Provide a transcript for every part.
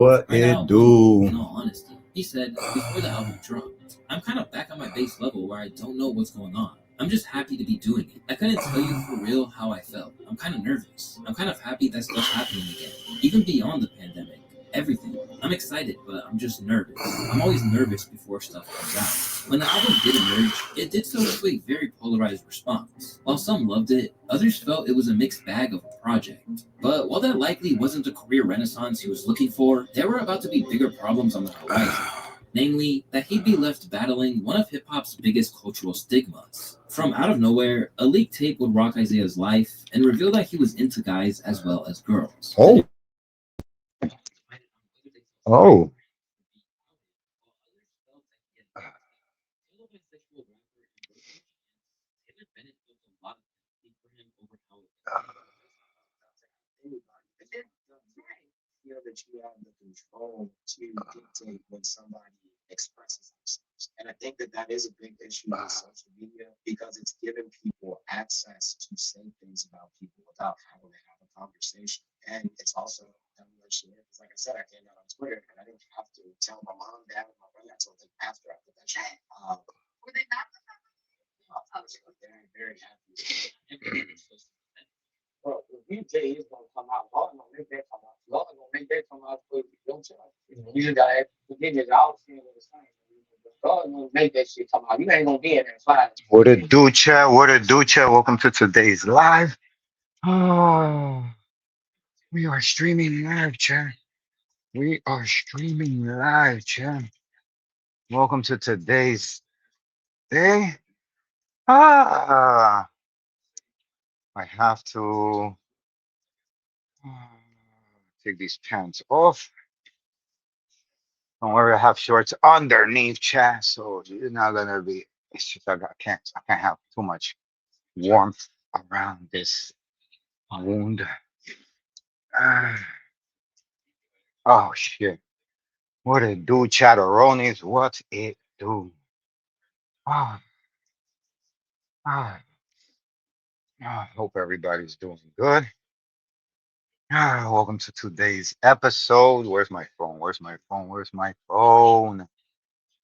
What right it out Monday, do? in all honesty. He said, before the album dropped, I'm kind of back on my base level where I don't know what's going on. I'm just happy to be doing it. I couldn't tell you for real how I felt. I'm kind of nervous. I'm kind of happy that stuff's happening again, even beyond the pandemic. Everything. I'm excited, but I'm just nervous. I'm always nervous before stuff comes out. When the album did emerge, it did so with a very polarized response. While some loved it, others felt it was a mixed bag of a project. But while that likely wasn't the career renaissance he was looking for, there were about to be bigger problems on the horizon. Namely, that he'd be left battling one of hip hop's biggest cultural stigmas. From out of nowhere, a leaked tape would rock Isaiah's life and reveal that he was into guys as well as girls. Oh, oh. Feel that you have the control to dictate when somebody expresses themselves. And I think that that is a big issue with social media because it's given people access to say things about people without having to have a conversation. And it's also double-edged sword because, like I said, I came out on Twitter and I didn't have to tell my mom, dad, and my brother. I told them after I put that shit. Were they not? I was very, very happy. Bro, if you tell you it's gonna come out, Lord gonna make that come out. Lord gonna make that come out for you. Don't tell me. You just gotta forget it. All seeing the same. God gonna make that shit come out. You ain't gonna be in there fine. What it do, chat? What it do, chat? Welcome to today's live. Oh, we are streaming live, chat. We are streaming live, chat. Welcome to today's day. Ah, I have to take these pants off. Don't worry, I have shorts underneath, chat, so you're not gonna be. It's just I can't have too much warmth around this wound. Ah, oh shit! What it do, chatteronis? What it do? Ah, ah, ah, hope everybody's doing good. Welcome to today's episode. Where's my phone? Where's my phone? Where's my phone?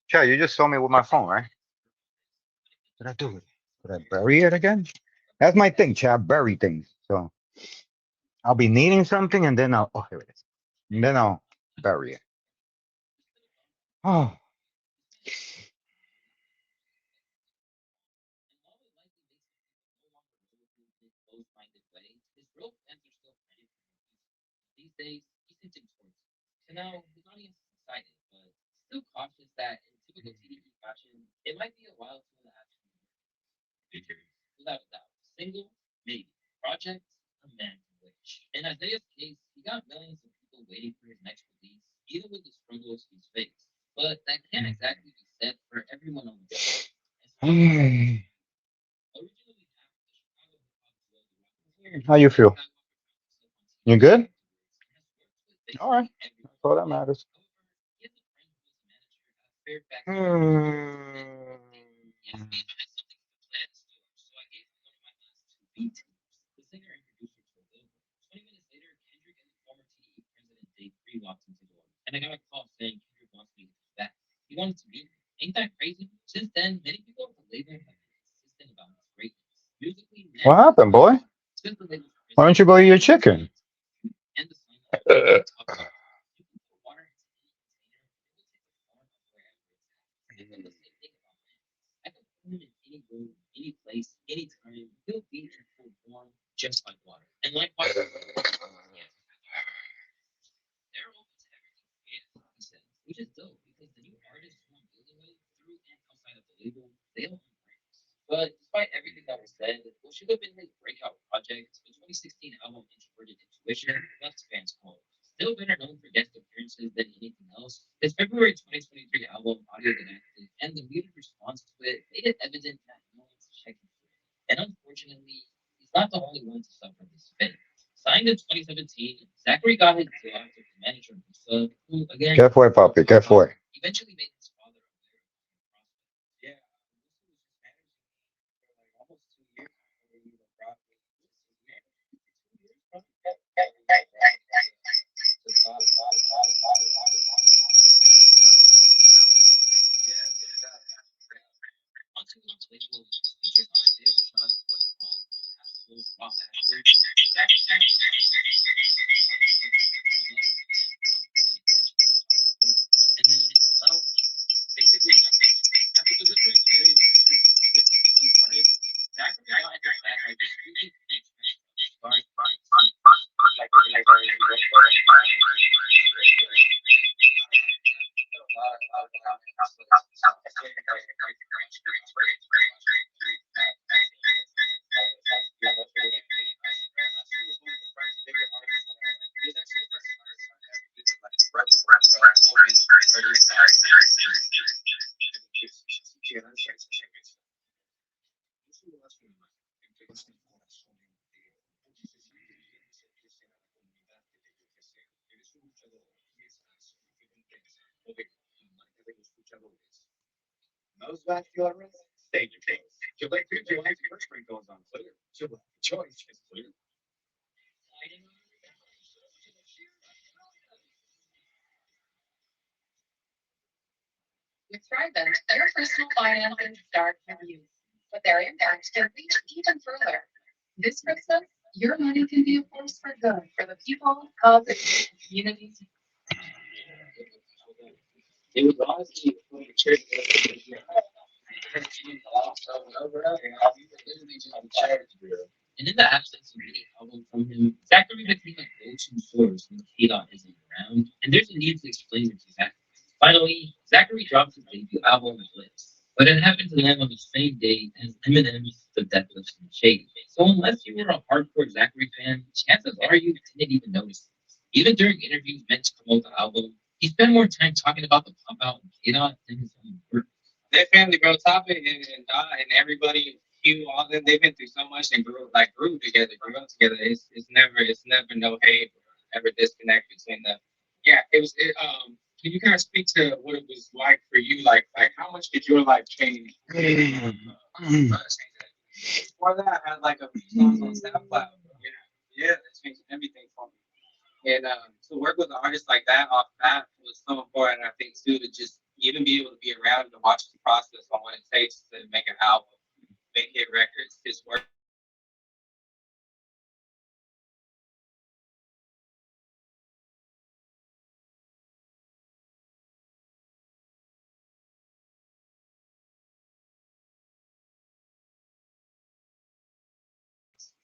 Chat, you just saw me with my phone, right? What did I do with it? Did I bury it again? That's my thing, chat. Bury things. So I'll be needing something and then I'll, oh, here it is. And then I'll bury it. Oh, These days, he's hinting towards it. So now, his audience is excited, but still cautious that in typical TDE fashion, it might be a while till the action begins. Without a doubt. Single, maybe. Project, a man can wish. In Isaiah's case, he got millions of people waiting for his next release, even with the struggles he's faced. But that can't exactly be said for everyone on the show. mm. Originally, half of the Chicago hip hop duo, the How you feel? You good? All right. basically every That's all that matters. he has a friend who was a manager at Fairfax County. Hmm. Yeah, Eva has something to play at the store, so I gave him one of my last two beat tapes. The singer and producer took over. 20 minutes later, Kendrick and the former TDE president Dave Free walked into the door, and I got a call saying Kendrick wants me to come back. He wanted to meet me. Ain't that crazy? Since then, many people at the label have been insistent about his greatness. Musically, What never happened, boy? since the label's Why don't president you go eat your chicken? and the slang of the tough guy. You can put water into any container, it will take the form of wherever it's at. And then the same thing about him. I can put him in any room, any place, any time. He'll be in full form, just like water. And like water, yeah, they're open to everything creative, he said, which is dope because the new artists who I'm dealing with through and outside of the label, they all have brands. But despite everything that was said, what should have been his breakout project, the 2016 album Introverted Intuition, left fans cold. Still better known for guest appearances than anything else, his February 2023 album Audio Didactic and the muted response to it made it evident that no one's checking for it. And unfortunately, he's not the only one to suffer this fate. Signed in 2017, Zachary got his deal after the manager Musa, who again ¿Qué fue, papi? ¿Qué fue? eventually made his father aware of the prospect. Yeah, Musa was just managing for like almost 2 years before they even brought me. Musa was managing for 2 years, bro. Well, features on Isaiah Rashad's what's wrong and absolute raw backwards. Zachary Sanders plays and he was a lot of work. No less than that wrong to the attention of the school. And then in itself, basically nothing. After delivering various features together to the two artists, Zachary got into the bag by just really being special as far as vibes. Like really very great for us. Very good. Not a lot Most backyard stage things. You like your life, your sprinkles on clear. You like choice is clear. With Thriven, their personal finances start with you, but their impact can reach even further. This Christmas, your money can be a force for good for the people, causes, and communities. It was honestly a trip. And in the absence of any album from him, Zachary became a go-to source when Chi-Athon isn't around, and there's a need to explain it to Zachary. Finally, Zachary dropped his debut album, Eclipse, but it happened to land on the same day as Eminem's The Deathless and Shady. So unless you were a hardcore Zachary fan, chances are you didn't even notice it. Even during interviews meant to promote the album, he spent more time talking about the pop out and Chi-Athon than his own work. That family, bro, Topic and everybody, Hugh, all them, they've been through so much and grew together, grew up together. It's never no hate or ever disconnect between them. Yeah, it was. Can you kind of speak to what it was like for you? Like how much did your life change? Before that, I had like a few songs on SoundCloud. Yeah, that changed everything for me. And to work with an artist like that off bat was so important. I think too to just even be able to be around and watch the process on what it takes to make an album, make hit records, his work.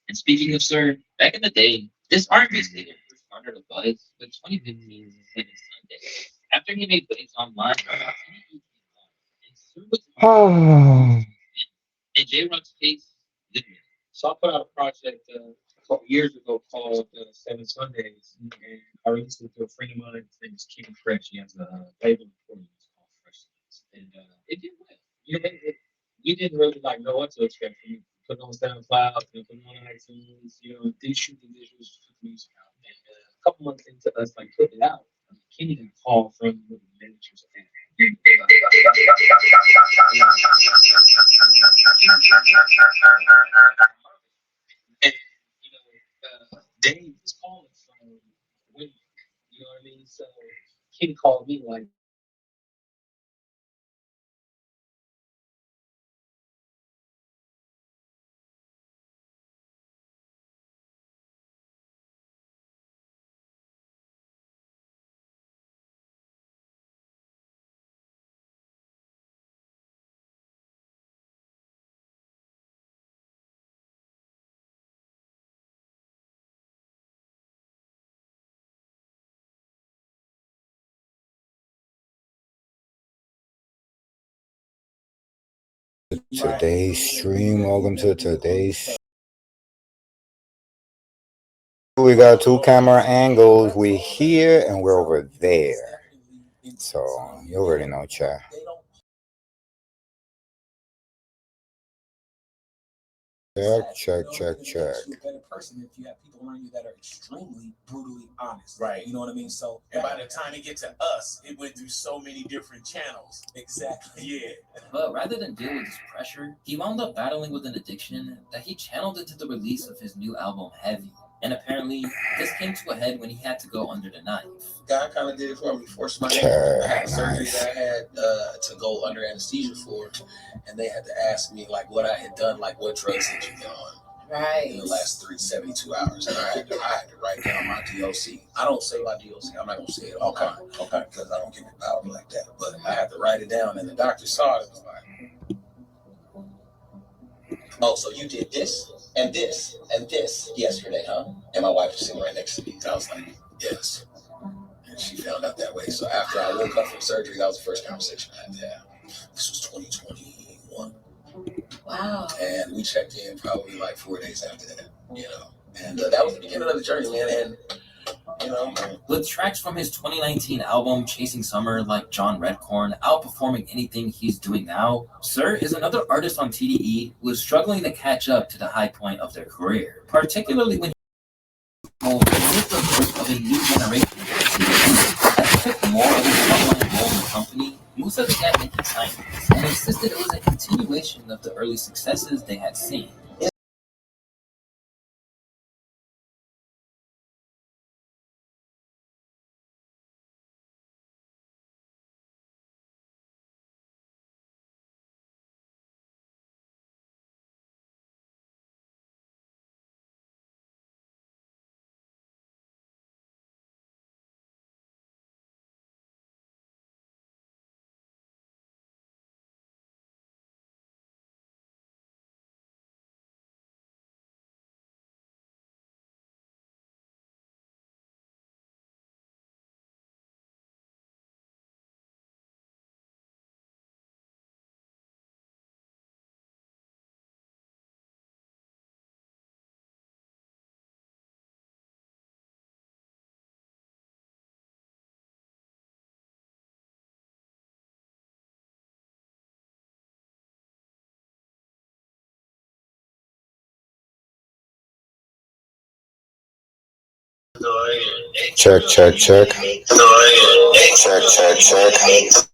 And speaking of Sir, back in the day, this R&B singer first started a buzz with 2015's hit Sunday. After he made waves online, he came on, and Sir was Oh. in J-Rock's case, literally. So I put out a project a couple years ago called Seven Sundays, and I released it to a friend of mine. His name is King Fresh. He has a label recording called Fresh, and it did well. You know, we didn't really like know what to expect from it. Put it on SoundCloud, put it on iTunes, you know, did shoot the visuals, put the music out. And a couple months into us like putting it out, Kenny got a call from one of the managers at and Dave was calling from Winnie. You know what I mean? So Kenny called me like, Today's stream. Welcome to today's. We got two camera angles. We here and we're over there. So you already know, chat. Check, check, check, check. but rather than deal with this pressure, he wound up battling with an addiction that he channeled into the release of his new album, Heavy. And apparently, this came to a head when he had to go under the knife. God kind of did it for me, forced my hand. I had surgery that I had to go under anesthesia for, and they had to ask me like what I had done, like what drugs had you been on. Right. In the last 372 hours, and I had to write down my DOC. I don't say my DOC. I'm not gonna say it all the time, okay, because I don't give it power like that. But I had to write it down, and the doctor saw it and was like, "Oh, so you did this and this and this yesterday, huh?" And my wife was sitting right next to me, and I was like, "Yes." And she found out that way. So after I woke up from surgery, that was the first conversation I had to have. This was 2021. Wow. And we checked in probably like 4 days after that, you know. And that was the beginning of the journey, man. And, you know, with tracks from his 2019 album Chasing Summer like John Redcorn outperforming anything he's doing now, Sir is another artist on TDE who is struggling to catch up to the high point of their career, particularly when with the birth of a new generation. As he took more of his frontline role in the company, Musa began making signings and insisted it was a continuation of the early successes they had seen. Check, check, check. Check, check, check.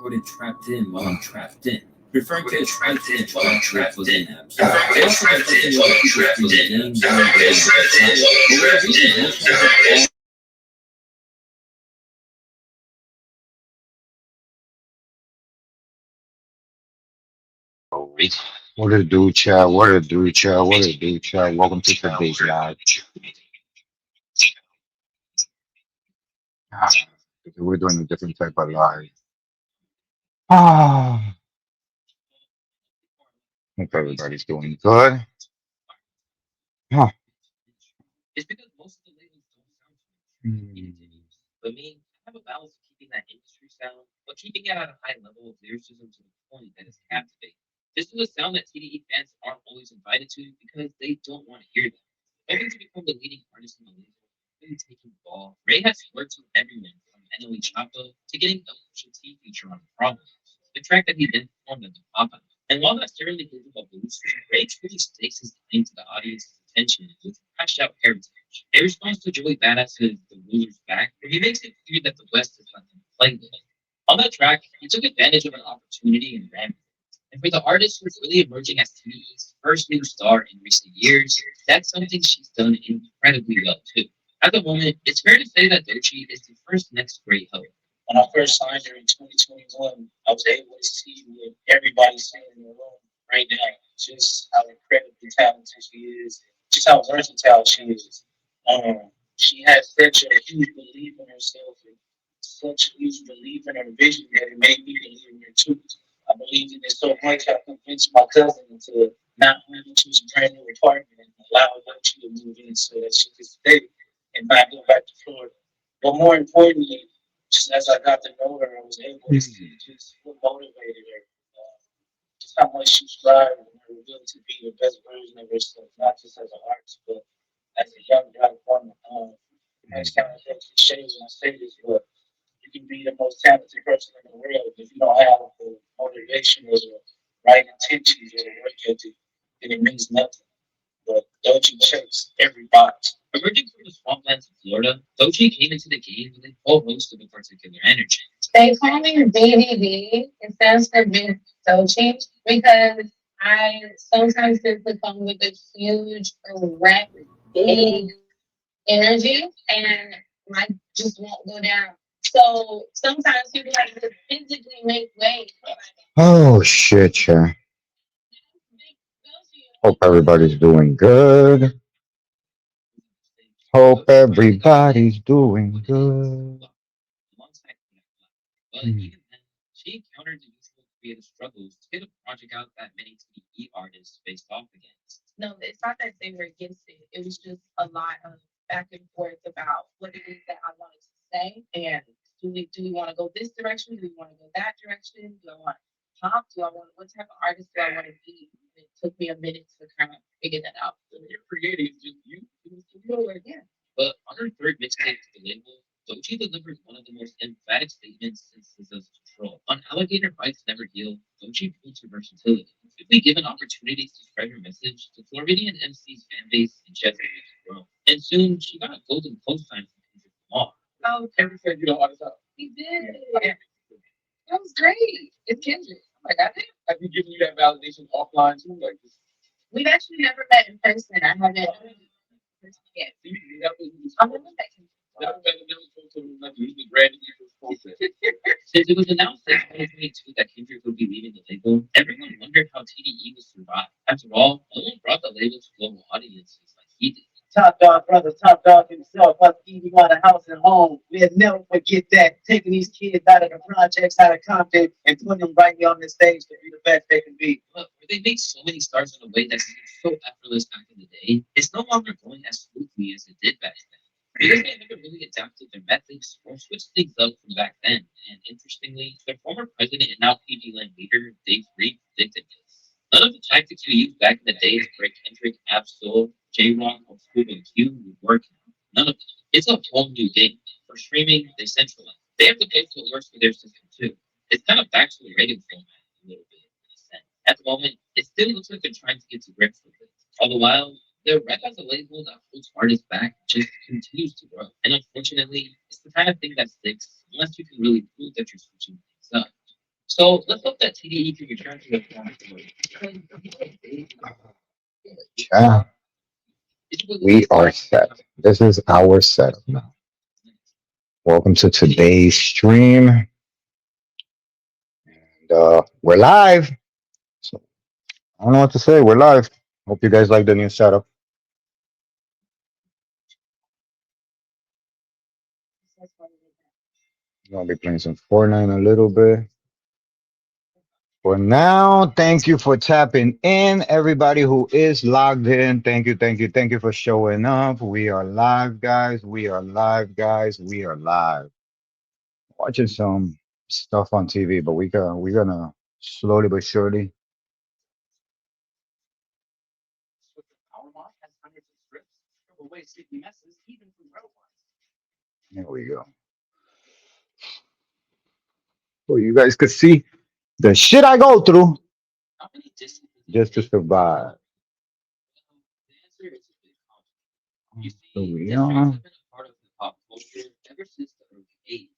quoted trapped in while I'm trapped in, referring to the trapped in while I'm trapped in apps. They also got something where people stream games and games outside. But with the recent mention of What it do, chat? What it do, chat? What it do, chat? Welcome to today's live. Ah, we're doing a different type of live. Ah, hope everybody's doing good. Huh. it's because most of the labels don't sound Hmm. but me, I have a balance of keeping that industry sound, but keeping it at a high level of lyricism to the point that it's captivating. This is a sound that TDE fans aren't always invited to because they don't want to hear them. Hoping to become the leading artist in the label, really taking the ball. Ray has worked with everyone from NLE Choppa to getting a Pusha T feature on Problem, the track that he then performed at the pop up. And while that certainly gives him a boost, Ray truly stakes his claim to the audience's attention with hashed out heritage. In response to Joey Badass's The Ruler's Back, where he makes it clear that the West is not going to play with it. On that track, he took advantage of an opportunity and ran. And for the artist who's really emerging as TDE's first new star in recent years, that's something she's done incredibly well too. At the moment, it's fair to say that Doechii is the first next great hope. When I first signed her in 2021, I was able to see what everybody's saying in the room right now, just how incredibly talented she is, just how versatile she is. She has such a huge belief in herself and such a huge belief in her vision that it made me believe in her too. I believed in it so much I convinced my cousin to not move into his brand new apartment and allow her to move in so that she could stay and not go back to Florida. But more importantly, just as I got to know her, I was able to see just what motivated her, just how much she strived and her will to be the best version of herself, not just as an artist, but as a young black woman. It's kind of a cliche when I say this, but you can be the most talented person in the world if you don't have the motivation or the right intentions or the work ethic, then it means nothing. But Doechii checks every box. Emerging from the swamplands of Florida, Doechii came into the game with a whole host of a particular energy. They call me BDB. It stands for Big Doechii because I sometimes tend to come with a huge, erect, big energy, and I just won't go down. So sometimes people have to physically make way. Oh shit, chat. Big Hope everybody's doing good. Hope everybody's doing good. Alongside but Hmm. even then, she encountered the usual creative struggles to get a project out that many TDE artists faced off against. No, it's not that they were against it. It was just a lot of back and forth about what it is that I wanted to say, and do we want to go this direction? Do we want to go that direction? Do I want pop? Do I want what type of artist do I want to be? It took me a minute to kind of figure that out. You're creative, just you know, like, yeah. But on her third mixtape to the label, Doechii delivered one of the most emphatic statements since SZA's Control. On Alligator Bites Never Heal, Doechii proved her versatility. Quickly given opportunities to spread her message, the Floridian MC's fan base and Jets began to grow. And soon, she got a golden co-sign from Kendrick Lamar. Oh, Kendrick said, you know, artist up. He did. Yeah. That was great. It's Kendrick. Oh my God. Have you given you that validation offline too? Like, this, We've actually never met in person. I haven't met in person yet. you never, you I'm gonna met him. never met a never spoke to him, like, you usually branded you for Since it was announced in 2022 that Kendrick would be leaving the label, everyone wondered how TDE would survive. After all, no one brought the label to global audiences like he did. Top dog brothers, top dog himself, us eating out of house and home. We'll never forget that. Taking these kids out of the projects, out of Compton, and putting them right here on the stage to be the best they can be. But where they made so many stars in a way that seemed so effortless back in the day, it's no longer going as smoothly as it did back then. Because they never really adapted their methods or switched things up from back then. And interestingly, their former president and now PG Land leader, Dave Reed, predicted this. None of the tactics we used back in the day to break Kendrick, Absol, J Rock, or Scoop and Q would work now. None of them. It's a whole new thing. For streaming, they centralize. They have to pay for what works for their system too. It's kind of back to the radio format a little bit in a sense. At the moment, it still looks like they're trying to get to grips with it. All the while, their rep as a label that holds artists back just continues to grow. And unfortunately, it's the kind of thing that sticks unless you can really prove that you're switching things up. So let's hope that TDE can return to the form of the Chat. We are set. This is our setup now. Welcome to today's stream. And we're live. So I don't know what to say. We're live. Hope you guys like the new setup. I'll be playing some Fortnite in a little bit. For now, thank you for tapping in. Everybody who is logged in, thank you, thank you, thank you for showing up. We are live, guys. We are live, guys. We are live. Watching some stuff on TV, but we're gonna slowly but surely. There we go. So you guys could see the shit I go through just to survive. So we are. part of the pop culture ever since the early 80s.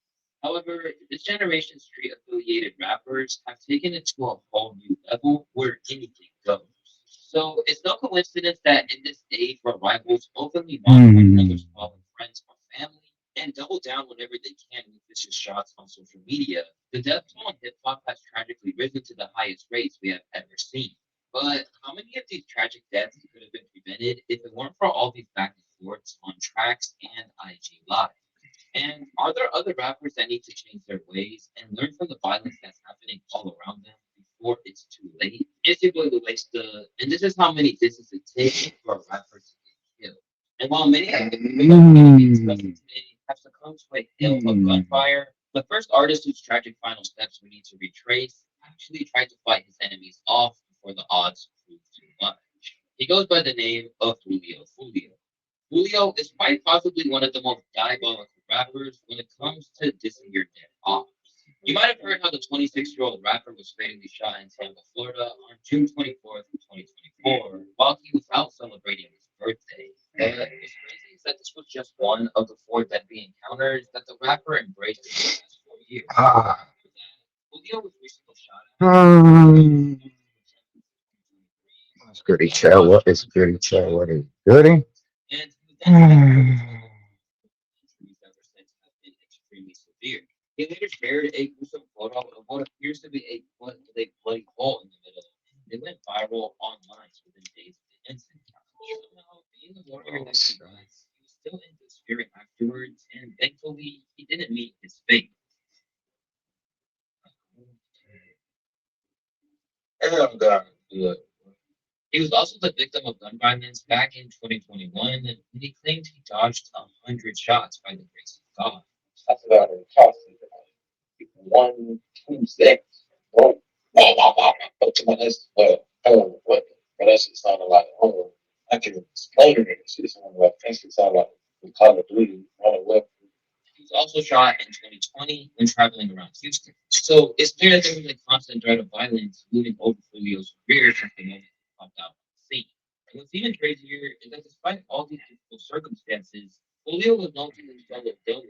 However, this generation's street affiliated rappers have taken it to a whole new level where anything goes. So it's no coincidence that in this age where rivals openly mock one another's fallen friends or family and double down whenever they can with vicious shots on social media, the death toll in hip hop has tragically risen to the highest rates we have ever seen. But how many of these tragic deaths could have been prevented if it weren't for all these back and forths on tracks and IG Live? And are there other rappers that need to change their ways and learn from the violence that's happening all around them before it's too late? It's your boy Luesta, and this is how many disses it takes for a rapper to get killed. And while many of the today have succumbed to a hail of gunfire, the first artist whose tragic final steps we need to retrace actually tried to fight his enemies off before the odds proved too much. He goes by the name of Julio. Julio is quite possibly one of the most diabolical rappers when it comes to dissing your dead off. You might have heard how the 26-year-old rapper was fatally shot in Tampa, Florida on June 24th, 2024, while he was out celebrating his birthday. What's crazy is that this was just one of the four deadly encounters that the rapper embraced in the last 4 years. Ah. Julio was recently shot Hmm. What's goody, chat? What is goody, chat? What is goody? and injuries ever since have been extremely severe. He later shared a gruesome photo of what appears to be a bloody hole in the middle. It went viral online within days of the incident. Somehow, being the warrior that he was still in good spirit afterwards, and thankfully, he didn't meet his fate. Oh, God. Good. He was also the victim of gun violence back in 2021, and he claimed he dodged 100 shots by the grace of God. That's about it. One, two, six. Oh, to my list, what? But that shit sounded like, oh, I can explain it. Shit sounded like, that shit sounded like the Call of Duty, Weapon. He was also shot in 2020 when traveling around Houston. So it's clear that there was a constant threat of violence looming over Julio's career since the moment he popped out on the scene. And what's even crazier is that despite all these difficult circumstances, Julio was known to himself as Dolo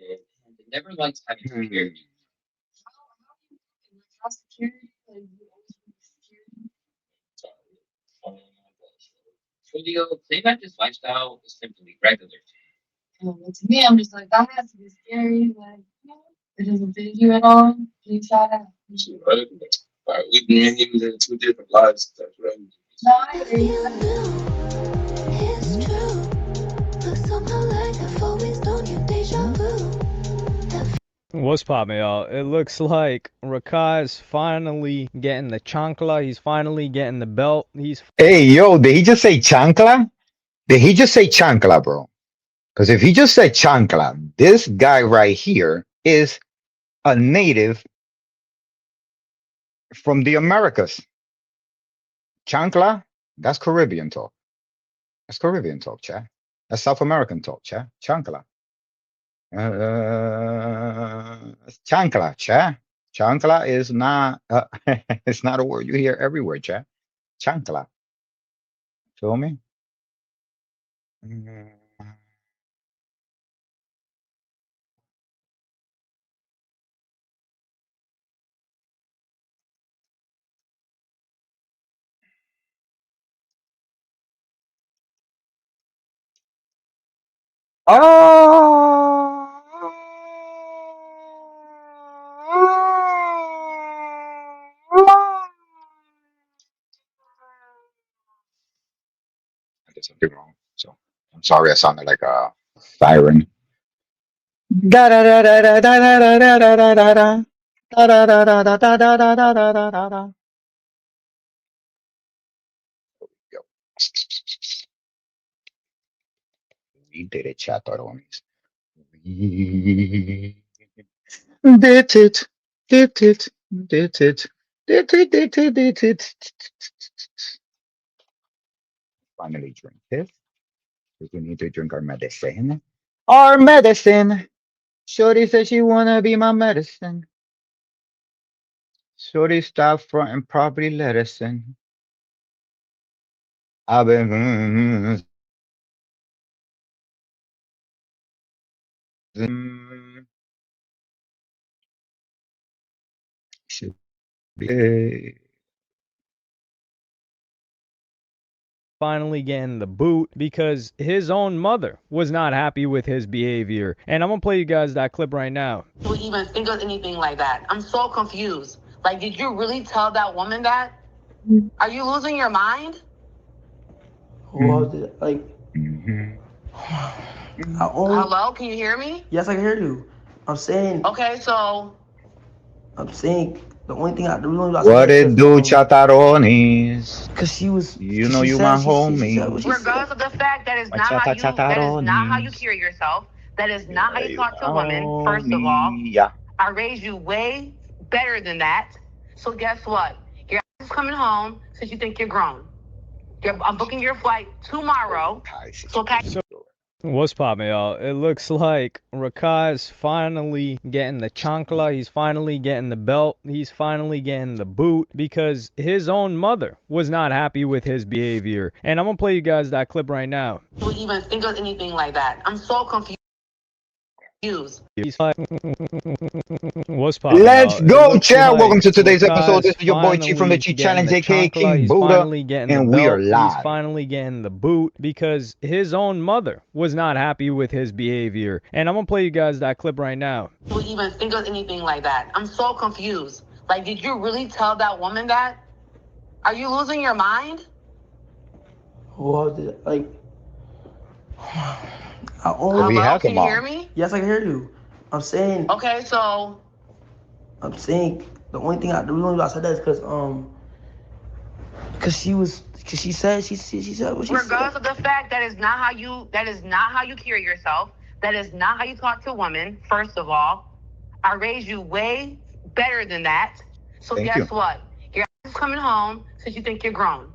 and never liked having security. Julio claimed that this lifestyle was simply regular. To me, I'm just like, that has to be scary. Like, it doesn't phase you at all. You shot at. Right. Like, we being him in two different lives. That's right. No, I agree. It's true, but somehow like I've always known you, deja vu. What's poppin', y'all? It looks like Rakai's finally getting the chancla. He's finally getting the belt. Hey, yo, did he just say chancla? Did he just say chancla, bro? Because if he just said chancla, this guy right here is a native from the Americas. Chancla, that's Caribbean talk. That's Caribbean talk, chat. That's South American talk, chat. Chancla. Chancla, chat. Chancla is not. It's not a word you hear everywhere, chat. Chancla. Feel me? Mm. Oh, I did something wrong. So I'm sorry. I sounded like a siren. Da da da da da da da da da da da da. Da da da da da da da da da da da da da. Yo. We did it, chatarones. We did it. Did it. Did it. Did it. Did it. Did it. Finally drink this. Because we need to drink our medicine. Our medicine. Shorty said she wanna be my medicine. Shorty stop fronting property medicine. I've been should be Finally getting the boot because his own mother was not happy with his behavior. And I'm gonna play you guys that clip right now. Would even think of anything like that. I'm so confused. Like, did you really tell that woman that? Are you losing your mind? Well, like, Mhm. I only. Hello, can you hear me? Yes, I can hear you. I'm saying. Okay, so I'm saying the only thing the reason why I said What that is it because do, chataronis? cause she was, You cause know she you said my she said what homie. she said. regardless of the fact Bachata that is not how you chataronis. carry yourself, that is not how Yeah, you you talk my to women, first of all. homie. Yeah. I raised you way better than that. So guess what? Your ass is coming home since you think you're grown. I'm booking your flight tomorrow. So pack. So what's poppin', y'all? It looks like Rakai's finally getting the chancla, he's finally getting the belt, he's finally getting the boot because his own mother was not happy with his behavior. And I'm gonna play you guys that clip right now. Would even think of anything like that. I'm so confused. He's like, what's poppin', Let's y'all? It go, looks chat. Welcome like to today's episode. Rakai's This is your boy Chief from the finally Cheat getting Challenge, the aka chancla, King he's Buddha, finally getting the and we are belt, he's live. finally getting the boot because his own mother was not happy with his behavior. And I'm gonna play you guys that clip right now. Would even think of anything like that. I'm so confused. Like, did you really tell that woman that? Are you losing your mind? Well, like, I only. We Hello, have the can you hear mom. me? Yes, I can hear you. I'm saying. Okay, so I'm saying the only thing the reason why I said that is cause she was, cause she said she said what she regardless said. of the fact that is not how you carry yourself, that is not how you talk to women, first of all. I raised you way better than that. So Thank guess you. what? Your ass is coming home since you think you're grown.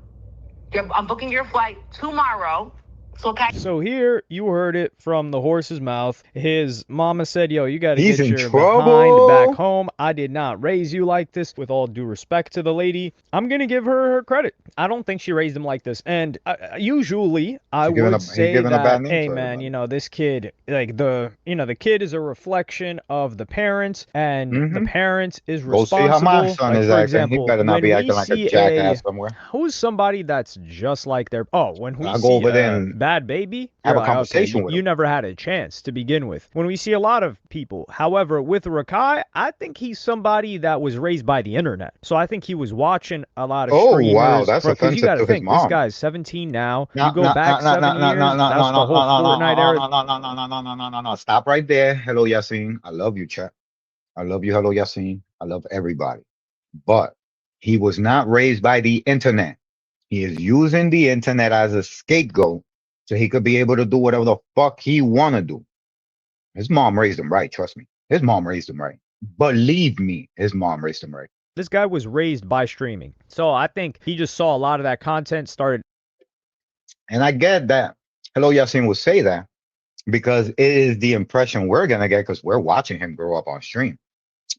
I'm booking your flight tomorrow. So pack. So here you heard it from the horse's mouth. His mama said, yo, you got to He's get in your behind back trouble. home. I did not raise you like this. With all due respect to the lady, I'm going to give her credit. I don't think she raised him like this. And usually I would He's say giving a bad that, name hey, to man, everybody. this kid, like the kid is a reflection of the parents and the Mm-hmm. parent is Go see how my responsible. son Like, is for acting. He example, better not when be we acting like a see a jackass somewhere. who's somebody that's just like their when we I go see over there a and bad baby, have you're a like, okay, conversation with you him. never had a chance to begin with. When we see a lot of people, however, with Rakai, I think he's somebody that was raised by the internet. So I think he was watching a lot of Oh wow, streamers that's because you offensive got to to his think this mom. guy's 17 now. You No, go no, no, back no, no, 7 years, no, no, that's the no, no, whole no, no, Fortnite no, era. no, no, no, no, no, no, no, no, no, no. Stop right there. Hello, Yasin. I love you, chat. I love you. Hello, Yasin. I love everybody. But he was not raised by the internet. He is using the internet as a scapegoat so he could be able to do whatever the fuck he wanna do. His mom raised him right. Trust me. His mom raised him right. Believe me, his mom raised him right. This guy was raised by streaming. So I think he just saw a lot of that content, started. And I get that. Hello, Yasin will say that because it is the impression we're gonna get because we're watching him grow up on stream.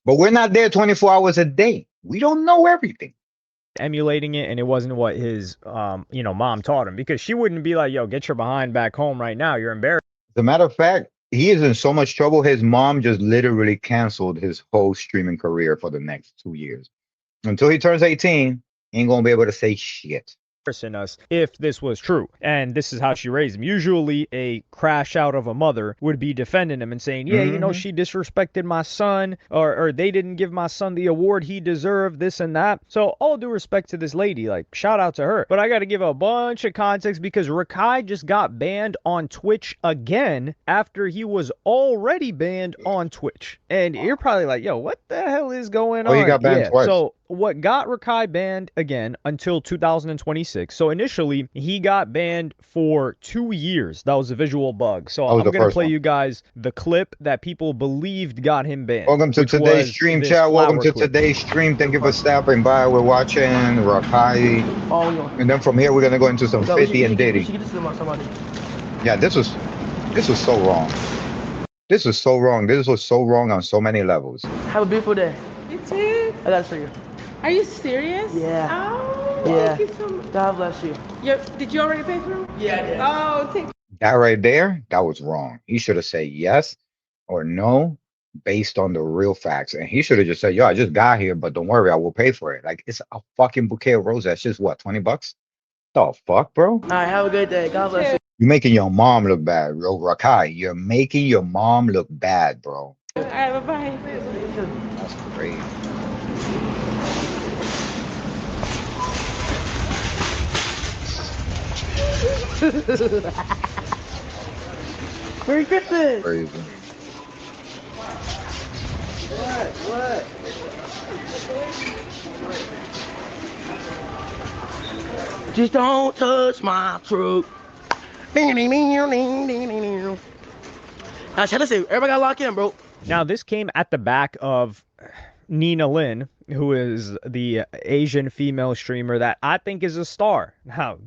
But we're not there 24 hours a day. We don't know everything. Emulating it, and it wasn't what his mom taught him, because she wouldn't be like, yo, get your behind back home right now, you're embarrassed. As a matter of fact, he is in so much trouble. His mom just literally canceled his whole streaming career for the next 2 years. Until he turns 18, he ain't gonna be able to say shit. us if this was true. And this is how she raised him. Usually a crash out of a mother would be defending him and saying, yeah, you know, she disrespected my son, or they didn't give my son the award he deserved, this and that. So all due respect to this lady, like, shout out to her. But I got to give a bunch of context because Rakai just got banned on Twitch again after he was already banned on Twitch. And you're probably like, yo, what the hell is going on? Oh, he got banned twice. So what got Rakai banned again until 2026? So initially he got banned for 2 years. That was a visual bug. So I'm gonna play you guys the clip that people believed got him banned. Welcome to today's stream, chat. Welcome to today's stream. Thank you for stopping by. We're watching Rakai, and then from here we're gonna go into some 50 and Diddy. Yeah, this was so wrong. This was so wrong. This was so wrong on so many levels. Have a beautiful day. You too. I got it for you. Are you serious? Yeah. Oh, Yeah. thank you so much. God bless you. Did you already pay for them? Yeah, I did. Oh, thank you. That right there, that was wrong. He should have said yes or no based on the real facts. And he should have just said, yo, I just got here, but don't worry, I will pay for it. Like, it's a fucking bouquet of roses. That's just what, 20 bucks? The fuck, bro? All right, have a good day. God bless you. You're making your mom look bad, bro. Rakai, you're making your mom look bad, bro. All right, bye-bye. That's crazy. Merry Christmas. Crazy. What? Just don't touch my truck. Now, listen, everybody got locked in, bro. Now, this came at the back of Nina Lin, who is the Asian female streamer that I think is a star. Now,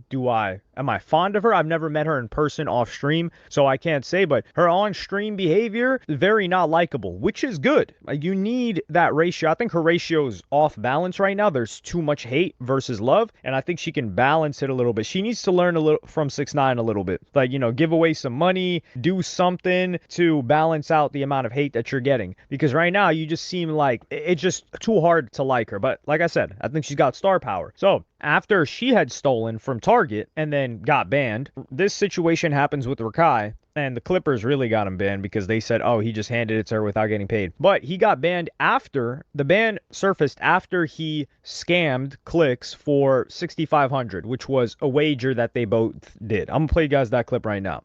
am I fond of her? I've never met her in person off stream, so I can't say, but her on-stream behavior is very not likable, which is good. Like, you need that ratio. I think her ratio is off balance right now. There's too much hate versus love, and I think she can balance it a little bit. She needs to learn a little from 6ix9ine a little bit. Like, you know, give away some money, do something to balance out the amount of hate that you're getting. Because right now, you just seem like it's just too hard to like her. But like I said, I think she's got star power. So after she had stolen from Target and then got banned, this situation happens with Rakai, and the Clippers really got him banned because they said, oh, he just handed it to her without getting paid. But he got banned after, the ban surfaced after he scammed clicks for $6,500, which was a wager that they both did. I'm gonna play you guys that clip right now.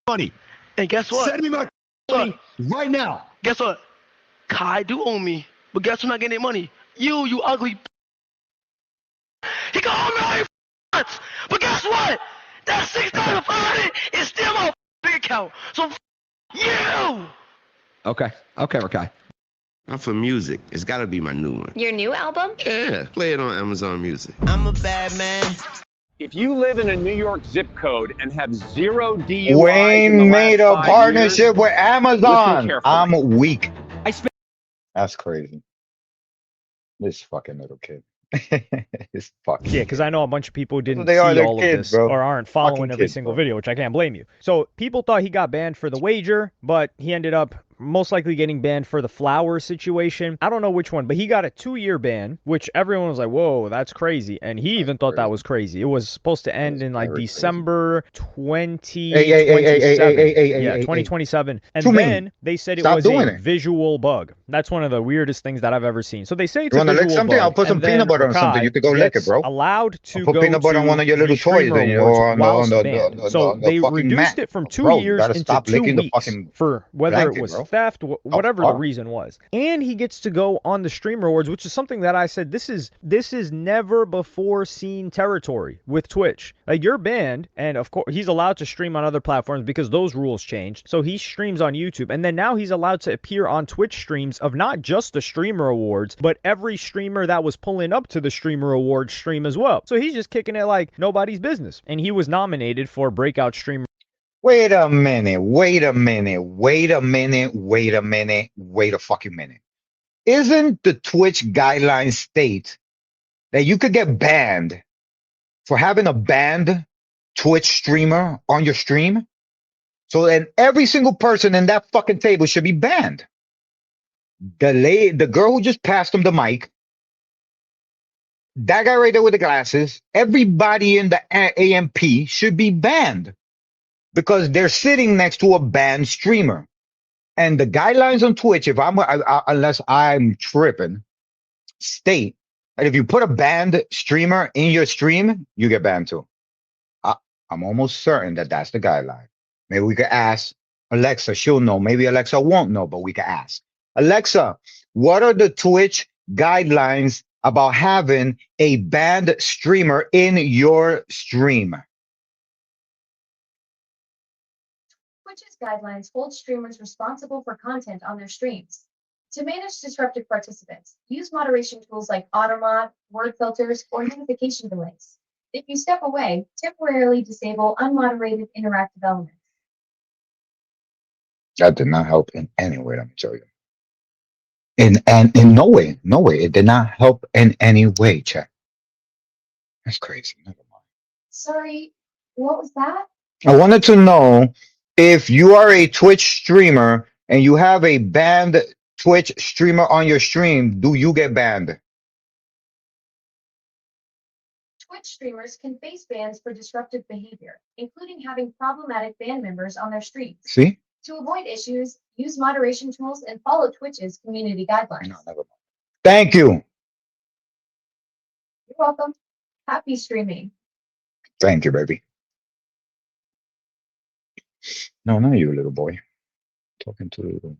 Money. And guess what? Send me my money right now. Guess what? Kai do owe me, but guess who's not getting their money? You ugly. He can owe me all your nuts, but guess what? That $6,500 is still my bank account. So you. Okay, Rakai. I'm for music. It's got to be my new one. Your new album? Yeah, play it on Amazon Music. I'm a bad man. If you live in a New York zip code and have 0 DUIs Wayne made a partnership with Amazon. I'm weak. That's crazy. This fucking little kid. It's fucking. Yeah, because I know a bunch of people didn't They see are, they're all kids, of this bro. or aren't following Fucking every kids, single bro. video, which I can't blame you. So people thought he got banned for the wager, but he ended up most likely getting banned for the flower situation. I don't know which one, but he got a 2-year ban, which everyone was like, whoa, that's crazy. And he even thought that was crazy. It was supposed to end in like December 2027. Yeah, 2027. And then they said it was a visual bug. That's one of the weirdest things that I've ever seen. So they say it's a visual bug. You want to lick something? I'll put some peanut butter on something. You could go lick it, bro. Allowed to put go peanut butter on one of your little toys, and you know, on so they reduced it from 2 years into 2 weeks for whether it was theft, whatever the reason was. And he gets to go on the stream rewards, which is something that I said this is never before seen territory with Twitch. Like, you're banned, and of course he's allowed to stream on other platforms because those rules changed. So he streams on YouTube, and then now he's allowed to appear on Twitch streams of not just the streamer awards, but every streamer that was pulling up to the streamer awards stream as well. So he's just kicking it like nobody's business. And he was nominated for breakout streamer. Wait a minute. Wait a fucking minute. Isn't the Twitch guidelines state that you could get banned for having a banned Twitch streamer on your stream? So then every single person in that fucking table should be banned. The girl who just passed him the mic, That guy right there with the glasses, everybody in the AMP should be banned because they're sitting next to a banned streamer. And the guidelines on Twitch, if unless I'm tripping, state that if you put a banned streamer in your stream, you get banned too. I'm almost certain that that's the guideline. Maybe we could ask Alexa. She'll know. Maybe Alexa won't know, but we could ask Alexa. What are the Twitch guidelines about having a banned streamer in your stream? Twitch's guidelines hold streamers responsible for content on their streams. To manage disruptive participants, use moderation tools like AutoMod, word filters, or notification delays. If you step away, temporarily disable unmoderated interactive elements. That did not help in any way, let me tell you. In no way, it did not help in any way, chat. That's crazy. Never mind. Sorry, what was that? I wanted to know if you are a Twitch streamer and you have a banned Twitch streamer on your stream, do you get banned? Twitch streamers can face bans for disruptive behavior, including having problematic band members on their streams. See? To avoid issues, use moderation tools and follow Twitch's community guidelines. No, never mind. Thank you. You're welcome. Happy streaming. Thank you, baby. No, not you, little boy. Talking to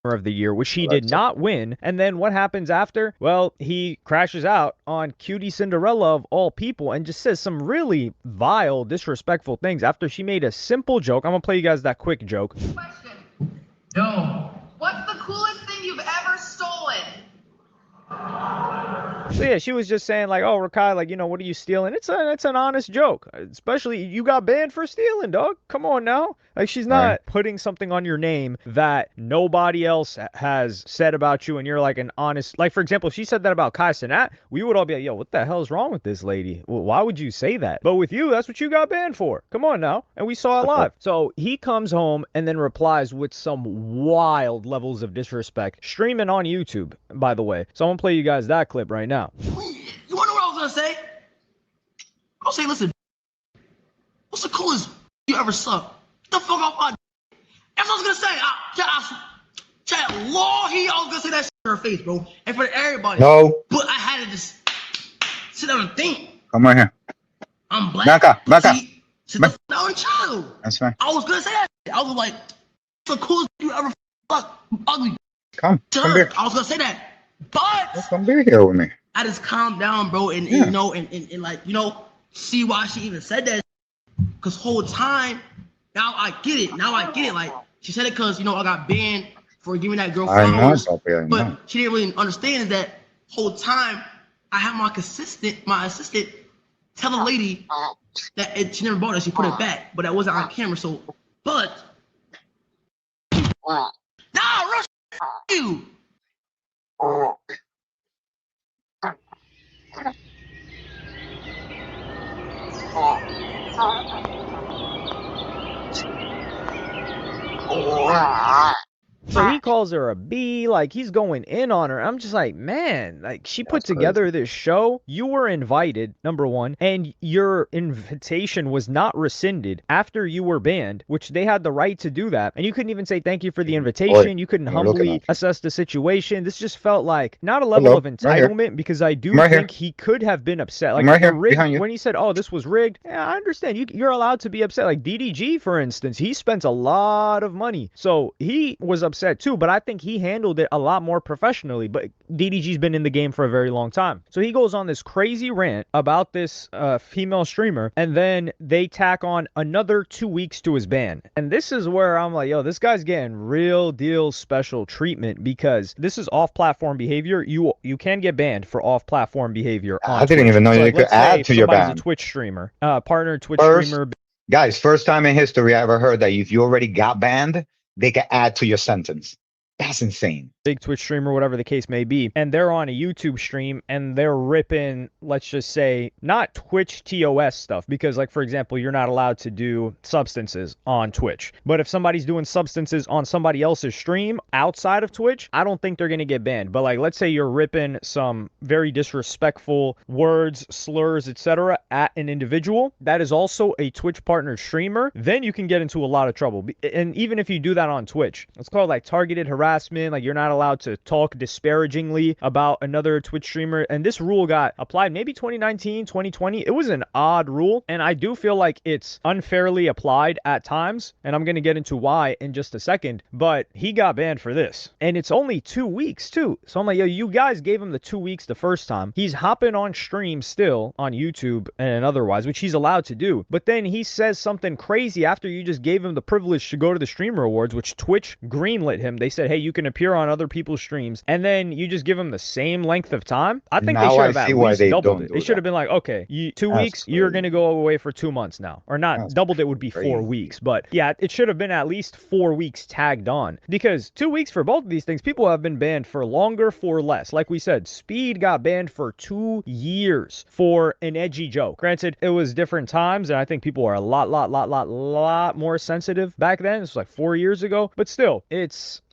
of the year, which he did not win. And then what happens after? Well, he crashes out on Cutie Cinderella of all people and just says some really vile, disrespectful things after she made a simple joke. I'm gonna play you guys that quick joke. Question. No. What's the coolest thing you've ever stolen? So yeah, she was just saying like, oh, Rakai, like, you know, what are you stealing? It's an honest joke. Especially you got banned for stealing, dog. Come on now. Like, she's not putting something on your name that nobody else has said about you, and you're like an honest, like, for example, if she said that about Kai Cenat, we would all be like, yo, what the hell is wrong with this lady? Well, why would you say that? But with you, that's what you got banned for. Come on now. And we saw it live. So he comes home and then replies with some wild levels of disrespect, streaming on YouTube, by the way. So I'm gonna play you guys that clip right now. You wanna know what I was gonna say? I'll say, listen, what's the coolest you ever sucked? Get the fuck off my. That's what I was gonna say. Chat, law, I was gonna say that shit in her face, bro. And for everybody. No. But I had to just sit down and think. Come right here. I'm black. Back up. Sit the fuck down and chill. That's fine. I was gonna say that shit. I was like, what's the coolest you ever fucked? Ugly. Come here. I was gonna say that. But come be here with me. I just calmed down, bro, and you know, and like, you know, see why she even said that. Cause whole time, now I get it. Like, she said it cause, you know, I got banned for giving that girl flowers. But she didn't really understand is that whole time I had my assistant tell the lady that she never bought it, she put it back, but that wasn't on camera. So, but nah, rush you. So he calls her a B, like he's going in on her. I'm just like, man, like she put together this show. You were invited, number one, and your invitation was not rescinded after you were banned, which they had the right to do that. And you couldn't even say thank you for the invitation. You couldn't humbly assess the situation. This just felt like not a level of entitlement because I do think he could have been upset. Like when he said, oh, this was rigged. Yeah, I understand. You're allowed to be upset. Like DDG, for instance, he spent a lot of money. So he was upset too, but I think he handled it a lot more professionally. But DDG's been in the game for a very long time. So he goes on this crazy rant about this female streamer, and then they tack on another 2 weeks to his ban. And this is where I'm like, yo, this guy's getting real deal special treatment because this is off-platform behavior. You can get banned for off-platform behavior. I didn't even know you could add to your ban. A Twitch streamer, partner Twitch streamer. Guys, first time in history I ever heard that if you already got banned, they can add to your sentence. That's insane. big Twitch streamer, whatever the case may be, and they're on a YouTube stream and they're ripping, let's just say, not Twitch TOS stuff, because, like, for example, you're not allowed to do substances on Twitch. But if somebody's doing substances on somebody else's stream outside of Twitch, I don't think they're going to get banned. But, like, let's say you're ripping some very disrespectful words, slurs, etc. at an individual that is also a Twitch partner streamer, then you can get into a lot of trouble. And even if you do that on Twitch, it's called, like, targeted harassment. Like, you're not allowed to talk disparagingly about another Twitch streamer. And this rule got applied maybe 2019, 2020. It was an odd rule, and I do feel like it's unfairly applied at times, and I'm going to get into why in just a second. But he got banned for this, and it's only 2 weeks too. So I'm like, yo, you guys gave him the 2 weeks the first time. He's hopping on stream still on YouTube and otherwise, which he's allowed to do. But then he says something crazy after you just gave him the privilege to go to the Streamer Awards, which Twitch greenlit him. They said, hey, you can appear on other people's streams, and then you just give him the same length of time. I think they Now should I have at see why least they doubled don't it. do They should have that. been like, okay, 2 weeks, you're going to go away for 2 months now. Or not, That's doubled it would be 4 crazy. weeks. But yeah, it should have been at least 4 weeks tagged on. Because 2 weeks for both of these things, people have been banned for longer, for less. Like we said, Speed got banned for 2 years for an edgy joke. Granted, it was different times, and I think people are a lot more sensitive back then. It's like 4 years ago. But still,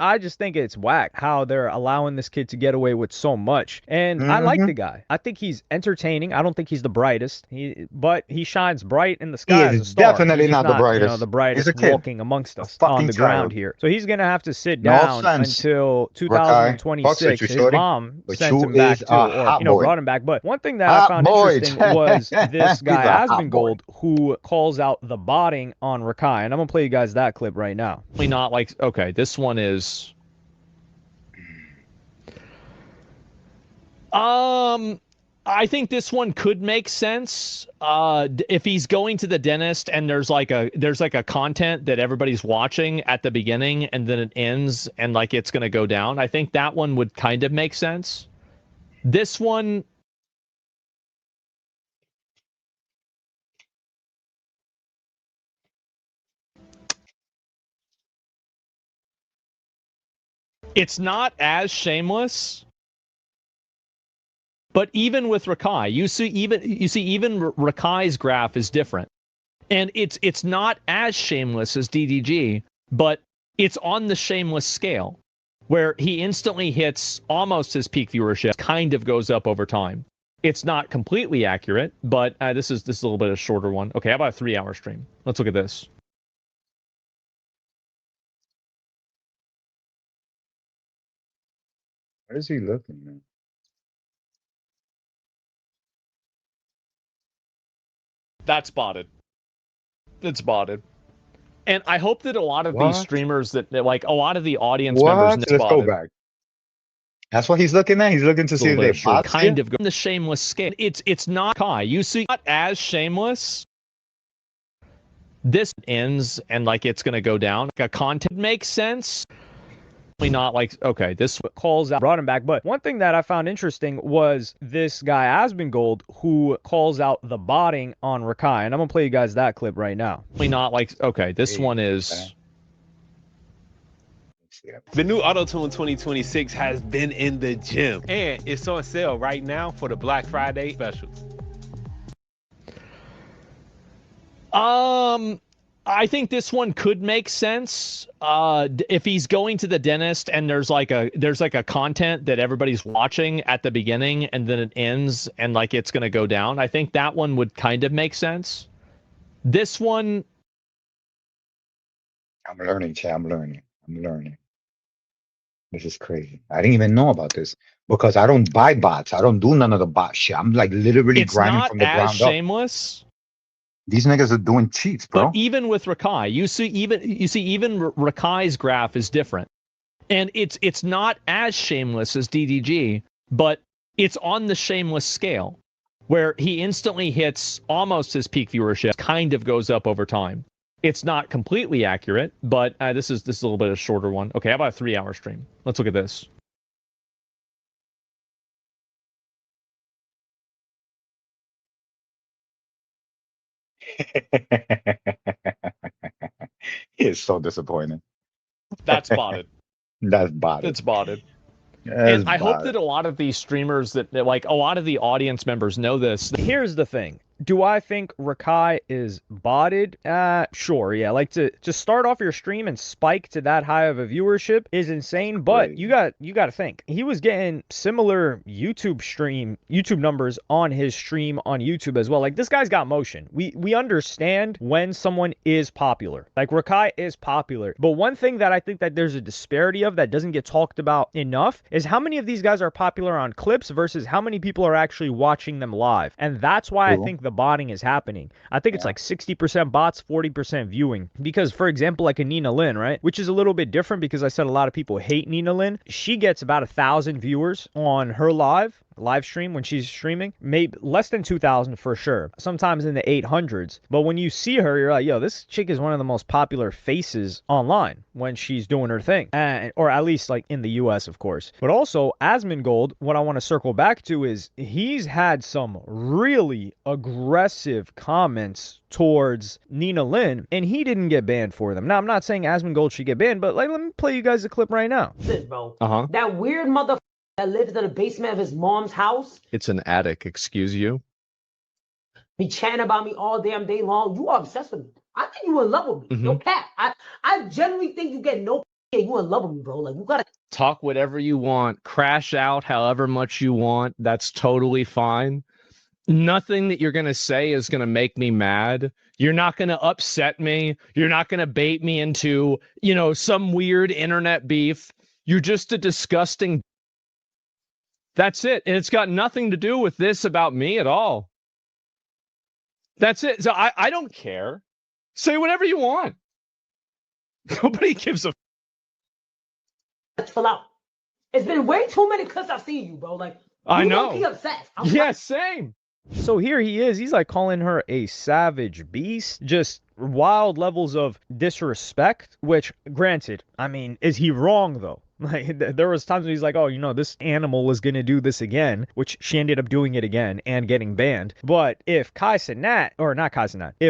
I just think it's whack how they're allowing this kid to get away with so much. And I like the guy. I think he's entertaining. I don't think he's the brightest, but he shines bright in the He sky as a is star. definitely He's just not the not, brightest. the He's brightest a kid, walking amongst a us on fucking the ground child. here. So he's gonna have to sit No down offense, until Rakai. Fucks with 2026. you, His shorty. mom But sent you him back is too, a or hot boy. brought him back. But one thing that I Hot found boy. interesting was this He's guy a hot boy. Asmongold, who calls out the botting on Rakai, and I'm gonna play you guys that clip right now. Not like, okay, this one is. I think this one could make sense if he's going to the dentist and there's like a content that everybody's watching at the beginning and then it ends and like it's going to go down. I think that one would kind of make sense. This one, it's not as shameless. But even with Rakai, you see even Rakai's graph is different. And it's not as shameless as DDG, but it's on the shameless scale where he instantly hits almost his peak viewership, kind of goes up over time. It's not completely accurate, but this is a little bit of a shorter one. Okay, how about a 3-hour stream? Let's look at this. Where is he looking, man? That's botted. It's botted. And I hope that a lot of these streamers that like a lot of the audience members What? Let's go back. That's what he's looking at. He's looking to see if they bots kind it? of the shameless scale. It's not Kai. You see, not as shameless. This ends and like it's gonna go down. Like a content makes sense. Not like, okay, this calls out, brought him back. But one thing that I found interesting was this guy Asmongold, who calls out the botting on Rakai, and I'm gonna play you guys that clip right now. Not like, okay, this one is. The new Auto-Tune 2026 has been in the gym and it's on sale right now for the Black Friday specials. I think this one could make sense if he's going to the dentist and there's like a content that everybody's watching at the beginning and then it ends and like it's going to go down. I think that one would kind of make sense. This one, I'm learning, Chad. I'm learning. This is crazy. I didn't even know about this because I don't buy bots. I don't do none of the bot shit. I'm like literally it's grinding not from the as ground up. shameless. These niggas are doing cheats, bro. But even with Rakai, you see even Rakai's graph is different. And it's not as shameless as DDG, but it's on the shameless scale where he instantly hits almost his peak viewership, kind of goes up over time. It's not completely accurate, but this is a little bit of a shorter one. Okay, how about a 3-hour stream? Let's look at this. It's so disappointing. That's botted. That's botted. It's botted. And I hope that a lot of these streamers that like a lot of the audience members know this. Here's the thing. Do I think Rakai is botted? Sure, yeah. Like to start off your stream and spike to that high of a viewership is insane, but you got to think. He was getting similar YouTube numbers on his stream on YouTube as well. Like this guy's got motion. We understand when someone is popular. Like Rakai is popular. But one thing that I think that there's a disparity of that doesn't get talked about enough is how many of these guys are popular on clips versus how many people are actually watching them live. And that's why I think the botting is happening. I think it's like 60% bots, 40% viewing. Because, for example, like a Nina Lynn, right? Which is a little bit different because I said a lot of people hate Nina Lynn. She gets about 1,000 viewers on her live stream when she's streaming, maybe less than 2,000 for sure, sometimes in the 800s. But when you see her, you're like, yo, this chick is one of the most popular faces online when she's doing her thing, or at least like in the US, of course. But also Asmongold, what I want to circle back to is he's had some really aggressive comments towards Nina Lynn, and he didn't get banned for them. Now, I'm not saying Asmongold should get banned, but like, let me play you guys a clip right now. Bro, that weird mother that lives in the basement of his mom's house It's an attic, excuse you. be chatting about me all damn day long. You are obsessed with me. I think you in love with me. No cap. I genuinely think you get no you in love with me, bro. Like you gotta Talk whatever you want, crash out however much you want. That's totally fine. Nothing that you're going to say is going to make me mad. You're not going to upset me. You're not going to bait me into, some weird internet beef. You're just a disgusting. That's it. And it's got nothing to do with this about me at all. That's it. So I don't care. Say whatever you want. Nobody gives a. chill out. It's been way too many clips I've seen you, bro. Like I you know. low-key obsessed. Yeah, same. So here he is. He's like calling her a savage beast. Just wild levels of disrespect, which granted, I mean, is he wrong though? Like there was times when he's like, oh, this animal is gonna do this again, which she ended up doing it again and getting banned. But if if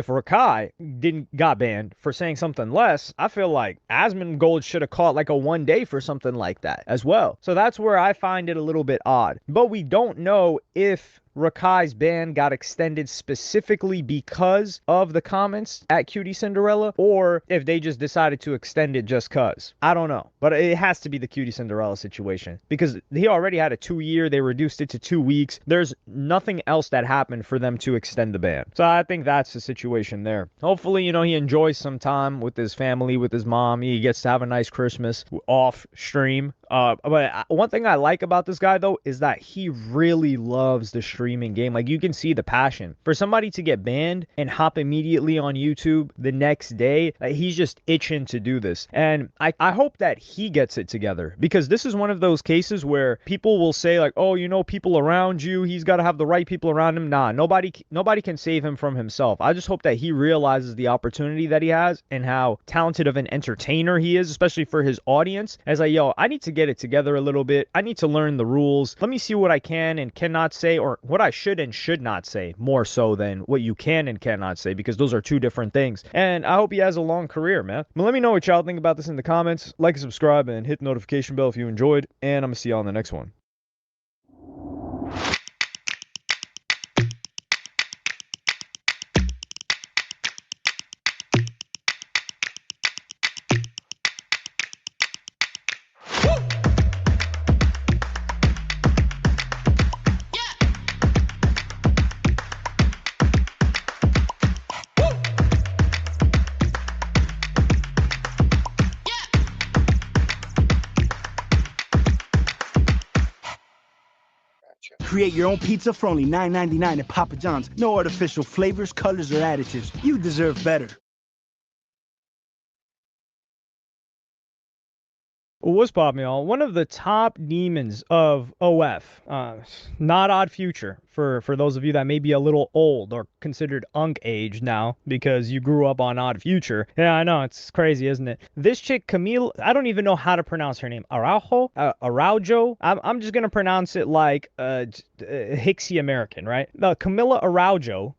Rakai got banned for saying something less, I feel like Asmongold should have caught like a 1 day for something like that as well. So that's where I find it a little bit odd. But we don't know if Rakai's ban got extended specifically because of the comments at Cutie Cinderella, or if they just decided to extend it just cause. I don't know, but it has to be the Cutie Cinderella situation because he already had a 2-year. They reduced it to 2 weeks. There's nothing else that happened for them to extend the ban. So I think that's the situation there. Hopefully, he enjoys some time with his family, with his mom. He gets to have a nice Christmas off stream. But one thing I like about this guy though is that he really loves the streaming game. Like you can see the passion for somebody to get banned and hop immediately on YouTube the next day. He's just itching to do this, and I hope that he gets it together because this is one of those cases where people will say like, oh, people around you, he's got to have the right people around him. Nah, nobody can save him from himself. I just hope that he realizes the opportunity that he has and how talented of an entertainer he is, especially for his audience. As like, yo, I need to get it together a little bit. I need to learn the rules. Let me see what I can and cannot say, or what I should and should not say, more so than what you can and cannot say, because those are two different things. And I hope he has a long career, man. But let me know what y'all think about this in the comments. Like and subscribe and hit the notification bell if you enjoyed. And I'm gonna see y'all in the next one. Create your own pizza for only $9.99 at Papa John's. No artificial flavors, colors, or additives. You deserve better. What's poppin', y'all? One of the top demons of OF, not Odd Future, for those of you that may be a little old or considered unk age now because you grew up on Odd Future. Yeah, I know, it's crazy, isn't it? This chick, Camille, I don't even know how to pronounce her name. Araujo? I'm just gonna pronounce it like Hicksy American, right? Camilla Araujo.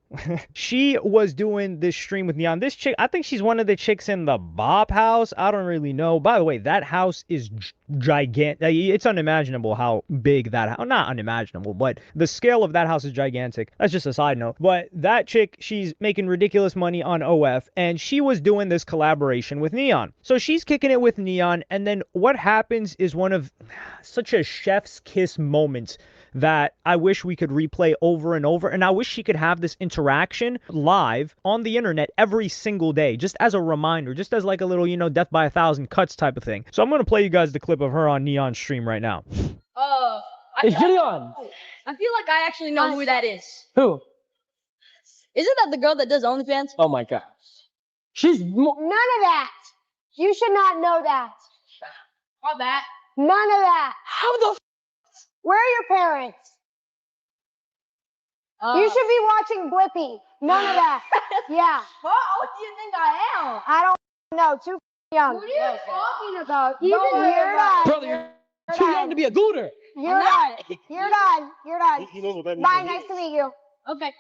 She was doing this stream with Neon. This chick, I think she's one of the chicks in the Bob house. I don't really know. By the way, that house is gigantic. It's unimaginable how big that house. Not unimaginable, but the scale of that house is gigantic. That's just a side note. But that chick, she's making ridiculous money on OF, and she was doing this collaboration with Neon. So she's kicking it with Neon, and then what happens is one of such a chef's kiss moment that I wish we could replay over and over. And I wish she could have this interaction live on the internet every single day, just as a reminder, just as like a little, death by 1,000 cuts type of thing. So I'm going to play you guys the clip of her on Neon stream right now. It's Gideon. I feel like I actually know who that is. Who? Isn't that the girl that does OnlyFans? Oh my god. She's None of that. You should not know that. All that. None of that. How the Where are your parents? You should be watching Blippi. None of that. Yeah. What do you think I am? I don't know. Too young. What are you talking about? Even you're done. brother, you're too young to be a gooter. You're done. You're done. You're done. He knows what that Bye. means. Nice to meet you. Okay.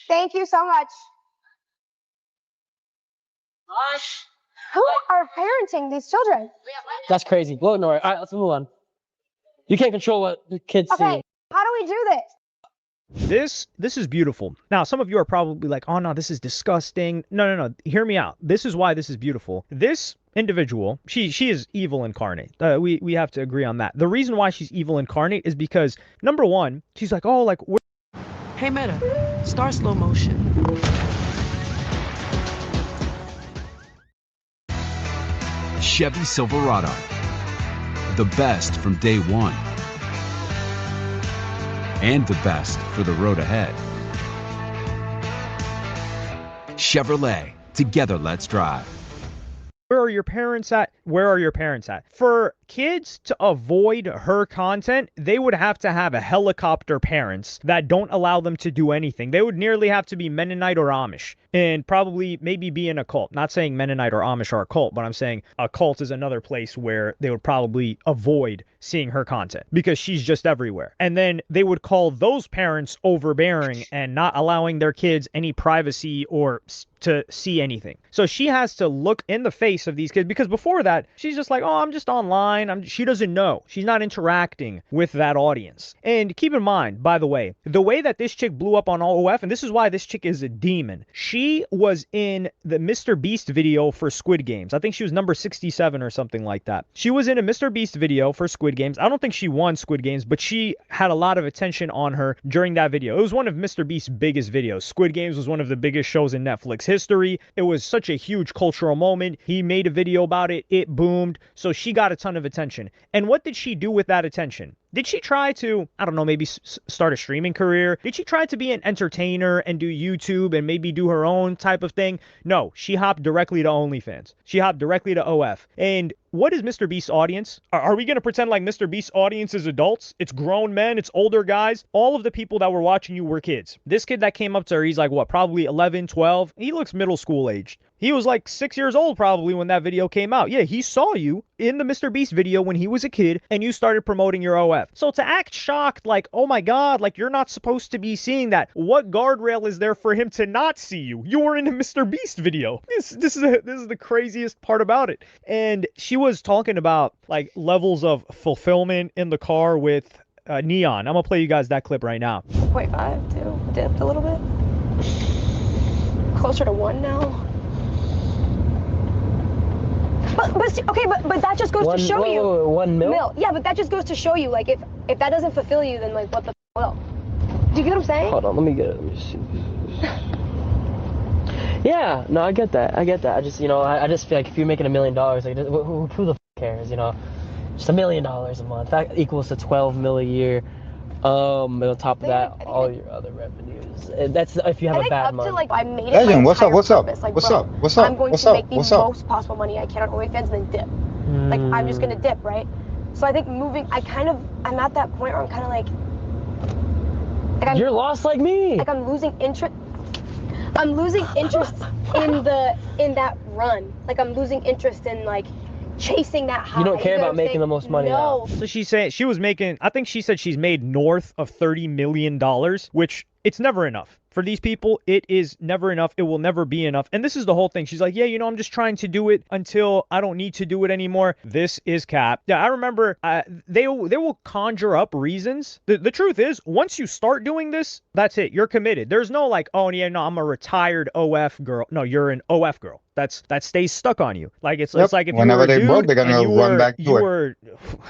Thank you so much. Who are parenting these children? That's crazy. Blow it, Nora. All right, let's move on. You can't control what the kids Okay. see. How do we do this? This is beautiful. Now, some of you are probably like, oh no, this is disgusting. No. Hear me out. This is why this is beautiful. This individual, she is evil incarnate. We have to agree on that. The reason why she's evil incarnate is because, number one, she's like, oh, like, Hey Meta, start slow motion. Chevy Silverado. The best from day one. And the best for the road ahead. Chevrolet. Together, let's drive. where are your parents at? Where are your parents at? For kids to avoid her content, they would have to have a helicopter parents that don't allow them to do anything. They would nearly have to be Mennonite or Amish and probably maybe be in a cult. Not saying Mennonite or Amish are a cult, but I'm saying a cult is another place where they would probably avoid seeing her content because she's just everywhere. And then they would call those parents overbearing and not allowing their kids any privacy or to see anything. So she has to look in the face of these kids because before that, she's just like, oh, I'm just online. She doesn't know. She's not interacting with that audience. And keep in mind, by the way that this chick blew up on OF, and this is why this chick is a demon. She was in the Mr. Beast video for Squid Games. I think she was number 67 or something like that. She was in a Mr. Beast video for Squid Games. I don't think she won Squid Games, but she had a lot of attention on her during that video. It was one of Mr. Beast's biggest videos. Squid Games was one of the biggest shows in Netflix history. It was such a huge cultural moment. He made a video about it. It boomed. So she got a ton of attention. And what did she do with that attention? Did she try to, I don't know, maybe start a streaming career? Did she try to be an entertainer and do YouTube and maybe do her own type of thing? No, she hopped directly to OnlyFans. She hopped directly to OF. And what is Mr. Beast's audience? Are we going to pretend like Mr. Beast's audience is adults? It's grown men, it's older guys. All of the people that were watching you were kids. This kid that came up to her, he's like, what, probably 11, 12? He looks middle school aged. He was like 6 years old probably when that video came out. Yeah, he saw you in the Mr. Beast video when he was a kid and you started promoting your OF. So to act shocked like, oh my God, like you're not supposed to be seeing that. What guardrail is there for him to not see you? You were in a Mr. Beast video. This is the craziest part about it. And she was talking about like levels of fulfillment in the car with Neon. I'm gonna play you guys that clip right now. 0.5 too. Dipped a little bit. Closer to 1 now. But see, okay, but that just goes to show you. 1 mil? Yeah, but that just goes to show you, like, if that doesn't fulfill you, then like, what the will? Do you get what I'm saying? Hold on, let me get it. Let me see. Yeah, no, I get that. I just, I just feel like if you're making $1 million, like, who the cares, Just $1 million a month. That equals to 12 mil a year. And on top of that, all your other revenues. That's if you have a bad month. To, like, I made it Legend, what's up? purpose. Like, What's bro, up? I'm going to make the most possible money I can on OnlyFans and then dip. Like, I'm just gonna dip, right? So I think I'm at that point where I'm kind of like you're lost like me. Like I'm losing interest. I'm losing interest in that run. Like I'm losing interest in like chasing that high. You don't care know about making the most money now. So she's saying she was making, I think she said she's made north of $30 million, which it's never enough. For these people, it is never enough. It will never be enough. And this is the whole thing. She's like, yeah, I'm just trying to do it until I don't need to do it anymore. This is cap. Yeah, I remember they will conjure up reasons. The truth is, once you start doing this, that's it. You're committed. There's no like, oh yeah, no, I'm a retired OF girl. No, you're an OF girl. That stays stuck on you. Like it's like if Whenever you they broke, were a they're dude gonna and run back you to it.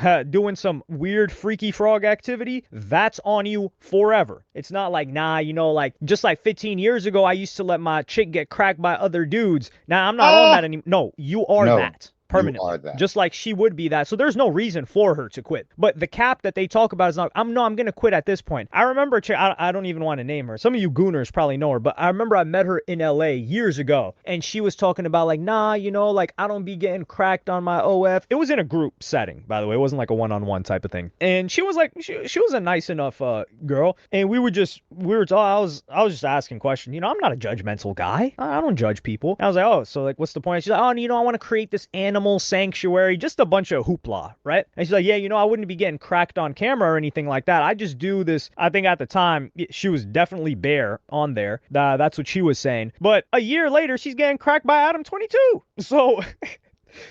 were doing some weird freaky frog activity, that's on you forever. It's not like, nah, like just like 15 years ago, I used to let my chick get cracked by other dudes. Now I'm not on that anymore. No, you are No, that. Permanently, you are that. just like she would be that. So there's no reason for her to quit. But the cap that they talk about is not, I'm gonna quit at this point. I remember, I don't even want to name her. Some of you gooners probably know her, but I remember I met her in LA years ago, and she was talking about like, nah, like I don't be getting cracked on my OF. It was in a group setting, by the way. It wasn't like a one-on-one type of thing. And she was like, she was a nice enough girl, and we were I was just asking questions. I'm not a judgmental guy. I don't judge people. And I was like, oh, so like, what's the point? She's like, oh, I want to create this animal sanctuary, just a bunch of hoopla, right? And she's like, yeah, I wouldn't be getting cracked on camera or anything like that. I just do this. I think at the time she was definitely bare on there. That's what she was saying. But a year later, she's getting cracked by Adam 22. So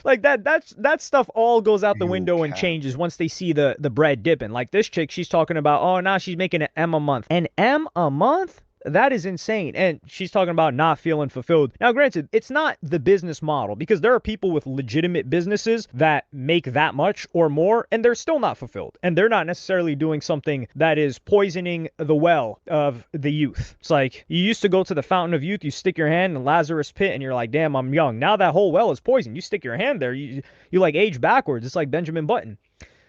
like that stuff all goes out the window and changes once they see the bread dipping. Like this chick, she's talking about, oh, now she's making an M a month. An M a month? That is insane. And she's talking about not feeling fulfilled. Now, granted, it's not the business model, because there are people with legitimate businesses that make that much or more, and they're still not fulfilled. And they're not necessarily doing something that is poisoning the well of the youth. It's like you used to go to the fountain of youth, you stick your hand in Lazarus pit, and you're like, damn, I'm young. Now that whole well is poisoned. You stick your hand there, you like age backwards. It's like Benjamin Button.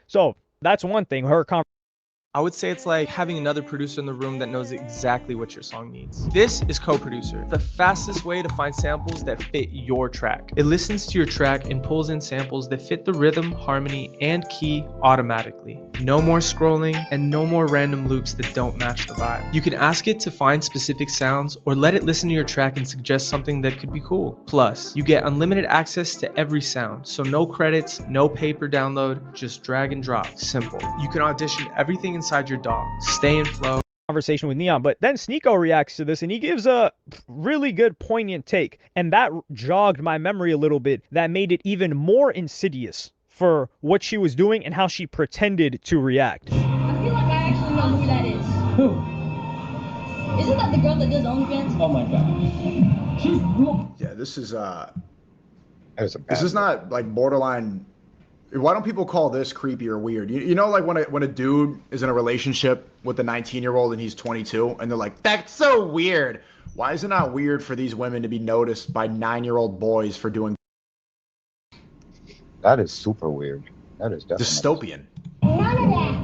So that's one thing. I would say it's like having another producer in the room that knows exactly what your song needs. This is Co-Producer, the fastest way to find samples that fit your track. It listens to your track and pulls in samples that fit the rhythm, harmony, and key automatically. No more scrolling and no more random loops that don't match the vibe. You can ask it to find specific sounds or let it listen to your track and suggest something that could be cool. Plus, you get unlimited access to every sound, so no credits, no paper download, just drag and drop. Simple. You can audition everything inside your DAW. Stay in flow. Conversation with Neon, but then Sneeko reacts to this and he gives a really good poignant take, and that jogged my memory a little bit. That made it even more insidious for what she was doing and how she pretended to react. I feel like I actually know who that is. Who? Isn't that the girl that does OnlyFans? Oh my god. Yeah, this is this is not like borderline. Why don't people call this creepy or weird? You know, like when a dude is in a relationship with a 19-year-old and he's 22, and they're like, that's so weird. Why is it not weird for these women to be noticed by 9-year-old boys for doing? That is super weird. That is definitely dystopian. None of that.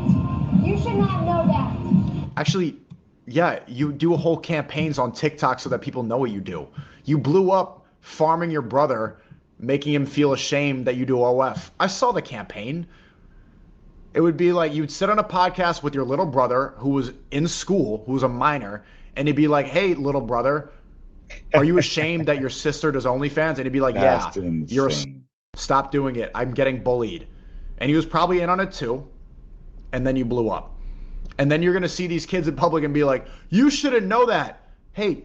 You should not know that. Actually, yeah, you do whole campaigns on TikTok so that people know what you do. You blew up farming your brother, making him feel ashamed that you do OF. I saw the campaign. It would be like you'd sit on a podcast with your little brother who was in school, who was a minor, and he'd be like, hey, little brother, are you ashamed that your sister does OnlyFans? And he'd be like, yeah, you're stop doing it. I'm getting bullied. And he was probably in on it too. And then you blew up. And then you're going to see these kids in public and be like, you shouldn't know that. Hey,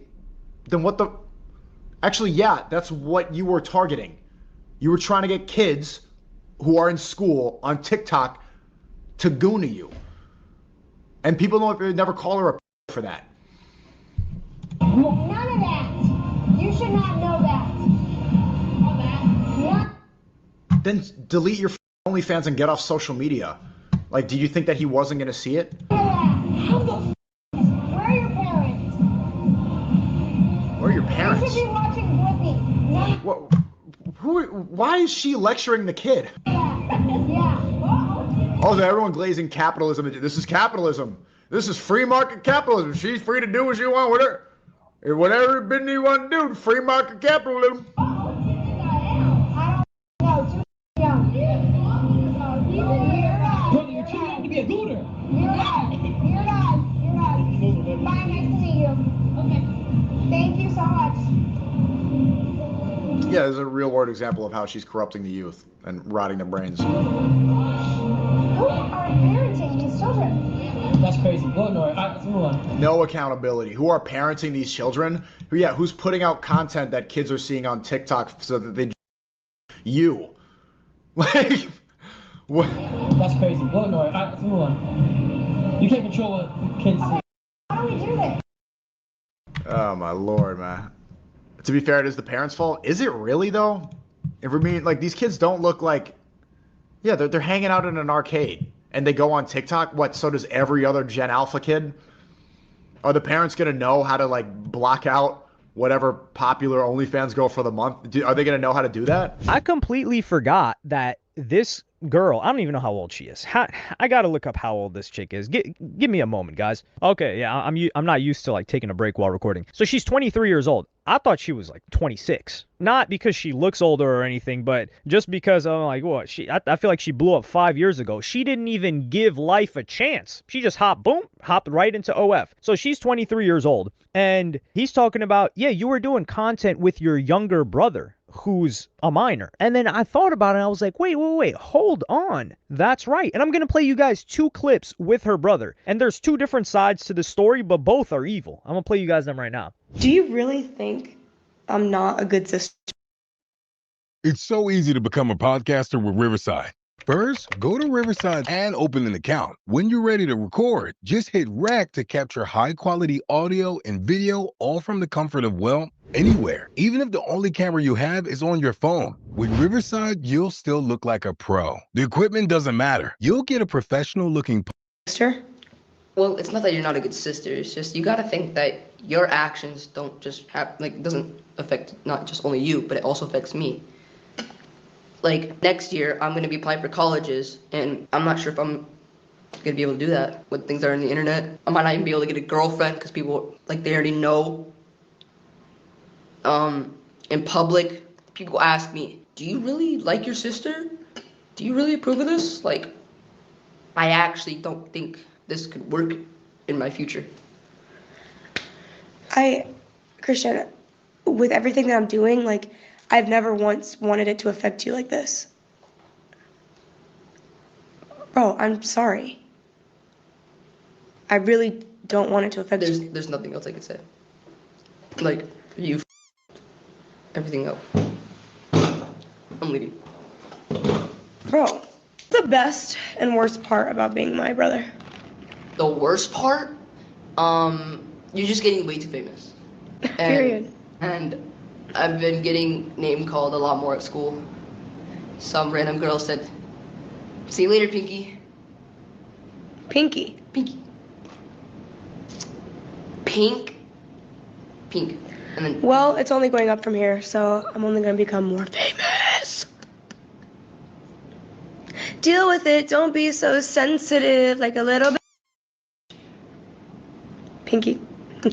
then what the... Actually, yeah, that's what you were targeting. You were trying to get kids who are in school on TikTok to goon you. And people don't never call her a for that. None of that. You should not know that. Then delete your OnlyFans and get off social media. Like, do you think that he wasn't going to see it? How the Where are your parents? Where are your You parents? should be watching Blippi. What? Why is she lecturing the kid? Oh, everyone glazing capitalism. This is capitalism. This is free market capitalism. She's free to do what she wants with her. Whatever business you want to do, free market capitalism. Brother, you're too young to be a gooner. You're right. Bye, nice to meet you. Okay. Thank you so much. Yeah, this is a real world example of how she's corrupting the youth and rotting their brains. Who are parenting these children? That's crazy. Go ignore it. Let's move on. No accountability. Who are parenting these children? Who's putting out content that kids are seeing on TikTok so that they... You. Like, what? That's crazy. Go ignore it. Let's move on. You can't control what kids see. How do we do this? Oh my lord, man. To be fair, it is the parents' fault. Is it really though? If we're being like, these kids don't look like... Yeah, they're hanging out in an arcade and they go on TikTok. What? So does every other Gen Alpha kid? Are the parents gonna know how to like block out whatever popular OnlyFans girl for the month? Are they gonna know how to do that? I completely forgot that this girl, I don't even know how old she is. I gotta look up how old this chick is. Give me a moment, guys. Okay, yeah, I'm not used to like taking a break while recording. So she's 23 years old. I thought she was like 26. Not because she looks older or anything, but just because I'm like, what? I feel like she blew up 5 years ago. She didn't even give life a chance. She just hopped right into OF. So she's 23 years old. And he's talking about, yeah, you were doing content with your younger brother, who's a minor. And then I thought about it and I was like, wait, hold on. That's right. And I'm going to play you guys 2 clips with her brother. And there's 2 different sides to the story, but both are evil. I'm going to play you guys them right now. Do you really think I'm not a good sister? It's so easy to become a podcaster with Riverside. First, go to Riverside and open an account. When you're ready to record, just hit rec to capture high-quality audio and video, all from the comfort of, well, anywhere. Even if the only camera you have is on your phone. With Riverside, you'll still look like a pro. The equipment doesn't matter. You'll get a professional-looking Sister? Well, it's not that you're not a good sister. It's just you gotta think that your actions don't just have, like, doesn't affect not just only you, but it also affects me. Like, next year, I'm gonna be applying for colleges, and I'm not sure if I'm gonna be able to do that with things that are on the internet. I might not even be able to get a girlfriend because people, like, they already know. In public, people ask me, do you really like your sister? Do you really approve of this? Like, I actually don't think this could work in my future. Christian, with everything that I'm doing, like, I've never once wanted it to affect you like this. Bro, I'm sorry. I really don't want it to affect you. There's nothing else I can say. Like, you everything up. I'm leaving. Bro, the best and worst part about being my brother? The worst part? You're just getting way too famous. Period. And I've been getting name called a lot more at school. Some random girl said, "See you later, Pinky." Pinky? Pinky. Pink. Pink. And then... Well, it's only going up from here, so I'm only going to become more famous. Deal with it. Don't be so sensitive, like a little bit. Pinky.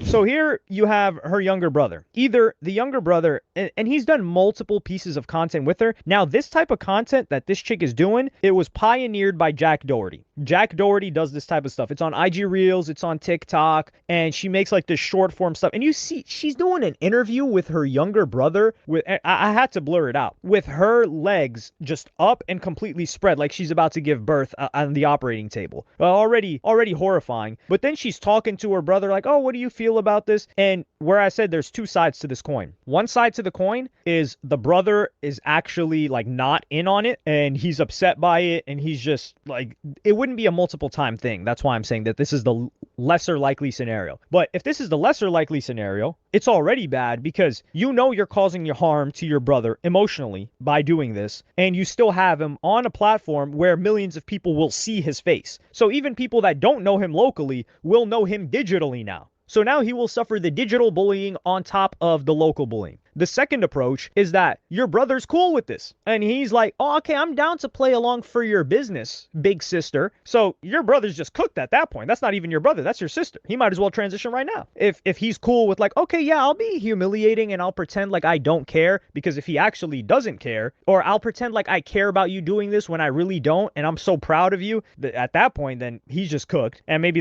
So here you have her younger brother. Either the younger brother, and he's done multiple pieces of content with her. Now, this type of content that this chick is doing, it was pioneered by Jack Doherty. Jack Doherty does this type of stuff. It's on IG Reels, it's on TikTok, and she makes like this short form stuff. And you see, she's doing an interview with her younger brother. With I had to blur it out. With her legs just up and completely spread, like she's about to give birth on the operating table. Well, already horrifying. But then she's talking to her brother like, "Oh, what do you feel about this?" And where I said there's 2 sides to this coin. One side to the coin is the brother is actually like not in on it and he's upset by it and he's just like, it wouldn't be a multiple time thing. That's why I'm saying that this is the lesser likely scenario. But if this is the lesser likely scenario, it's already bad because you know you're causing your harm to your brother emotionally by doing this, and you still have him on a platform where millions of people will see his face. So even people that don't know him locally will know him digitally now. So now he will suffer the digital bullying on top of the local bullying. The second approach is that your brother's cool with this. And he's like, "Oh, okay, I'm down to play along for your business, big sister." So your brother's just cooked at that point. That's not even your brother. That's your sister. He might as well transition right now. If he's cool with like, "Okay, yeah, I'll be humiliating and I'll pretend like I don't care," because if he actually doesn't care, or I'll pretend like I care about you doing this when I really don't and I'm so proud of you, at that point, then he's just cooked. And maybe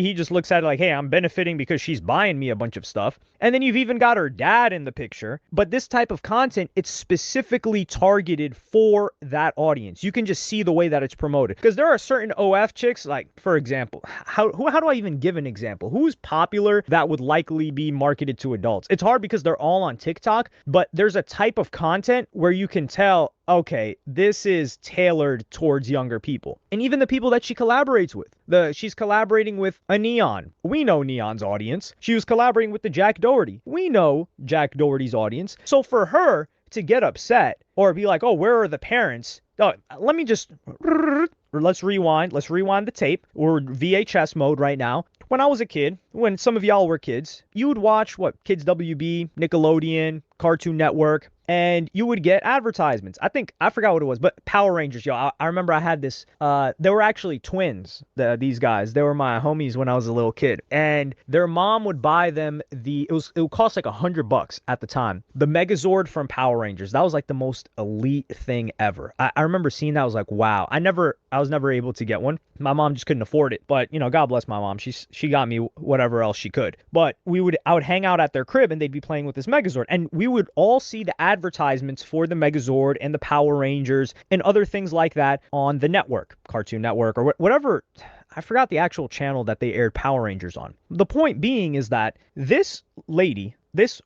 he just looks at it like, "Hey, I'm benefiting because she's buying me a bunch of stuff." And then you've even got her dad in the picture. picture, but this type of content, it's specifically targeted for that audience. You can just see the way that it's promoted. Because there are certain OF chicks, like, for example, how do I even give an example? Who's popular that would likely be marketed to adults? It's hard because they're all on TikTok, but there's a type of content where you can tell, okay, this is tailored towards younger people. And even the people that she collaborates with. She's collaborating with a Neon. We know Neon's audience. She was collaborating with the Jack Doherty. We know Jack Doherty's audience. So for her to get upset or be like, oh, where are the parents? Let me just, let's rewind the tape. We're VHS mode right now. When I was a kid, when some of y'all were kids, you would watch what? Kids WB, Nickelodeon, Cartoon Network, and you would get advertisements. I forgot what it was, but Power Rangers, yo. I remember I had this, they were actually twins, these guys. They were my homies when I was a little kid. And their mom would buy them it would cost like $100 at the time. The Megazord from Power Rangers. That was like the most elite thing ever. I remember seeing that. I was like, wow. I was never able to get one. My mom just couldn't afford it. But, God bless my mom. She got me whatever else she could. But I would hang out at their crib and they'd be playing with this Megazord. And we would all see the advertisements for the Megazord and the Power Rangers and other things like that on the network, Cartoon Network or whatever. I forgot the actual channel that they aired Power Rangers on. The point being is that this lady, this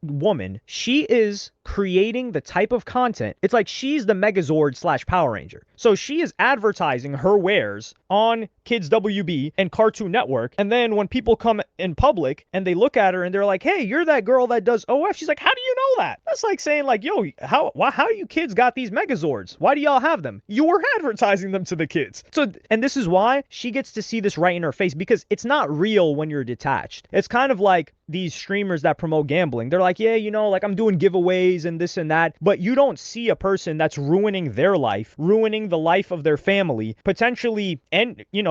woman, she is creating the type of content. It's like she's the Megazord / Power Ranger. So she is advertising her wares on Kids WB and Cartoon Network. And then when people come in public and they look at her and they're like, hey, you're that girl that does OF. She's like, how do you know that? That's like saying like, yo, how you kids got these Megazords? Why do y'all have them? You were advertising them to the kids. So, and this is why she gets to see this right in her face, because it's not real when you're detached. It's kind of like these streamers that promote gambling. They're like, yeah, like I'm doing giveaways and this and that, but you don't see a person that's ruining their life, ruining the life of their family, potentially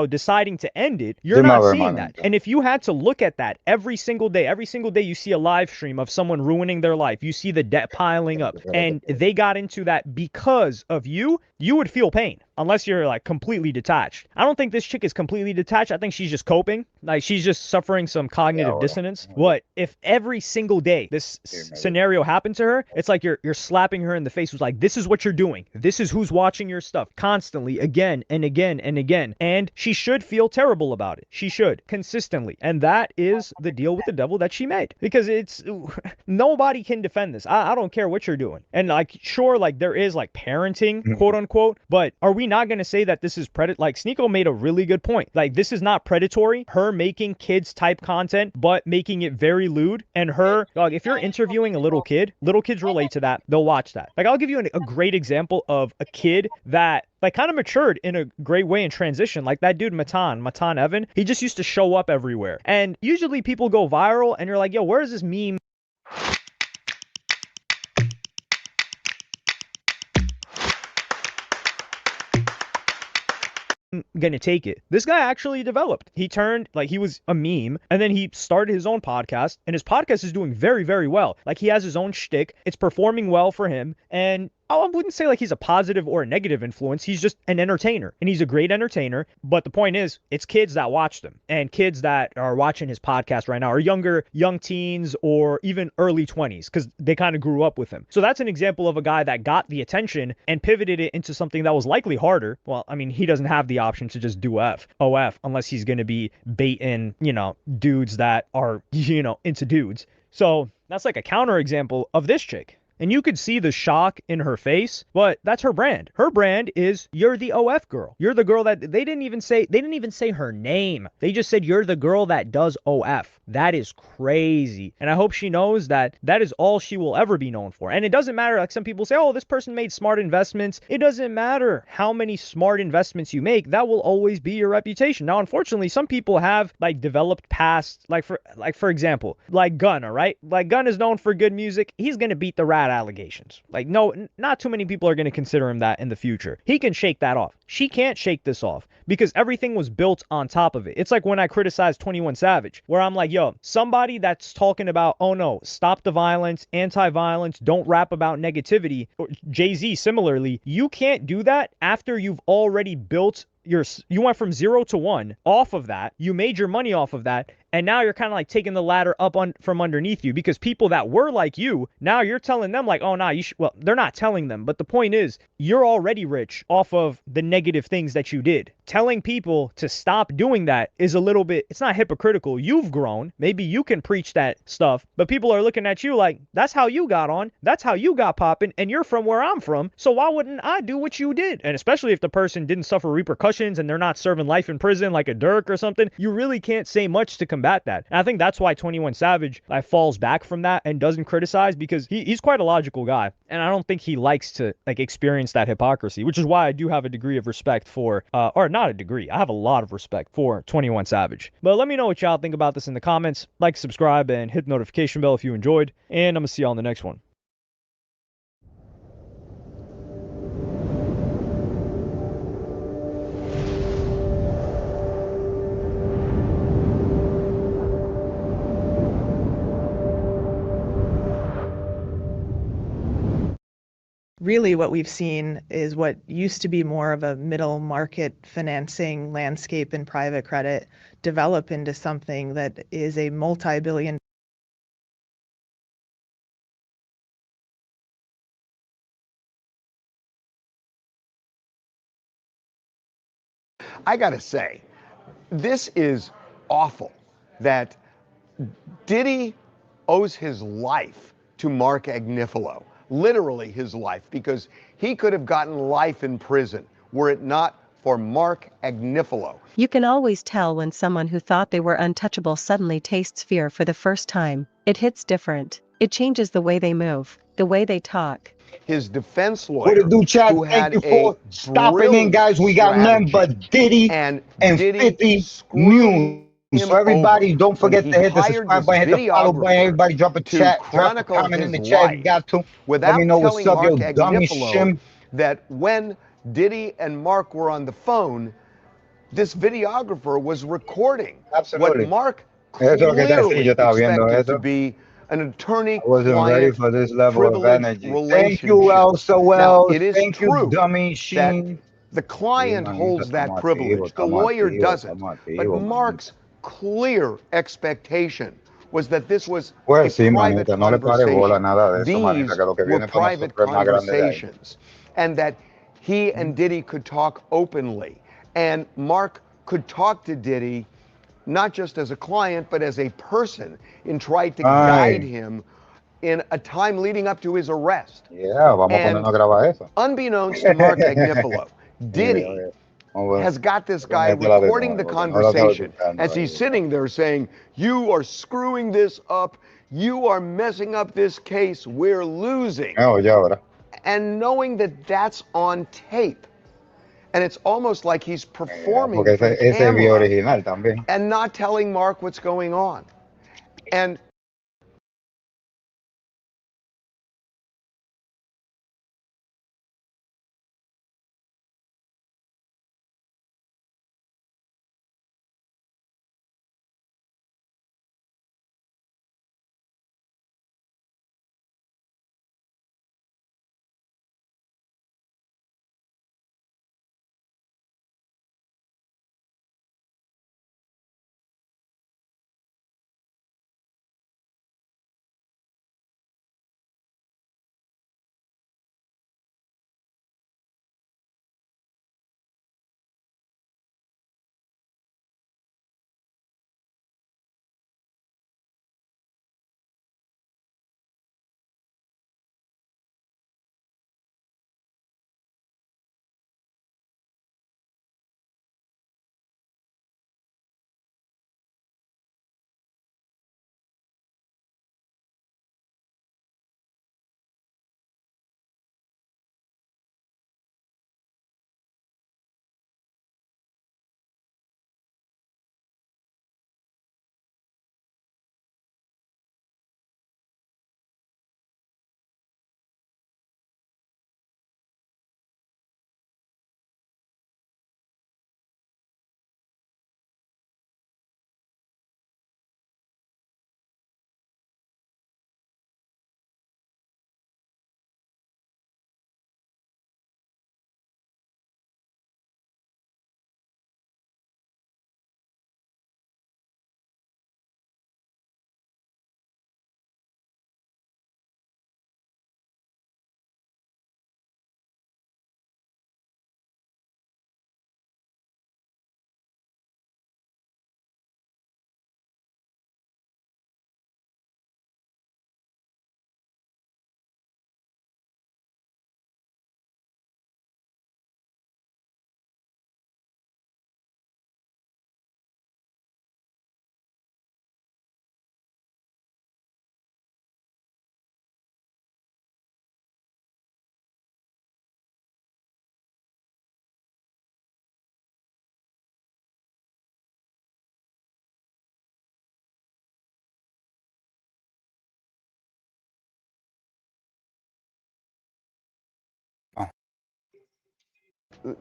deciding to end it. You're not seeing that. And if you had to look at that every single day you see a live stream of someone ruining their life, you see the debt piling up, and they got into that because of you would feel pain. Unless you're like completely detached. I don't think this chick is completely detached. I think she's just coping. Like she's just suffering some cognitive dissonance. But if every single day this scenario happened to her, it's like you're slapping her in the face with like, this is what you're doing. This is who's watching your stuff constantly, again and again and again. And she should feel terrible about it. She should, consistently. And that is the deal with the devil that she made. Because nobody can defend this. I don't care what you're doing. And like, sure, like there is like parenting, quote unquote, but are we not going to say that this is like Sneeko made a really good point. Like this is not predatory, her making kids type content, but making it very lewd. And her, dog, if you're interviewing a little kids relate to that. They'll watch that. Like I'll give you a great example of a kid that like kind of matured in a great way in transition. Like that dude, Matan Evan, he just used to show up everywhere. And usually people go viral and you're like, yo, where is this meme gonna take it? This guy actually developed. He turned, like, he was a meme, and then he started his own podcast, and his podcast is doing very, very well. Like, he has his own shtick. It's performing well for him, and I wouldn't say like he's a positive or a negative influence. He's just an entertainer, and he's a great entertainer. But the point is, it's kids that watch them, and kids that are watching his podcast right now are young teens or even early 20s, because they kind of grew up with him. So that's an example of a guy that got the attention and pivoted it into something that was likely harder. Well, I mean, he doesn't have the option to just do OF unless he's going to be baiting, dudes that are, into dudes. So that's like a counter example of this chick. And you could see the shock in her face, but that's her brand. Her brand is, you're the OF girl. You're the girl that they didn't even say her name. They just said, you're the girl that does OF. That is crazy. And I hope she knows that that is all she will ever be known for. And it doesn't matter, like some people say, oh, this person made smart investments. It doesn't matter how many smart investments you make. That will always be your reputation. Now, unfortunately, some people have like developed past, for example, like Gunn, all right? Like Gunn is known for good music. He's going to beat the rat allegations. Like, no, not too many people are going to consider him that in the future. He can shake that off. She can't shake this off because everything was built on top of it. It's like when I criticized 21 Savage, where I'm like, yo, somebody that's talking about, oh no, stop the violence, anti-violence, don't rap about negativity, or Jay-Z similarly, you can't do that after you've already built you went from 0 to 1 off of that. You made your money off of that, and now you're kind of like taking the ladder up from underneath you, because people that were like you, now you're telling them like, oh, nah, you should. Well, they're not telling them, but the point is, you're already rich off of the negative things that you did. Telling people to stop doing that is a little bit, it's not hypocritical. You've grown. Maybe you can preach that stuff, but people are looking at you like, that's how you got on. That's how you got popping, and you're from where I'm from. So why wouldn't I do what you did? And especially if the person didn't suffer repercussions and they're not serving life in prison like a Dirk or something, you really can't say much to combat that. And I think that's why 21 Savage falls back from that and doesn't criticize, because he's quite a logical guy. And I don't think he likes to like experience that hypocrisy, which is why I do have a degree of respect for, or not a degree, I have a lot of respect for 21 Savage. But let me know what y'all think about this in the comments. Like, subscribe, and hit the notification bell if you enjoyed. And I'm going to see y'all in the next one. Really what we've seen is what used to be more of a middle market financing landscape in private credit develop into something that is a multi-billion. I gotta say, this is awful that Diddy owes his life to Mark Agnifilo, literally his life, because he could have gotten life in prison were it not for Mark Agnifilo. You can always tell when someone who thought they were untouchable suddenly tastes fear for the first time. It hits different. It changes the way they move, the way they talk. His defense What it lawyer, do, Chad? who Thank had you a for stopping in, brilliant guys. We got none strategy, but Diddy and and Diddy 50 screwed news. him So over everybody, don't when forget he to hit the hired subscribe this button, hit the follow button. videographer Everybody, drop a to chat, drop a chronicle comment in his the chat if you life got to. Let me without know what's telling up, yo, Mark dummy Agnifilo shim. that when Diddy and Mark were on the phone, this videographer was recording what Absolutely. Mark Eso es lo que te decía, yo clearly estaba viendo expected to eso. be an I wasn't ready attorney-client for this level of privileged energy. Thank you, relationship. Elsa Now, Wells. it is Thank you, true dummy that shim. the Sí, client manito, holds that estamos activos, privilege. The estamos lawyer activos, doesn't. estamos But activos, manito. Mark's clear expectation was that this was a Pues sí, private manito, no le pare bola a conversation. nada de eso, manito, These que lo que were viene para private nosotros es más grande de ahí. conversations. And that he and Diddy could talk openly. And Mark could talk to Diddy not just as a client, but as a person, in trying to guide Ay, him in a time leading up to his arrest. yeah, vamos a And ponernos a grabar eso. unbeknownst to Mark Agnifilo, Mira, Diddy vamos has got this a guy ponértela de recording nuevo, the porque no la estaba conversation escuchando as ahí. he's sitting there saying, "You are screwing this up. You are messing up this case. We're losing." Me oye ahora. And knowing that that's on tape. And it's almost like he's Porque performing for the ese es video camera original también. and not telling Mark what's going on. And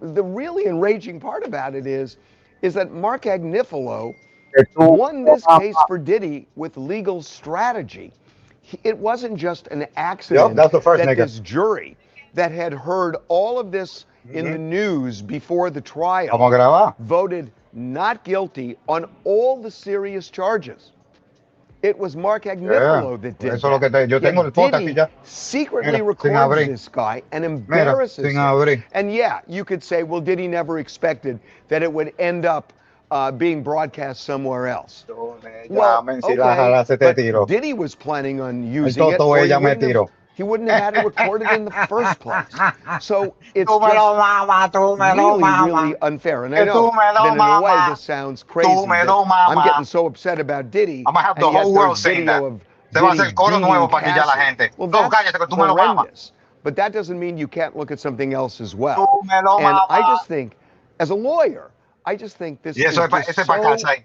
the really enraging part about it is that Mark Agnifilo won this case for Diddy with legal strategy. It wasn't just an accident that's the first that nigga. this jury that had heard all of this in the news before the trial Vamos a grabar. voted not guilty on all the serious charges. It was Mark Agnifilo that did Eso es lo que that. yo tengo el Yet pote aquí Diddy ya. secretly Mira, sin records abrir. this guy and Mira, embarrasses sin him. abrir. And yeah, you could say, well, Diddy never expected that it would end up being broadcast somewhere else. Well, Llamen si la okay, jala se te but tiro. Diddy was planning on El using it, toto or he ella me wouldn't have, tiro. he wouldn't have had it recorded in the first place. So it's Tú me just lo mamas, tú me lo really, mamas. really unfair. And I Que know tú me lo that in a way mamas. this sounds Tú crazy me that lo I'm mamas. getting so upset about Diddy, I'm gonna have the and yet whole world there's saying video that. of Se va a Diddy hacer coro beating nuevo para que ya la Cassie. gente. Well, No, that's cállate que tú me lo mamas. horrendous. But that doesn't mean you can't look at something else as well. Tú me lo And I mamas. just think, as a lawyer, I just think this Y is eso es just ese para so casa ahí.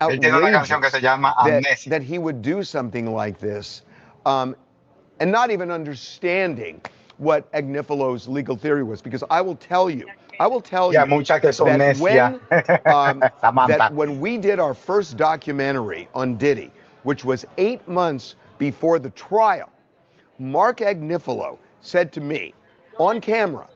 Él tiene una canción que se outrageous llama Amnesia. that he would do something like this, and not even understanding what Agnifilo's legal theory was. Because I will tell you Ya muchas que son that necia. Samantha. that when we did our first documentary on Diddy, which was 8 months before the trial, Mark Agnifilo said to me on camera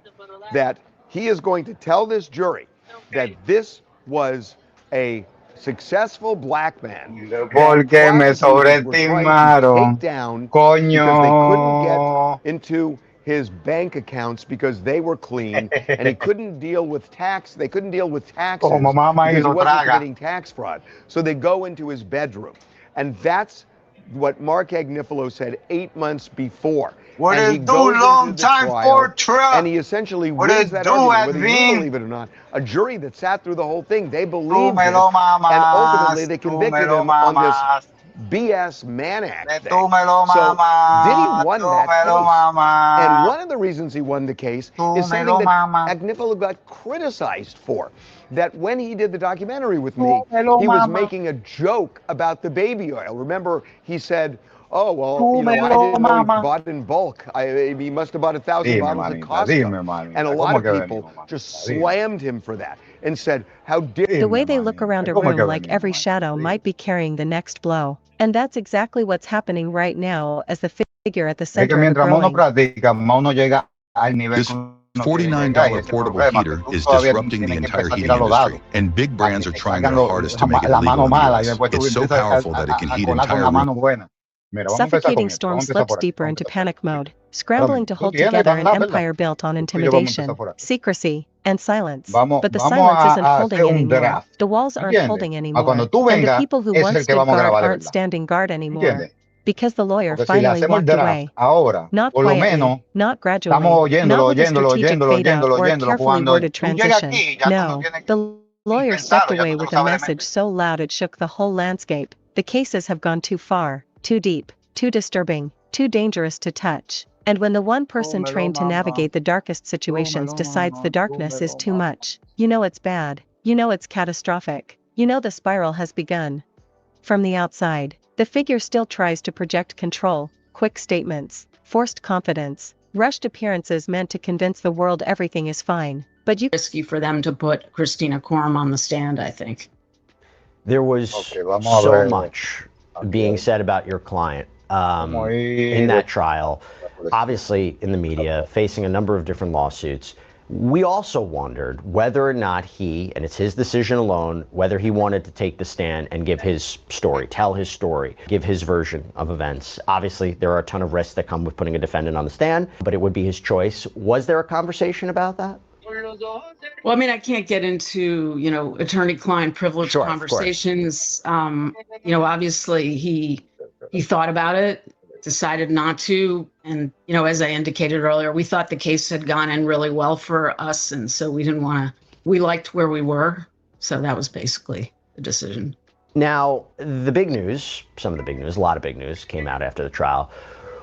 that he is going to tell this jury that this was a successful black man that Porque me prosecutors were trying to take sobreestimaron. down Coño. because they couldn't get into his bank accounts because they were clean, and he couldn't deal with tax. They couldn't deal with taxes Como mamá y because he lo wasn't traga. committing tax fraud. So they go into his bedroom, and that's what Mark Agnifilo said 8 months before. What And it he do, goes long into the time trial, for truck? and he essentially What wins it that do, argument, whether you Edwin? believe it or not. A jury that sat through the whole thing, they Tú believed me it, lo and ultimately mamas. they Tú me convicted lo him on this mamas. BS Mann Act thing. Tú me lo So Diddy mamas. won Tú that me lo case. mamas. And one of the reasons he won the case Tú is me something lo that mamas. Agnifilo got criticized for. That when he did the documentary with Tú me, me lo he was mamas. making a joke about the baby oil. Remember, he said, oh, well, Tú you me know, I lo didn't know he mamas. bought in bulk. He must have bought 1,000 Dime, bottles at manita. Costco. Dime, manita. And a lot ¿Cómo of que people venimos, manita? just Dime. slammed him for that and said, how dare The Dime, way they look manita. around a ¿Cómo room que like venimos, every manita? shadow Dime. might be carrying the next blow. And that's exactly what's happening right now as the figure at the Es que center of a mientras más uno growing. practica, más uno llega al nivel This que uno quiere $49 llegar. Y ese es el portable problema, que heater tú is todavía disrupting the tienes que entire empezar a heating tirar los dados industry, and big para brands que are te trying salgan their hardest to make it la illegal mano in the mala y US. después tú It's so empiezas powerful that it can a heat colar con entire la rooms. mano buena. Mira, vamos a empezar Suffocating con esto. storm Vamos a empezar slips por aquí. deeper Vamos a into empezar por panic aquí. mode, Ahora scrambling mismo. to Tú hold tienes, together van a an dar, ¿verdad? empire built on Tú y yo vamos a empezar intimidation, por aquí. secrecy, and silence. Vamos, But the vamos silence isn't a holding hacer un anymore. draft. The walls aren't ¿Entiendes? holding A cuando anymore. tú And the vengas, people who ese es once el que stood vamos a guard grabar de aren't verdad. standing guard anymore. ¿Entiendes? Because the lawyer Porque si le finally hacemos el walked draft away. ahora, Not por lo quietly, menos, not estamos gradually, oyéndolo, not with a oyéndolo, strategic oyéndolo, fade out oyéndolo, or a oyéndolo. carefully Cuando worded tú llegas transition. aquí, ya tú no No, tienes the ni lawyer stepped pensarlo, ya away tú te lo with a sabes de message mente. so loud it shook the whole landscape. The cases have gone too far, too deep, too disturbing, too dangerous to touch. And when the one person Tú me lo trained to mamas. navigate the darkest Tú me situations lo decides the mamas. Tú darkness me is lo too mamas. much, you know it's bad. You know it's catastrophic. You know the spiral has begun. From the outside, the figure still tries to project control, quick statements, forced confidence, rushed appearances meant to convince the world everything is fine. But you risky for them to put Christina Quorum on the stand, I think. There was Ok, vamos a so ver. much Ok. being said about your client Vamos a in ir. that trial, obviously in the media, facing a number of different lawsuits. We also wondered whether or not he, and it's his decision alone, whether he wanted to take the stand and give his story, tell his story, give his version of events. Obviously, there are a ton of risks that come with putting a defendant on the stand, but it would be his choice. Was there a conversation about that? Well, I mean, I can't get into, attorney-client privilege Sure, of course. conversations. Obviously he thought about it, decided not to. And, as I indicated earlier, we thought the case had gone in really well for us. And so we liked where we were. So that was basically the decision. Now, the big news, some of the big news, a lot of big news came out after the trial,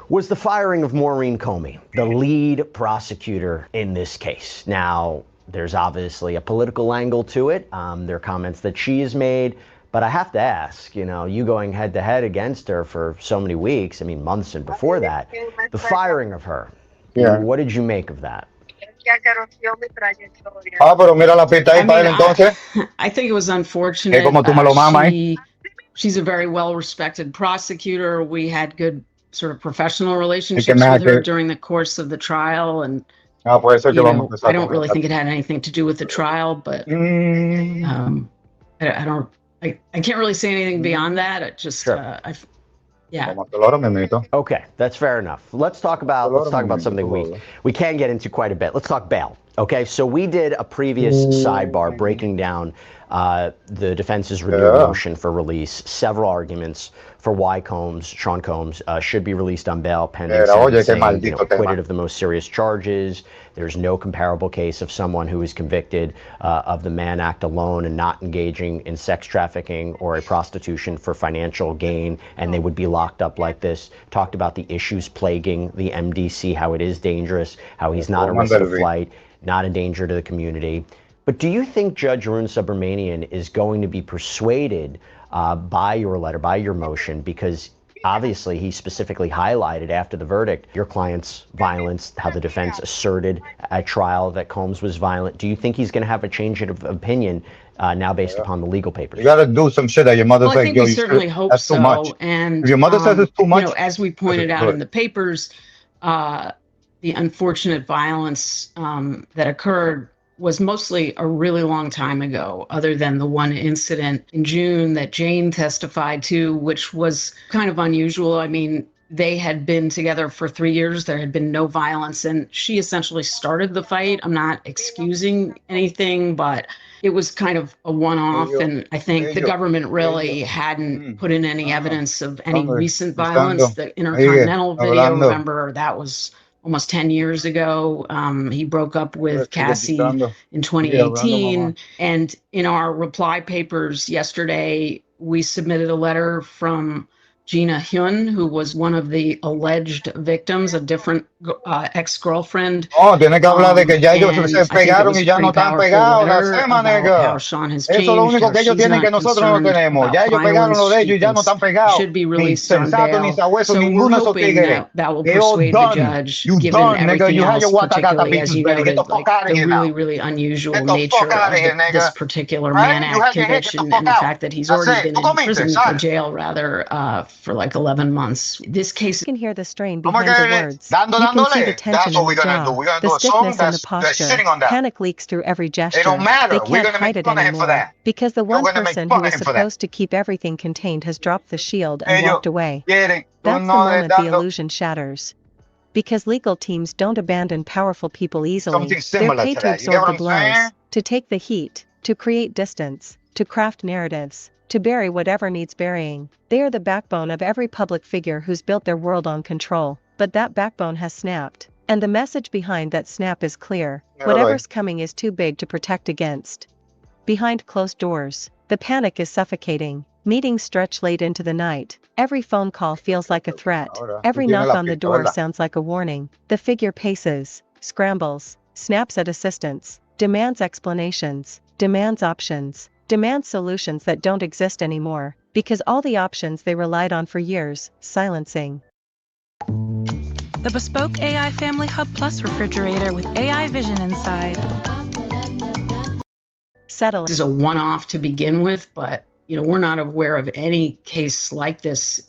was the firing of Maureen Comey, the lead prosecutor in this case. Now, there's obviously a political angle to it. There are comments that she has made, but I have to ask, you going head to head against her for so many weeks, I mean, months and before that, the firing of her, Yeah. what did you make of that? Ah, pero mira la pista ahí I para mean, él entonces. I think it was Es unfortunate. como tú me lo mamas ahí. She's a very well-respected prosecutor. We had good sort of professional Es que relationships me with her que. during the course of the trial, and Ah, puede ser que you vamos a know, I empezar don't con really esta. think it had anything to do with the trial, but I don't. I can't really say anything beyond that. It just, Sure. yeah. Vamos a hacerlo ahora mismito. Okay, that's fair enough. Let's talk about something we can get into quite a bit. Let's talk bail. Okay, so we did a previous sidebar breaking down the defense's renewed motion for release, several arguments for why Sean Combs should be released on bail pending sentencing, acquitted of the most serious charges. There's no comparable case of someone who is convicted of the Mann Act alone and not engaging in sex trafficking or a prostitution for financial gain, and they would be locked up like this. Talked about the issues plaguing the MDC, how it is dangerous, how he's not a risk of flight, not a danger to the community. But do you think Judge Arun Subramanian is going to be persuaded by your letter, by your motion, because obviously he specifically highlighted after the verdict your client's violence, how the defense asserted at trial that Combs was violent. Do you think he's going to have a change of opinion now based upon the legal papers? You got to do some shit that your mother Well, I says, think yo, we you certainly should, hope that's too much. so. And If your mother says it's too much, you know, as we pointed out in the papers, the unfortunate violence that occurred was mostly a really long time ago, other than the one incident in June that Jane testified to, which was kind of unusual. I mean, they had been together for 3 years. There had been no violence, and she essentially started the fight. I'm not excusing anything, but it was kind of a one-off, and I think the government really hadn't put in any evidence of any recent violence. The Intercontinental video, remember, that was almost 10 years ago. He broke up with Cassie in 2018. And in our reply papers yesterday, we submitted a letter from Gina Hyun, who was one of the alleged victims, a different ex-girlfriend. Oh, tiene que hablar de que ya ellos se pegaron y ya no están pegados. La sema, nega. Eso es lo único que ellos tienen que nosotros no tenemos. Ya ellos pegaron lo de ellos y ya no están pegados. Ni sensato, ni sabueso, ninguno de esos tigres. They all done. You done, nigga. You had your Watagata pictures ready. Get the fuck out of here now. The really unusual Get the nature fuck out of here, of nigga. this particular Right? Mann You Act had your head, get the conviction fuck and the out. fact that he's That's already it. been Tú in prison, comienzas, or jail rather, for like 11 months. This case. You can hear the strain Oh my behind the God, words. You can see the dándole. tension That's what in we're the gonna do. jaw, We're gonna the do a song stiffness in the that's posture. sitting on that. Panic leaks through every gesture. It don't matter. They We're can't gonna hide make it fun of him for anymore that. because the We're one gonna make person fun who of was him for that. supposed to keep everything contained has dropped the shield and Ellos walked away. quieren, That's the uno moment the dando illusion shatters. Because legal teams don't abandon powerful people easily. something They're similar paid to to that. You get absorb what the I'm blows, saying? to take the heat, to create distance, to craft narratives, to bury whatever needs burying. They are the backbone of every public figure who's built their world on control. But that backbone has snapped. And the message behind that snap is clear. Whatever's coming is too big to protect against. Behind closed doors, the panic is suffocating. Meetings stretch late into the night. Every phone call feels like a threat. Every knock on the door sounds like a warning. The figure paces, scrambles, snaps at assistance, demands explanations, demands options, demands solutions that don't exist anymore, because all the options they relied on for years, silencing. The bespoke AI Family Hub Plus refrigerator with AI vision inside. Settle. This is a one-off to begin with, but you know, we're not aware of any case like this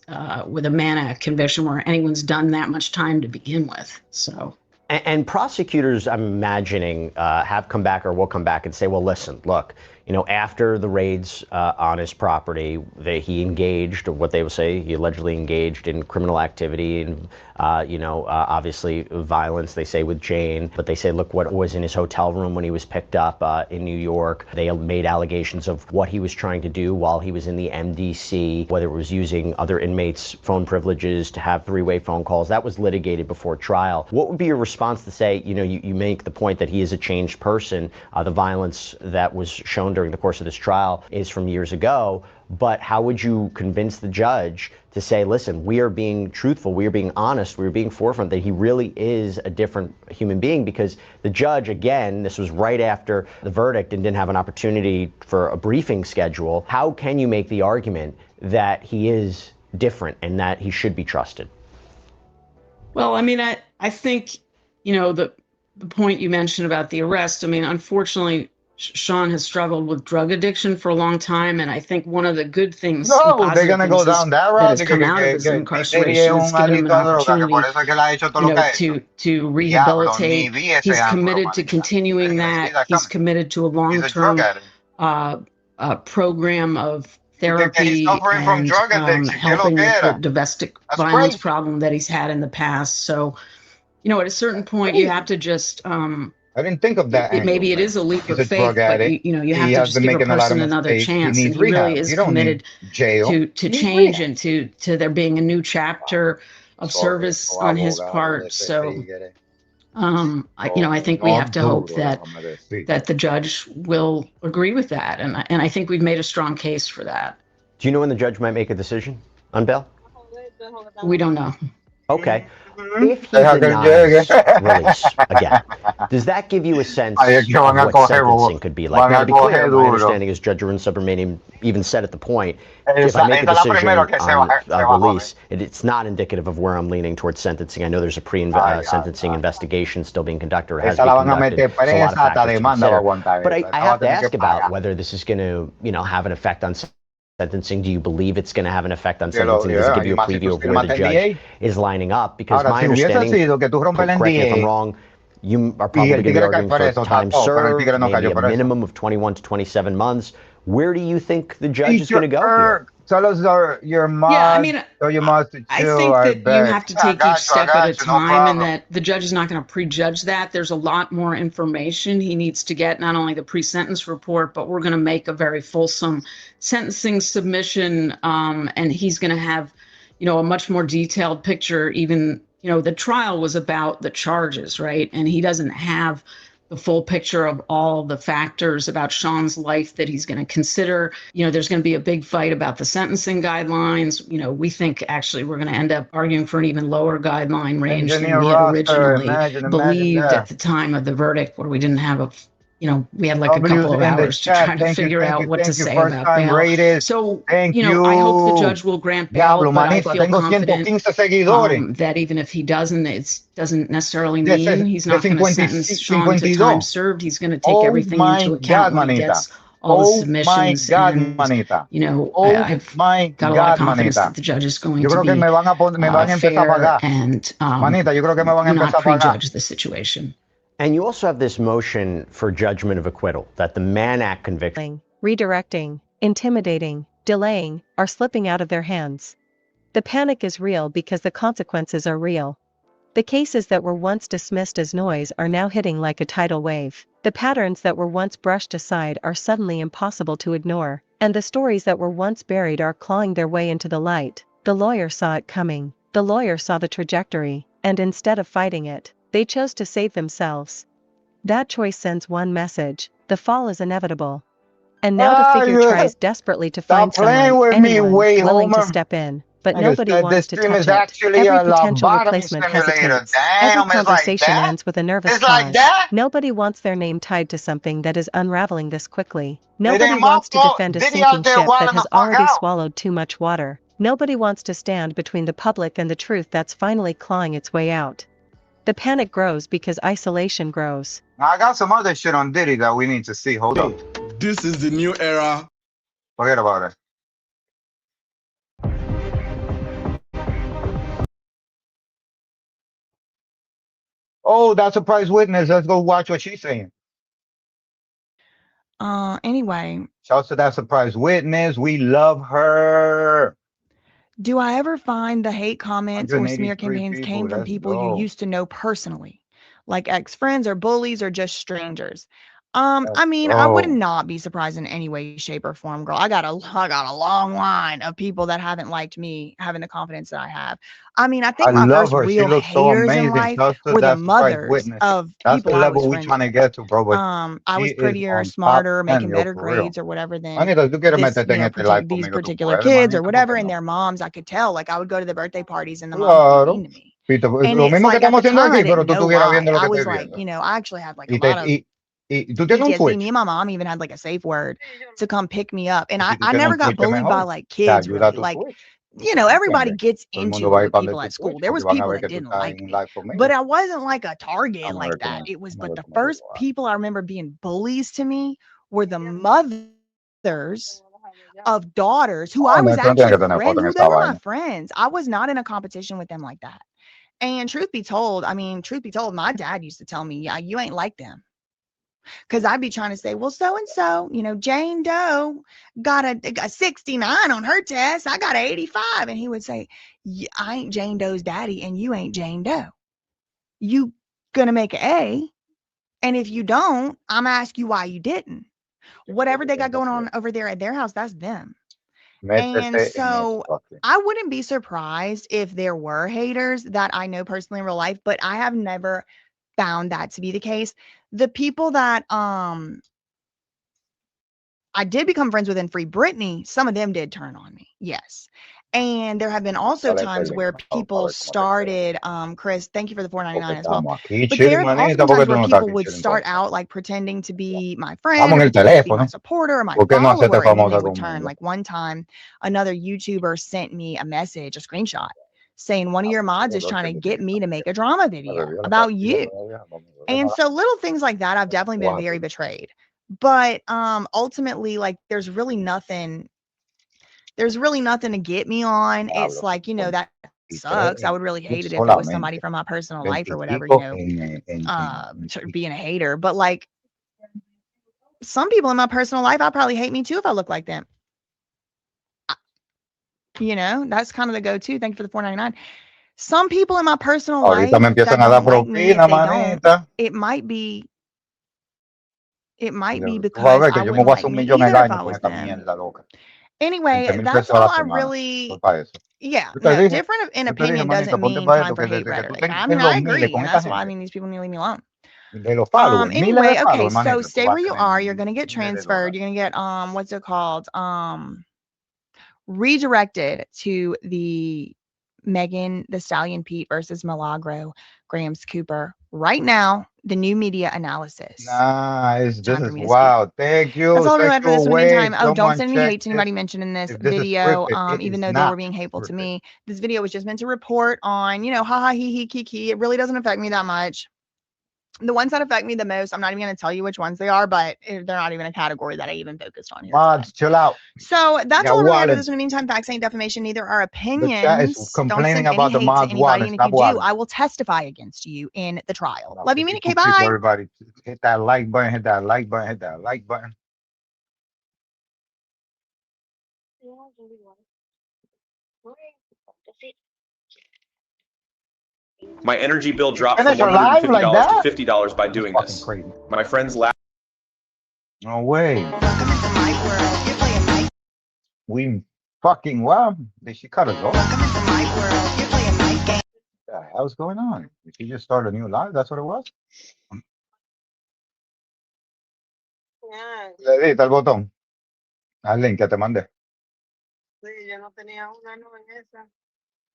with a Mann Act conviction where anyone's done that much time to begin with. So. And prosecutors, I'm imagining, have come back or will come back and say, well, listen, look, you know, after the raids on his property, he engaged, or what they would say, he allegedly engaged in criminal activity and, obviously violence, they say, with Jane. But they say, look, what was in his hotel room when he was picked up in New York. They made allegations of what he was trying to do while he was in the MDC, whether it was using other inmates' phone privileges to have three-way phone calls. That was litigated before trial. What would be your response to say, you know, you make the point that he is a changed person. The violence that was shown during the course of this trial is from years ago, but how would you convince the judge to say, listen, we are being truthful, we are being honest, we are being forefront, that he really is a different human being? Because the judge, again, this was right after the verdict and didn't have an opportunity for a briefing schedule. How can you make the argument that he is different and that he should be trusted? Well, I mean, I think, you know, the point you mentioned about the arrest, I mean, unfortunately, Sean has struggled with drug addiction for a long time, and I think one of the good things and No, they're positive gonna go things down that that road. has come out of his Diddy es incarceration is un given him an adicto a droga, que por opportunity, eso es que él ha hecho todo you lo que know, ha hecho. to Diablo, ni rehabilitate. vi ese He's ángulo, committed to manita. continuing Didn't that. see that He's coming. committed to a He's a drug long-term addict. program of You think that he's therapy suffering from and drug addiction? ¿Qué lo helping que with the era? domestic That's violence crazy. problem that he's had in the past. So, you know, at a certain point, you Crazy. have to just I didn't think of that angle, maybe it man. is a leap He's of a drug faith, but addict. you know, you He have to has just been give a making a lot of person another mistakes. He chance, and needs he really rehab. is He don't need committed jail. to He needs change rehab. and to there being a new chapter of Sorry, service no on his abogado de part. ese So, tigre. I think we No have to hope duro, that déjame decir. the judge will agree with that, and I think we've made a strong case for that. Do you know when the judge might make a decision on bail? We don't know. Okay. If he Deja que él denies llegue. release again, does that give you a sense Ahí es que of van a what coger, sentencing could be like? van Now, a to be clear, coger my duro. understanding is Judge Arun Subramanian even said at the point, if I Esa, make a esa es la primera decision que on se va a joder. release, it's not indicative of where I'm leaning towards sentencing. I know there's a pre-sentencing investigation still being conducted or has Esa been la van a conducted. meter There's a lot of presa, hasta factors to demanda va a consider. aguantar But esa. I Esa va have a to tener que ask about pagar. whether this is going to, have an effect on sentencing. Do you believe it's going to have an effect on Que lo- sentencing? Does it give y you a más si tú preview of where the firmaste el judge NDA. is lining up? Because Ahora, my si hubiese understanding, sido que tú rompes el correct me if I'm NDA wrong, you are y probably el going to be tigre cae arguing for preso, está time todo, pero el tigre served, no maybe cayó a preso. minimum of 21 to 27 months. Where do you think the judge is going to go here? Salazar, your Yeah, I mod, mean, tell your mods to I chill, think I that you beg. have to I take each I step at a got you, no time, and problem. that the judge is not going to prejudge that. There's a lot more information he needs to get, not only the pre-sentence report, but we're going to make a very fulsome sentencing submission, and he's going to have, a much more detailed picture. Even, the trial was about the charges, right? And he doesn't have the full picture of all the factors about Sean's life that he's going to consider. There's going to be a big fight about the sentencing guidelines. We think actually we're going to end up arguing for an even lower guideline range than Engineer we had roster, originally imagine believed that. at the time of the verdict, where we didn't have we had like a W's couple of in the hours to chat. try to Thank you, figure thank out you, what to thank you. say First about time bail. rated. So, Thank you. I hope the judge will grant bail, Diablo, but I manito, feel tengo confident 115 seguidores. that even if he doesn't, it doesn't necessarily De, mean he's de not going to 50, sentence Sean to time 52. served. He's going to take Oh everything my into account God, when he manita. gets all the Oh my submissions. God, And, manita. I've My got a lot of God, confidence manita. that the judge is going Yo to creo que be me van a empezar a fair pagar. and Manita, yo creo que me van a not empezar a pagar. prejudge the situation. And you also have this motion for judgment of acquittal, that the Mann Act conviction, redirecting, intimidating, delaying, are slipping out of their hands. The panic is real because the consequences are real. The cases that were once dismissed as noise are now hitting like a tidal wave. The patterns that were once brushed aside are suddenly impossible to ignore, and the stories that were once buried are clawing their way into the light. The lawyer saw it coming. The lawyer saw the trajectory, and instead of fighting it, they chose to save themselves. That choice sends one message: the fall is inevitable. And now the figure tries desperately to find someone, anyone, willing to step in, but nobody wants to touch it. Every potential replacement hesitates. Every conversation ends with a nervous pause. Nobody wants their name tied to something that is unraveling this quickly. Nobody wants to defend a sinking ship that has already swallowed too much water. Nobody wants to stand between the public and the truth that's finally clawing its way out. The panic grows because isolation grows. I got some other shit on Diddy that we need to see. Hold up. This is the new era. Forget about it. Oh, that surprise witness. Let's go watch what she's saying. Anyway, Shouts to that surprise witness. We love her. do I ever find the hate comments or smear 183 campaigns people. came from Let's people you go. used to know personally, like ex-friends or bullies or just strangers? I mean, I would not be surprised in any way, shape, or form, girl. I got a long line of people that haven't liked me having the confidence that I have. I mean, I think my love first her. She real looks so haters in amazing. life Shouts to were the that surprise mothers witness. of That's people the I level was we friends trying to with. get to, bro. But I she was is prettier, on top smarter, 10, making yo, better for real. grades or whatever than Manita, tú quieres this, meterte en este live these conmigo, tú particular puedes, kids or manito, whatever, porque and no. their moms. I could tell, like I would go to the birthday parties and the moms would be Claro. mean to me. Pito, And lo it's mismo que like at estamos the haciendo time I aquí, pero didn't tú know estuvieras why. viendo lo I que was estoy like, viendo. I actually had like a Y, lot of tú tienes un PTSD. Twitch. Me and my mom even had like a safe word to come pick me up. And Si tú I tienes never un got Twitch es bullied by mejor. like Te kids ayuda a really. tu Like Twitch. you know, everybody ¿Entiendes? gets Todo el into mundo it va a ir with para donde people tu at school. Twitch There porque was van a people ver that que tú didn't estás like en me, live con but ellos. I wasn't like a target Vamos a like ver that. cómo, It was, vamos a but ver the cómo first digo. people I remember being bullies to me were the mothers of daughters who I No, was no, tú no tienes actually que tener foto friends en with. esta They were my vaina. friends. I was not in a competition with them like that. And truth be told, my dad used to tell me, yeah, you ain't like them. Because I'd be trying to say, well, so and so, you know, Jane Doe got a 69 on her test. I got an 85. And he would say, I ain't Jane Doe's daddy, and you ain't Jane Doe. You gonna make an A. And if you don't, I'm gonna ask you why you didn't. Whatever they got going on over there at their house, that's them. And Métete en so esto aquí. I wouldn't be surprised if there were haters that I know personally in real life, but I have never found that to be the case. The people that I did become friends with in Free Britney, some of them did turn on me. Yes. And there have been also Dale este times link where para people ver cómo te queda. started, Chris, thank you for the Porque $4.99 as well. estamos aquí But chill, there have also manita. been ¿Por qué times tú where no estás people aquí would chill start entonces? out like pretending to be my Estamos friend or en el pretending to be my teléfono. supporter or my ¿Por qué no hacerte follower, and then they famosa would turn. conmigo? Like one time, another YouTuber sent me a message, a screenshot, saying one of your mods is trying to get me to make a drama video about you. And so little things like that, I've definitely been very betrayed. But ultimately, like there's really nothing to get me on. It's like, you know, that sucks. I would really hate it if it was somebody from my personal life or whatever, you know, being a hater. But like some people in my personal life, I'd probably hate me too if I look like them. You know, that's kind of the go-to. Thank you for the $4.99. Some people in my personal Ahorita me life that empiezan a dar don't like me, if propina, they don't, manita. it might be Tú vas a because ver I que yo me wouldn't voy a hacer like un me millón either el if año I con was esta them. mierda loca. Anyway, 20,000 that's pesos a all la I semana. really, Voy para eso. yeah, Yo te yeah. dije, Different in yo te dije, opinion manita, doesn't ponte mean para time esto, for que hate desde que tú rhetoric. I tienes mean, los I miles agree, con and esta that's why gente, these people need to leave me alone. de los followers, miles de Anyway, okay, followers, so manita, tú stay vas where a you tener are. You're gonna get miles de transferred. dólares. You're gonna get what's it called? Redirected to the Megan the Stallion Pete versus Milagro Grams Cooper. Right now, the new media analysis. Nice. This Time for is me to speak. wow. Thank That's you. all I really Thank had for you. this one. In the Wait, meantime, don't someone send any check hate to this. anybody mentioned in this If this is video, scripted, it even is though they were not being hateful to scripted. me. This video was just meant to report on, you know, haha, hee hee, kiki. It really doesn't affect me that much. The ones that affect me the most, I'm not even going to tell you which ones they are, but they're not even a category that I even focused on here today. Mods, chill out. So that's Yeah, all I really had for wallet. this one. In the meantime, facts ain't defamation. Neither are The chat is opinions. Don't complaining send any about the hate to mods anybody. wallet. And if Stop you do, wallet. I will testify against you in the trial. Now, Love you, 52 Minute K. people, Bye. everybody. Hit that like button, hit that like button, hit that like button. My energy bill dropped from Finish your live like $150 to that? $50 by That's doing fucking this. crazy. My friends laugh. No way. We fucking well. Did she cut us off? What the hell's going on? Did she just start a new live? That's what it was? Le di el botón. Al link que te mandé. Sí, yo no tenía una, no, en esa.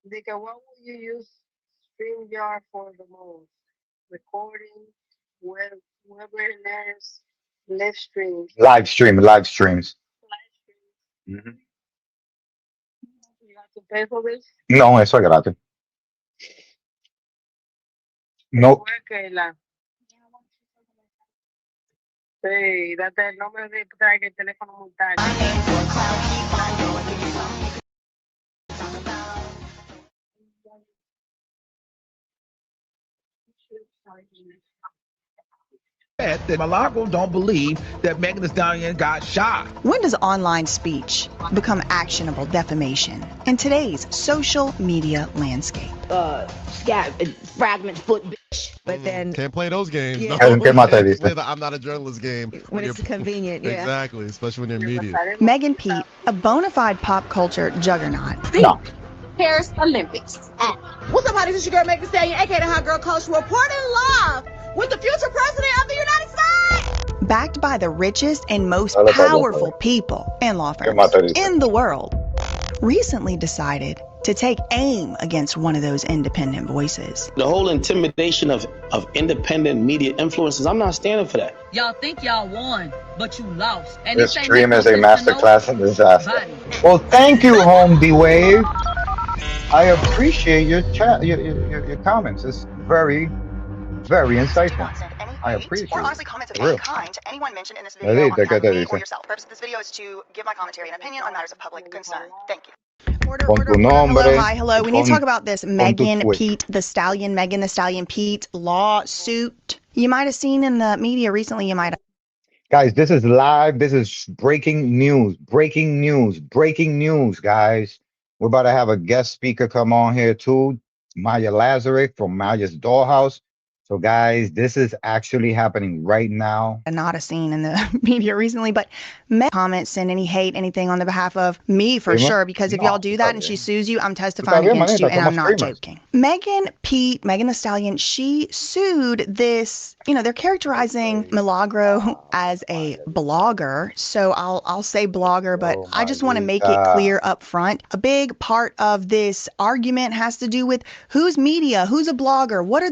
De que, what would you use StreamYard for the most? Recording, webinars, live streams. Live streams. Mhm. You have to pay for this? No, eso es gratis. No. Where, Kayla? Sí, date el nombre de trae el teléfono muy tarde. That Milagro don't believe that Megan Thee Stallion got shot. When does online speech become actionable defamation in today's social media landscape? Fragment foot bitch. But then Can't play those games. Yeah. No. ¿Qué más te Can't dice? play the I'm not a journalist game. when it's convenient, yeah. Exactly, especially when you're media. Megan Pete, a bona fide pop culture juggernaut. No. Paris Olympics. What's up, honey? This is your girl, Megan Thee Stallion, aka the Hot Girl Coach, reporting live with the future president of the United States. Backed by the richest and most Dale, Pablo, powerful people and law ¿Qué firms más te dice? in the world, recently decided to take aim against one of those independent voices. The whole intimidation of independent media influencers, I'm not standing for that. Y'all think y'all won, but you lost. And This this ain't stream make is no a sense to masterclass in disaster. nobody. Well, thank you, Home D Wave. I appreciate your chat, your comments. It's very, very insightful. I appreciate it. Comments of For any real. kind to anyone mentioned in this Ya video on viste, behalf ¿qué of te me or dice? yourself. The purpose of this video is to give my commentary and opinion on matters of public concern. Thank you. Pon tu Hello, nombre hi, hello. y We need to talk pon, about this pon tu Megan tweet. Pete the Stallion, Megan the Stallion Pete lawsuit. You might have seen in the media recently, you might have. Guys, this is live. This is breaking news. Breaking news. Breaking news, guys. We're about to have a guest speaker come on here too. Maya Lazarek from Maya's Dollhouse. So, guys, this is actually happening right now. Not a scene in the media recently, but comments and any hate, anything on the behalf of me for Prima? sure, because if y'all No, tú do estás that and she bien. sues you, I'm Tú estás testifying bien, against you, manita. and I'm Somos not primos. joking. Megan Pete, Megan the Stallion, she sued this, they're characterizing Milagro as a blogger. So I'll say blogger, but Oh, I just want to make it Mayita. clear up front. A big part of this argument has to do with who's media, who's a blogger, what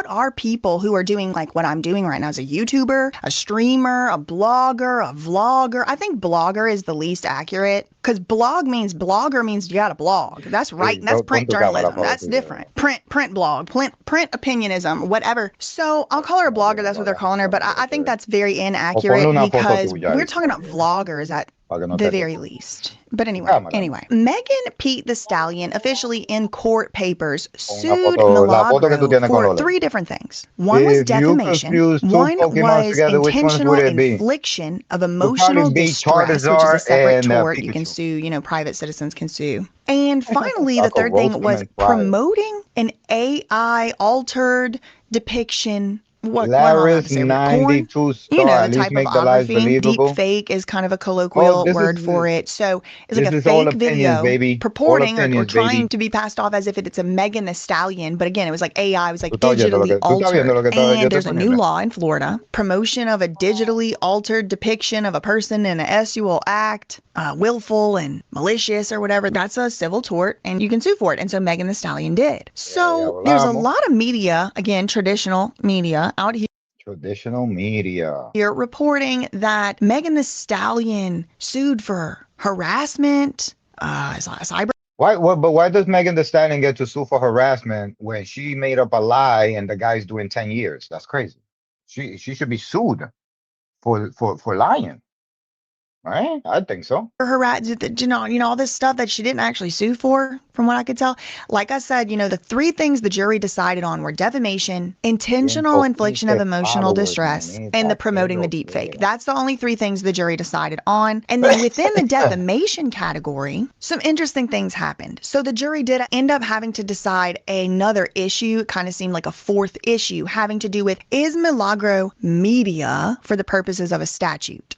are people who are doing like what I'm doing right now as a YouTuber, a streamer, a blogger, a vlogger. I think blogger is the least accurate because blogger means you got a blog. That's right. Sí, That's pon print tu cámara journalism. para ver That's tu video. different. Print blog, print opinionism, whatever. So I'll call her a blogger. That's what they're calling her. But I think that's very O ponle inaccurate una foto because tuya we're ahí, talking about vloggers at para que no the te very toque. least. But Cámara. anyway, Megan Pete the Stallion officially in court papers Con una sued foto, la foto que tú Milagro tienes con for los lentes. 3 different things. One was If you defamation. confuse two One Pokemons was together, which ones would intentional it be? infliction of It would probably emotional be distress, which is a Charizard separate and tort. You can Pikachu. sue, private citizens can sue. And finally, I the could third roast thing them was and fry 'em. promoting an AI altered depiction. What am I allowed Laris to say over here? Corn? 92 star. The At least make the lies typography. Deep believable. fake is kind of a Oh, colloquial word for it. So it's like this a is all fake opinions, video baby. All purporting or opinions, trying baby. to be passed off as if it's a Megan the Stallion. But again, it was like AI, it was like Tú estás oyendo lo digitally que, tú estás viendo altered. lo que yo And estoy there's a new poniendo. law in Florida, promotion of a digitally altered depiction of a person in an sexual act, willful and malicious or whatever. That's a civil tort and you can sue for it. And so Megan the Stallion did. So there's a hablamos. lot of media, again, traditional media out here. Traditional media. Here reporting that Megan the Stallion sued for harassment, cyber. But why does Megan Thee Stallion get to sue for harassment when she made up a lie and the guy's doing 10 years? That's crazy. She should be sued for lying. Right? I think so. All this stuff that she didn't actually sue for, from what I could tell. Like I said, the 3 things the jury decided on were defamation, intentional infliction of emotional distress, and the promoting the deep fake. That's the only 3 things the jury decided on. And then within the defamation category, some interesting things happened. So the jury did end up having to decide another issue. It kind of seemed like a 4th issue having to do with, is Milagro media for the purposes of a statute?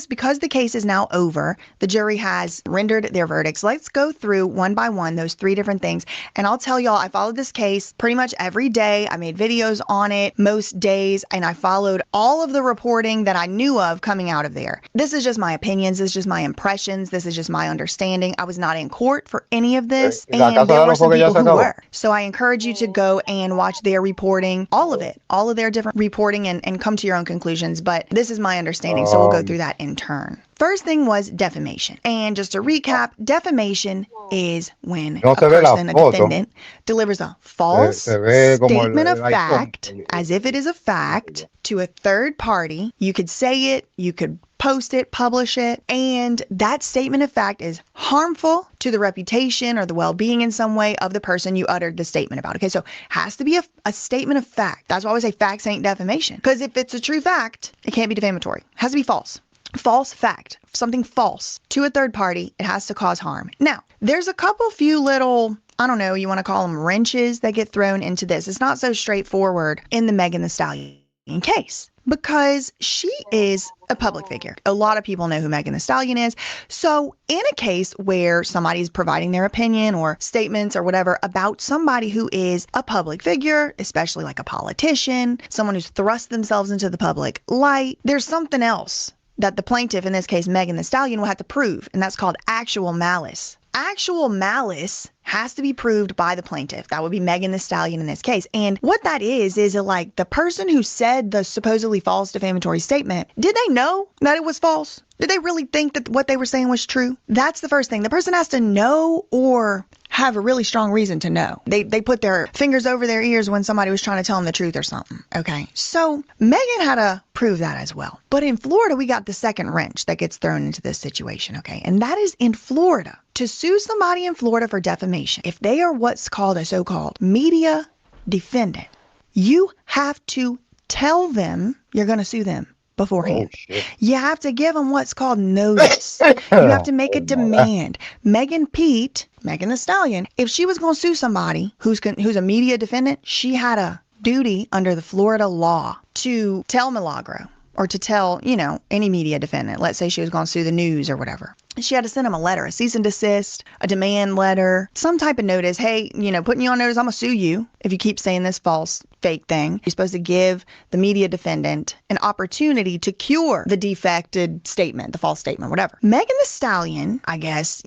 Because the case is now over, the jury has rendered their verdicts. Let's go through one by one those 3 different things. And I'll tell y'all, I followed this case pretty much every day. I made videos on it most days, and I followed all of the reporting that I knew of coming out of there. This is just my opinions. This is just my impressions. This is just my understanding. I was not in court for any of this, and there were some people who were. So I encourage you to go and watch their reporting, all of it, all of their different reporting, and come to your own conclusions. But this is my understanding, so we'll go through that in turn. First thing was defamation. And just to recap, defamation is when a person, a defendant, delivers a false statement of fact, as if it is a fact, to a third party. You could say it, you could post it, publish it, and that statement of fact is harmful to the reputation or the well-being in some way of the person you uttered the statement about. Okay, so has to be a statement of fact. That's why I always say facts ain't defamation. Because if it's a true fact, it can't be defamatory. It has to be false. False fact, something false to a third party, it has to cause harm. Now, there's a few little, I don't know, you want to call them wrenches that get thrown into this. It's not so straightforward in the Megan Thee Stallion case because she is a public figure. A lot of people know who Megan Thee Stallion is. So in a case where somebody's providing their opinion or statements or whatever about somebody who is a public figure, especially like a politician, someone who's thrust themselves into the public light, there's something else that the plaintiff, in this case Megan Thee Stallion, will have to prove, and that's called actual malice. Actual malice has to be proved by the plaintiff. That would be Megan Thee Stallion in this case. And what that is like the person who said the supposedly false defamatory statement, did they know that it was false? Did they really think that what they were saying was true? That's the first thing. The person has to know or have a really strong reason to know. They put their fingers over their ears when somebody was trying to tell them the truth or something. Okay. So Megan had to prove that as well. But in Florida, we got the second wrench that gets thrown into this situation. Okay. And that is in Florida. To sue somebody in Florida for defamation, if they are what's called a so-called media defendant, you have to tell them you're going to sue them beforehand. You have to give them what's called notice. You have to make a demand. Megan Thee Stallion, if she was going to sue somebody who's a media defendant, she had a duty under the Florida law to tell Milagro or to tell, any media defendant. Let's say she was going to sue the news or whatever. She had to send them a letter, a cease and desist, a demand letter, some type of notice. Hey, putting you on notice, I'm going to sue you if you keep saying this false, fake thing. You're supposed to give the media defendant an opportunity to cure the defected statement, the false statement, whatever. Megan Thee Stallion, I guess,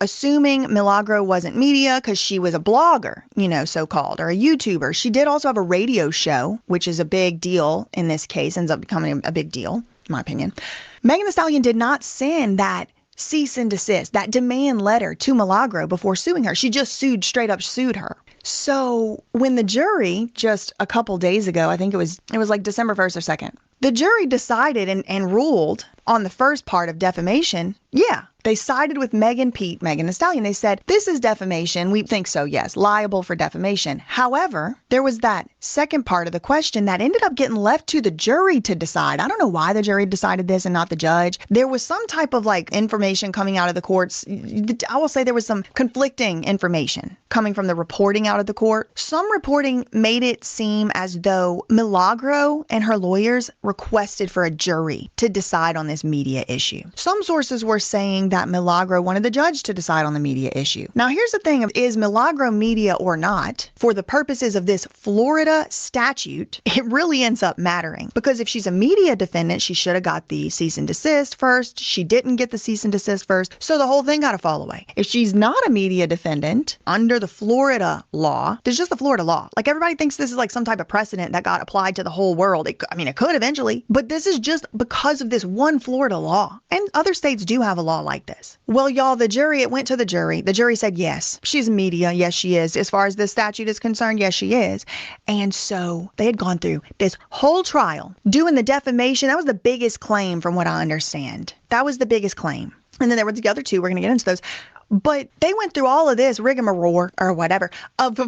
assuming Milagro wasn't media because she was a blogger, so-called, or a YouTuber. She did also have a radio show, which is a big deal in this case, ends up becoming a big deal, in my opinion. Megan Thee Stallion did not send that cease and desist, that demand letter to Milagro before suing her. She just straight up sued her. So when the jury just a couple days ago, I think it was like December 1st or 2nd, the jury decided and ruled on the first part of defamation. Yeah, they sided with Megan Thee Stallion. They said, this is defamation. We think so, yes, liable for defamation. However, there was that second part of the question that ended up getting left to the jury to decide. I don't know why the jury decided this and not the judge. There was some type of information coming out of the courts. I will say there was some conflicting information coming from the reporting out of the court. Some reporting made it seem as though Milagro and her lawyers requested for a jury to decide on this media issue. Some sources were saying that Milagro wanted the judge to decide on the media issue. Now, here's the thing, is Milagro media or not? For the purposes of this Florida statute, it really ends up mattering, because if she's a media defendant, she should have got the cease and desist first. She didn't get the cease and desist first, so the whole thing got to fall away. If she's not a media defendant, under the Florida law, there's just the Florida law. Everybody thinks this is some type of precedent that got applied to the whole world. It could eventually, but this is just because of this one Florida law. And other states do have a law like this. Well, y'all, it went to the jury. The jury said, yes, she's media. Yes, she is. As far as this statute is concerned, yes, she is. And so they had gone through this whole trial doing the defamation. That was the biggest claim from what I understand. That was the biggest claim. And then there were the other two. We're going to get into those. But they went through all of this rigmarole or whatever of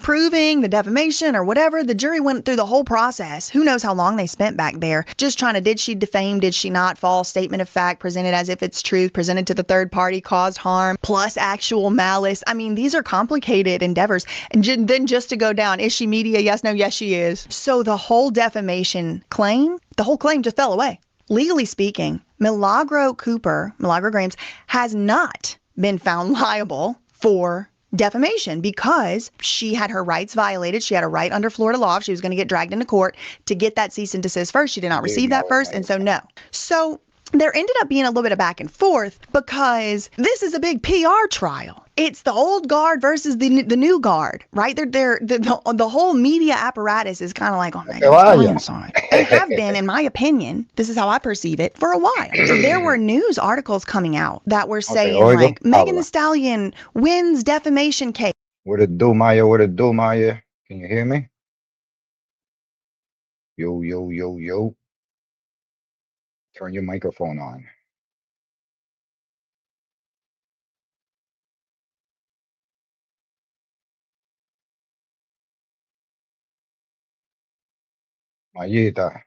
proving the defamation or whatever. The jury went through the whole process. Who knows how long they spent back there just trying to, did she defame? Did she not? False statement of fact, presented as if it's truth, presented to the third party, caused harm, plus actual malice. These are complicated endeavors. And then just to go down, is she media? Yes, no, yes, she is. So the whole defamation claim, the whole claim just fell away. Legally speaking, Milagro Grahams has not been found liable for defamation because she had her rights violated. She had a right under Florida law. If she was going to get dragged into court to get that cease and desist first, she did not receive that first. And so no. So there ended up being a little bit of back and forth because this is a big PR trial. It's the old guard versus the new guard, right? The whole media apparatus is kind of like on Megan Thee Stallion's side. They have been, in my opinion, this is how I perceive it, for a while. There were news articles coming out that were saying Megan Thee Stallion wins defamation case. What it do, Maya? What it do, Maya? Can you hear me? Yo, yo, yo, yo. Turn your microphone on. Mayita.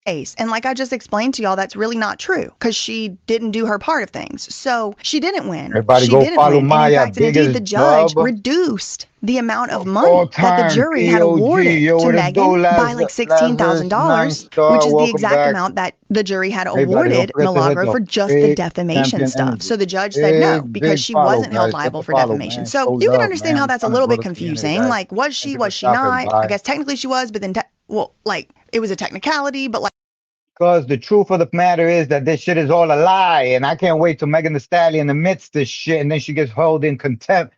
case. And like I just explained to y'all, that's really not true because she didn't do her part of things. So she didn't win. Everybody She go didn't follow win. And in Maya, fact, and indeed, the biggest judge dub reduced the amount of of all money that the time. jury had POG, awarded yo, to what it do, Megan by like Lazarus, $16,000, which non-star, is the welcome exact back. amount that the jury had Everybody don't awarded forget to hit Milagro the for just the big defamation champion stuff. energy. So the judge said no because Big she follow, wasn't held guys. Hit liable the for follow, defamation. man. So Show you can love, understand man. how We that's a trying to little grow bit the community, confusing. guys. Like, was Thank she, you for was she stopping not? I by. guess technically she was, but then, well, like, it was a technicality, but like, Because the truth of the matter is that this shit is all a lie, and I can't wait till Megan Thee Stallion admits this shit, and then she gets held in contempt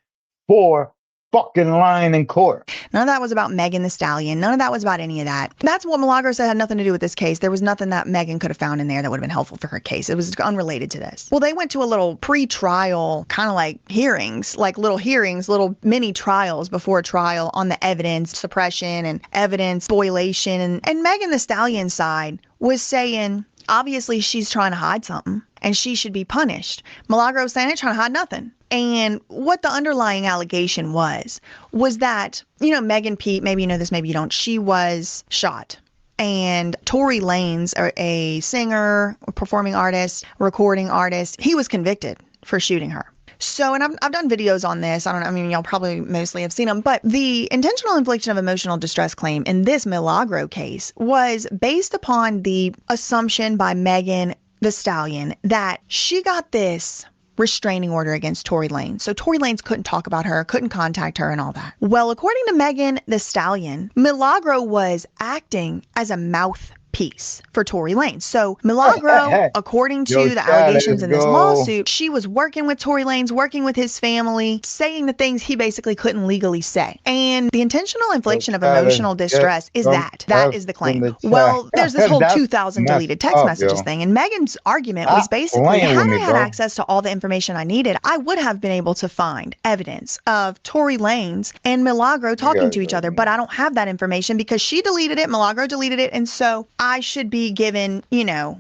for fucking lying in court. none of that was about Megan Thee Stallion. None of that was about any of that. That's what Milagro said had nothing to do with this case. There was nothing that Megan could have found in there that would have been helpful for her case. It was unrelated to this. Well, they went to a little pre-trial kind of like hearings, little mini trials before trial on the evidence suppression and evidence spoliation. And Megan Thee Stallion's side was saying, obviously she's trying to hide something and she should be punished. Milagro was saying, I ain't trying to hide nothing. And what the underlying allegation was that, Megan Pete, maybe you know this, maybe you don't, she was shot. And Tory Lanez, a singer, a performing artist, recording artist, he was convicted for shooting her. So, and I've done videos on this. Y'all probably mostly have seen them, but the intentional infliction of emotional distress claim in this Milagro case was based upon the assumption by Megan Thee Stallion that she got this restraining order against Tory Lanez. So Tory Lanez couldn't talk about her, couldn't contact her and all that. Well, according to Megan Thee Stallion, Milagro was acting as a mouthpiece for Tory Lanez. So Milagro, according Yo, to the Chad, let's allegations in this go. lawsuit, she was working with Tory Lanez, working with his family, saying the things he basically couldn't legally say. And the intentional infliction of Chad, emotional let's get distress is some that F is the in claim. the chat. Well, there's this whole That's 2,000 messed deleted text up, messages yo. thing. And Megan's argument was Stop basically, playing with had me, I had bro. access to all the information I needed, I would have been able to find evidence of Tory Lanez and Milagro talking to each other. But I don't have that information because she deleted it, Milagro deleted it, and so I should be given,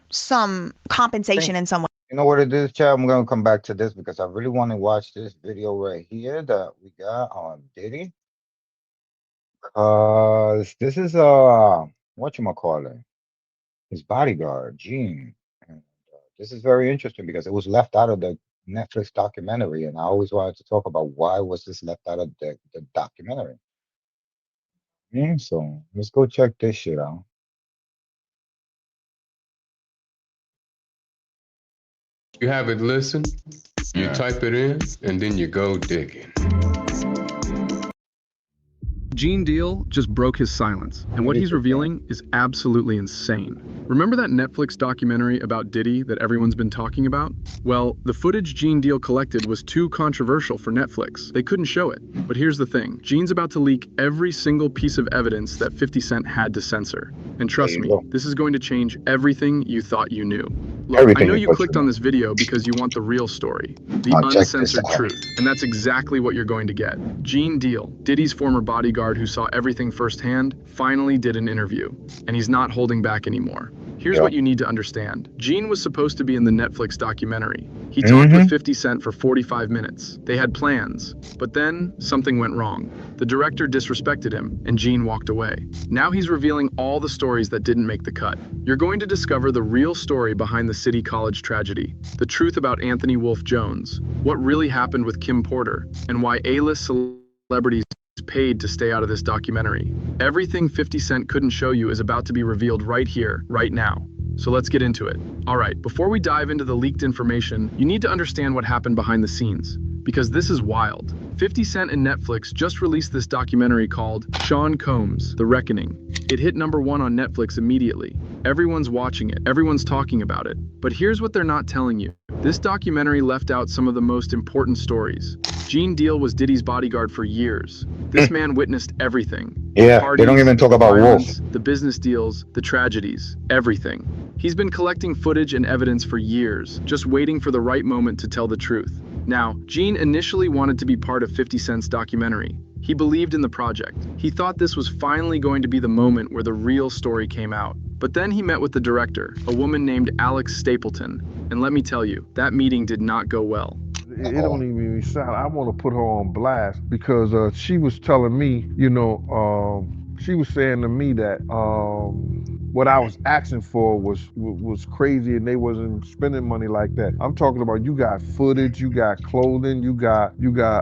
some compensation in some way. You know what it is, Chad? I'm gonna come back to this because I really want to watch this video right here that we got on Diddy. Cause this is whatchamacallit, his bodyguard, Gene. And this is very interesting because it was left out of the Netflix documentary, and I always wanted to talk about why was this left out of the documentary. Yeah, so let's go check this shit out. You have it listen, you type it in, and then you go digging. Gene Deal just broke his silence, and what he's revealing is absolutely insane. Remember that Netflix documentary about Diddy that everyone's been talking about? Well, the footage Gene Deal collected was too controversial for Netflix. They couldn't show it. But here's the thing. Gene's about to leak every single piece of evidence that 50 Cent had to censor. And trust me, this is going to change everything you thought you knew. Look, I know you clicked on this video because you want the real story, the uncensored truth, and that's exactly what you're going to get. Gene Deal, Diddy's former bodyguard who saw everything firsthand, finally did an interview, and he's not holding back anymore. Here's what you need to understand. Gene was supposed to be in the Netflix documentary. He talked with 50 Cent for 45 minutes. They had plans, but then something went wrong. The director disrespected him, and Gene walked away. Now he's revealing all the stories that didn't make the cut. You're going to discover the real story behind the City College tragedy, the truth about Anthony Wolf Jones, what really happened with Kim Porter, and why A-list celebrities paid to stay out of this documentary. Everything 50 Cent couldn't show you is about to be revealed right here, right now. So let's get into it. All right, before we dive into the leaked information, you need to understand what happened behind the scenes, because this is wild. 50 Cent and Netflix just released this documentary called Sean Combs: The Reckoning. It hit #1 on Netflix immediately. Everyone's watching it, everyone's talking about it. But here's what they're not telling you. This documentary left out some of the most important stories. Gene Deal was Diddy's bodyguard for years. This man witnessed everything. Yeah, Parties, they don't even talk about violence, Wolf. the business deals, the tragedies, everything. He's been collecting footage and evidence for years, just waiting for the right moment to tell the truth. Now, Gene initially wanted to be part of 50 Cent's documentary. He believed in the project. He thought this was finally going to be the moment where the real story came out. But then he met with the director, a woman named Alex Stapleton. And let me tell you, that meeting did not go well. It don't even sound. I want to put her on blast because she was telling me, she was saying to me that what I was asking for was crazy, and they wasn't spending money like that. I'm talking about you got footage, you got clothing, you got.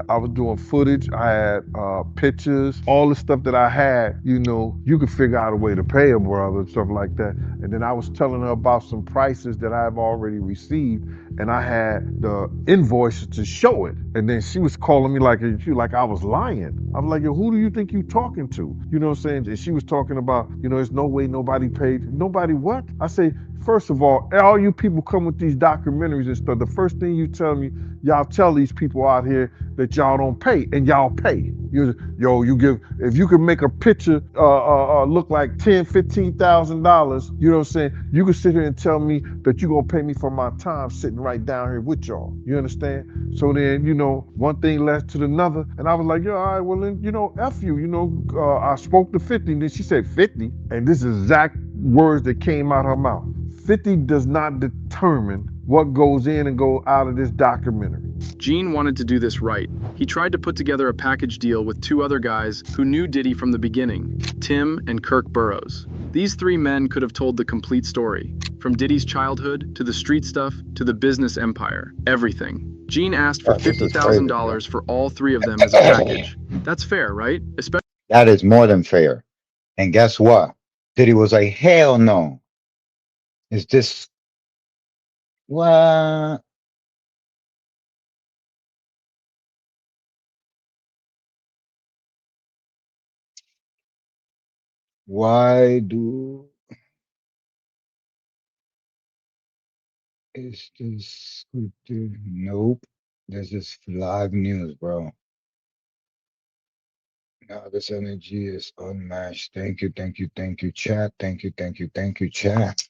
I was doing footage. I had pictures, all the stuff that I had. You know, you could figure out a way to pay a brother and stuff like that. And then I was telling her about some prices that I've already received, and I had the invoices to show it. And then she was calling me like I was lying. I'm like, yo, who do you think you talking to? You know what I'm saying? And she was talking about, you know, there's no way nobody paid. Nobody what? I say, first of all you people come with these documentaries and stuff. The first thing you tell me, y'all tell these people out here that y'all don't pay, and y'all pay. You give, if you can make a picture look like $10,000-$15,000, you know what I'm saying? You can sit here and tell me that you're gonna pay me for my time sitting right down here with y'all. You understand? So then, you know, one thing led to another, and I was like, yo, all right, well then, you know, F you, you know, I spoke to 50, and then she said 50, and this is exact words that came out her mouth. 50 does not determine what goes in and go out of this documentary. Gene wanted to do this right. He tried to put together a package deal with two other guys who knew Diddy from the beginning, Tim and Kirk Burroughs. These three men could have told the complete story, from Diddy's childhood to the street stuff to the business empire, everything. Gene asked for $50,000 for all three of them as a package. That's fair, right? Especially That is more than fair. And guess what? Diddy was like, hell no. Is this what? Why do is this scripted? Nope. This is live news, bro. No, this energy is unmatched. Thank you, thank you, thank you, chat. Thank you, thank you, thank you, chat.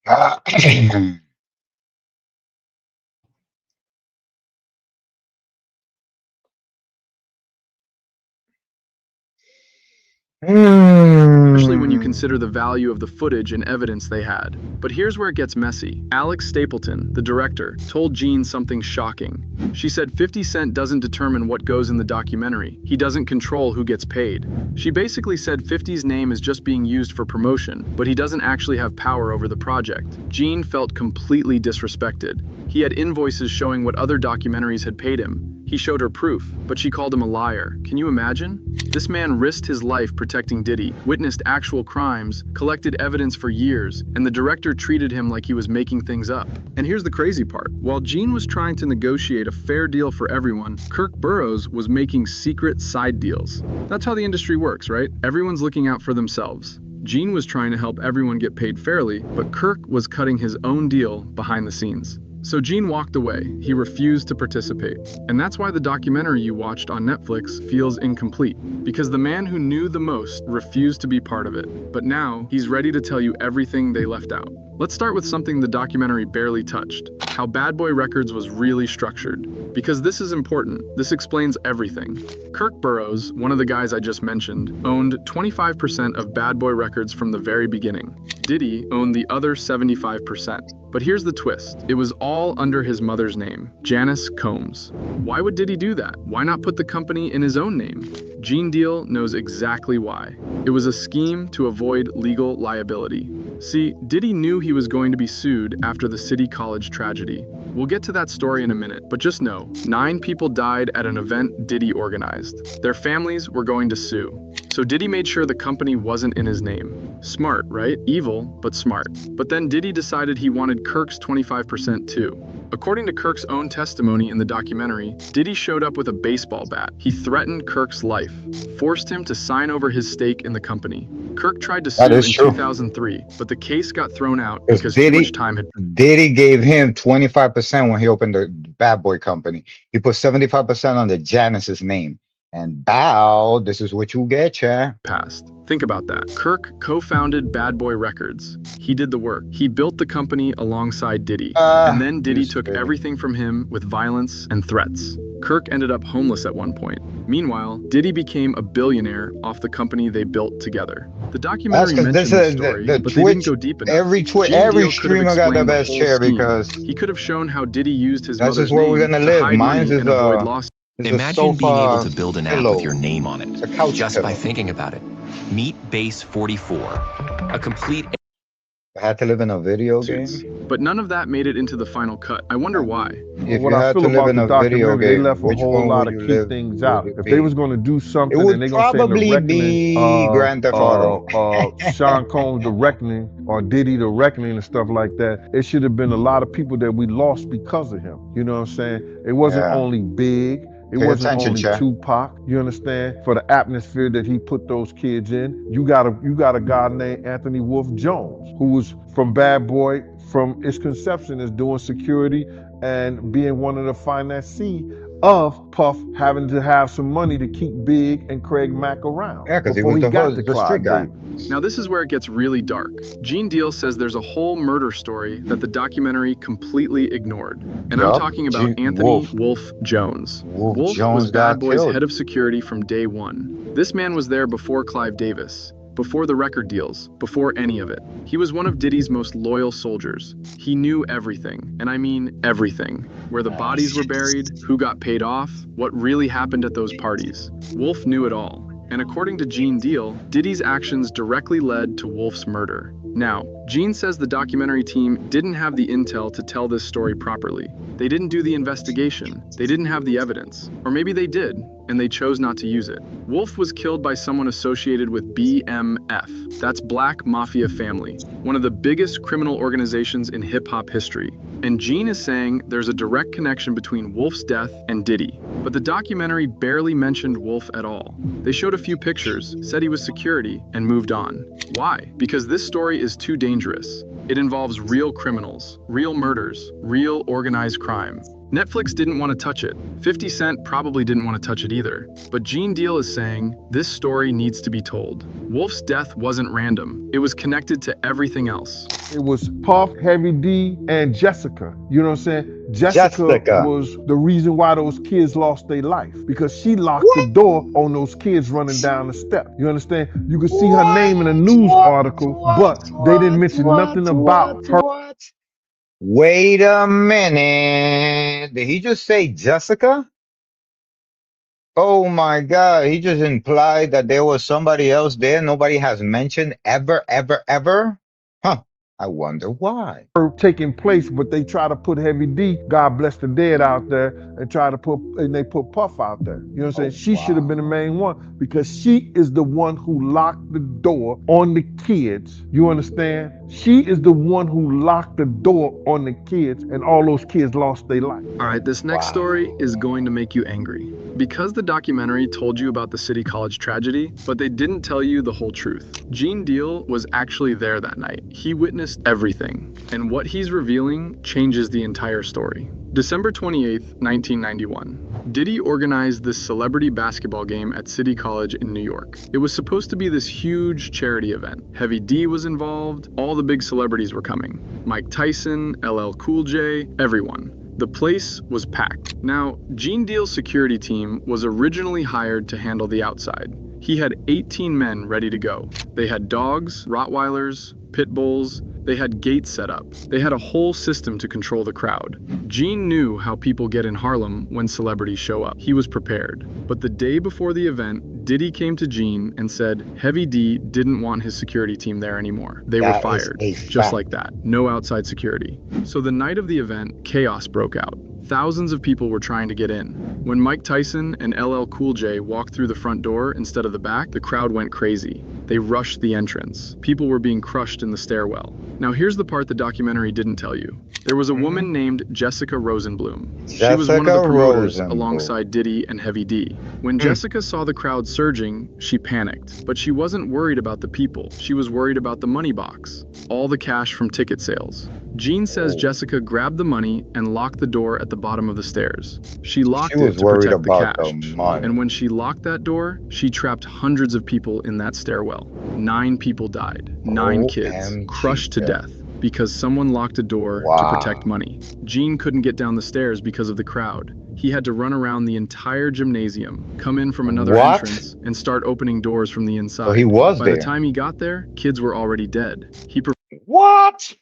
Ah. when you consider the value of the footage and evidence they had. But here's where it gets messy. Alex Stapleton, the director, told Gene something shocking. She said 50 Cent doesn't determine what goes in the documentary. He doesn't control who gets paid. She basically said 50's name is just being used for promotion, but he doesn't actually have power over the project. Gene felt completely disrespected. He had invoices showing what other documentaries had paid him. He showed her proof, but she called him a liar. Can you imagine? This man risked his life protecting Diddy, witnessed actual crimes, collected evidence for years, and the director treated him like he was making things up. And here's the crazy part. While Gene was trying to negotiate a fair deal for everyone, Kirk Burroughs was making secret side deals. That's how the industry works, right? Everyone's looking out for themselves. Gene was trying to help everyone get paid fairly, but Kirk was cutting his own deal behind the scenes. So Gene walked away. He refused to participate. And that's why the documentary you watched on Netflix feels incomplete, because the man who knew the most refused to be part of it. But now, he's ready to tell you everything they left out. Let's start with something the documentary barely touched, how Bad Boy Records was really structured. Because this is important. This explains everything. Kirk Burroughs, one of the guys I just mentioned, owned 25% of Bad Boy Records from the very beginning. Diddy owned the other 75%. But here's the twist. It was all under his mother's name, Janice Combs. Why would Diddy do that? Why not put the company in his own name? Gene Deal knows exactly why. It was a scheme to avoid legal liability. See, Diddy knew he was going to be sued after the City College tragedy. We'll get to that story in a minute, but just know, 9 people died at an event Diddy organized. Their families were going to sue. So Diddy made sure the company wasn't in his name. Smart, right? Evil, but smart. But then Diddy decided he wanted Kirk's 25% too. According to Kirk's own testimony in the documentary, Diddy showed up with a baseball bat. He threatened Kirk's life, forced him to sign over his stake in the company. Kirk tried to sue in 2003, but the case got thrown out because too much time had passed. Diddy gave him 25% when he opened the Bad Boy company. He put 75% on the Janice's name. And bow, this is what you get, chat. Passed. Think about that. Kirk co-founded Bad Boy Records. He did the work. He built the company alongside Diddy. And then Diddy took everything from him with violence and threats. Kirk ended up homeless at one point. Meanwhile, Diddy became a billionaire off the company they built together. The That's documentary because mentioned this story, the but they didn't Twitch, go deep enough. Gene every Deal could have streamer got the explained the best whole chair scheme. because He could have shown how Diddy used his that's just mother's where we're name gonna to live. hide Mine's money and avoid losses. is a Imagine being able sofa to build an app pillow. with your name on it. It's a couch Just pillow. by thinking about it. Meet Base 44, a complete I had to live in a video game. But none of that made it into the final cut. I wonder why. If What you I had feel to live about in the a video documentary, they game, left a which whole one lot would of you key live? things Would out. it If they was be? going to do It something would and they're going to say in the probably reckoning, be Grand Theft Auto. Sean Combs the reckoning or Diddy the reckoning and stuff like that, it should have been a lot of people that we lost because of him. You know what I'm saying? It wasn't Yeah. only Big. It Pay wasn't attention, only chat. Tupac, you understand? For the atmosphere that he put those kids in. You got a guy named Anthony Wolf Jones, who was from Bad Boy, from its conception as doing security and being one of the financiers of Puff having to have some money to keep Big and Craig Mack around. Yeah, because he before was he got to the street Clive guy. Davis. Now this is where it gets really dark. Gene Deal says there's a whole murder story that the documentary completely ignored. And I'm Yup. talking about Anthony Wolf Jones. Wolf Jones was Bad got Boy's killed. head of security from day one. This man was there before Clive Davis, before the record deals, before any of it. He was one of Diddy's most loyal soldiers. He knew everything, and I mean everything. Where the bodies were buried, who got paid off, what really happened at those parties. Wolf knew it all. And according to Gene Deal, Diddy's actions directly led to Wolf's murder. Now, Gene says the documentary team didn't have the intel to tell this story properly. They didn't do the investigation. They didn't have the evidence. Or maybe they did, and they chose not to use it. Wolf was killed by someone associated with BMF. That's Black Mafia Family, one of the biggest criminal organizations in hip-hop history. And Gene is saying there's a direct connection between Wolf's death and Diddy. But the documentary barely mentioned Wolf at all. They showed a few pictures, said he was security, and moved on. Why? Because this story is too dangerous. It involves real criminals, real murders, real organized crime. Netflix didn't want to touch it. 50 Cent probably didn't want to touch it either. But Gene Deal is saying this story needs to be told. Wolf's death wasn't random. It was connected to everything else. It was Puff, Heavy D, and Jessica. You know what I'm saying? Jessica was the reason why those kids lost their life, because she locked the door on those kids running down the step. You understand? You could see her name in a news article, but they didn't mention nothing about her. Wait a minute. Did he just say Jessica? Oh my God. He just implied that there was somebody else there nobody has mentioned ever? Huh. I wonder why. Taking place, but they try to put Heavy D, God bless the dead, out there and they put Puff out there. You know what I'm saying? She should have been the main one because she is the one who locked the door on the kids. You understand? She is the one who locked the door on the kids, and all those kids lost their life. All right, this next story is going to make you angry. Because the documentary told you about the City College tragedy, but they didn't tell you the whole truth. Gene Deal was actually there that night. He witnessed everything, and what he's revealing changes the entire story. December 28th, 1991. Diddy organized this celebrity basketball game at City College in New York. It was supposed to be this huge charity event. Heavy D was involved, all the big celebrities were coming. Mike Tyson, LL Cool J, everyone. The place was packed. Now, Gene Deal's security team was originally hired to handle the outside. He had 18 men ready to go. They had dogs, Rottweilers, pit bulls. They had gates set up. They had a whole system to control the crowd. Gene knew how people get in Harlem when celebrities show up. He was prepared. But the day before the event, Diddy came to Gene and said Heavy D didn't want his security team there anymore. They were fired. Just like that. No outside security. So the night of the event, chaos broke out. Thousands of people were trying to get in. When Mike Tyson and LL Cool J walked through the front door instead of the back, the crowd went crazy. They rushed the entrance. People were being crushed in the stairwell. Now here's the part the documentary didn't tell you. There was a woman named Jessica Rosenblum. She was one of the promoters alongside Diddy and Heavy D. When Jessica saw the crowd surging, she panicked. But she wasn't worried about the people. She was worried about the money box, all the cash from ticket sales. Gene says Jessica grabbed the money and locked the door at the bottom of the stairs. She locked it to protect the cash. And when she locked that door, she trapped hundreds of people in that stairwell. 9 people died. 9 kids, crushed to death. Because someone locked a door to protect money. Gene couldn't get down the stairs because of the crowd. He had to run around the entire gymnasium, come in from another What? entrance, and start opening doors from the inside. So he was By the there. time he got there, kids were already dead. He What?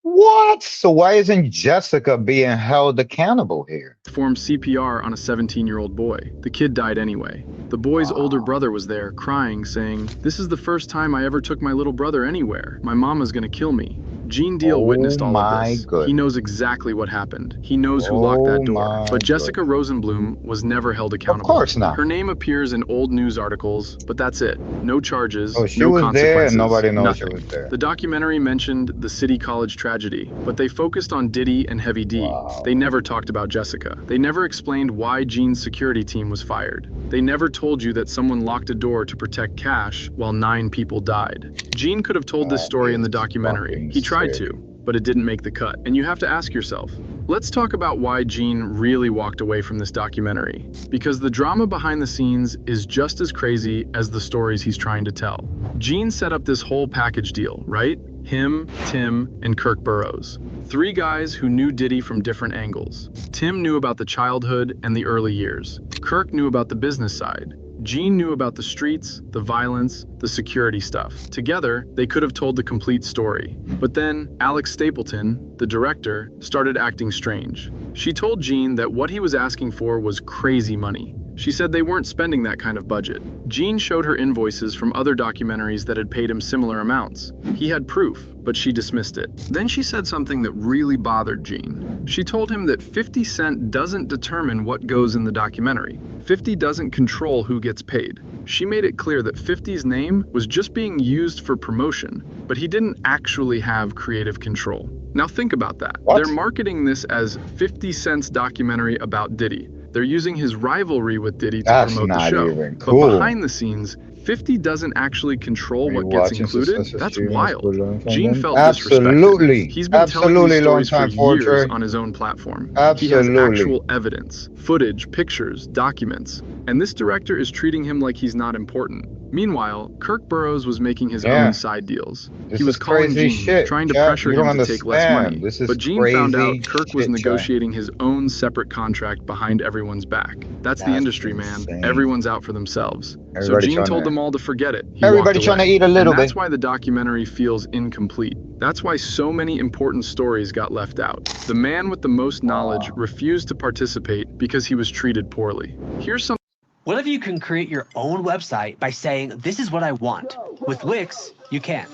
What? So why isn't Jessica being held accountable here? performed CPR on a 17-year-old boy. The kid died anyway. The boy's older brother was there, crying, saying, "This is the first time I ever took my little brother anywhere. My mama's gonna kill me." Gene Deal witnessed all of this. He knows exactly what happened. He knows who locked that door. But Jessica Rosenblum was never held accountable. Of course not. Her name appears in old news articles, but that's it. No charges, Oh, she no was there consequences, and nobody knows she nothing. was there. The documentary mentioned the City College tragedy, but they focused on Diddy and Heavy D. They never talked about Jessica. They never explained why Gene's security team was fired. They never told you that someone locked a door to protect cash while 9 people died. Gene could have told this story in the documentary. He tried to, but it didn't make the cut. And you have to ask yourself, let's talk about why Gene really walked away from this documentary. Because the drama behind the scenes is just as crazy as the stories he's trying to tell. Gene set up this whole package deal, right? Him, Tim, and Kirk Burrows. 3 guys who knew Diddy from different angles. Tim knew about the childhood and the early years. Kirk knew about the business side. Gene knew about the streets, the violence, the security stuff. Together, they could have told the complete story. But then, Alex Stapleton, the director, started acting strange. She told Gene that what he was asking for was crazy money. She said they weren't spending that kind of budget. Gene showed her invoices from other documentaries that had paid him similar amounts. He had proof, but she dismissed it. Then she said something that really bothered Gene. She told him that 50 Cent doesn't determine what goes in the documentary. 50 doesn't control who gets paid. She made it clear that 50's name was just being used for promotion, but he didn't actually have creative control. Now think about that. What? They're marketing this as 50 Cent's documentary about Diddy. They're using his rivalry with Diddy to promote the show. But behind the scenes, 50 doesn't actually control what gets included. That's wild. Gene felt disrespected. He's been telling these stories for years on his own platform. He has actual evidence, footage, pictures, documents. And this director is treating him like he's not important. Meanwhile, Kirk Burrows was making his own side deals. He was calling Gene, trying to pressure him to take less money. But Gene found out Kirk was negotiating his own separate contract behind everyone's back. That's the industry, man. Everyone's out for themselves. So Gene told them all to forget it. Everybody trying to eat a little bit. That's why the documentary feels incomplete. That's why so many important stories got left out. The man with the most knowledge refused to participate because he was treated poorly. Here's some. What if you can create your own website by saying, "This is what I want"? With Wix, you can.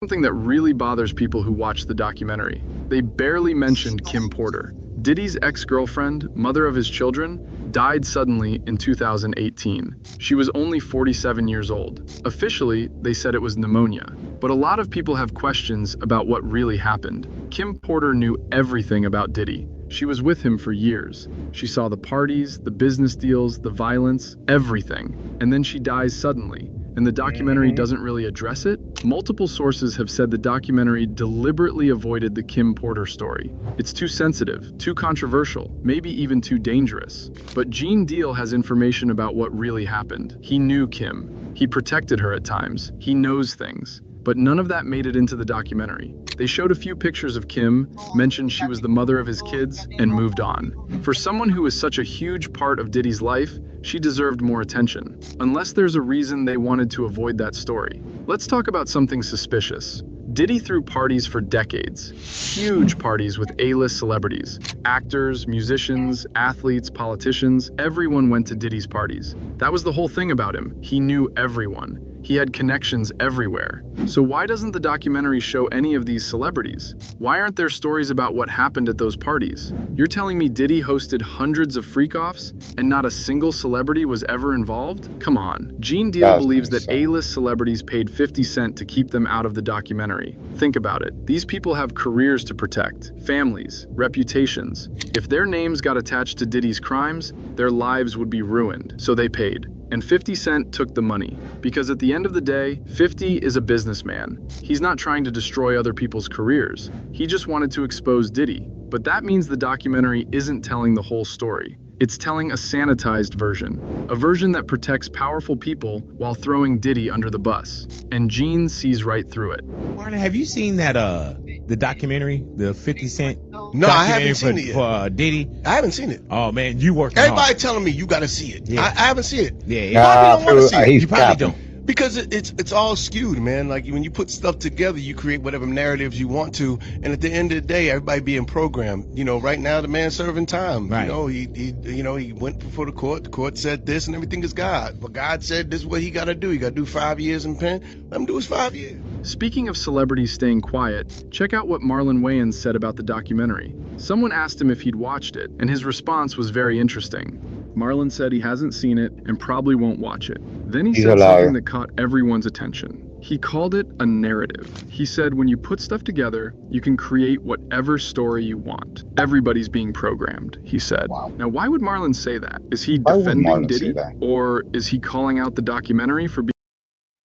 Something that really bothers people who watch the documentary. They barely mentioned Kim Porter. Diddy's ex-girlfriend, mother of his children, died suddenly in 2018. She was only 47 years old. Officially, they said it was pneumonia. But a lot of people have questions about what really happened. Kim Porter knew everything about Diddy. She was with him for years. She saw the parties, the business deals, the violence, everything. And then she dies suddenly. And the documentary doesn't really address it? Multiple sources have said the documentary deliberately avoided the Kim Porter story. It's too sensitive, too controversial, maybe even too dangerous. But Gene Deal has information about what really happened. He knew Kim. He protected her at times. He knows things. But none of that made it into the documentary. They showed a few pictures of Kim, mentioned she was the mother of his kids, and moved on. For someone who is such a huge part of Diddy's life, she deserved more attention. Unless there's a reason they wanted to avoid that story. Let's talk about something suspicious. Diddy threw parties for decades. Huge parties with A-list celebrities. Actors, musicians, athletes, politicians, everyone went to Diddy's parties. That was the whole thing about him. He knew everyone. He had connections everywhere. So why doesn't the documentary show any of these celebrities? Why aren't there stories about what happened at those parties? You're telling me Diddy hosted hundreds of freak-offs and not a single celebrity was ever involved? Come on. Gene Deal believes that A-list celebrities paid 50 Cent to keep them out of the documentary. Think about it. These people have careers to protect, families, reputations. If their names got attached to Diddy's crimes, their lives would be ruined. So they paid. And 50 Cent took the money. Because at the end of the day, 50 is a businessman. He's not trying to destroy other people's careers. He just wanted to expose Diddy. But that means the documentary isn't telling the whole story. It's telling a sanitized version. A version that protects powerful people while throwing Diddy under the bus. And Gene sees right through it. Marlon, have you seen that the documentary, the 50 Cent No, I haven't documentary seen it yet. for Diddy? I haven't seen it. Oh man, you working Everybody hard. telling me you got to see it. Yeah. I haven't seen it. Yeah, Why we don't want to see it? You He's probably capping. don't. Because it's all skewed, man. Like when you put stuff together, you create whatever narratives you want to, and at the end of the day, everybody being programmed. You know, right now the man's serving time. Right. You know, he went before the court. The court said this, and everything is God. But God said this is what he got to do. He got to do 5 years in pen. Let him do his 5 years. Speaking of celebrities staying quiet, check out what Marlon Wayans said about the documentary. Someone asked him if he'd watched it, and his response was very interesting. Marlon said he hasn't seen it and probably won't watch it. Then he He's said a liar. something that caught everyone's attention. He called it a narrative. He said when you put stuff together, you can create whatever story you want. Everybody's being programmed, he said. Wow. Now, why would Marlon say that? Is he Why would defending Marlon say Diddy? that? Or is he calling out the documentary for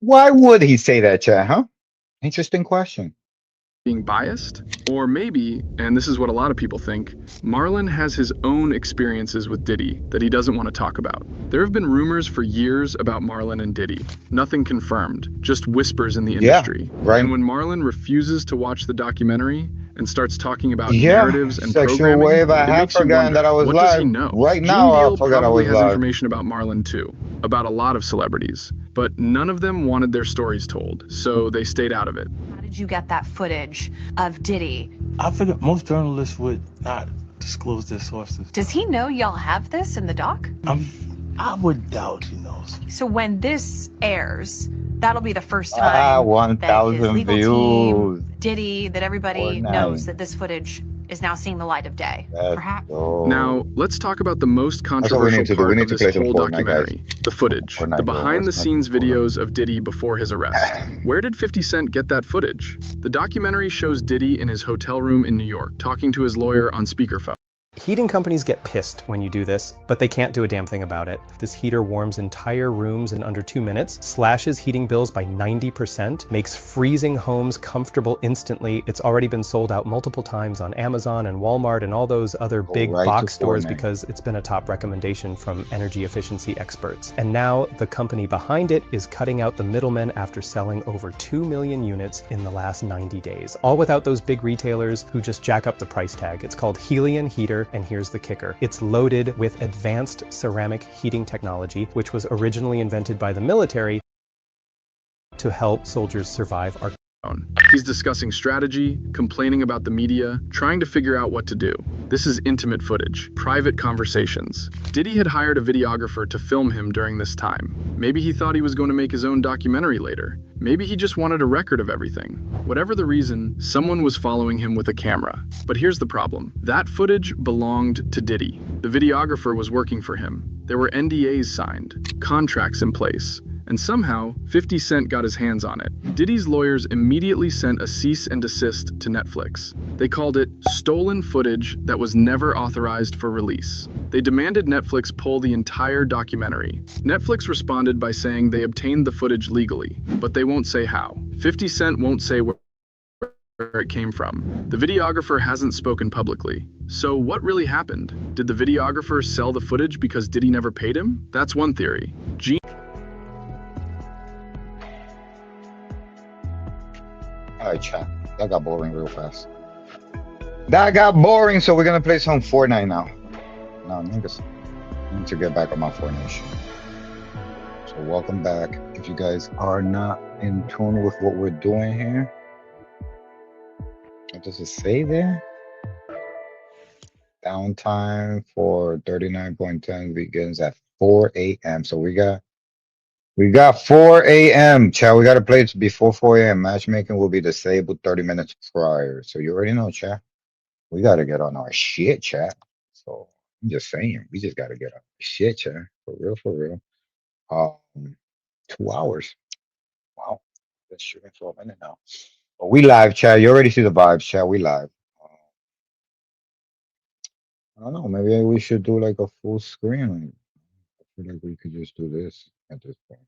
Why would he say that, Chad, huh? Interesting question. being biased? Or maybe, and this is what a lot of people think, Marlon has his own experiences with Diddy that he doesn't want to talk about. There have been rumors for years about Marlon and Diddy. Nothing confirmed, just whispers in the industry. right. And when Marlon refuses to watch the documentary and starts talking about Yeah, narratives and sexual programming, wave. I it have makes you forgotten wonder, that I was what does he live. know? Right Gene now, I Deal forgot I probably was has live. information about Marlon too, about a lot of celebrities, but none of them wanted their stories told, so they stayed out of it. How did you get that footage of Diddy? I figured most journalists would not disclose their sources. Does he know y'all have this in the doc? I would doubt he knows. So when this airs, that'll be the first time that his 1,000 legal views. team, Diddy, that everybody Fortnite. knows that this footage is now seeing the light of day. Perhaps. Now, let's talk about the most That's what we controversial need to do. We part need of to this play some whole Fortnite, documentary, the footage, Fortnite, the bro. behind-the-scenes videos of Diddy before his arrest. Where did 50 Cent get that footage? The documentary shows Diddy in his hotel room in New York, talking to his lawyer on speakerphone. Heating companies get pissed when you do this, but they can't do a damn thing about it. This heater warms entire rooms in under 2 minutes, slashes heating bills by 90%, makes freezing homes comfortable instantly. It's already been sold out multiple times on Amazon and Walmart and all those other big right box to stores Fortnite. because it's been a top recommendation from energy efficiency experts. And now the company behind it is cutting out the middlemen after selling over 2 million units in the last 90 days. All without those big retailers who just jack up the price tag. It's called Helion Heater. And here's the kicker. It's loaded with advanced ceramic heating technology, which was originally invented by the military to help soldiers survive our He's discussing strategy, complaining about the media, trying to figure out what to do. This is intimate footage, private conversations. Diddy had hired a videographer to film him during this time. Maybe he thought he was going to make his own documentary later. Maybe he just wanted a record of everything. Whatever the reason, someone was following him with a camera. But here's the problem. That footage belonged to Diddy. The videographer was working for him. There were NDAs signed, contracts in place. And somehow, 50 Cent got his hands on it. Diddy's lawyers immediately sent a cease and desist to Netflix. They called it stolen footage that was never authorized for release. They demanded Netflix pull the entire documentary. Netflix responded by saying they obtained the footage legally, but they won't say how. 50 Cent won't say where it came from. The videographer hasn't spoken publicly. So what really happened? Did the videographer sell the footage because Diddy never paid him? That's one theory. All right, chat. That got boring real fast. That got boring, so we're gonna play some Fortnite now. No, niggas. I need to get back on my Fortnite shit. So welcome back. If you guys are not in tune with what we're doing here, what does it say there? Downtime for 39.10 begins at 4 a.m. So we got 4 a.m. Chat, we gotta play it before 4 a.m. Matchmaking will be disabled 30 minutes prior. So you already know, chat. We gotta get on our shit, chat. So I'm just saying, we just gotta get on our shit, chat. For real, for real. 2 hours. Wow. Been shooting for a minute now. But we live, chat. You already see the vibes, chat. We live. I don't know. Maybe we should do like a full screen. Like, I feel like we could just do this at this point.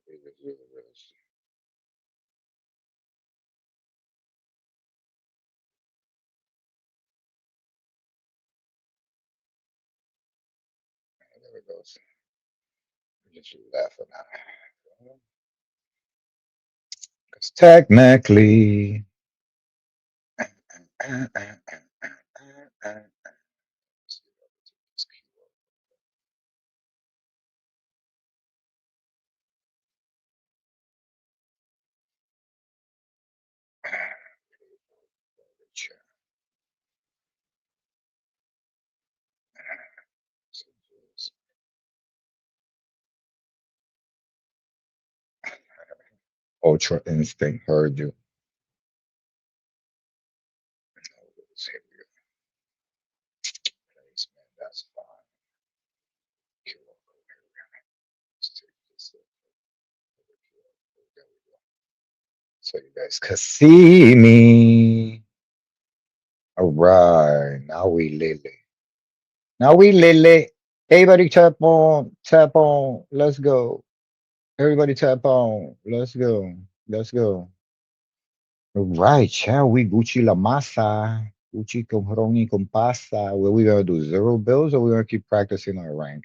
Maybe let's do this. There it goes. Just do that for now. 'Cause technically, Ultra Instinct heard you. That's fine. So you guys can see me. All right, now we Lily. Now we Lily. Everybody tap on, tap on. Let's go. Everybody tap on. Let's go. Let's go. All right, shall we Gucci la masa? Gucci con Ronnie con pasta. What we gonna do? Zero bills or we gonna keep practicing our rank?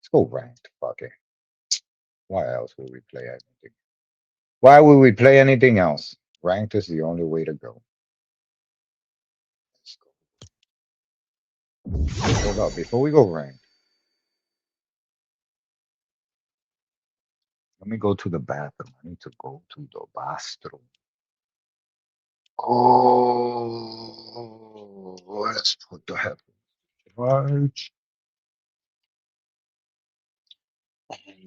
Let's go ranked. Fuck it. Why else would we play anything? Why would we play anything else? Ranked is the only way to go. Hold up, before we go ranked, let me go to the bathroom. I need to go to the bathroom. Oh, let's put the headphones charge.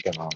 Come on.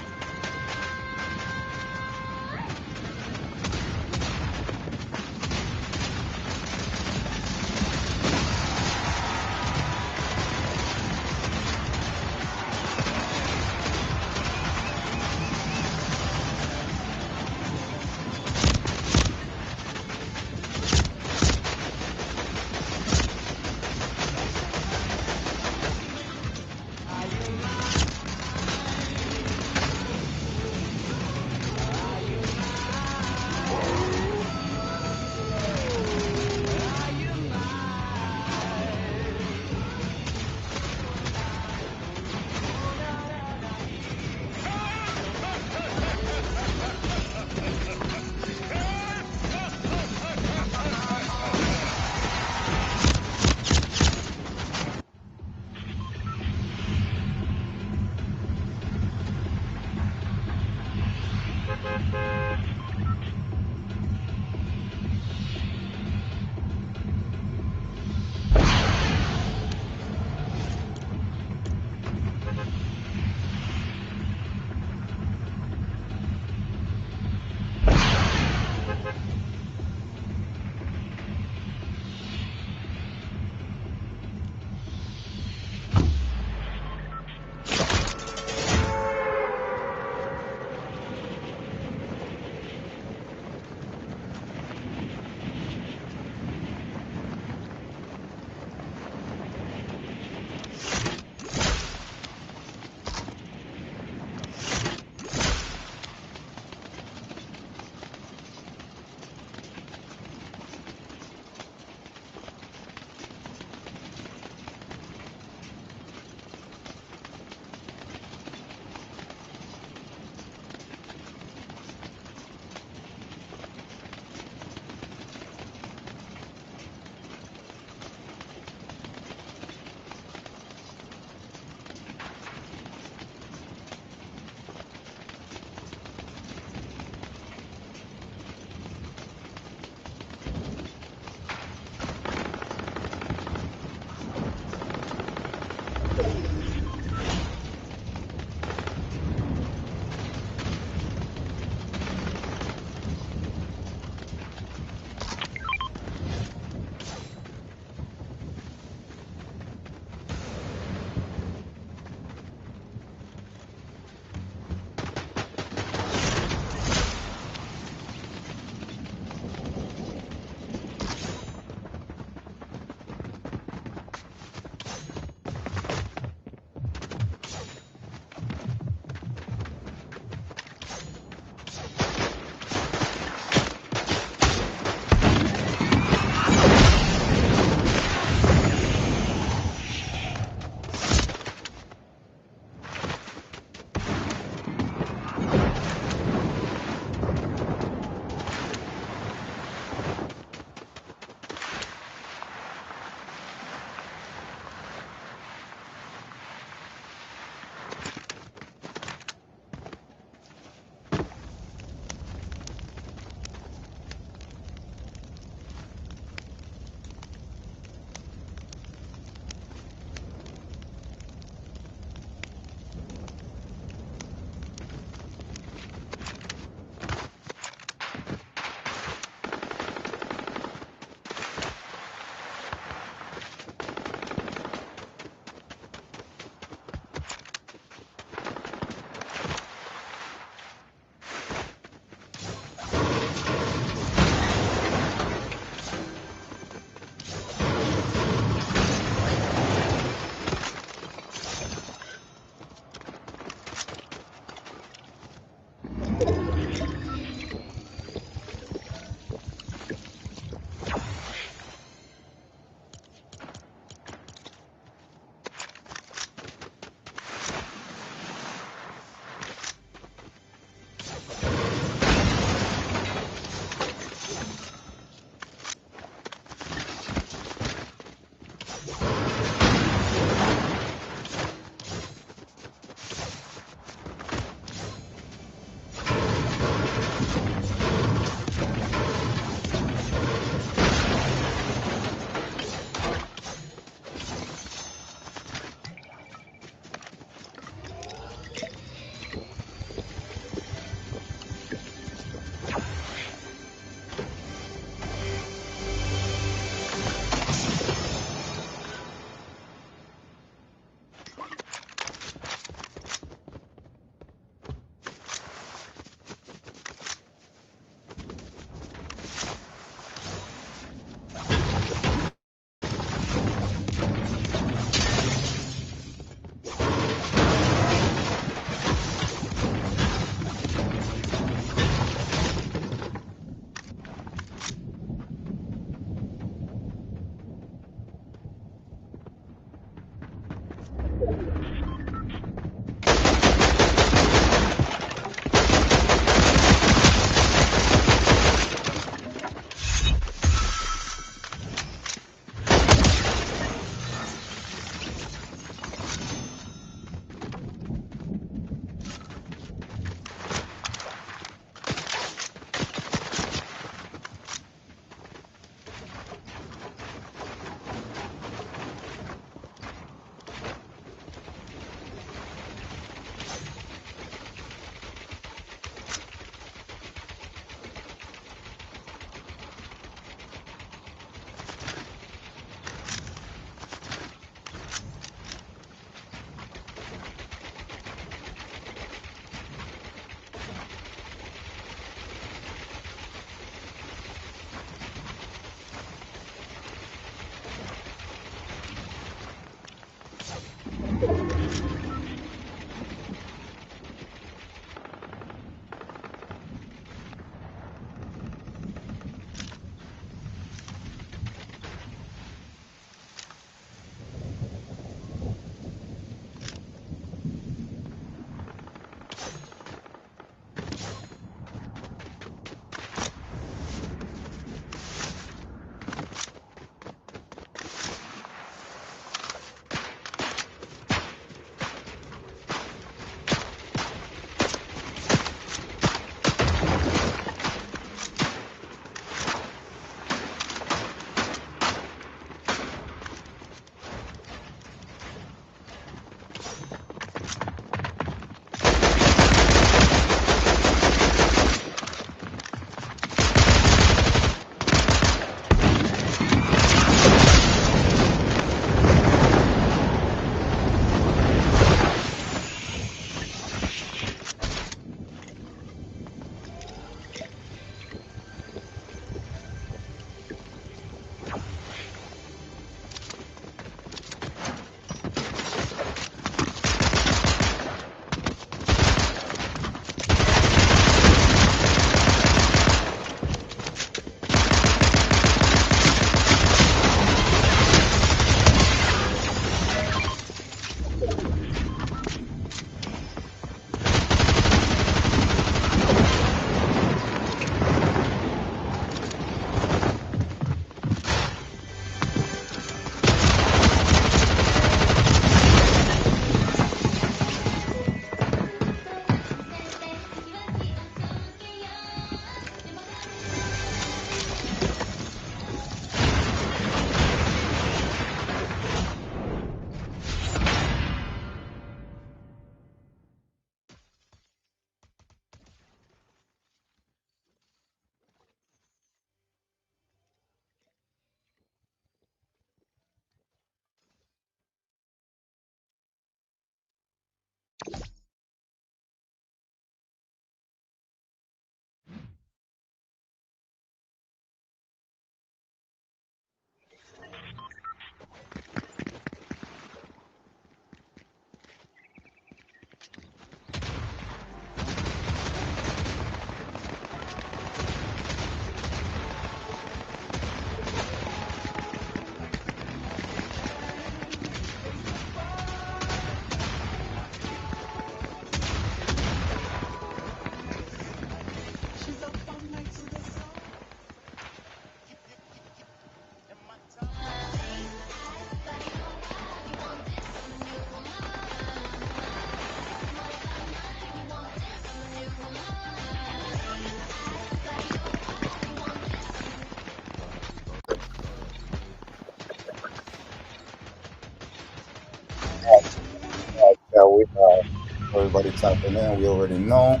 everybody tapping in. We already know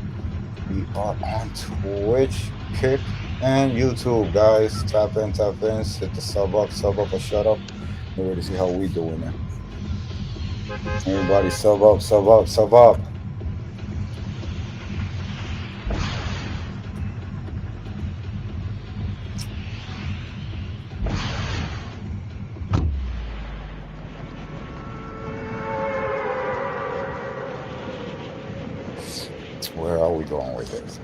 we are on Twitch, Kick, and YouTube, guys. Tap in, hit the sub up, or shut up. You already see how we doing it. Everybody sub up. Where are we going with this?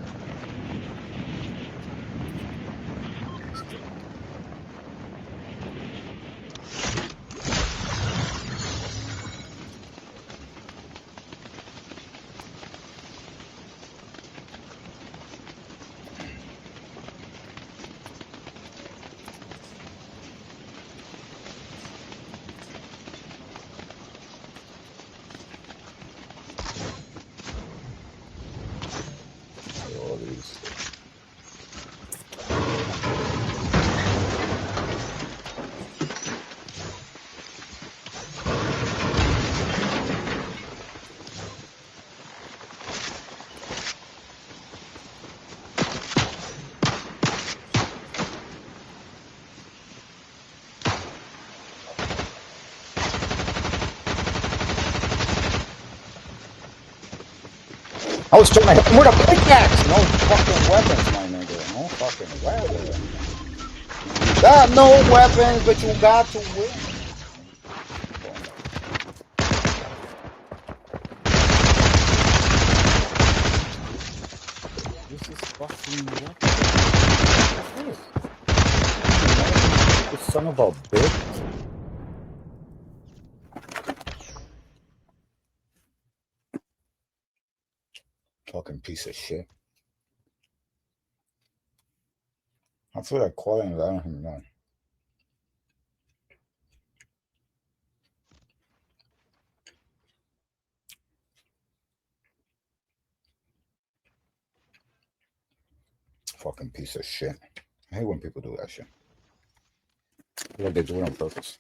All these. I was trying to hit him with a pickaxe. No fucking weapons, my nigga. No fucking weapons. You got no weapons, but you got to win. This is fucking what? What's this? This son of a bitch. Fucking piece of shit. I feel like calling it. I don't even know. Fucking piece of shit. I hate when people do that shit. I feel like they do it on purpose.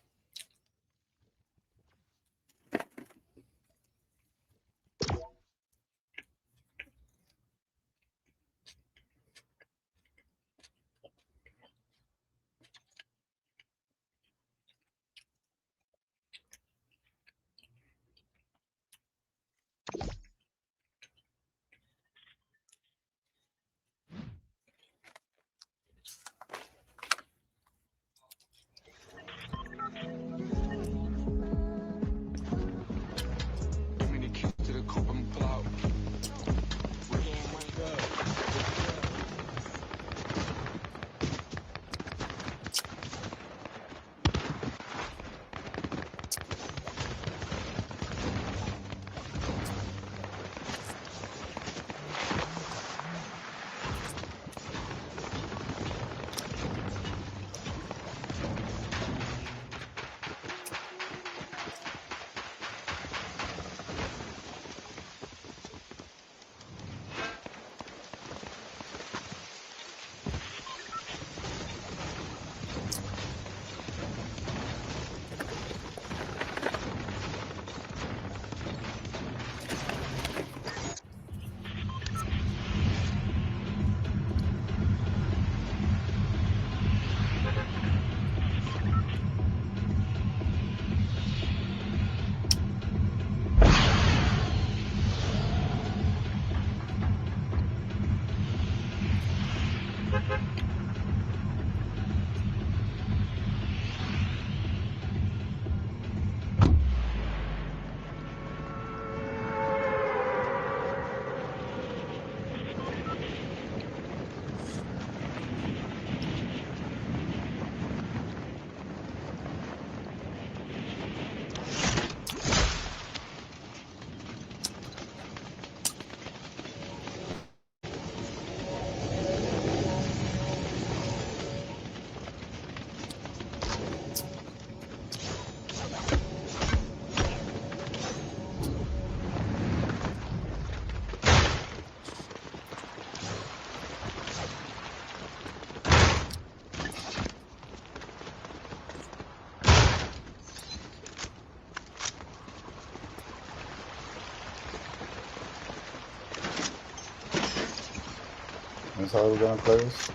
That's how we're gonna play this.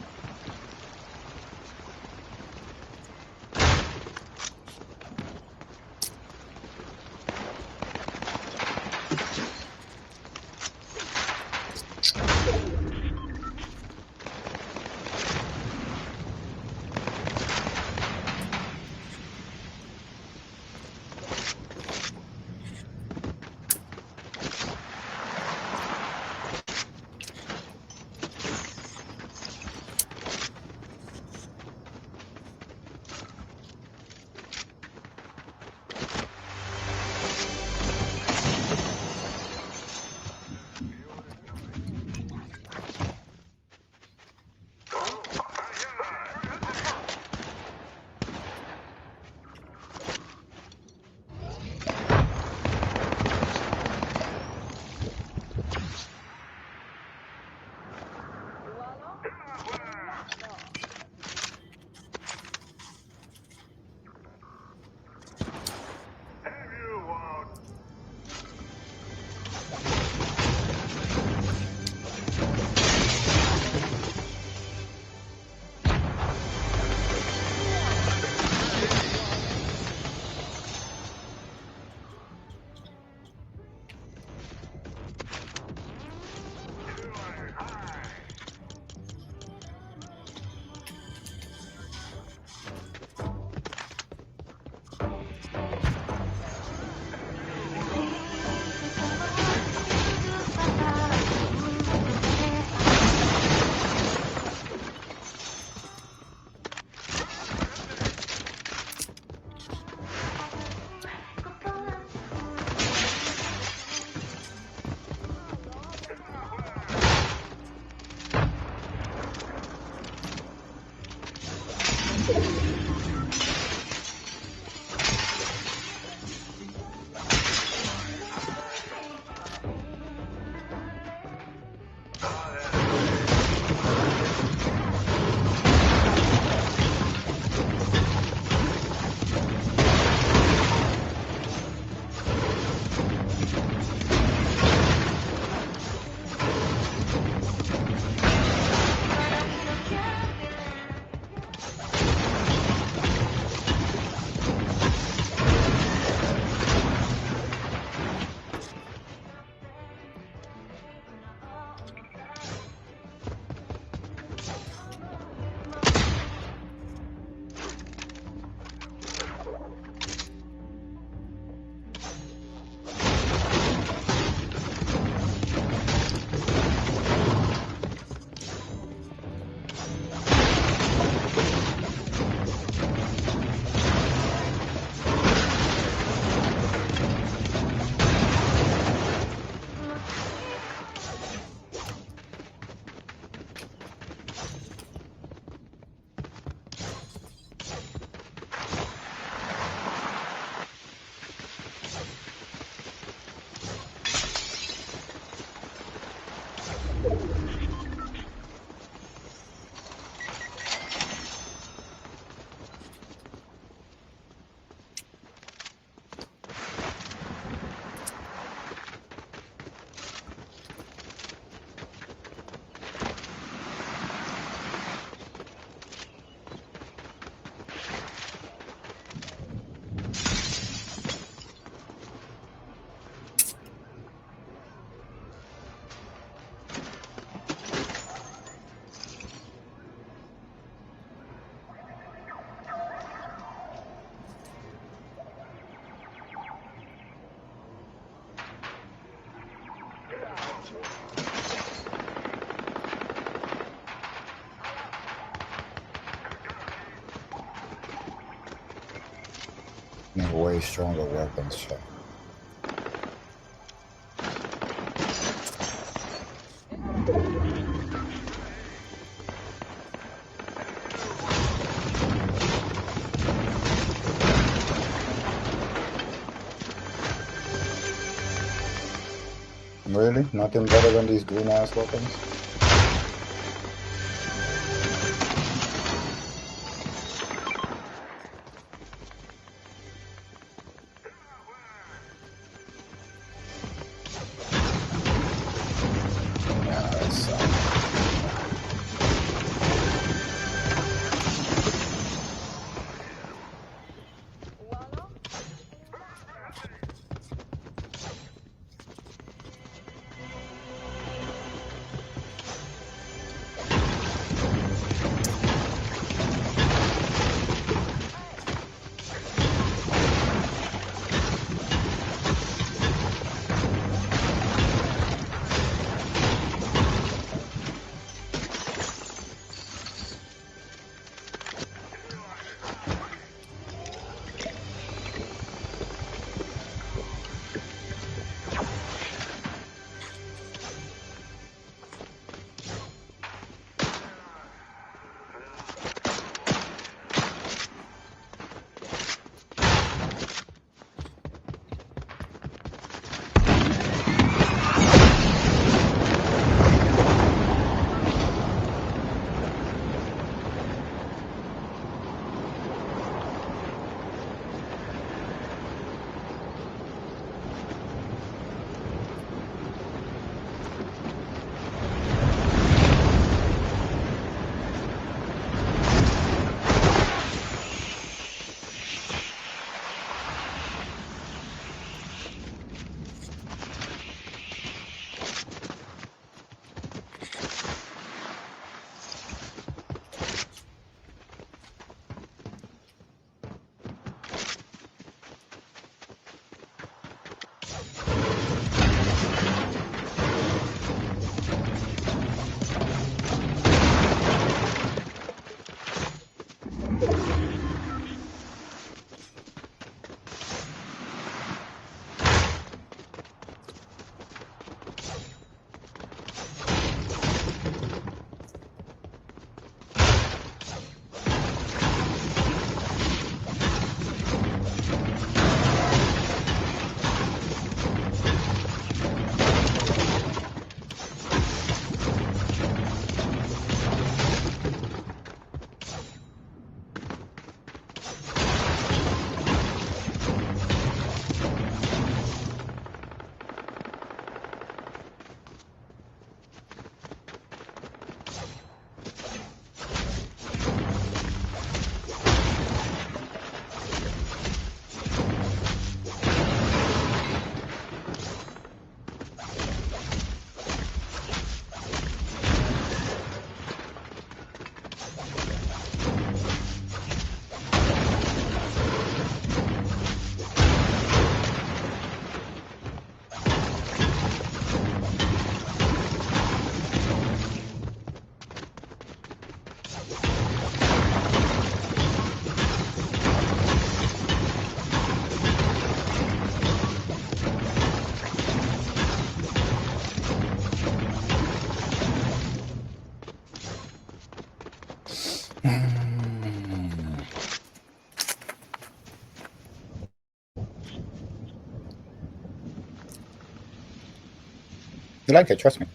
Need way stronger weapons, chat. Really? Nothing better than these green ass weapons? Yeah, that sucks. like it, trust me.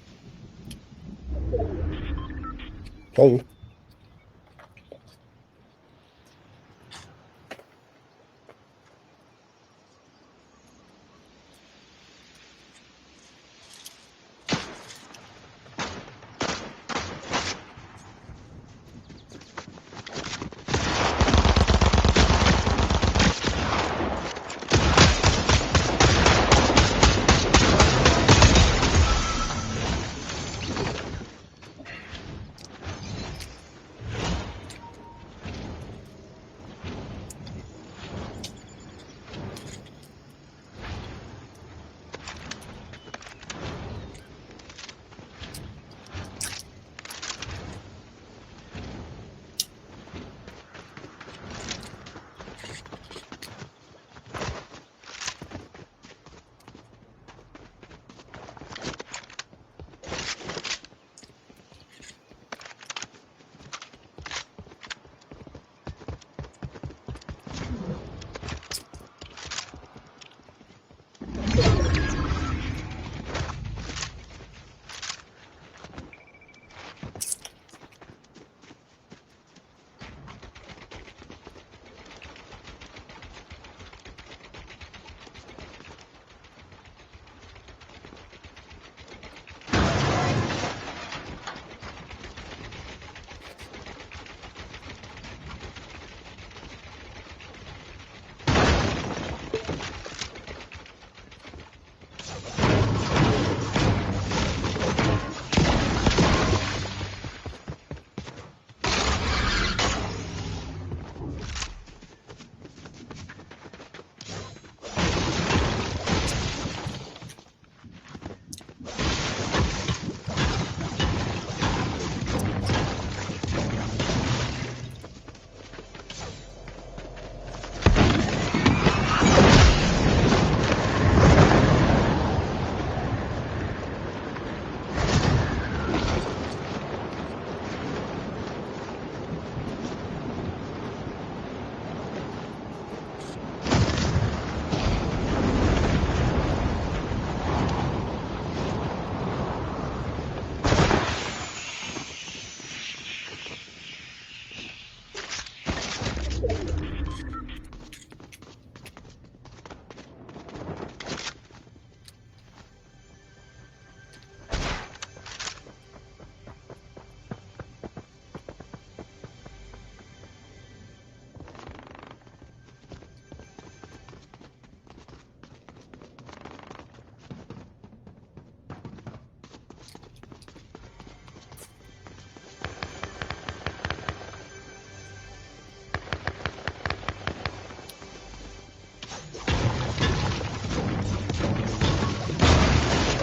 Told you.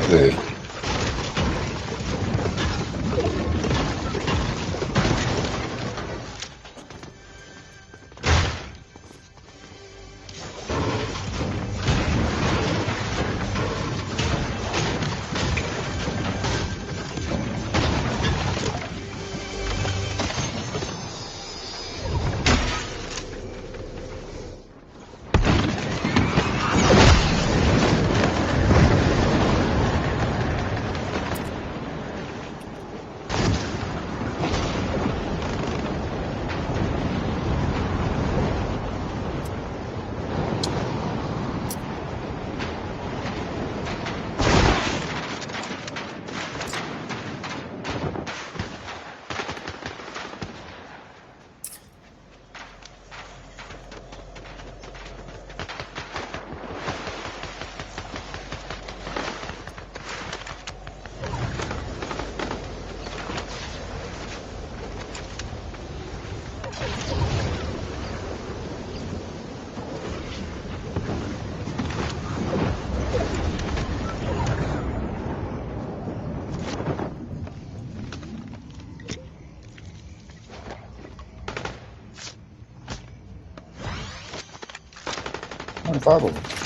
Hey. Five of them.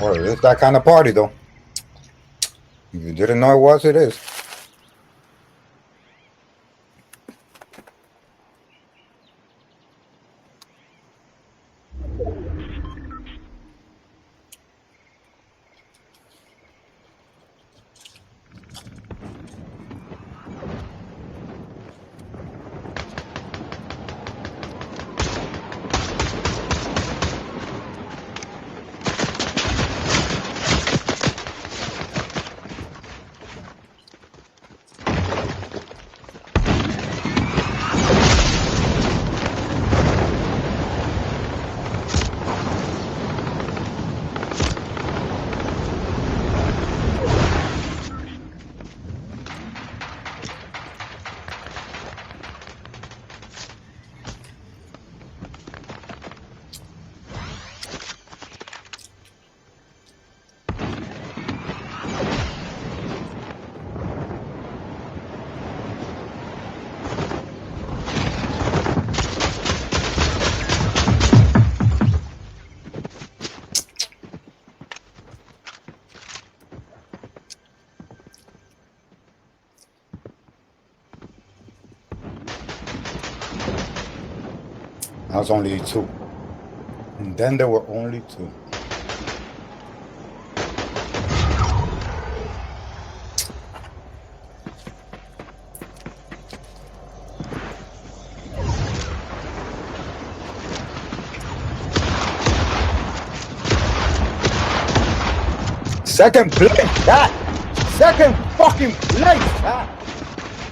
Well, it's that kind of party, though. If you didn't know it was, it is. I was only 2. And then there were only 2. Second place, that. Second fucking place, that.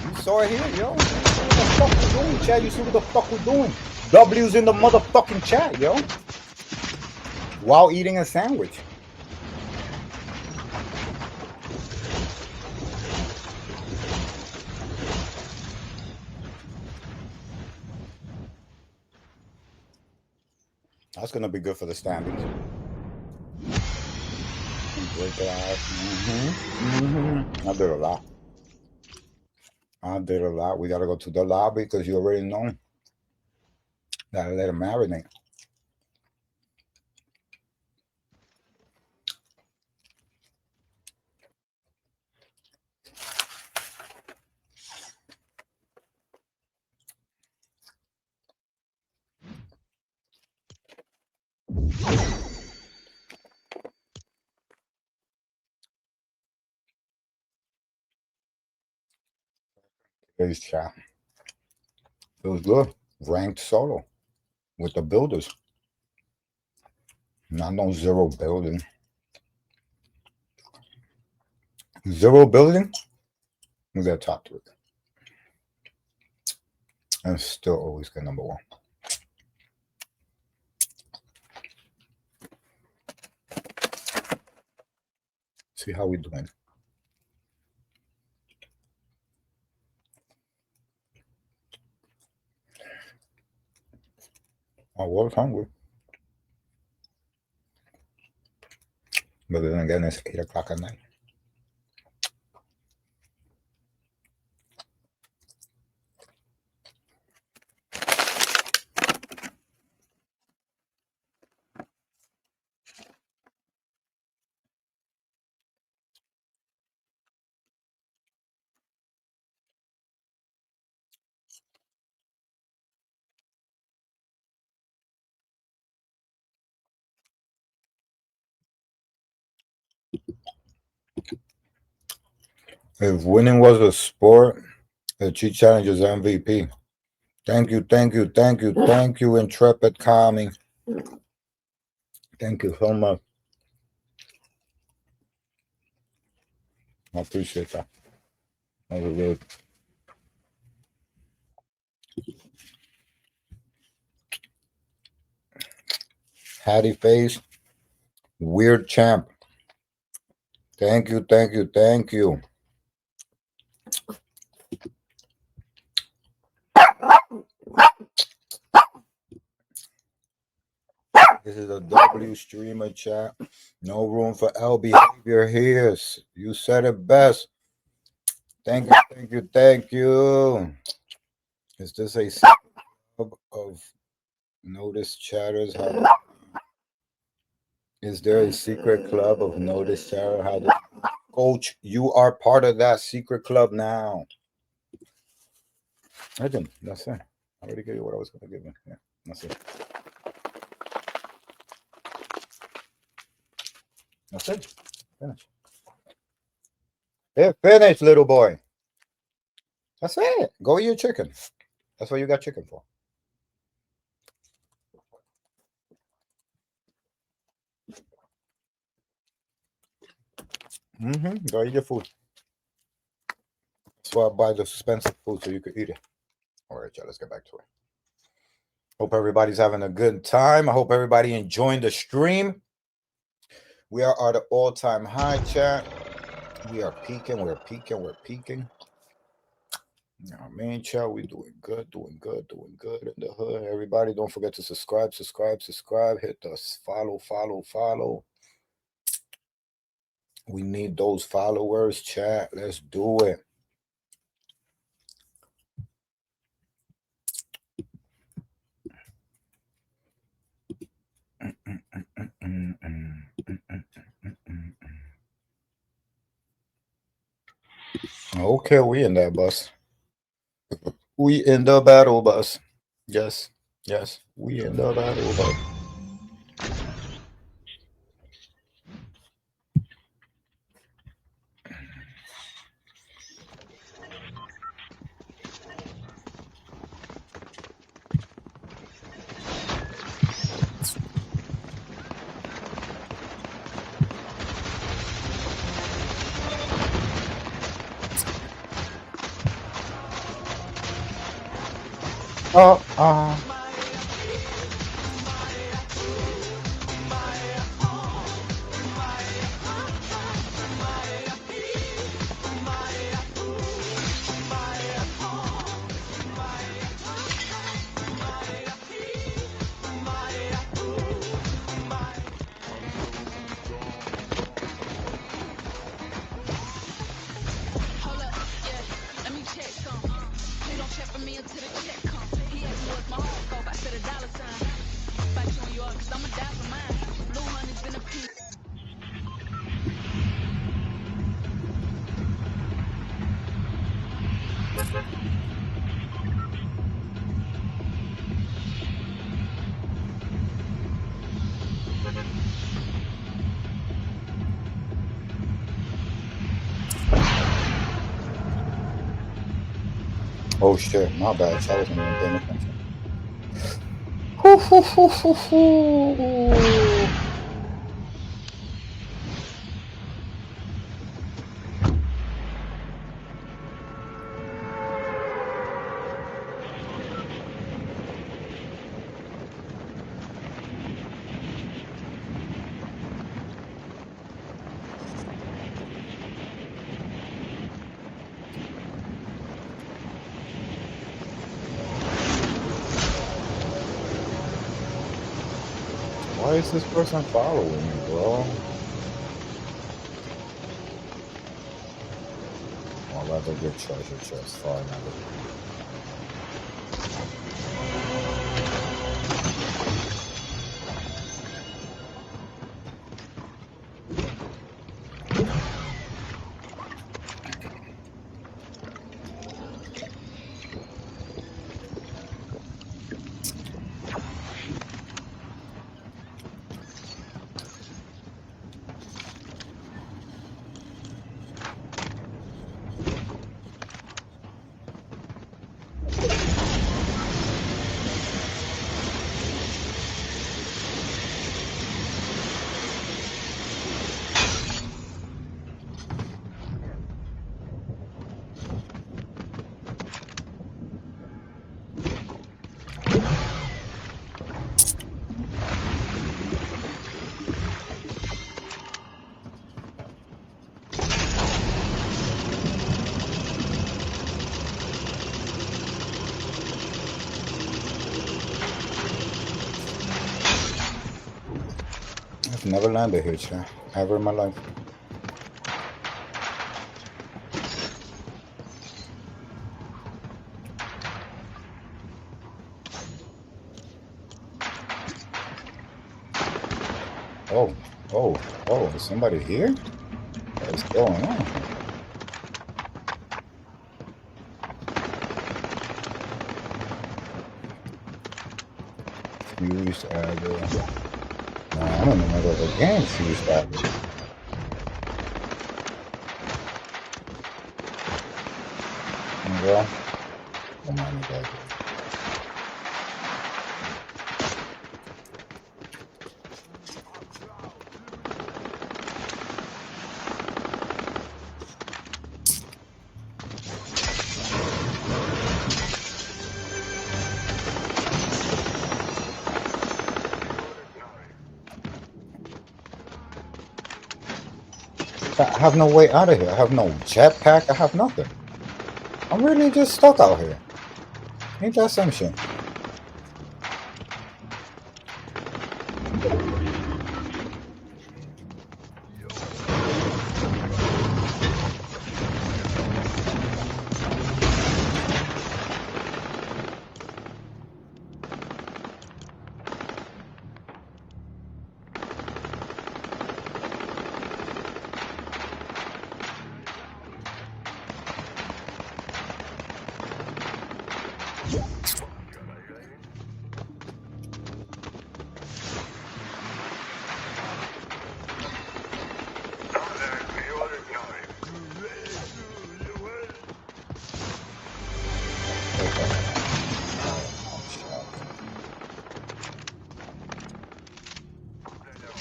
You saw it here, yo. You see what the fuck we're doing, chat? You see what the fuck we're doing? W's in the motherfucking chat, yo. While eating a sandwich. That's gonna be good for the standings. I did a lot. We gotta go to the lobby because you already know. Gotta let it marinate. Today's chat. It was good. Ranked solo with the builders. Not no zero building. Zero building, we got top 3. And still always get number 1. See how we doing. I was hungry. But then again, it's 8 o'clock at night. If winning was a sport, the Chi Challenge is MVP. Thank you, Intrepid Kami. Thank you so much. I appreciate that. That was good. Hattie Face, Weird Champ. Thank you. This is a W streamer chat. No room for L behavior here. You said it best. Thank you. Is this a sub of notice chatters? Is there a secret club of Notice Sarah? How to Coach, you are part of that secret club now. I didn't. That's it. I already gave you what I was going to give you. Yeah, that's it. That's it. Finish. Yeah, finish, little boy. That's it. Go eat your chicken. That's what you got chicken for. Go eat your food. That's why I buy the expensive food so you could eat it. All right, y'all. Let's get back to it. Hope everybody's having a good time. I hope everybody enjoying the stream. We are at an all-time high, chat. We are peaking. We're peaking. We're peaking. You know what I mean, chat? We're doing good, doing good, doing good in the hood. Everybody, don't forget to subscribe, subscribe, subscribe. Hit the follow, follow, follow. We need those followers, chat. Let's do it. Okay, we in that bus. We in the battle bus. Yes, yes, we in the battle bus. Oh. Oh shit, my bad. I wasn't even paying attention. Why is this person following me, bro? I'd rather get treasure chest finally. I've never landed here, chat. Ever in my life. Oh. Oh, is somebody here? What is going on here? Fused adder. No, I don't know whether the game fused adder. Well, come on, guys. I have no way out of here. I have no jetpack. I have nothing. I'm really just stuck out here. Ain't that some shit?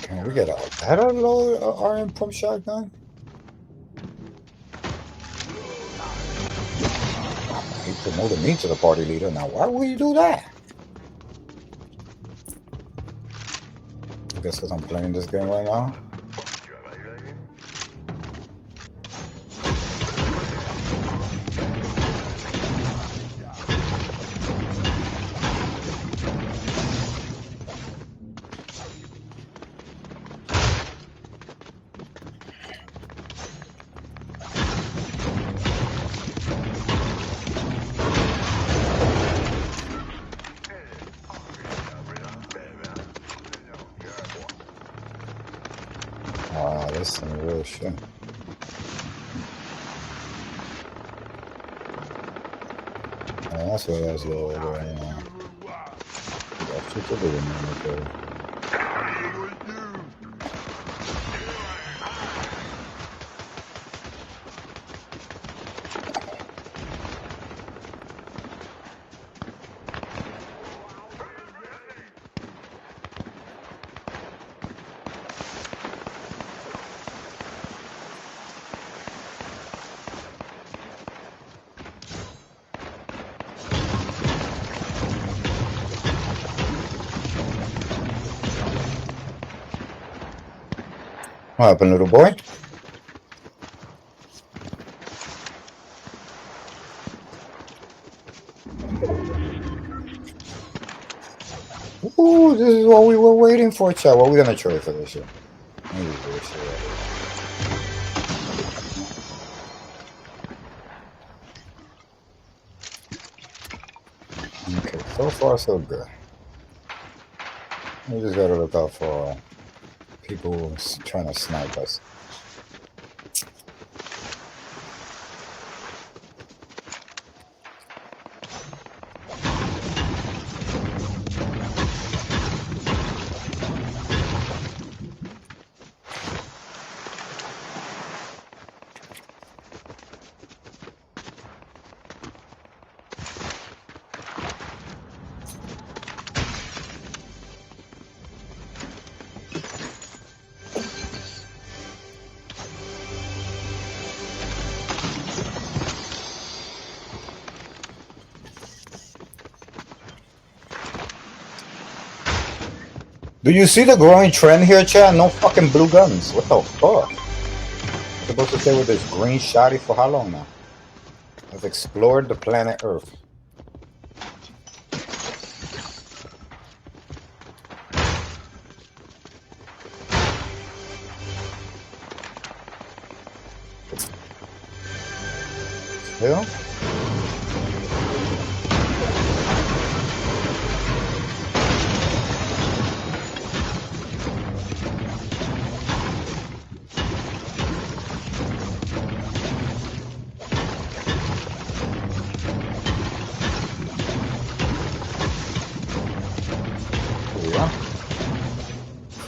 Can we get a better load of RM pump shotgun? He promoted me to the party leader. Now, why would you do that? I guess because I'm playing this game right now. Wow, that's some real shit. Oh, that's what that's low right now. Got shit to do in there, okay. What happened, little boy? Ooh, this is what we were waiting for, chat. What are we gonna trade for this shit? Maybe this shit. Okay, so far so good. We just gotta look out for people trying to snipe us. Do you see the growing trend here, chat? No fucking blue guns. What the fuck? I'm supposed to stay with this green shotty for how long now? I've explored the planet Earth. Still?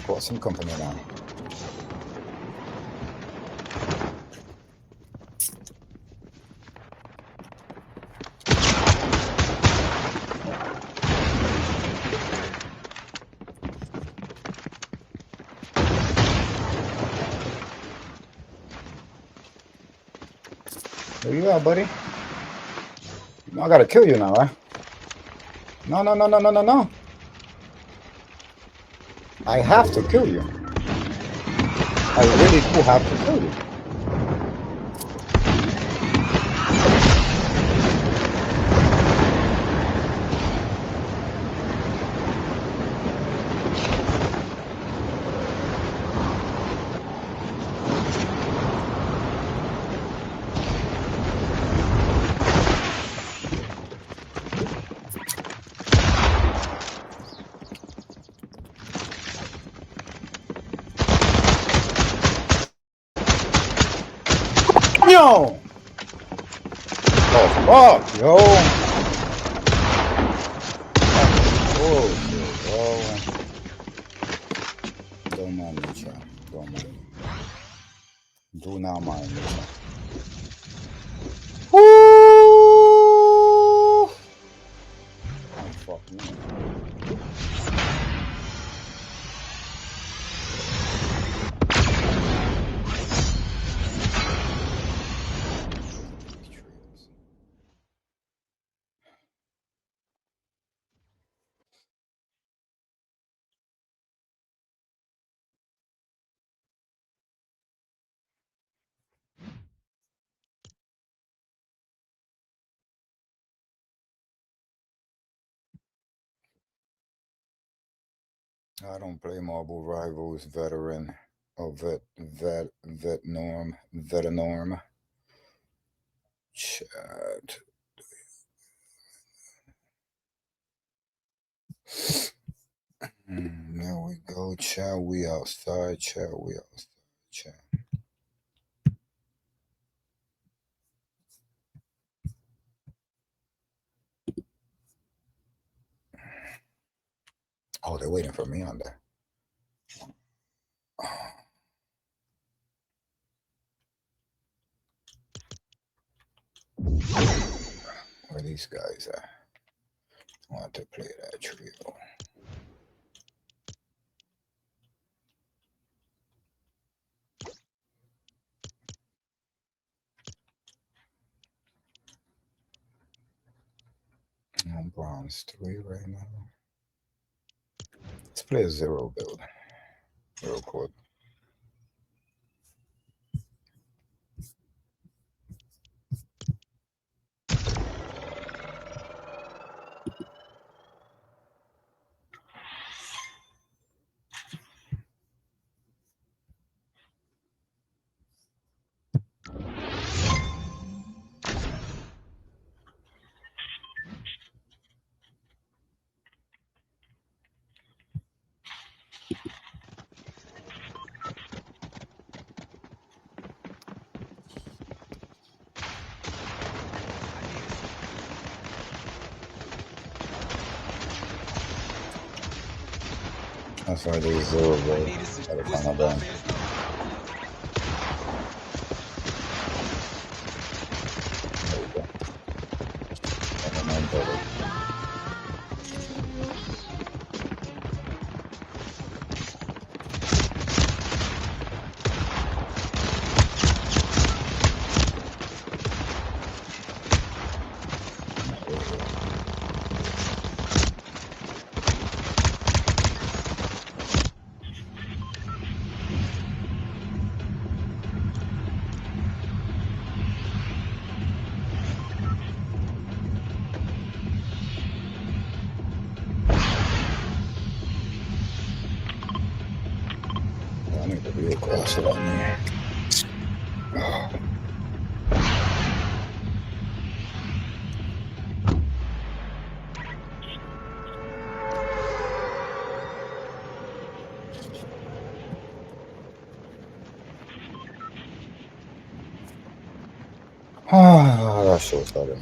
Got some company now. Where you at, buddy? No, I gotta kill you now, right? No, no, no, no, no, no, no. I have to kill you. I really do have to kill you. Yo! Oh, fuck, yo! Oh, shit, yo. Don't mind me, chat. Don't mind me. Do not mind me. Woo! Oh, fuck me. I don't play Marble Rivals, veteran, or vet norm. Chat. There we go, chat. We outside, chat. We outside, chat. Oh, they're waiting for me on there. Where these guys at? I want to play that trio. I'm on bronze 3 right now. Let's play a 0 build real quick. That's why there's 0 build. Gotta find a band. There we go. And then build it. I need the real cross on there. Ah, that shit was better.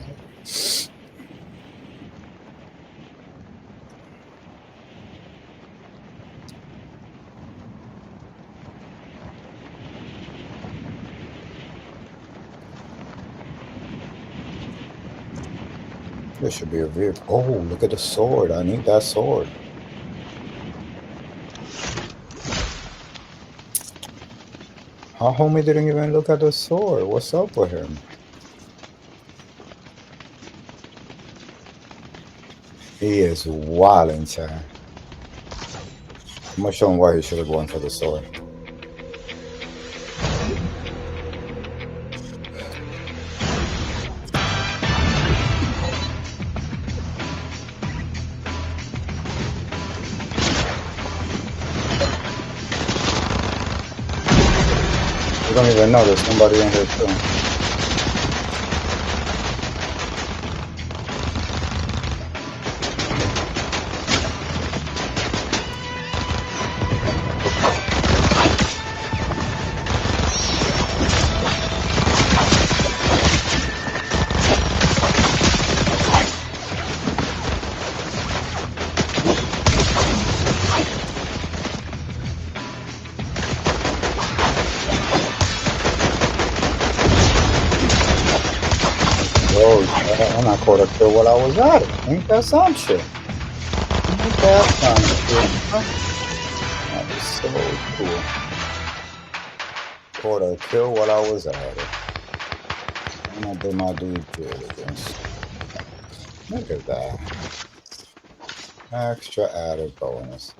There should be a vehicle. Oh, look at the sword. I need that sword. Our homie didn't even look at the sword. What's up with him? He is wilding, child. I'm gonna show him why he should have gone for the sword. You don't even know there's somebody in here too. And I caught a kill while I was at it. Ain't that some shit? Ain't that some shit? Huh? That is so cool. Caught a kill while I was at it. And I did my due diligence. Look at that. Extra added bonus.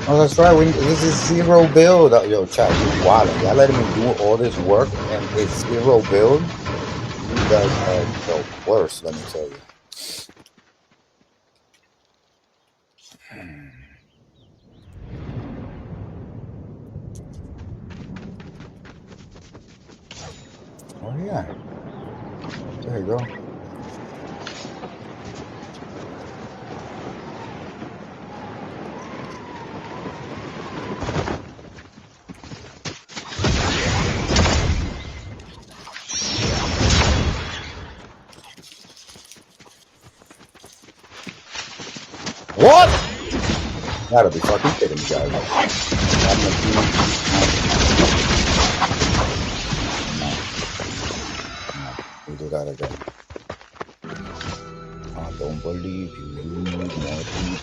Oh, that's right. This is zero build. Yo, chat, you wildin'. Y'all letting me do all this work and it's zero build? You guys are the worst, let me tell you. Oh, yeah. There you go. What? Gotta be fucking kidding me, guys. No. We do that again. I don't believe you. You need more people.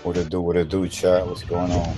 What it do, chat? What's going on?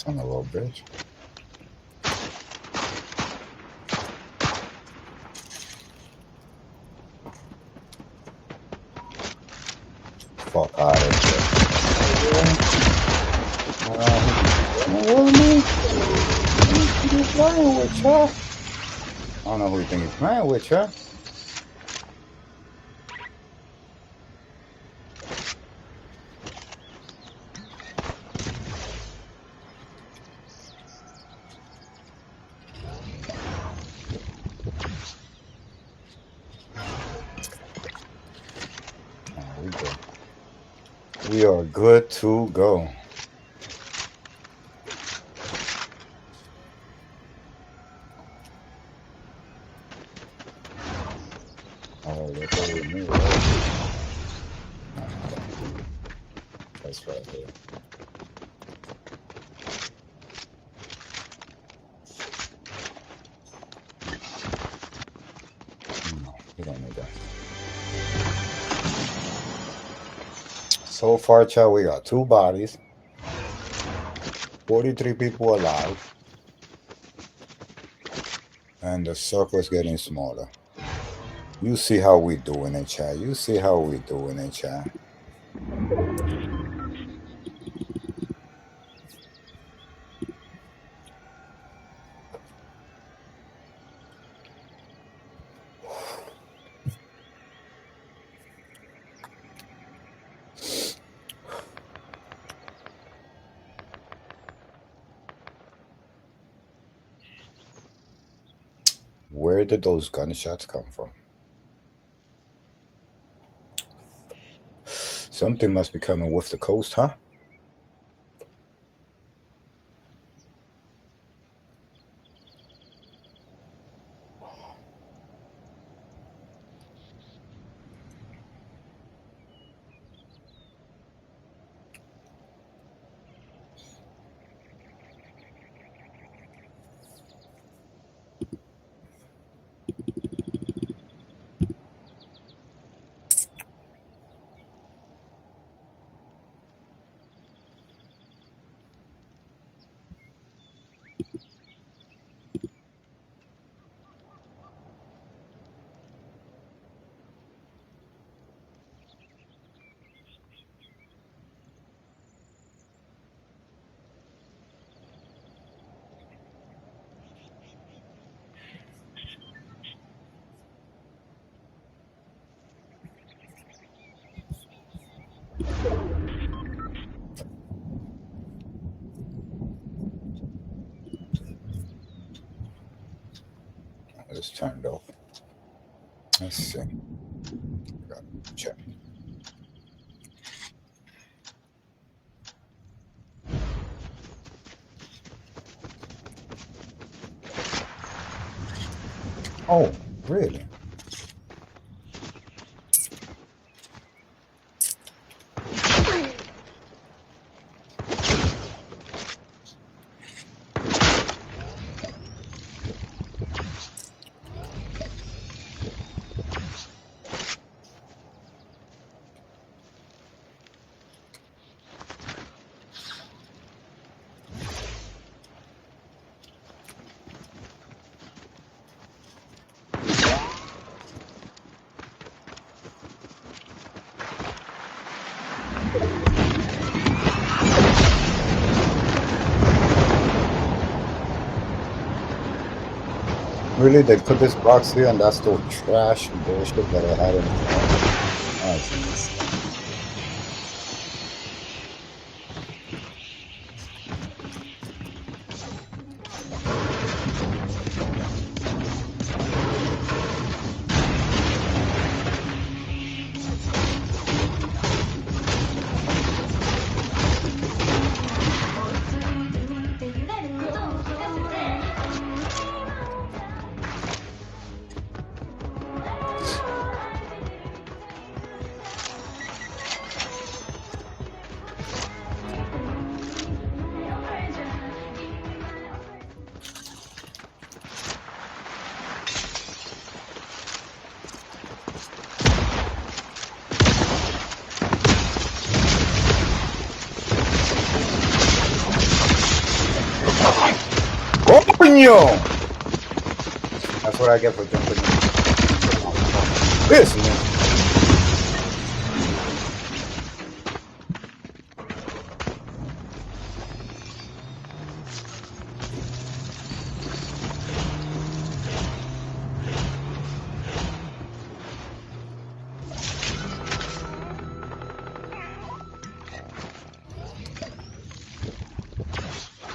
Son of a bitch. Fuck out of here. Who you playing with, y'all? I don't know who you think he's playing with, y'all. We good. We are good to go. Oh, that's what we knew, right? That's right here. No, we don't need that. So far, child, we got 2 bodies, 43 people alive, and the circle is getting smaller. You see how we doing it, chat. You see how we doing it, chat. Where did those gunshots come from? Something must be coming with the coast, huh? It's turned off. Let's see. Got to check. Oh, really? Really, they put this box here, and that's the trash bullshit that I had in the phone. Nice. Coño! That's what I get for jumping in. This nigga.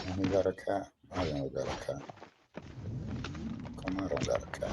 And he got a cat. I don't got a cat. Come on, I don't got a cat.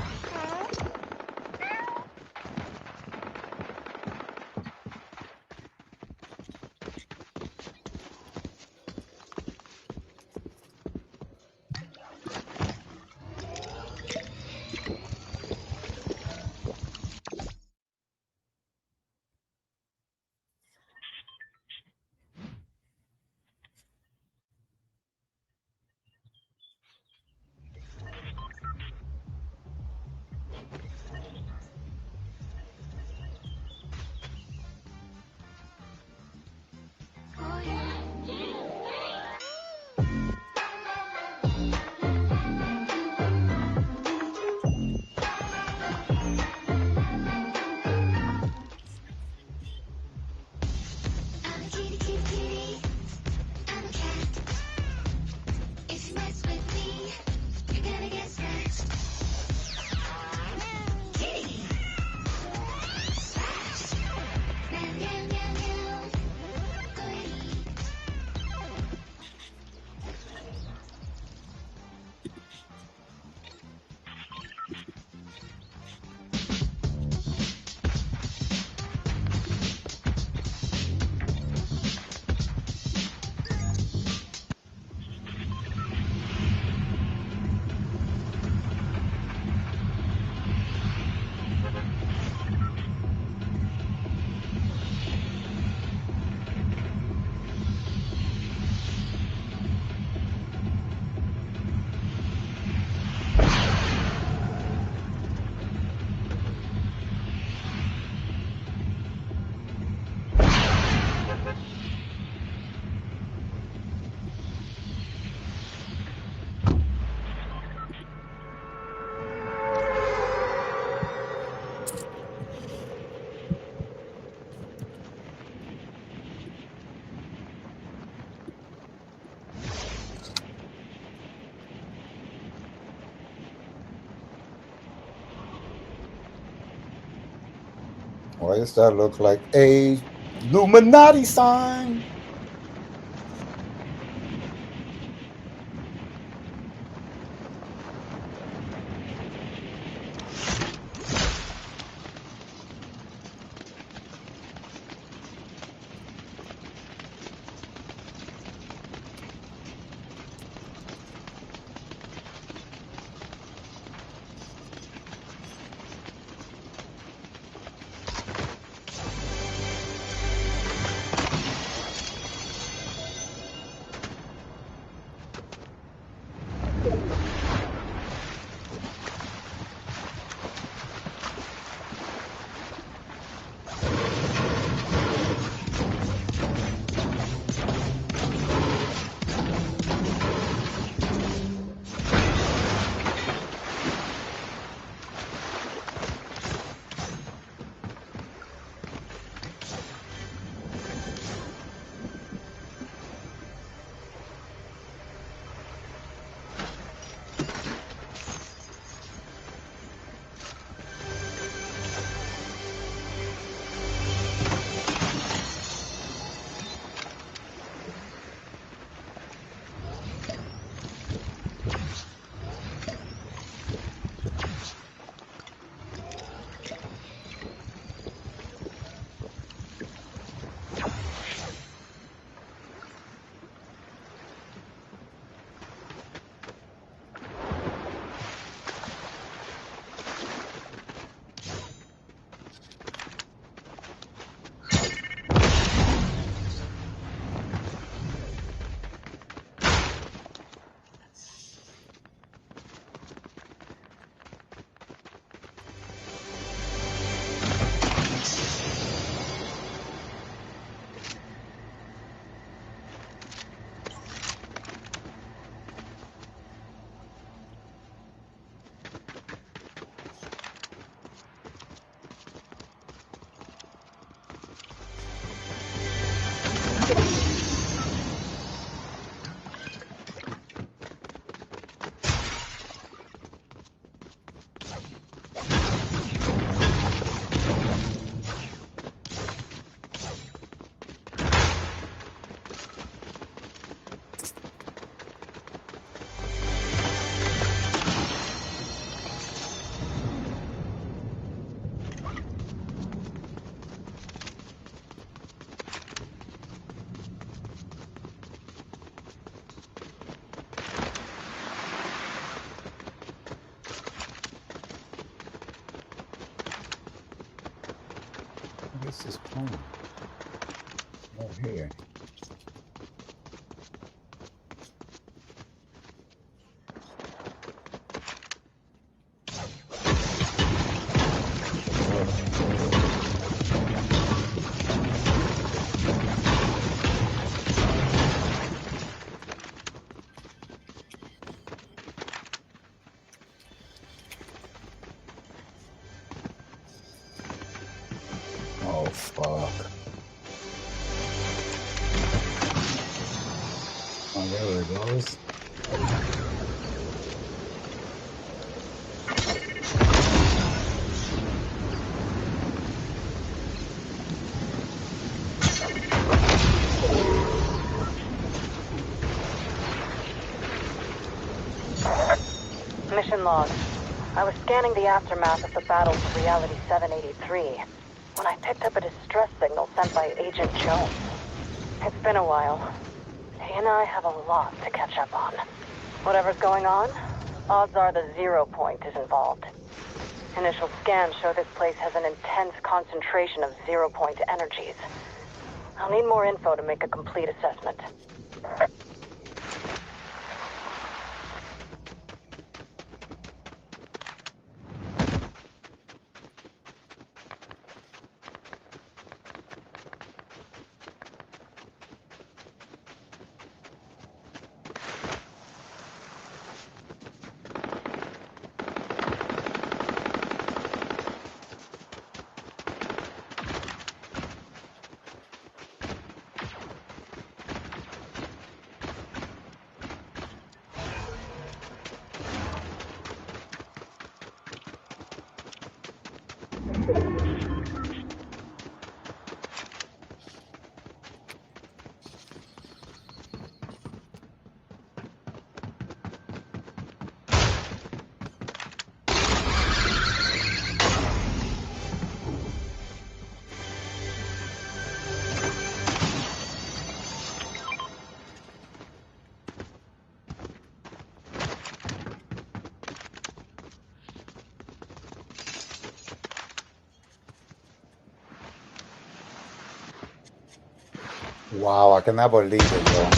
Why does that look like a Illuminati sign? This is playing. Right here. Oh, fuck. Oh, there it goes. Mission log. I was scanning the aftermath of the battle for Reality 783 when I picked up a distress signal sent by Agent Jones. It's been a while. He and I have a lot to catch up on. Whatever's going on, odds are the 0 point is involved. Initial scans show this place has an intense concentration of 0 point energies. I'll need more info to make a complete assessment. Wow, I cannot believe it, bro.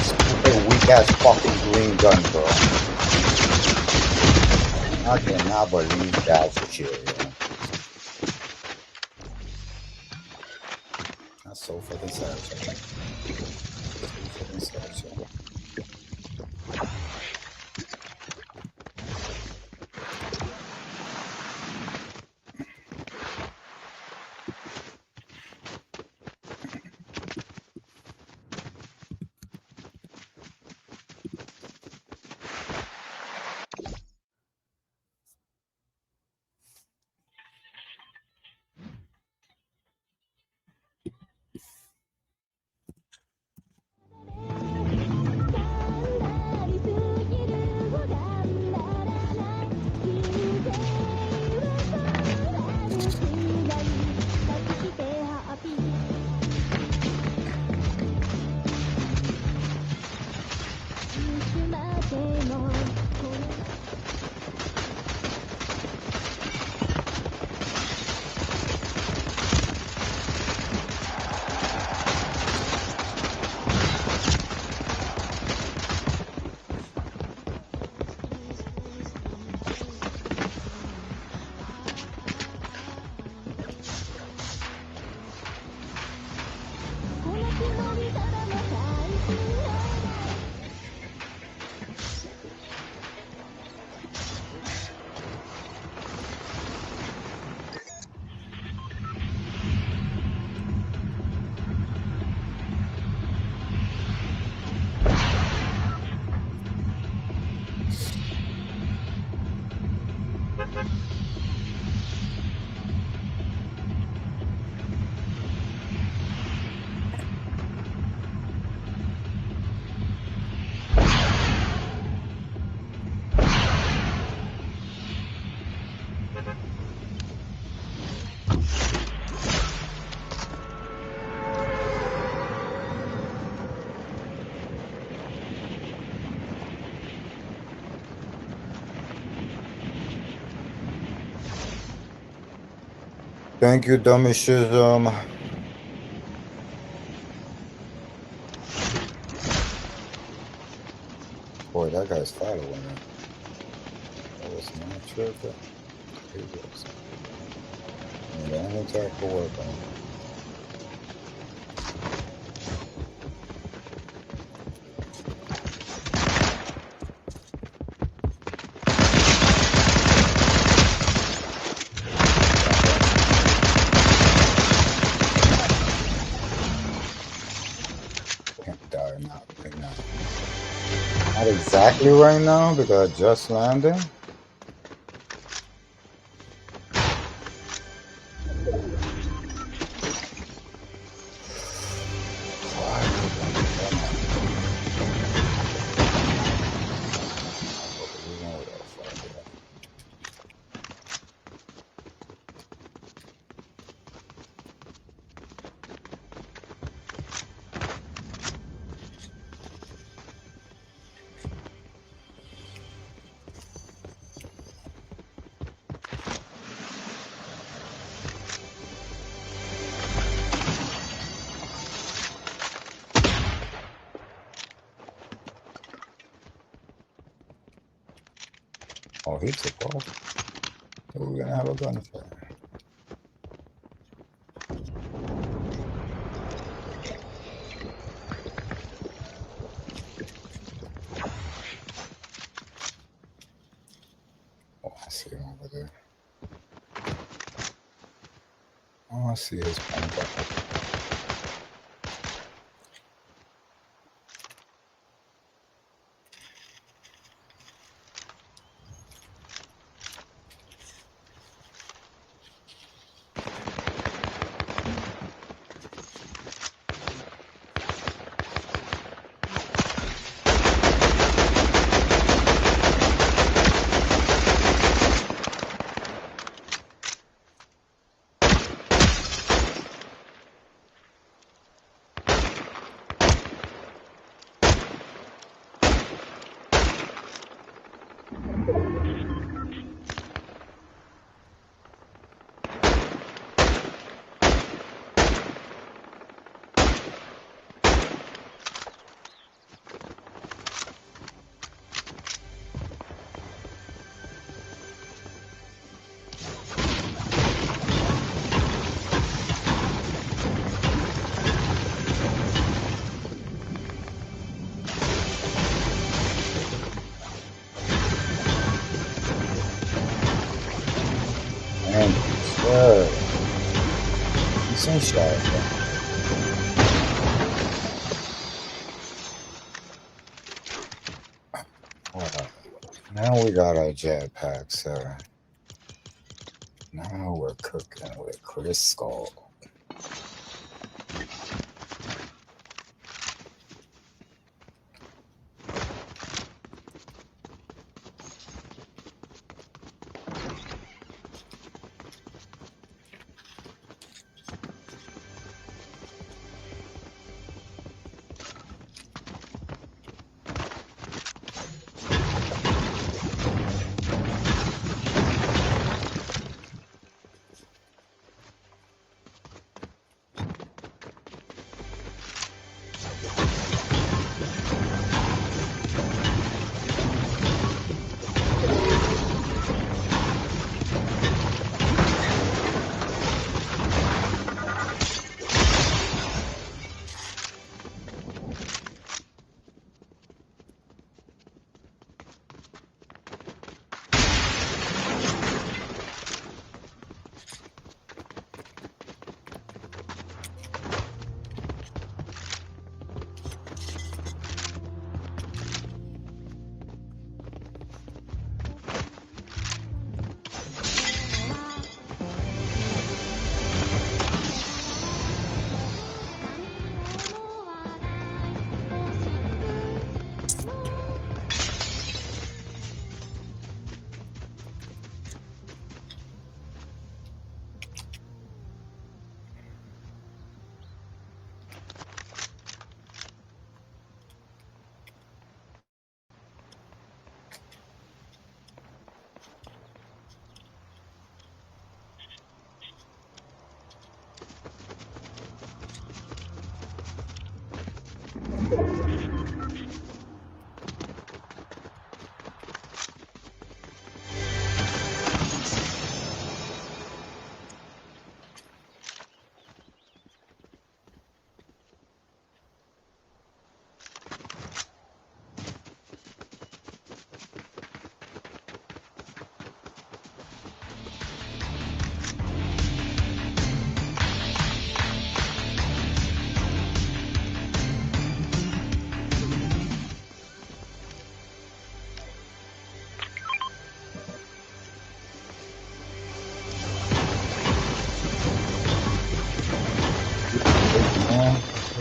Stupid weak ass fucking green gun, bro. I cannot believe that shit, yo. That's so fucking sad, yo. So fucking sad, yo. Thank you, Dummy Shizm. Boy, that guy's following me. That was not tripping. He was. And the only type of work on. Can't die now, right now. Not exactly right now because I just landed. Oh, he took off. We're gonna have a gunfight. Oh, I see him over there. Oh, I see his point up. And decent shot. Alright. Now we got our jetpack, sir. Now we're cooking with Chris Skull.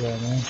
that, man.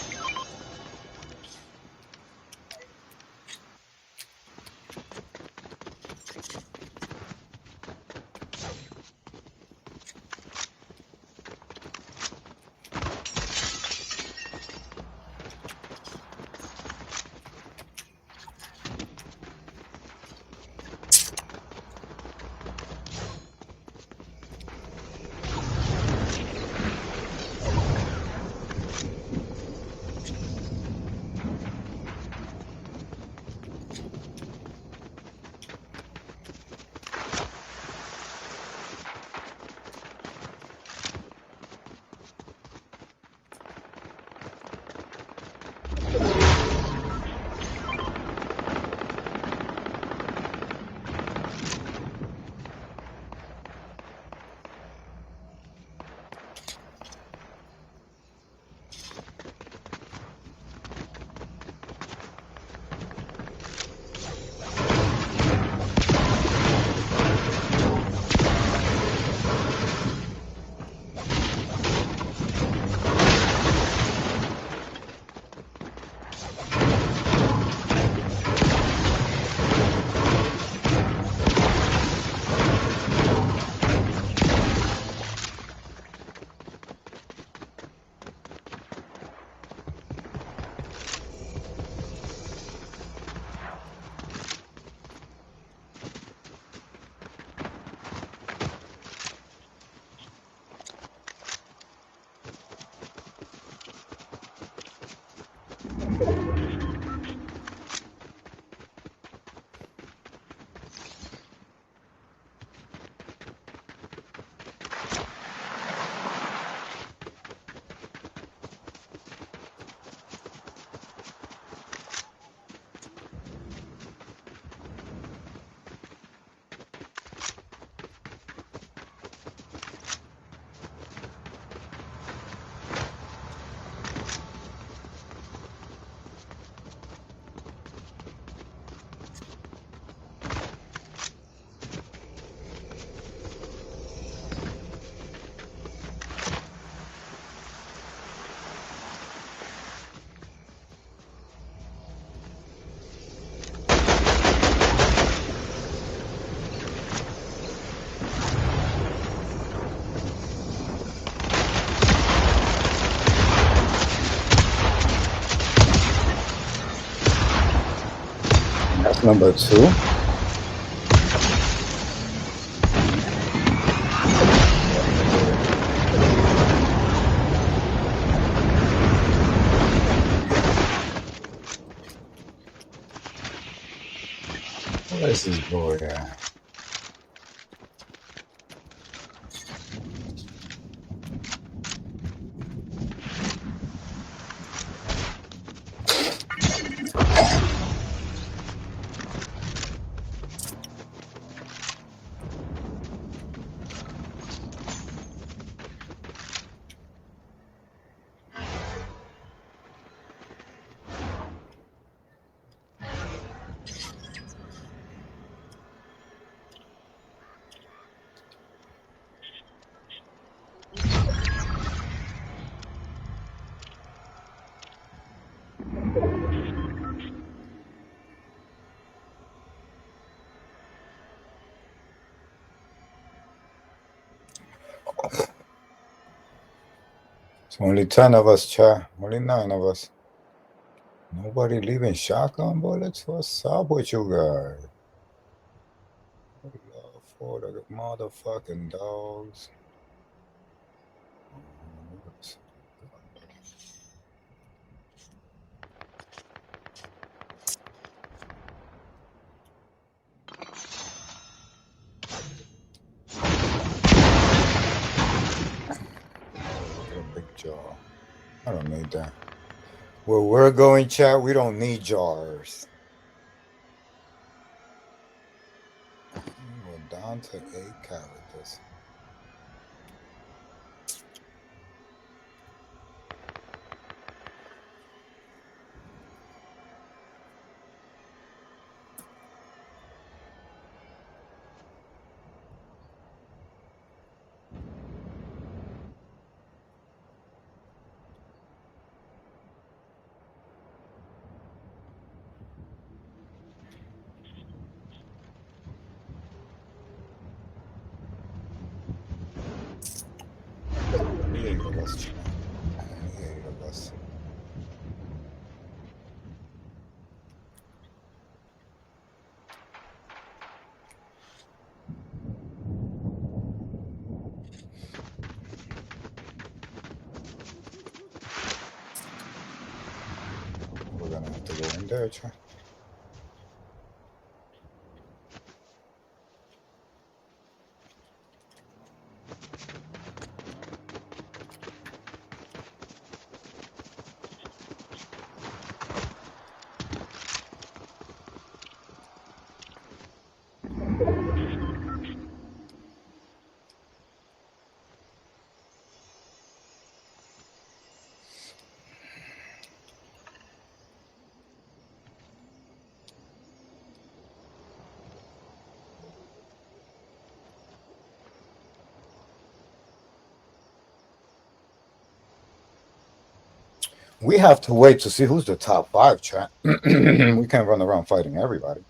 That's number 2. Where's this boy at? It's only 10 of us, chat. Only 9 of us. Nobody leaving shotgun bullets? What's up with you guys? For the motherfucking dogs. Look at a big jaw. I don't need that. Where we're going, chat, we don't need jars. We're down to 8 characters. us, chat. 98 of us. We're gonna have to go in there, chat. We have to wait to see who's the top 5, chat. We can't run around fighting everybody.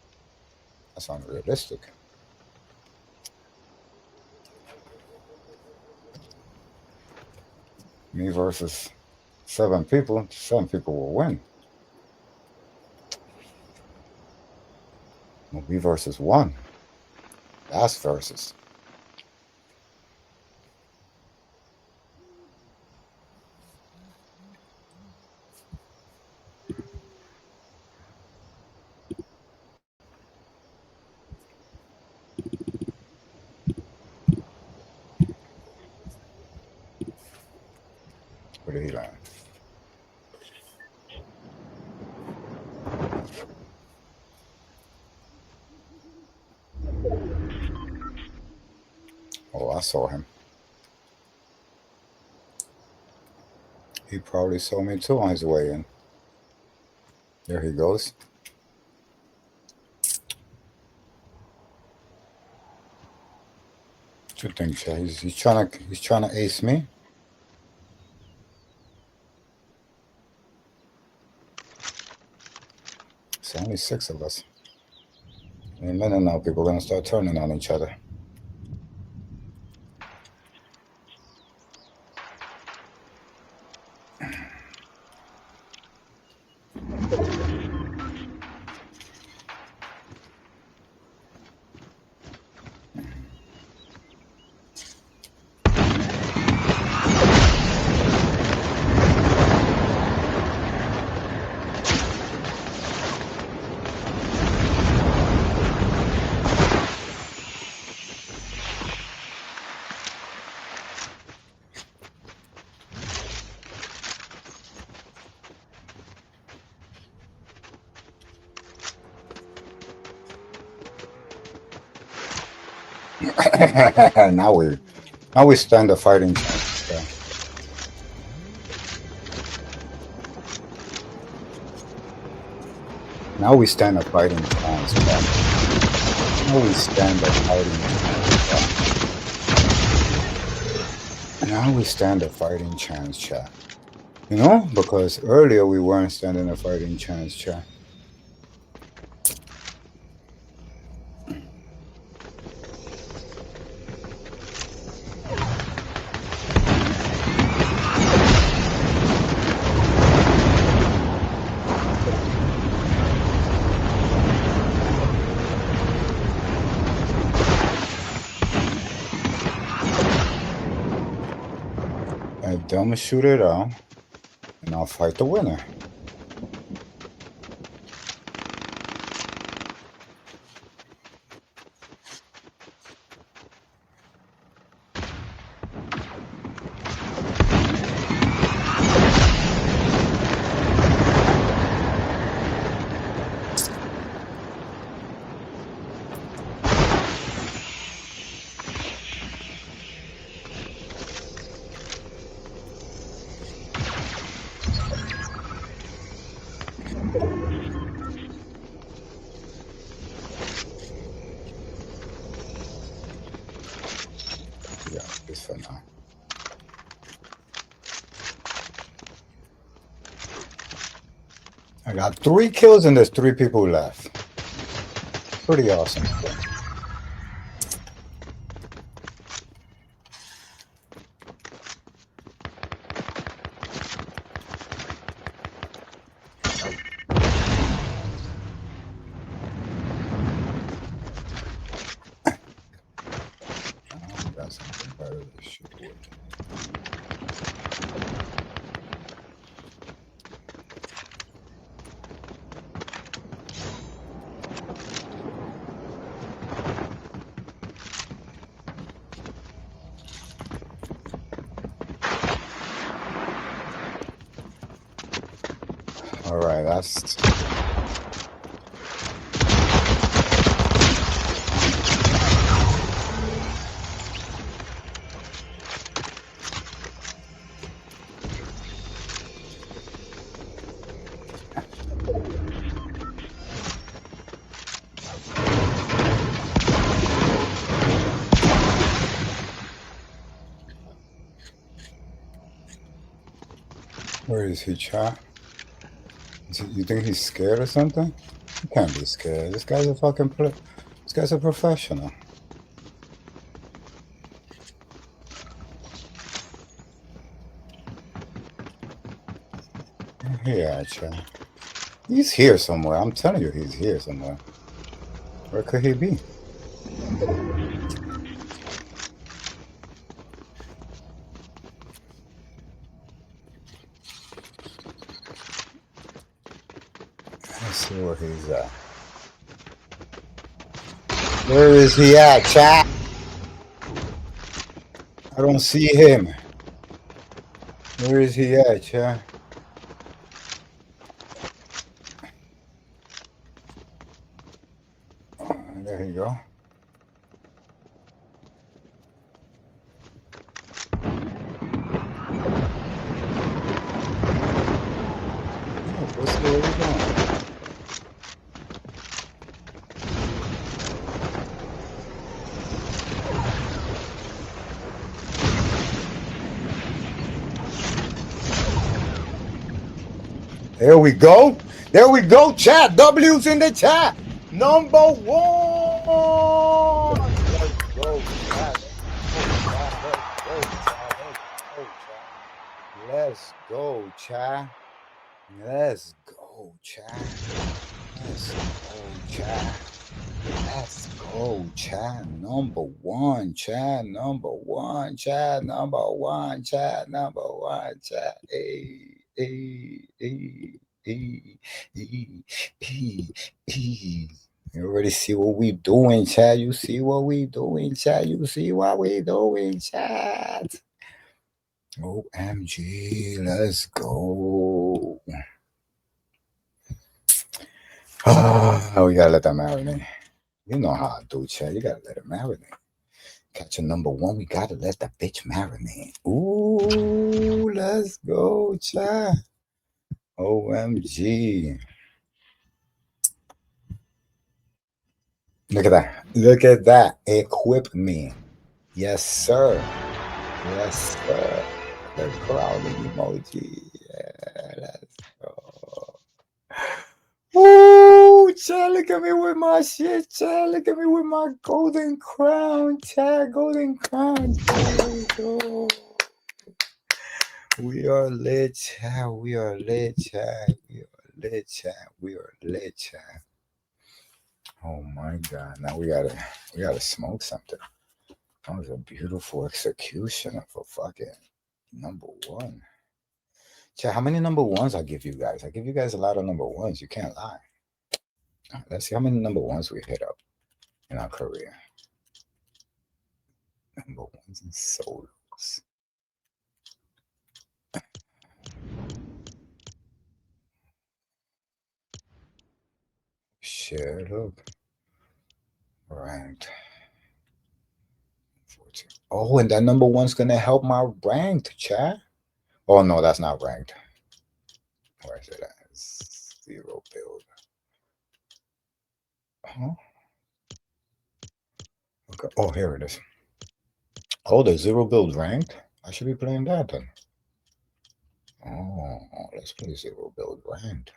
That's unrealistic. Me versus 7 people. 7 people will win. Well, me versus 1. That's versus. Where did he land? Oh, I saw him. He probably saw me too on his way in. There he goes. What you think, Jay? He's trying to ace me. It's only 6 of us. In a minute now, people are gonna start turning on each other. now we stand a fighting chance. Yeah. Now we stand a fighting chance. Yeah. Now we stand a fighting chance. Yeah. Now we stand a fighting chance, chat. You know, because earlier we weren't standing a fighting chance, chat. I'm gonna shoot it out, and I'll fight the winner. For now. I got 3 kills and there's 3 people left. Pretty awesome. All right, that's. Where is he, chat? You think he's scared or something? He can't be scared. This guy's a fucking this guy's a professional. Yeah, chat. He's here somewhere. I'm telling you, he's here somewhere. Where could he be? Let's see where he's at. Where is he at, chat? I don't see him. Where is he at, chat? There you go. Let's see where he's going. There we go. There we go, chat. W's in the chat. Number 1. Let's go, chat. Let's go, chat. Let's go, chat. Let's go, chat. Let's go, chat. Number 1, chat. Number 1, chat. Number 1, chat. Number 1, chat. Hey. You already see what we doing, chat. You see what we doing, chat. You see what we doing, chat. OMG, let's go. We gotta let that marinate. You know how I do, chat. You gotta let it marinate. Catch a number 1, we gotta let that bitch marinate. Ooh, let's go, chat. OMG. Look at that. Look at that. Equip me. Yes, sir. Yes, sir. The crowding emoji. Yeah, let's go. Ooh, chat, look at me with my shit, chat. Look at me with my golden crown, chat. Golden crown. There we go. We are lit, chat. We are lit, chat. We are lit, chat. We are lit, chat. Oh my god. Now we gotta smoke something. That was a beautiful execution of a fucking number 1. Chat, how many number 1s I give you guys? I give you guys a lot of number 1s. You can't lie. Let's see how many number 1s we hit up in our career. Number 1s and solos. Share, look. Ranked. Oh, and that number 1's gonna help my ranked, chat. Oh no, that's not ranked. Where is it at? 0 build. Huh? Okay. Oh, here it is. Oh, the 0 build ranked? I should be playing that then. Oh, let's play 0 build ranked.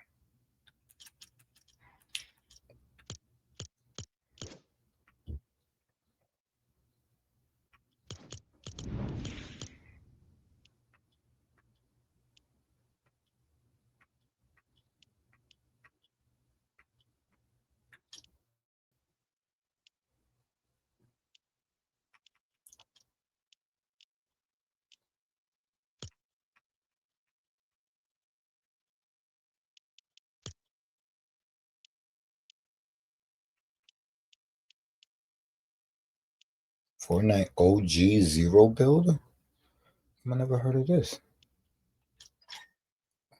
Fortnite OG 0 build? I never heard of this.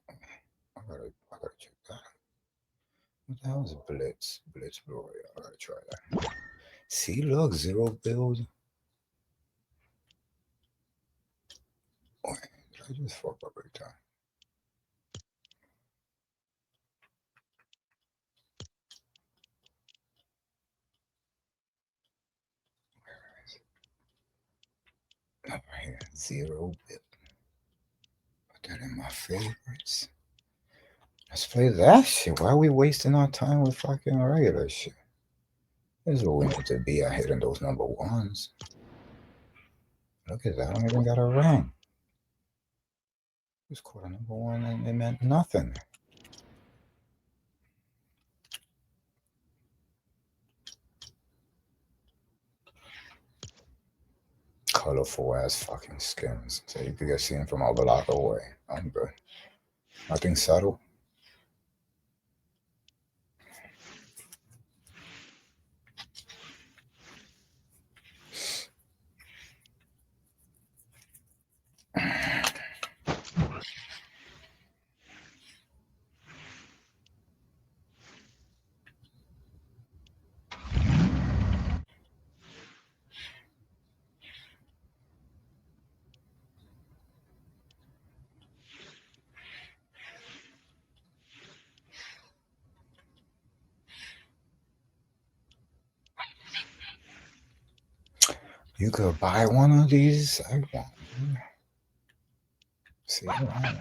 I gotta check What the hell is Blitz? Blitz Royal. I gotta try that. See, look, zero build. Oh, did I just fuck up every time? Over here, zero build. Put that in my favorites. Let's play that shit. Why are we wasting our time with fucking regular shit? This is what we need to be at hitting those number ones. Look at that. I don't even got a rank. Just caught a number one and it meant nothing. Colorful ass fucking skins. So you could get seen from a block away. I'm good. Nothing subtle. You could buy one of these. I want one. See, I want one.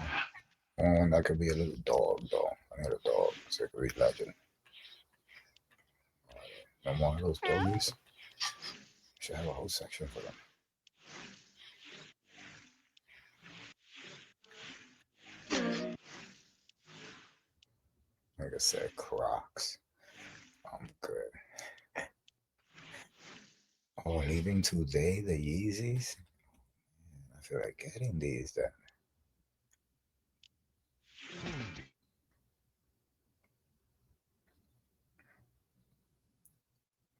One that could be a little dog, though. I need a dog. So it could be legend. No more of those doggies. Should have a whole section for them. Like I said, Crocs. I'm good. Oh, leaving today, the Yeezys? I feel like getting these then.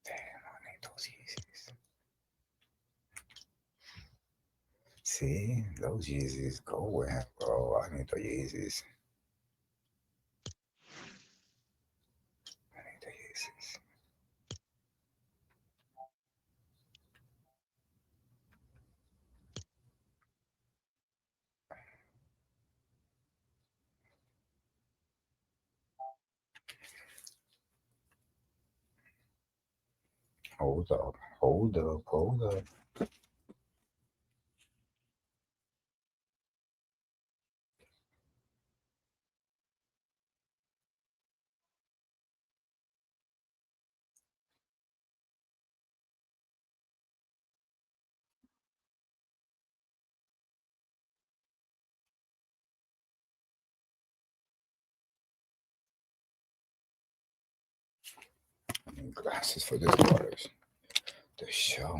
Damn, I need those Yeezys. See, those Yeezys go where, bro. I need the Yeezys. I need the Yeezys. Hold up, hold up, hold up. I need glasses for this waters. The show.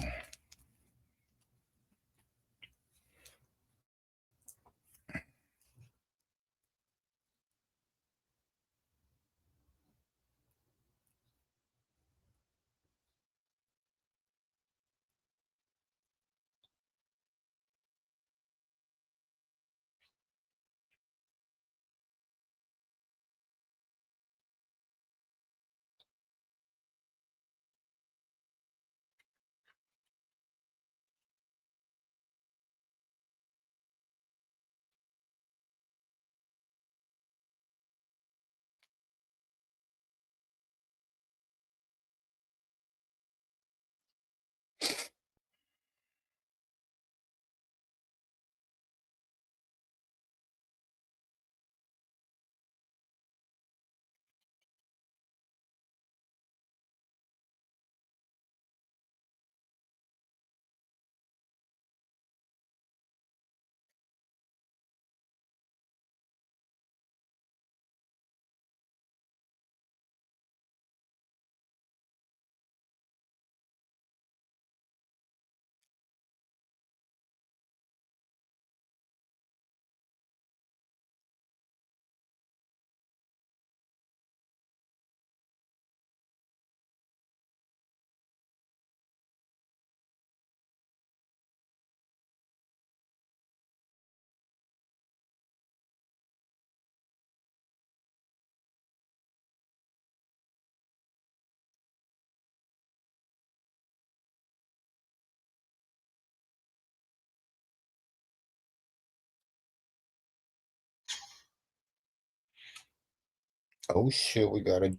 Oh shit, we got a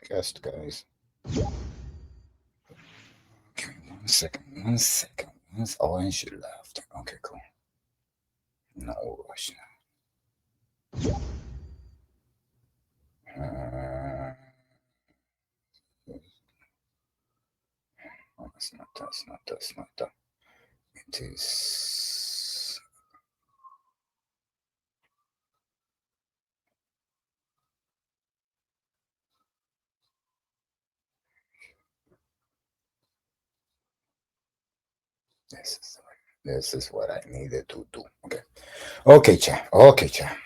guest, guys. Okay, 1 second, 1 second. Oh, and she left. Okay, cool. No rush now. Oh, it's not that, it's not that, it's not that. It is. This is what I needed to do. Okay. Okay, chat. Okay, chat.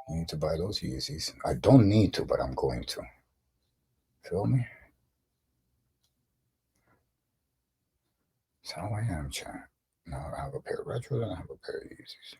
I need to buy those Yeezys. I don't need to, but I'm going to. Feel me? That's how I am, chat. Now I have a pair of retros and I have a pair of Yeezys.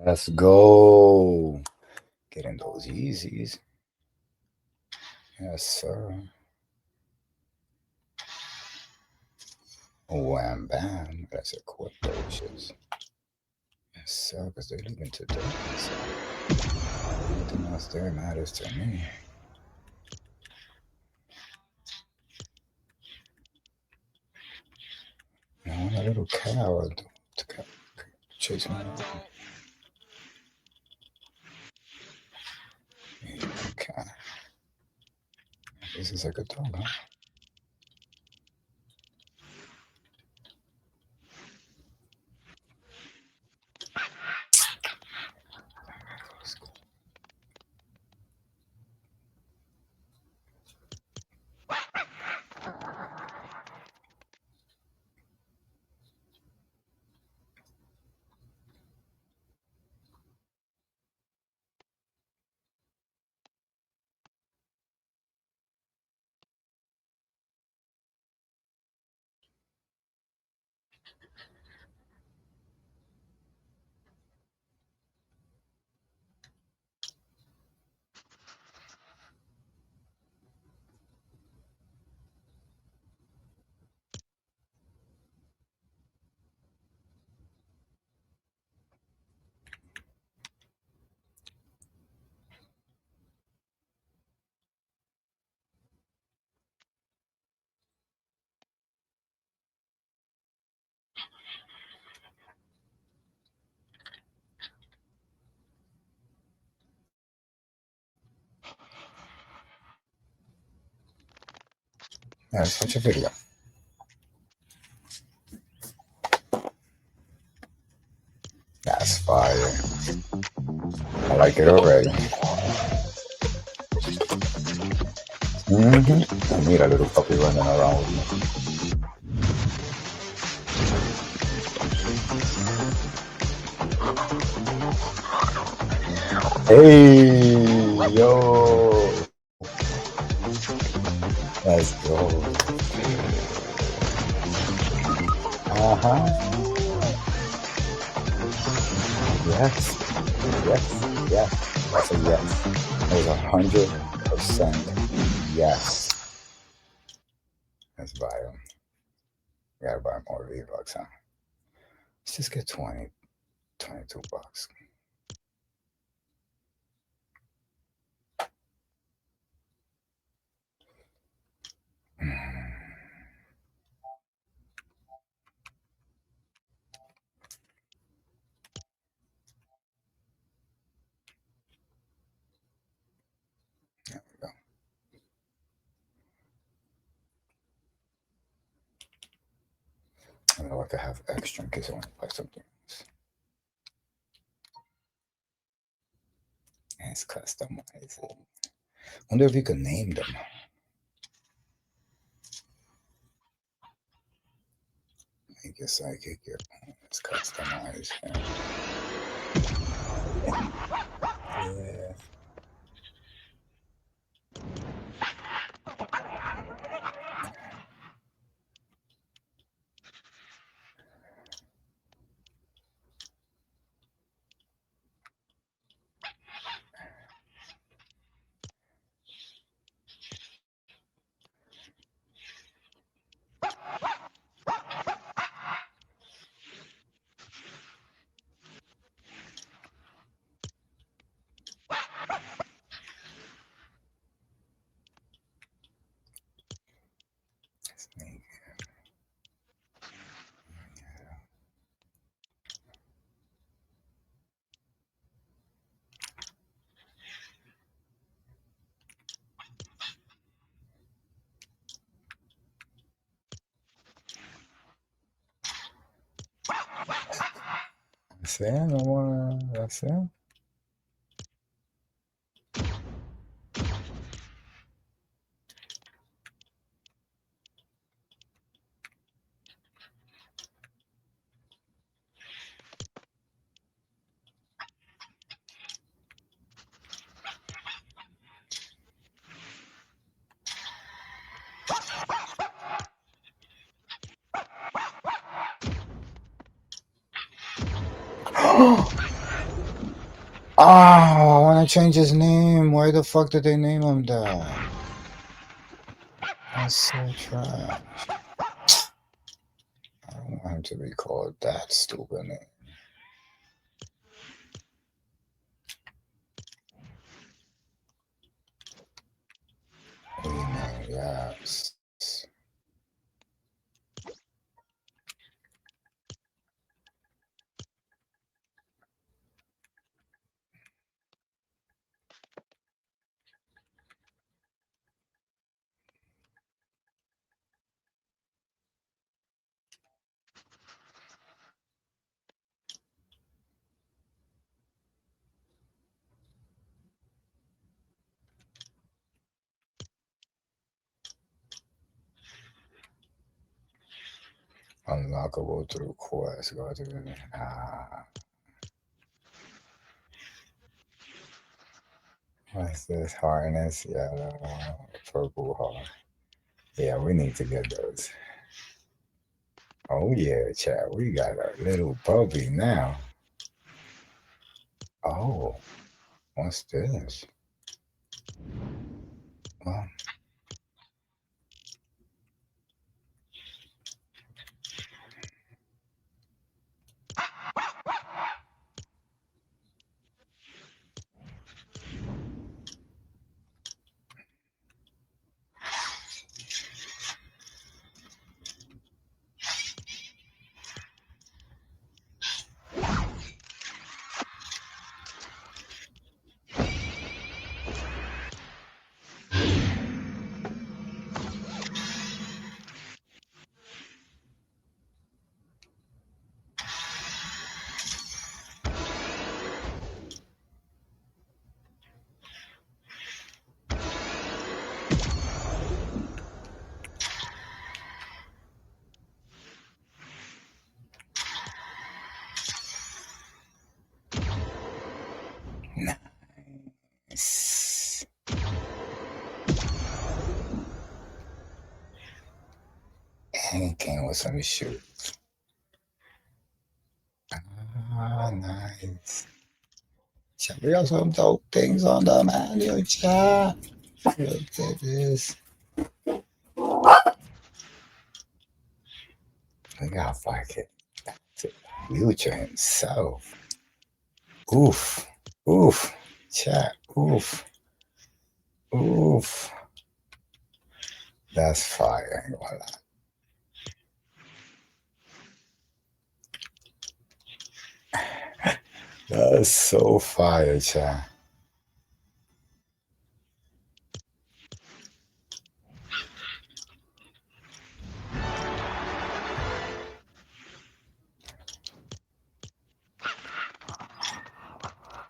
Let's go. Getting those Yeezys. Yes, sir. Wham bam. That's a quote those shits. Yes, sir, because they live in today. So anything else there matters to me. I want a little cow to chase me. Okay. This is like a dog, huh? Yeah, it's such a video. That's fire. I like it already. I need a little puppy running around with me. Hey, yo. Let's go. Yes. Yes. Yes. That's a yes. That was 100% Yes. Let's buy them. Gotta buy more V-Bucks, huh? Let's just get 20, 22 bucks. There we go. I know I could have extra in case I want to buy something else. Let's customize it. Wonder if you could name them. Make your psychic your let's customize. Yeah. That's it. I wanna. That's it. Oh, I want to change his name. Why the fuck did they name him that? That's so trash. I don't want him to be called that stupid name. Amen. Yes. Unlockable through quest. Go to the What's this? Harness? Yeah, purple heart. Yeah, we need to get those. Oh yeah, chat. We got a little puppy now. Oh, what's this? Well, nice. And it came with some shoes. Ah, nice. Chat, we got some dope things on the menu, chat. Look at this. Look how far I get. Future himself. Oof. Oof. Chat. Oof. Oof. That's fire. Ain't gonna lie. That's so fire, chat.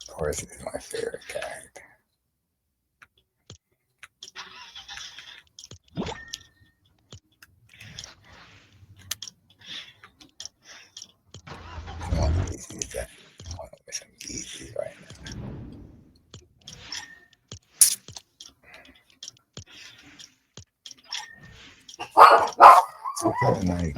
Of course, he's my favorite character. I want to easy that. I want to make some easy right now. So good night.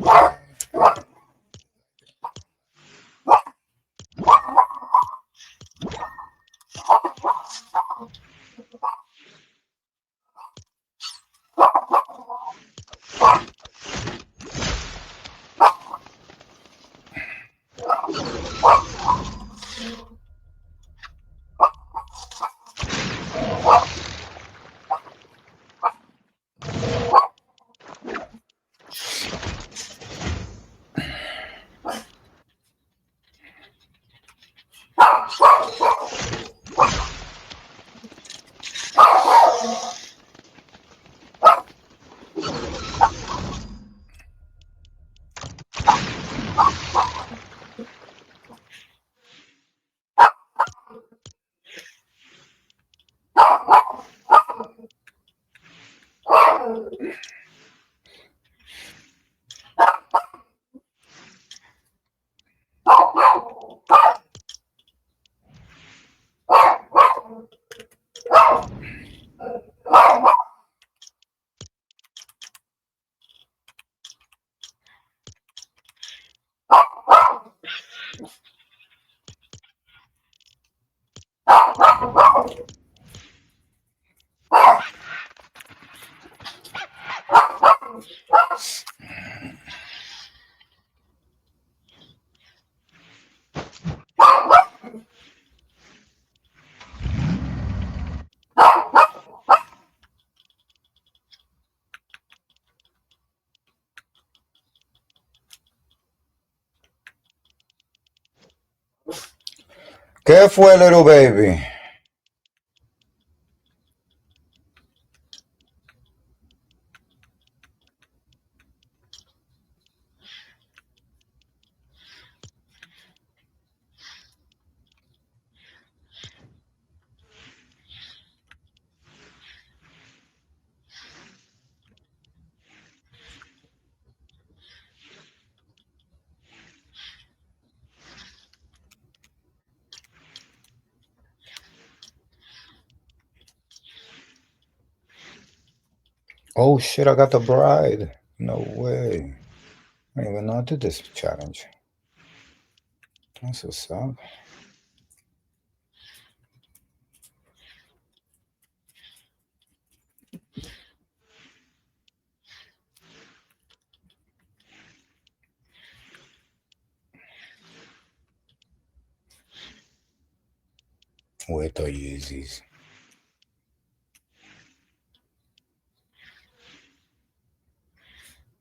¿Qué fue, little baby? Oh shit, I got the bride. No way. I didn't even know I did this challenge. That's what's up. With the Yeezys.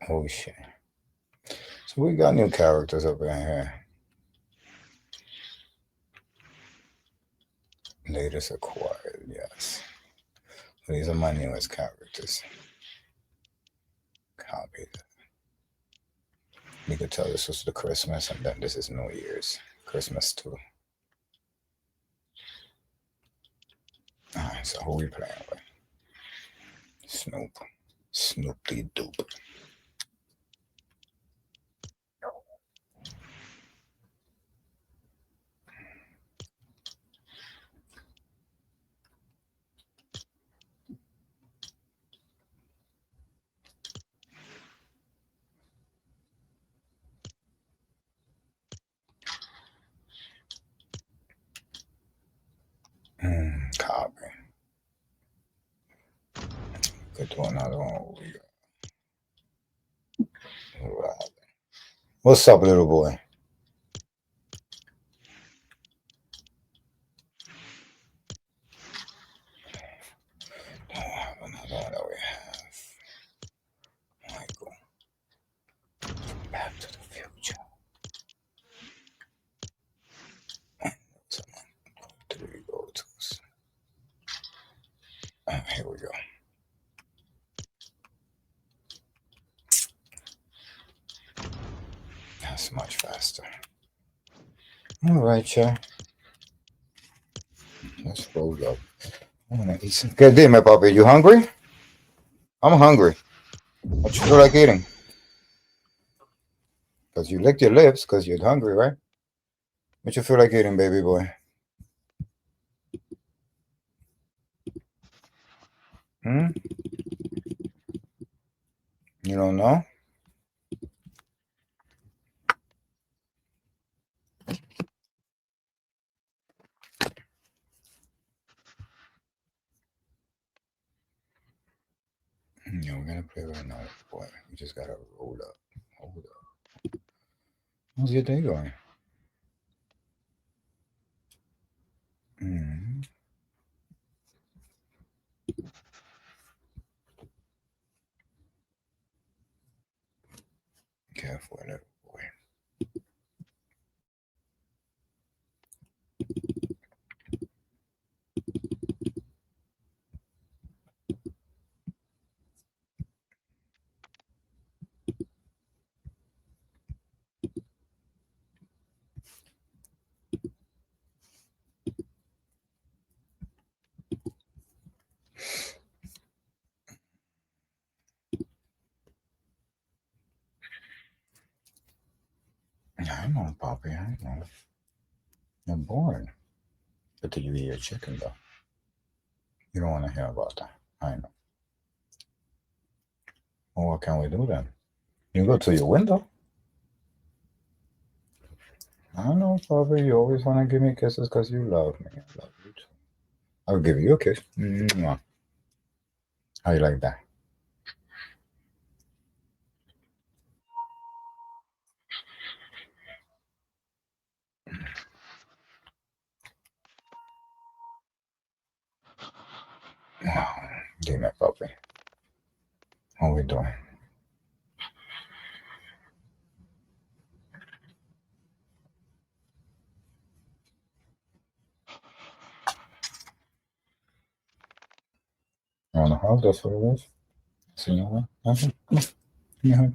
Oh shit. So we got new characters up in here. Latest acquired, yes. These are my newest characters. Copy that. You could tell this was the Christmas, and then this is New Year's. Christmas too. Alright, so who we playing with? Snoop. Snoopy Doop. Copy. get to another one. What's up, little boy? Another we have Michael. Back to the Future. Three go-tos. Here we go. That's much faster. All right, Chair. Let's roll up. I want to eat some. Good day, my puppy. You hungry? I'm hungry. What you feel like eating? Because you licked your lips because you're hungry, right? What you feel like eating, baby boy? Hmm? You don't know? Yeah, we're gonna play right now, boy. We just gotta roll up. Hold up. How's your day going? Mm-hmm. Careful, little boy. I know, Poppy. I know. You're bored. But did you eat your chicken, though? You don't want to hear about that. I know. Well, what can we do then? You go to your window. I know, Poppy. You always want to give me kisses because you love me. I love you too. I'll give you a kiss. Mwah. How you like that? Give me a puppy. What are we doing? You want to hug? That's what it is. See you know what? Yeah.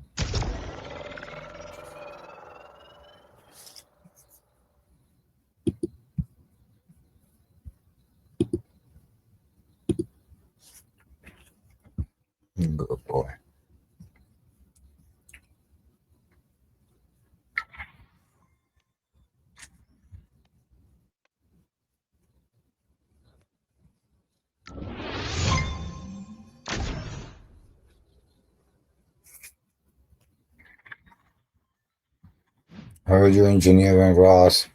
Good boy. Heard you engineering, Ross.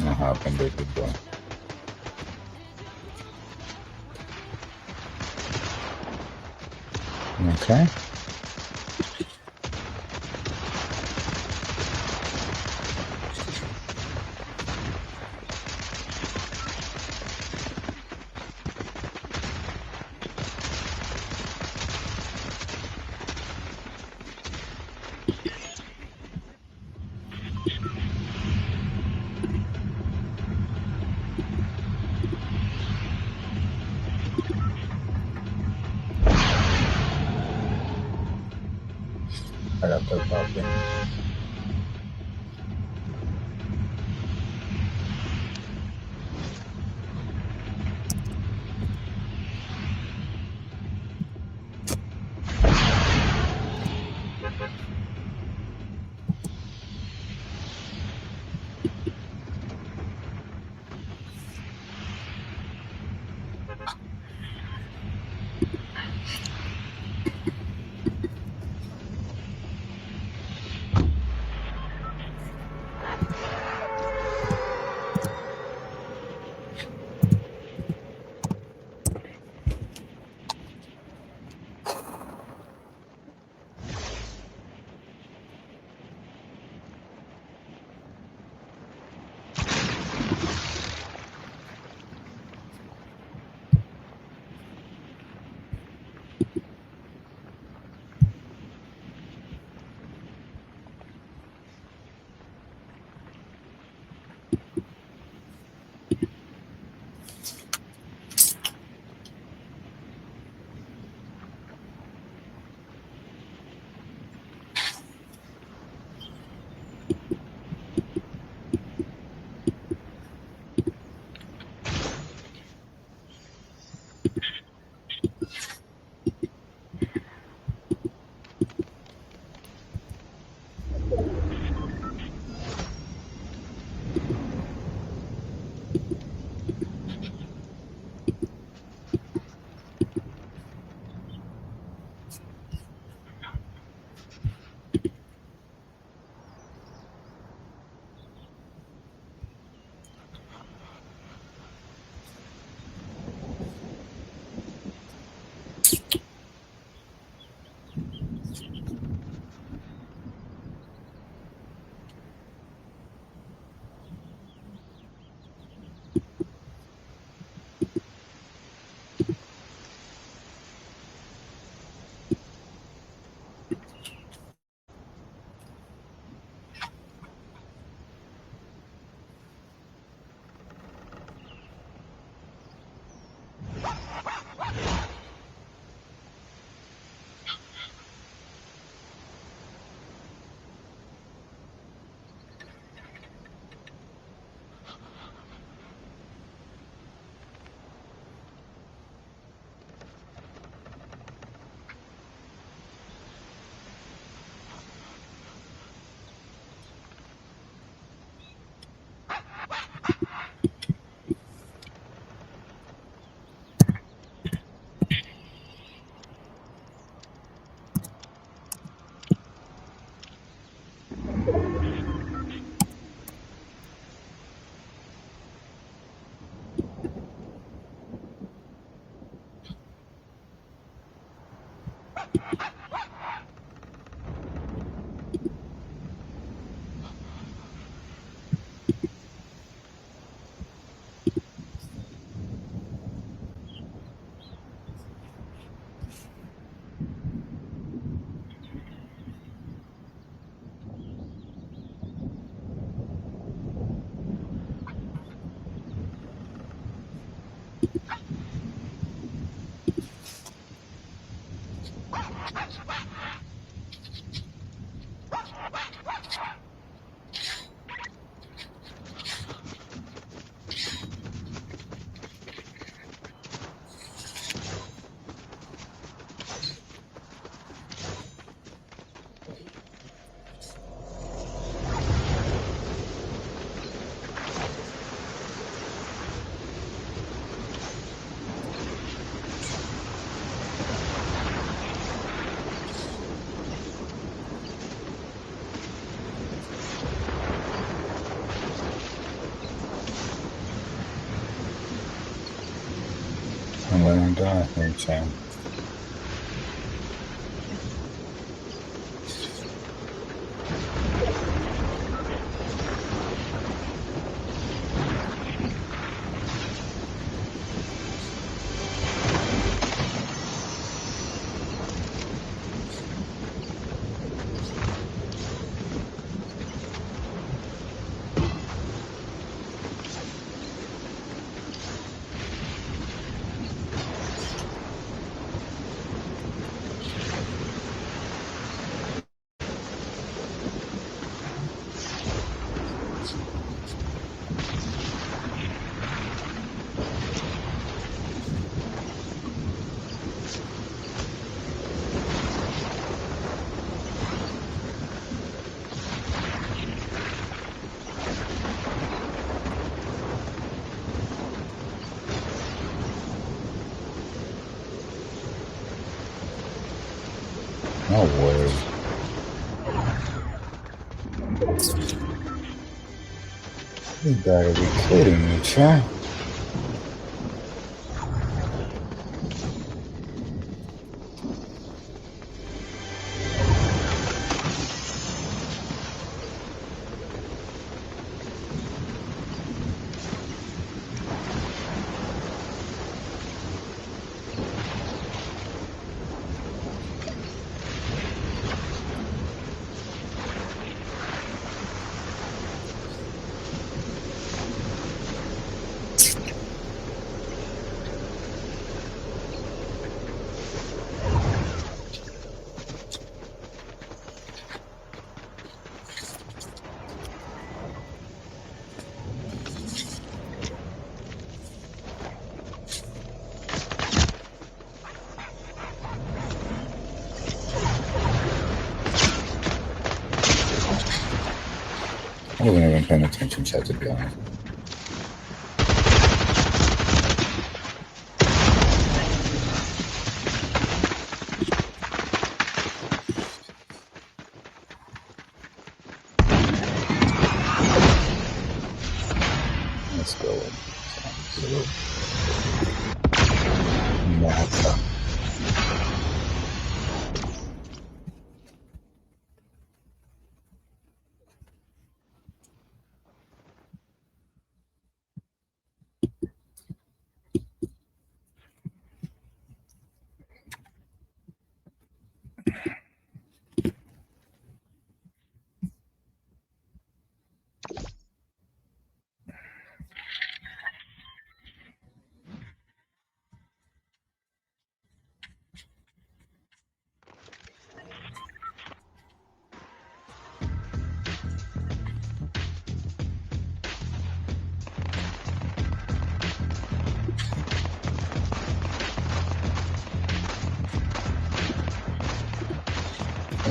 What happened, baby boy? Okay. I got that puppy. And let him die, I'm saying. No way. You gotta be kidding me, chat. I wasn't even paying attention, chat, to be honest. Let's go. Mata.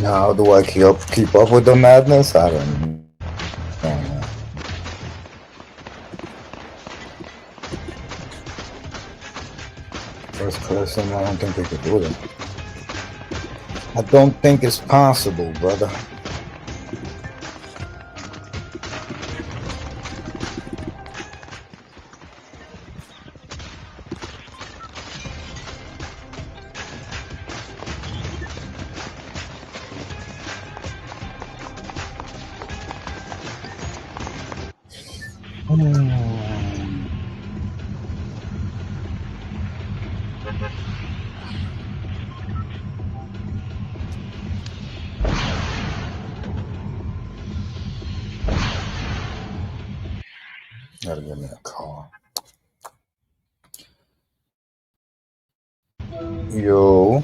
Now, how do I keep up with the madness? I don't know. First person, I don't think they could do it. I don't think it's possible, brother. Gotta give me a call. Yo.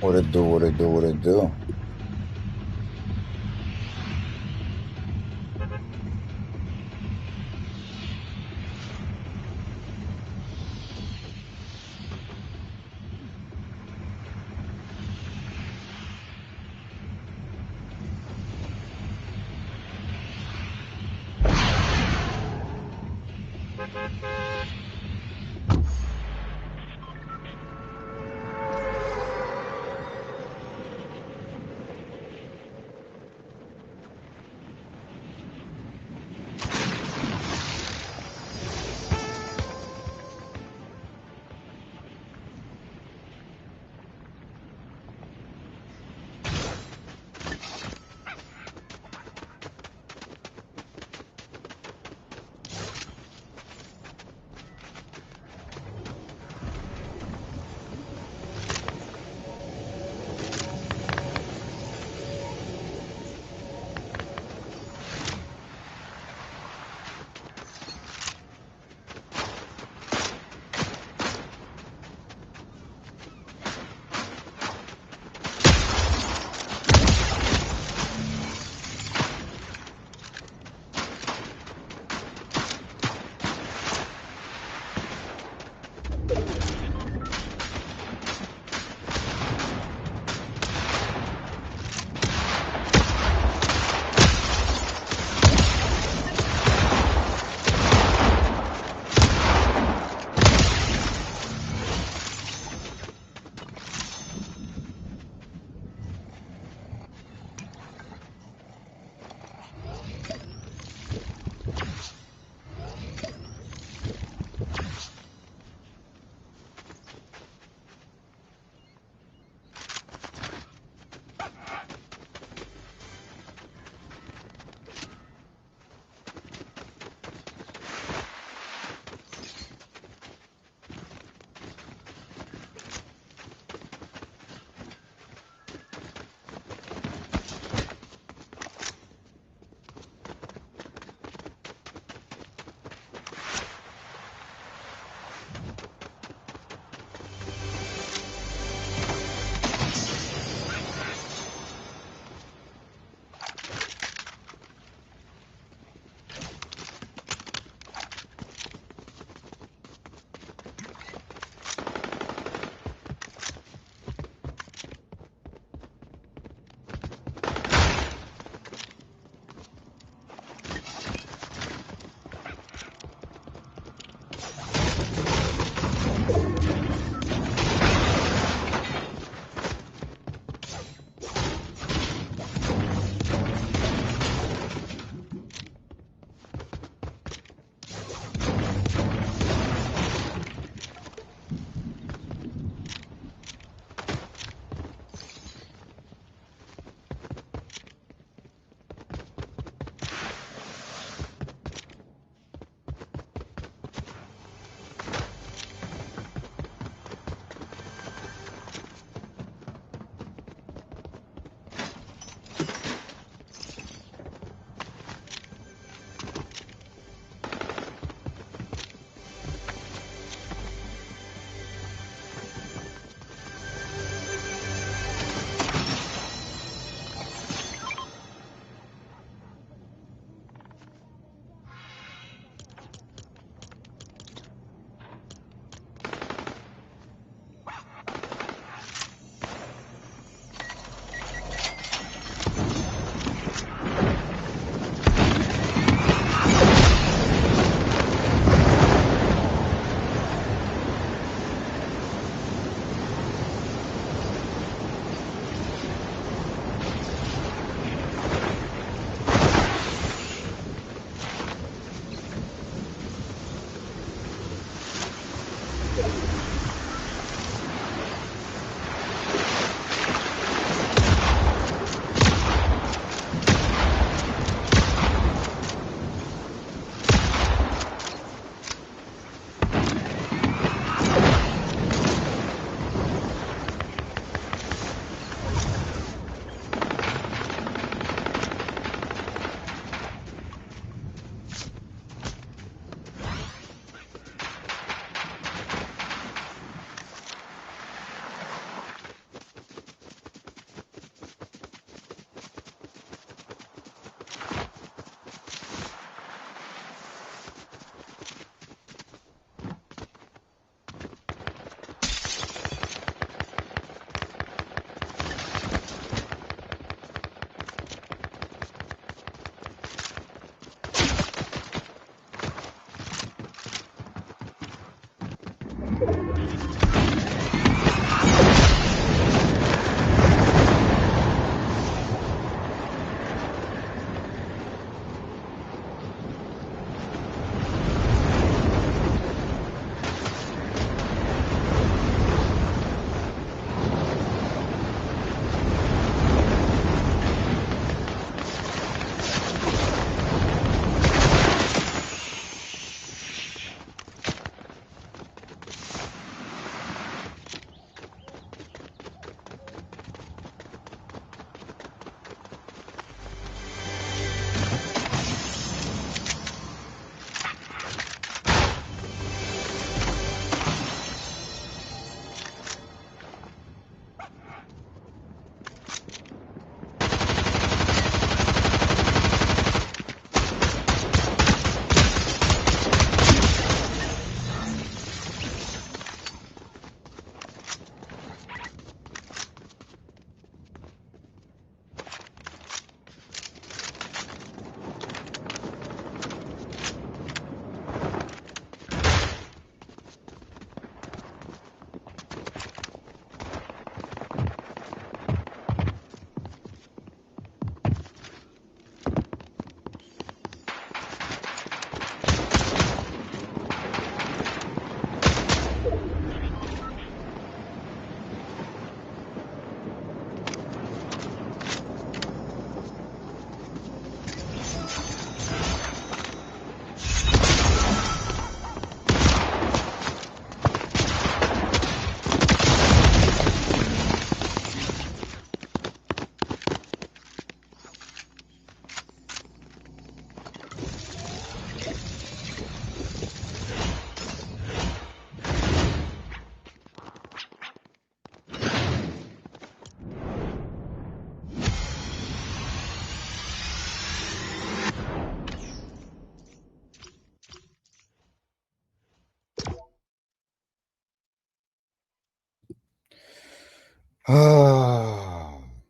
What it do, what it do, what it do?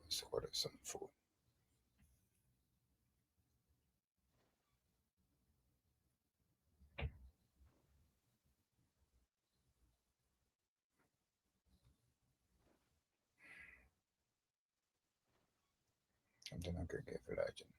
So what is some food? Something I could get for legend.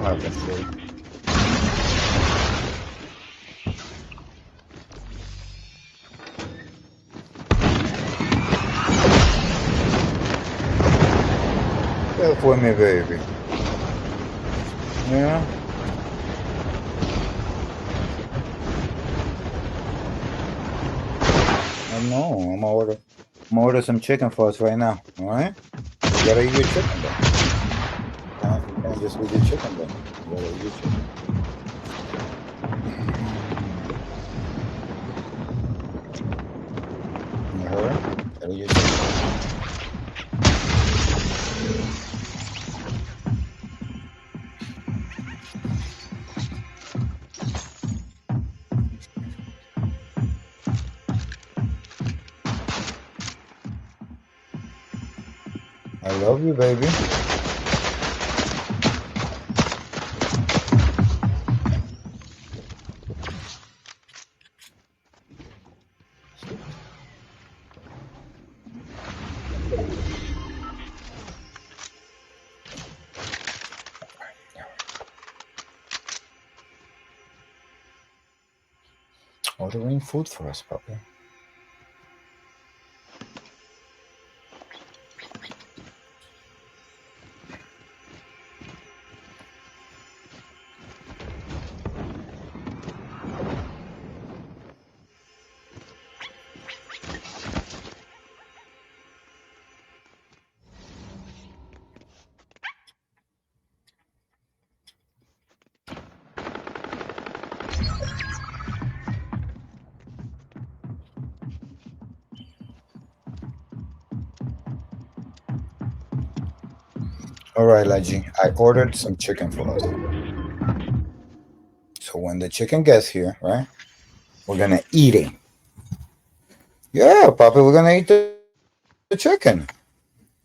happens, baby. Help with me, baby. Yeah. I know. I'm gonna order some chicken for us right now. All right. You gotta eat your chicken, though. You can't just eat your chicken, though. You gotta eat your chicken. You heard? Gotta eat your chicken. I love you, baby. Ordering food for us, puppy. All right, Laji. I ordered some chicken for us. So when the chicken gets here, right, we're gonna eat it. Yeah, Papa, we're gonna eat the chicken.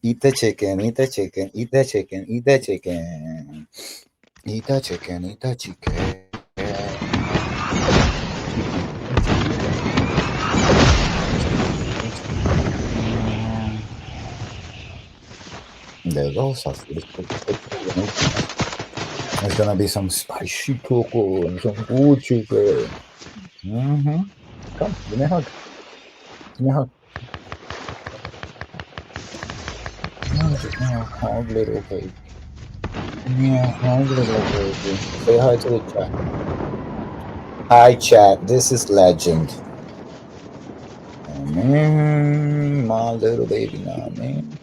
Eat the chicken, eat the chicken, eat the chicken, eat the chicken. Eat the chicken, eat the chicken. There goes our food. There's gonna be some spicy cocoa and some good chicken. Mm-hmm. Come, give me a hug. Give me a hug. Give me a hug, little baby. Give me a hug, little baby. Say hi to the chat. Hi, chat. This is Legend. My little baby now, man.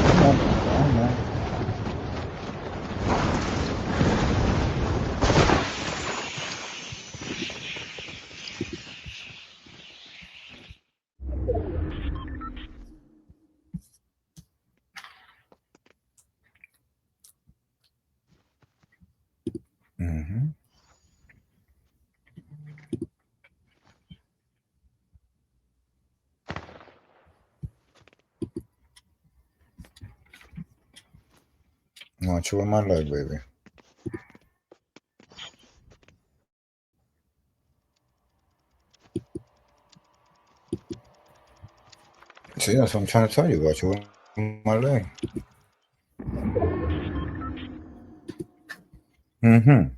Come on, come on. Mm-hmm. Want you in my leg, baby. See, that's what I'm trying to tell you about. You in my leg. Mm-hmm.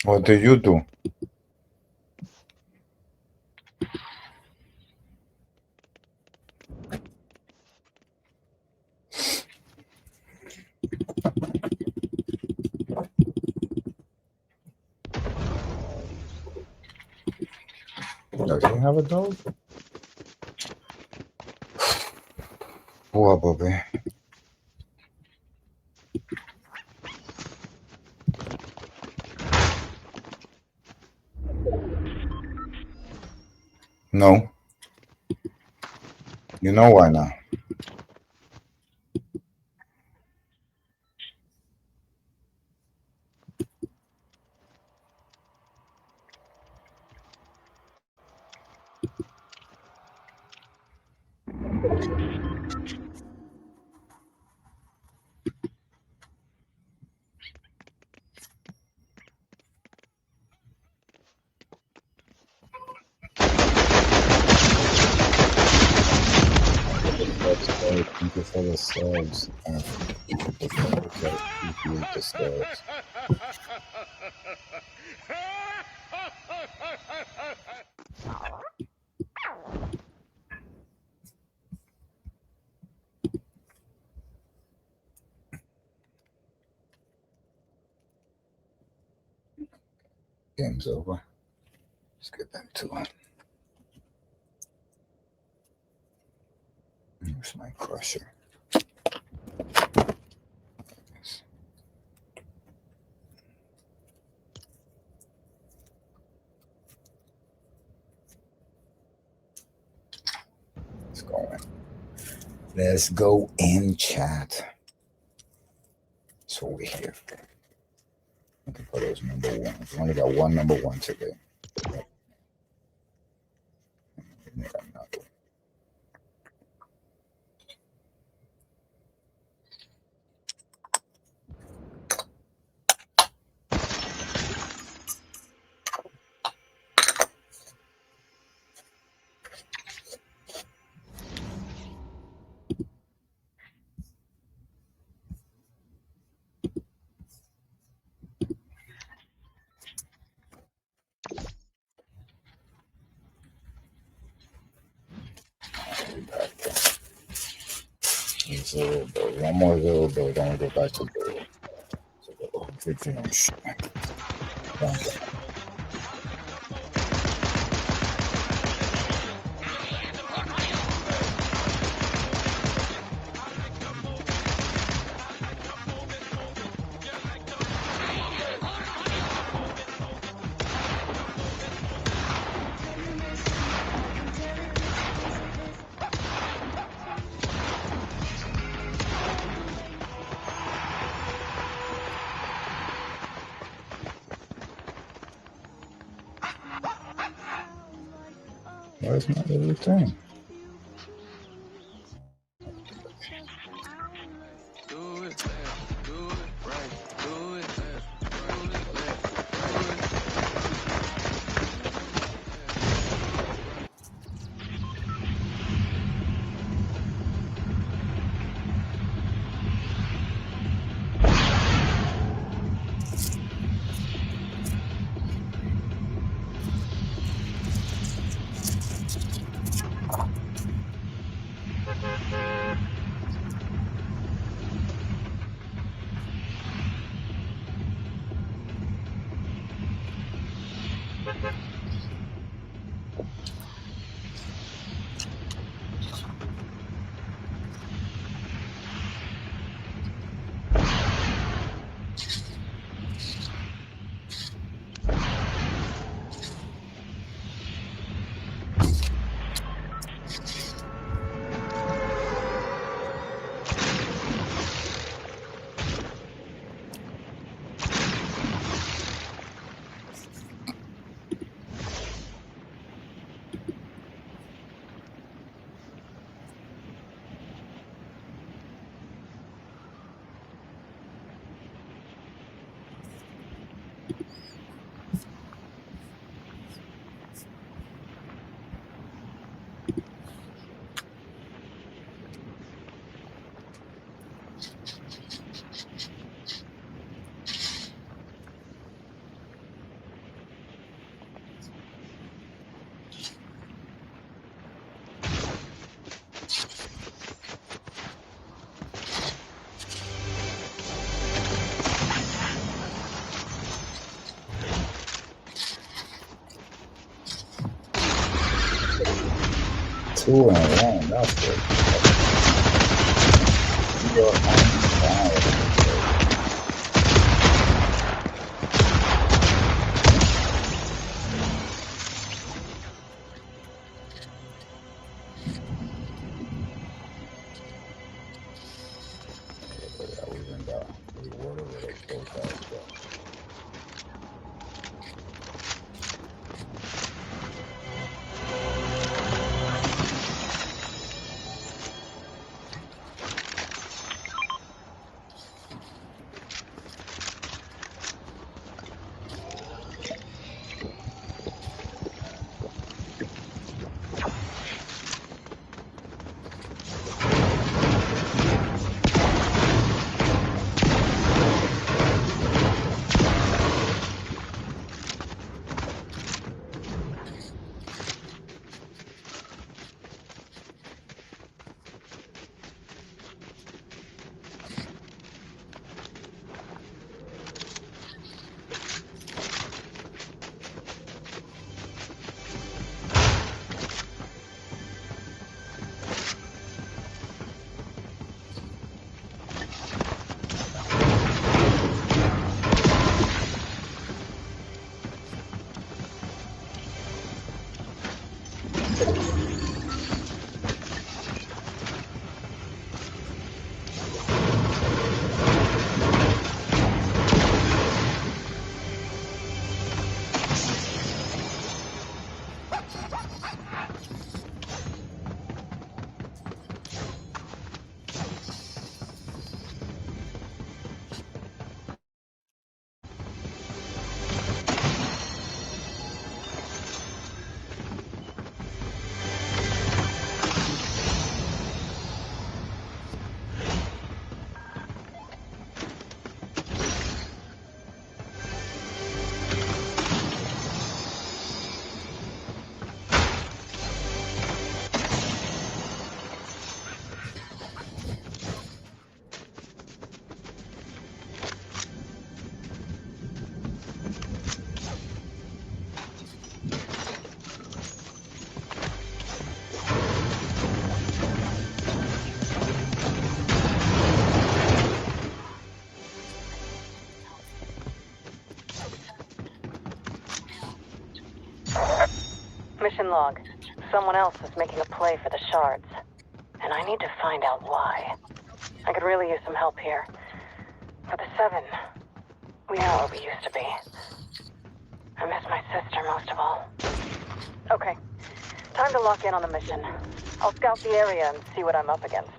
What do you do? Does he have a dog? What, Bobby? No. You know why now? for the subs and the members that appreciate the subs. Game's over. Let's get back to it. Here's my crusher. Let's go in. Let's go in chat. So we're here. Looking for those number ones. We only got one number one today. We need another. Zero build. One more zero build. Then we go back to build. So go 15 on shit. Where's my little thing? Two and one, that's good. Mission log. Someone else is making a play for the shards. And I need to find out why. I could really use some help here. For the 7, we are where we used to be. I miss my sister most of all. Okay, time to lock in on the mission. I'll scout the area and see what I'm up against.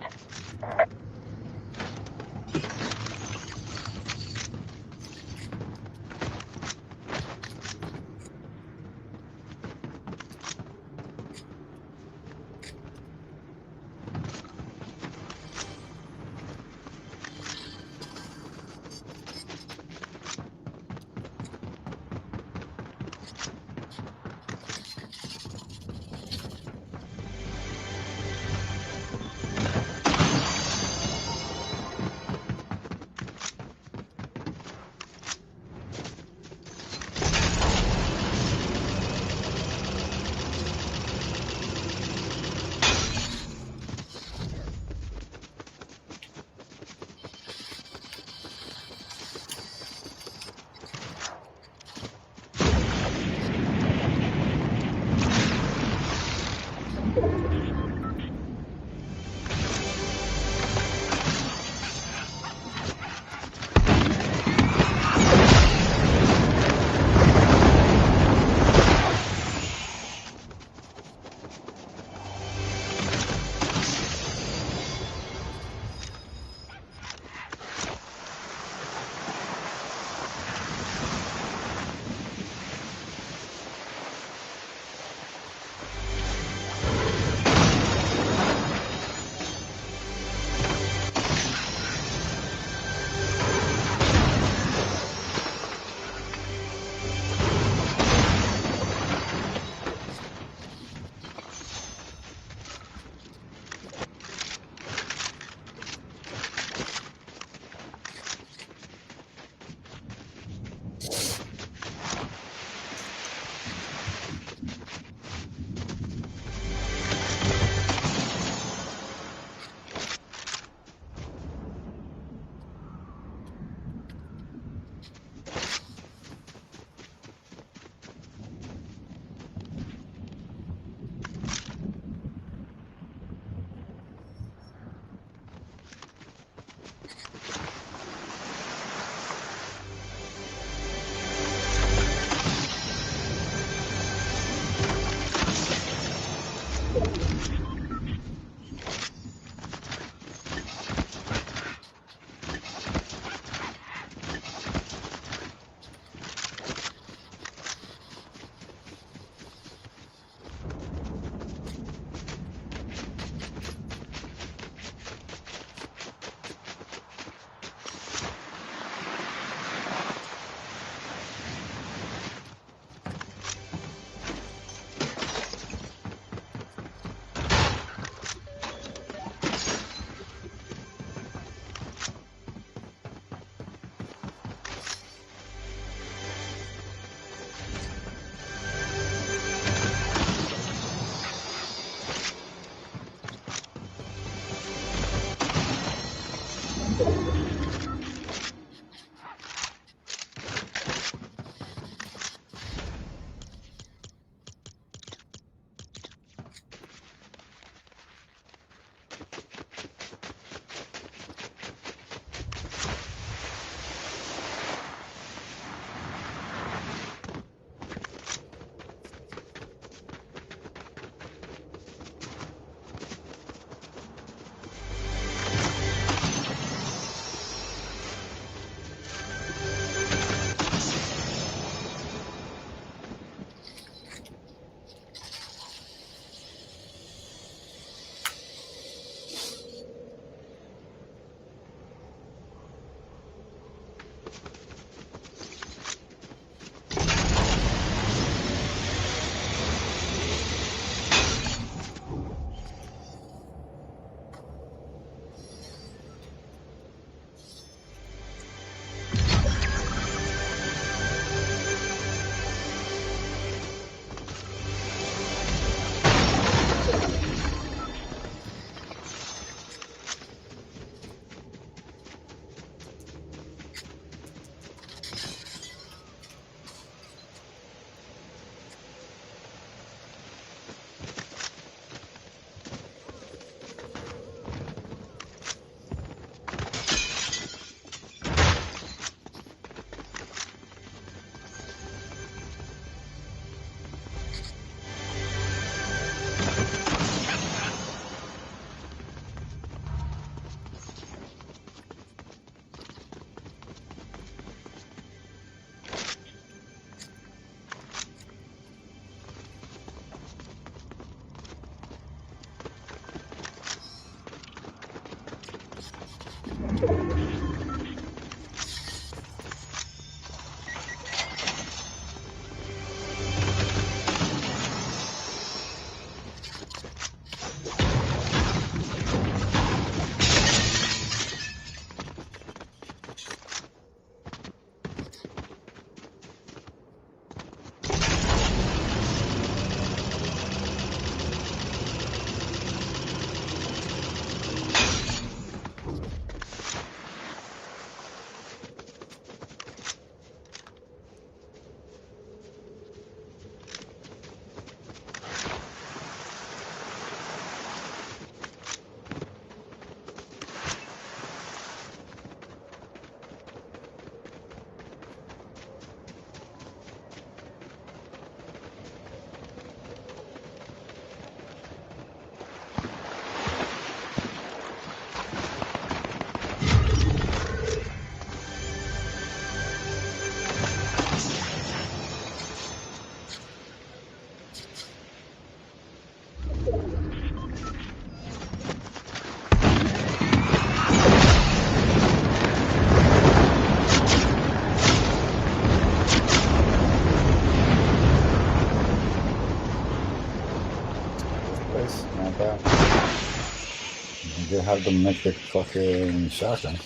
they have the mythic fucking shotgun.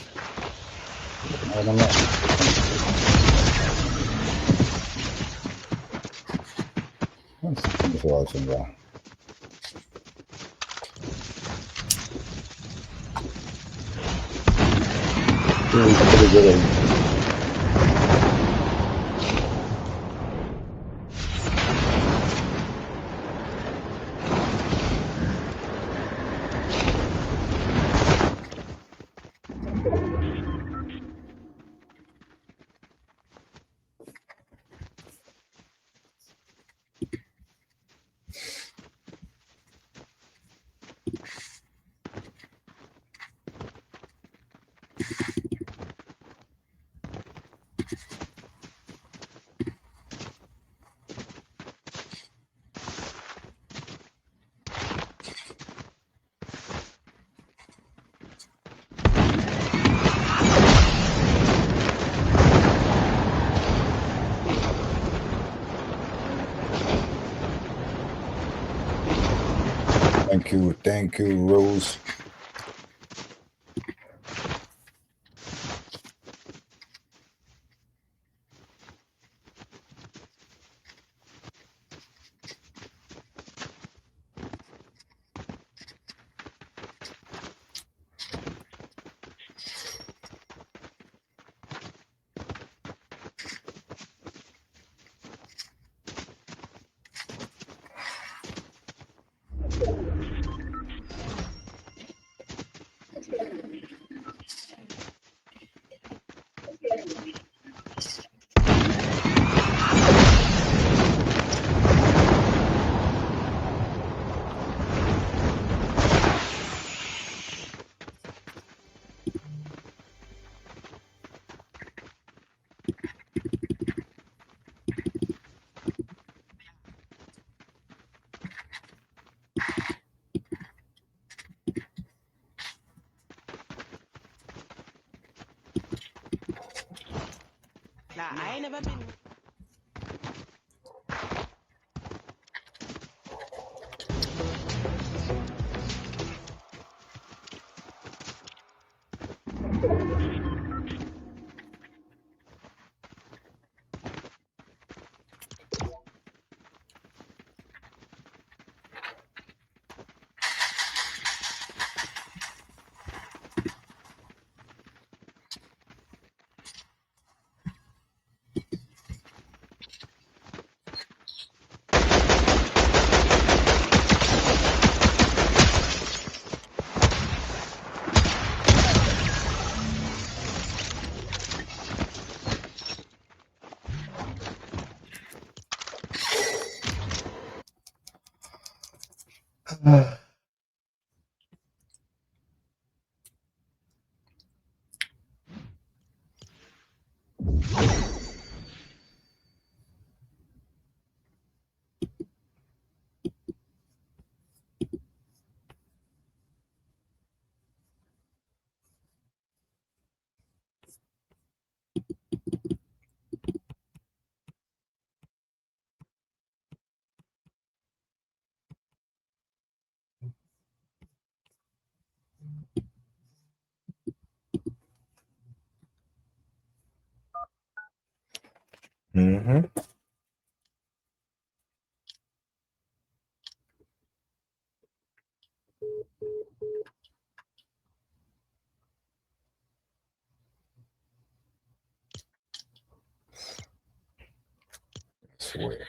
I don't know. Let's watch him go. Pretty good. Thank you, Rose. Nah, I ain't never been. Mm-hmm. Swear.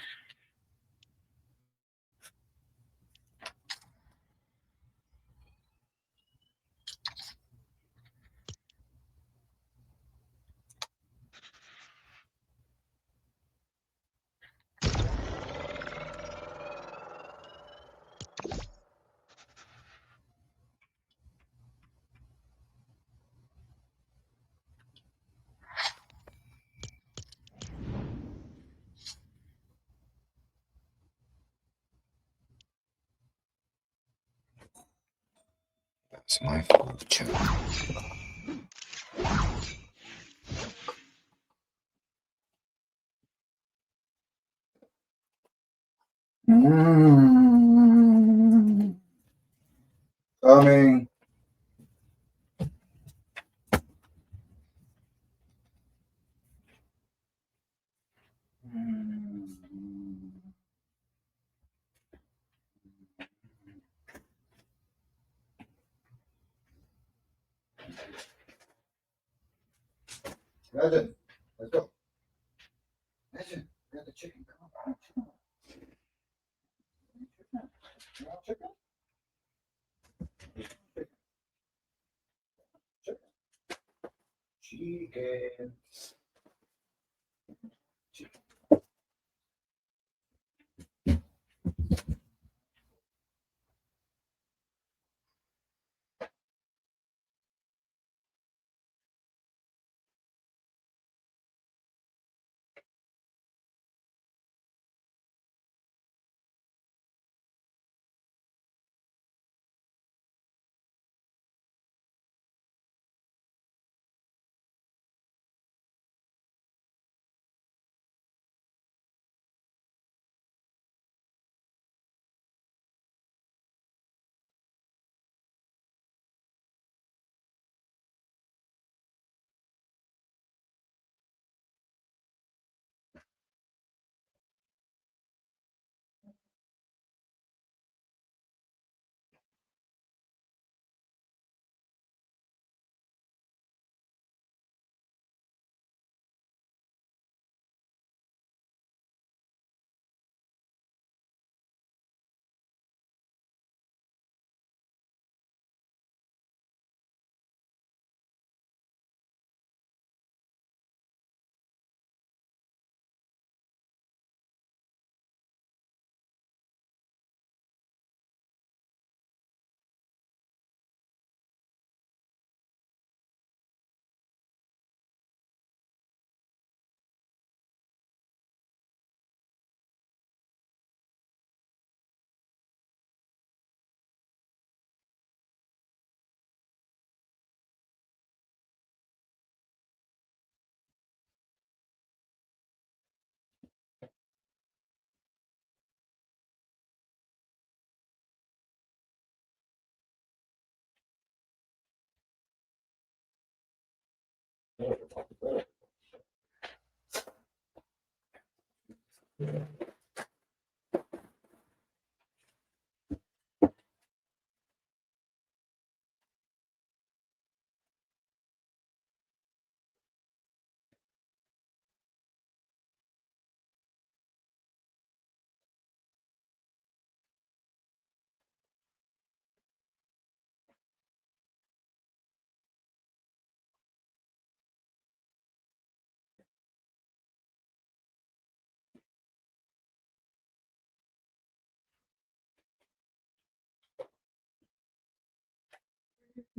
That's my food channel. Coming. Legend, let's go. Legend, got the chicken. Come on, chicken. Chicken.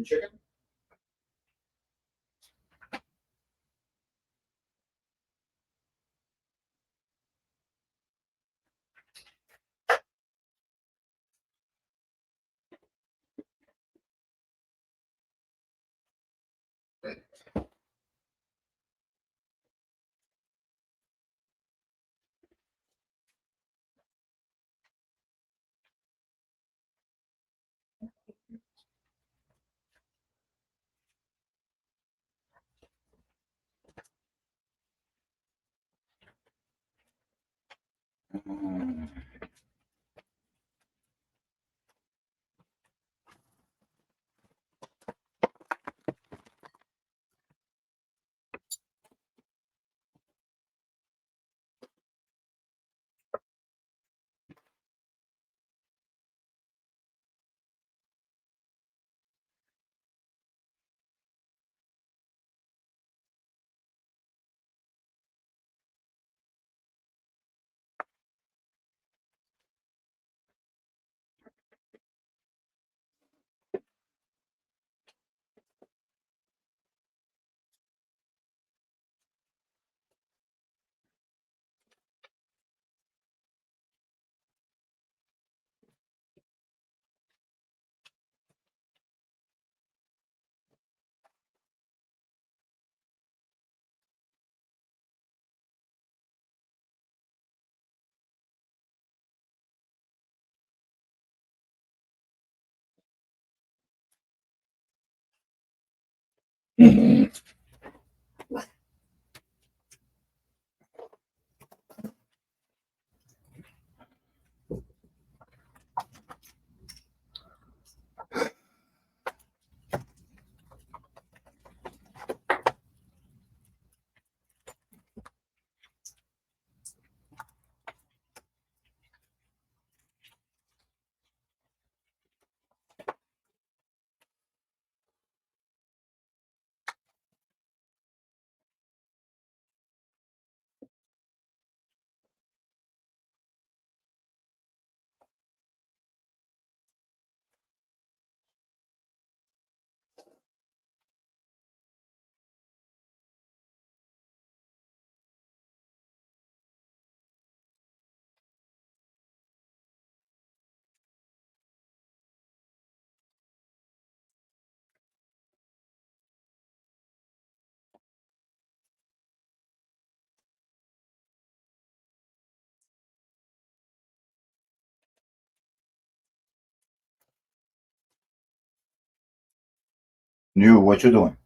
Chicken. You, what you doing?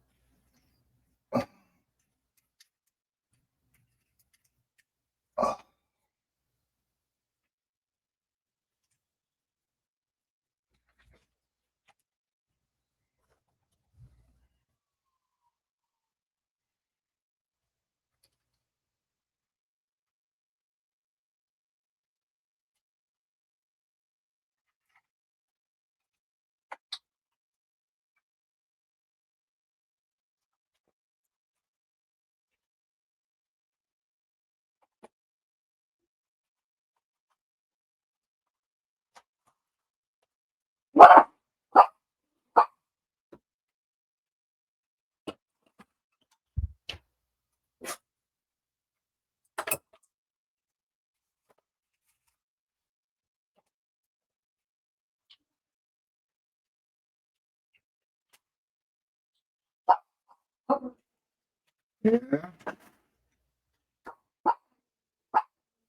Yeah.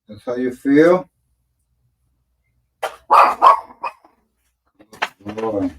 That's how you feel? Boy.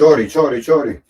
Chori, chori, chori.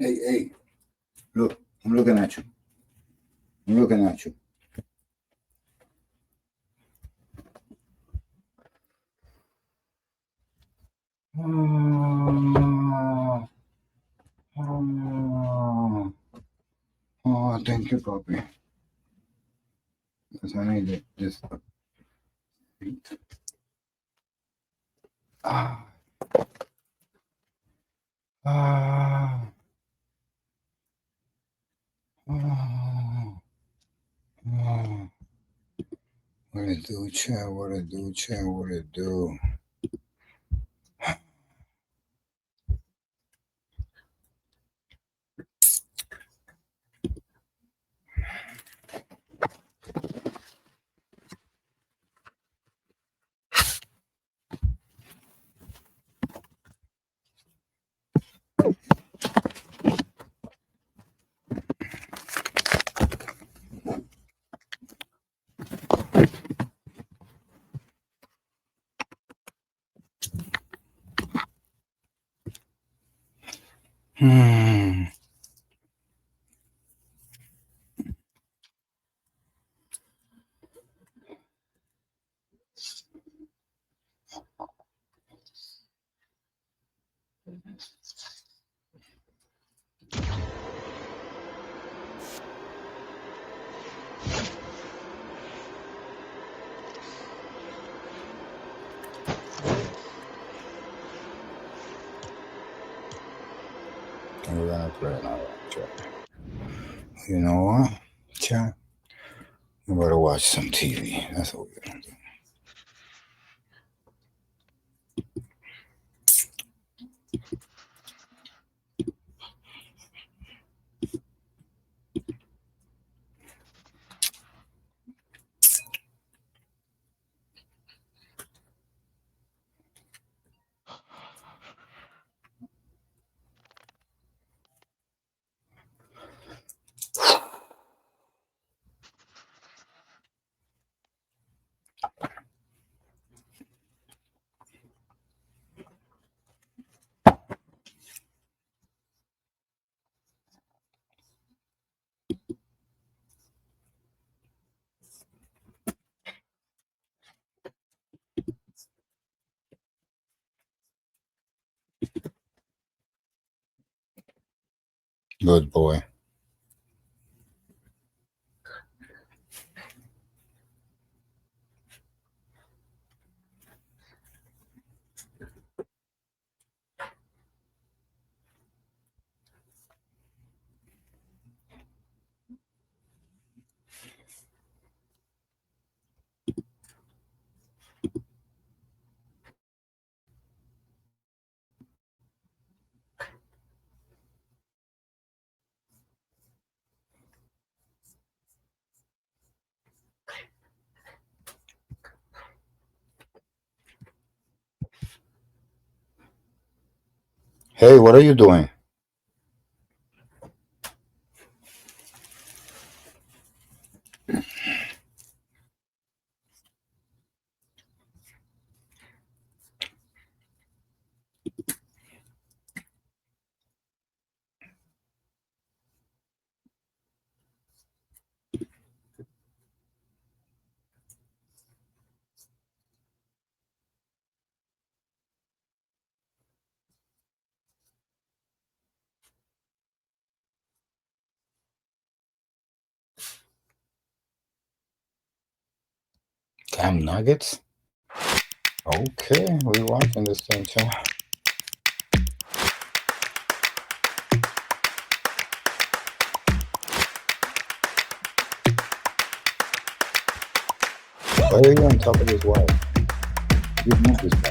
Hey, look, I'm looking at you. I'm looking at you. Thank you, puppy. Because I need this. Ah. Ah. Ah. Ah. What it do, chat? What it do, chat? What it do? And we're gonna play another chat. You know what, chat? We better watch some TV. That's what we're gonna do. Good boy. Hey, what are you doing? Cam Nuggets? Okay, we're watching this thing, chat. Why are you on top of this wall? You move this guy.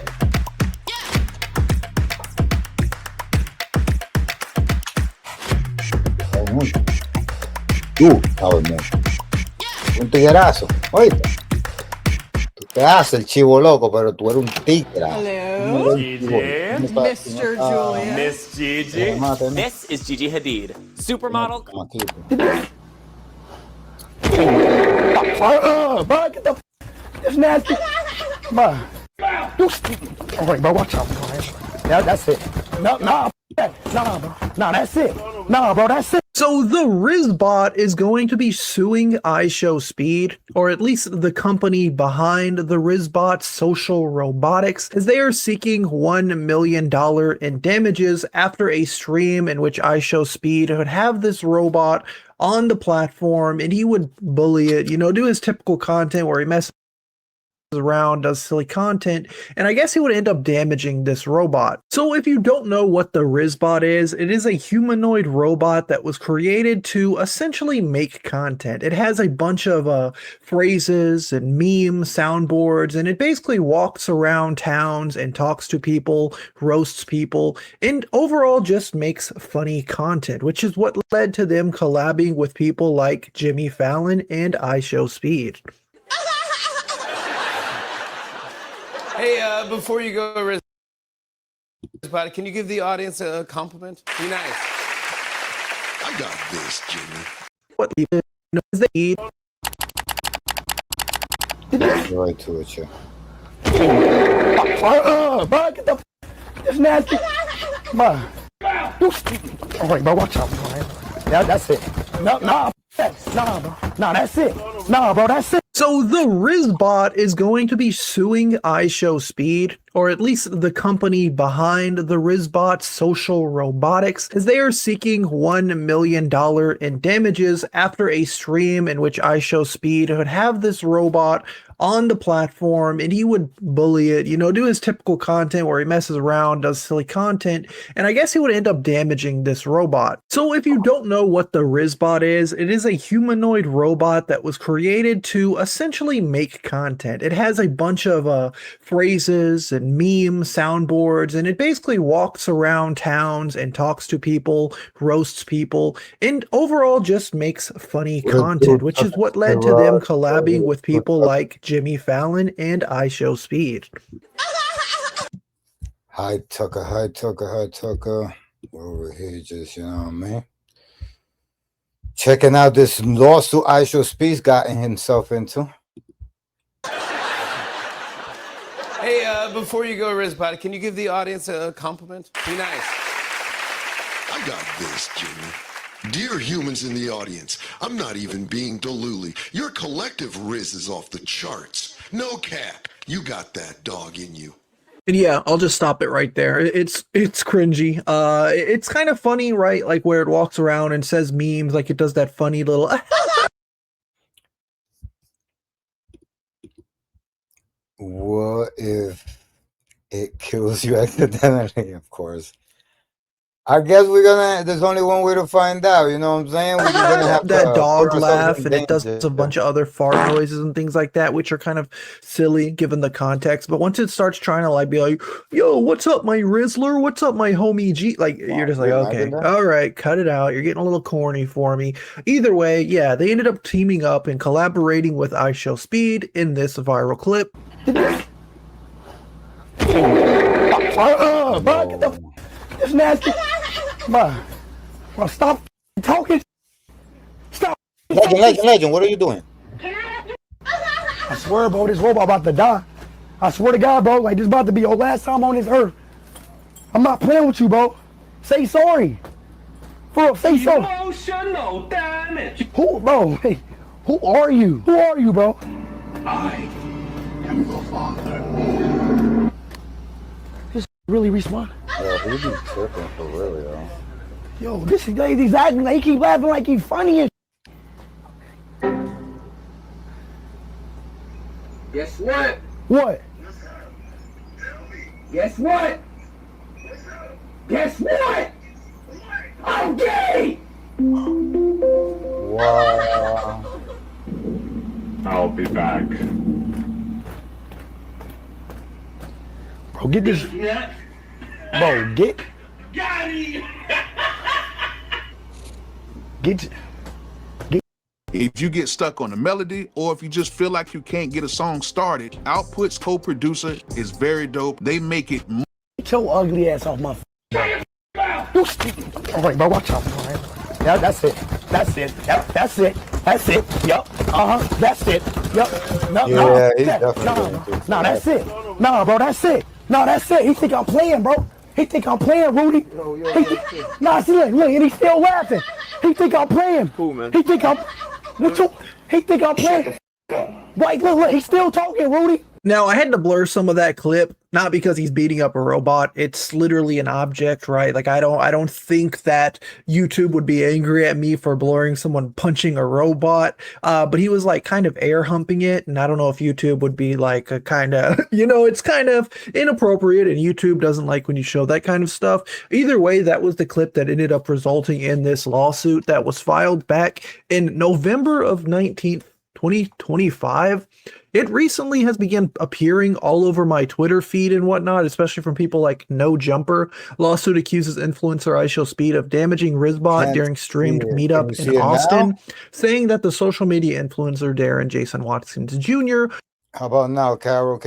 Tú, cabrón. Un tiguerazo. Oíste. Tú te haces el chivo loco, pero tú eres un tigre. Hello? Mr. Julian. Miss Gigi. This is Gigi Hadid, supermodel. Bro, get the it's nasty. Bro. All right, bro, watch out. That's it. No, bro. Nah, that's it. Nah, bro, that's it. So the Rizbot is going to be suing iShowSpeed, or at least the company behind the Rizbot, Social Robotics, as they are seeking $1 million in damages after a stream in which iShowSpeed would have this robot on the platform and he would bully it, do his typical content where he messes around, does silly content, and I guess he would end up damaging this robot. So if you don't know what the Rizbot is, it is a humanoid robot that was created to essentially make content. It has a bunch of phrases and memes, soundboards, and it basically walks around towns and talks to people, roasts people, and overall just makes funny content, which is what led to them collabing with people like Jimmy Fallon and iShowSpeed. Hey, before you go, Rizbot, can you give the audience a compliment? Be nice. I got this, Jimmy. What even knows they eat. Right to it, yeah. Bro, get the this nasty. Bro. All right, bro, watch out, bro. That's it. No, nah, bro. Nah, that's it. Nah, bro, that's it. So the Rizbot is going to be suing iShowSpeed, or at least the company behind the Rizbot, Social Robotics, as they are seeking $1 million in damages after a stream in which iShowSpeed would have this robot on the platform and he would bully it, do his typical content where he messes around, does silly content, and I guess he would end up damaging this robot. So if you don't know what the Rizbot is, it is a humanoid robot that was created to essentially make content. It has a bunch of phrases and memes, soundboards, and it basically walks around towns and talks to people, roasts people, and overall just makes funny content, which is what led to them collabing with people like Jimmy Fallon and iShowSpeed. Hi Tucker. Over here, just, you know what I mean? Checking out this lawsuit iShowSpeed's gotten himself into. Hey, before you go, Rizbot, can you give the audience a compliment? Be nice. I got this, Jimmy. Dear humans in the audience, I'm not even being Delulu. Your collective Riz is off the charts. No cap. You got that dog in you. And yeah, I'll just stop it right there. It's cringy. It's kind of funny, right? Like where it walks around and says memes, like it does that funny little. What if it kills you accidentally? Of course. I guess there's only one way to find out, you know what I'm saying? We're just gonna have that dog put ourselves laugh, in and it does danger. a bunch of other fart noises and things like that, which are kind of silly given the context. But once it starts trying to be like, yo, what's up, my Rizzler? What's up, my homie G? Like, you're just like, okay, all right, cut it out. You're getting a little corny for me. Either way, yeah, they ended up teaming up and collaborating with iShowSpeed in this viral clip. Bro, get the this nasty. Bro, stop talking. Stop. Legend, what are you doing? I swear, bro, this robot about to die. I swear to God, bro, like this about to be your last time on this earth. I'm not playing with you, bro. Say sorry. For real, say sorry. Emotional damage. Who, bro? Hey, who are you? Who are you, bro? I am your father. Just really respond. Yeah, he be tripping for real, yo. Yo, this is exactly like he keep laughing like he's funny and Guess what? what? Guess what? Guess what? I'm gay! Wow. I'll be back. Bro, get this. Bro, get. Got him! Get. If you get stuck on a melody, or if you just feel like you can't get a song started, Output's co-producer is very dope. They make it. Get your ugly ass off my. You stupid. All right, bro, watch out. All right. Yeah, that's it. That's it. Yep, that's it. That's it. Yup. That's it. Yup. No, Yeah, he's no, definitely no, that's it. Nah, bro, that's it. No, that's it. He think I'm playing, bro. He think I'm playing, Rudy. Nah, see, look, and he's still laughing. He think I'm playing. Cool, man. He think I'm. What you? He think I'm playing. Right, look, he's still talking, Rudy. Now, I had to blur some of that clip, not because he's beating up a robot. It's literally an object, right? Like I don't think that YouTube would be angry at me for blurring someone punching a robot. But he was like kind of air humping it, and I don't know if YouTube would be like a kind of, it's kind of inappropriate, and YouTube doesn't like when you show that kind of stuff. Either way, that was the clip that ended up resulting in this lawsuit that was filed back in November of 2025. It recently has begun appearing all over my Twitter feed and whatnot, especially from people like No Jumper. Lawsuit accuses influencer iShowSpeed of damaging Rizbot during streamed meetup in Austin, saying that the social media influencer Darren Jason Watkins Jr. How about now, Carol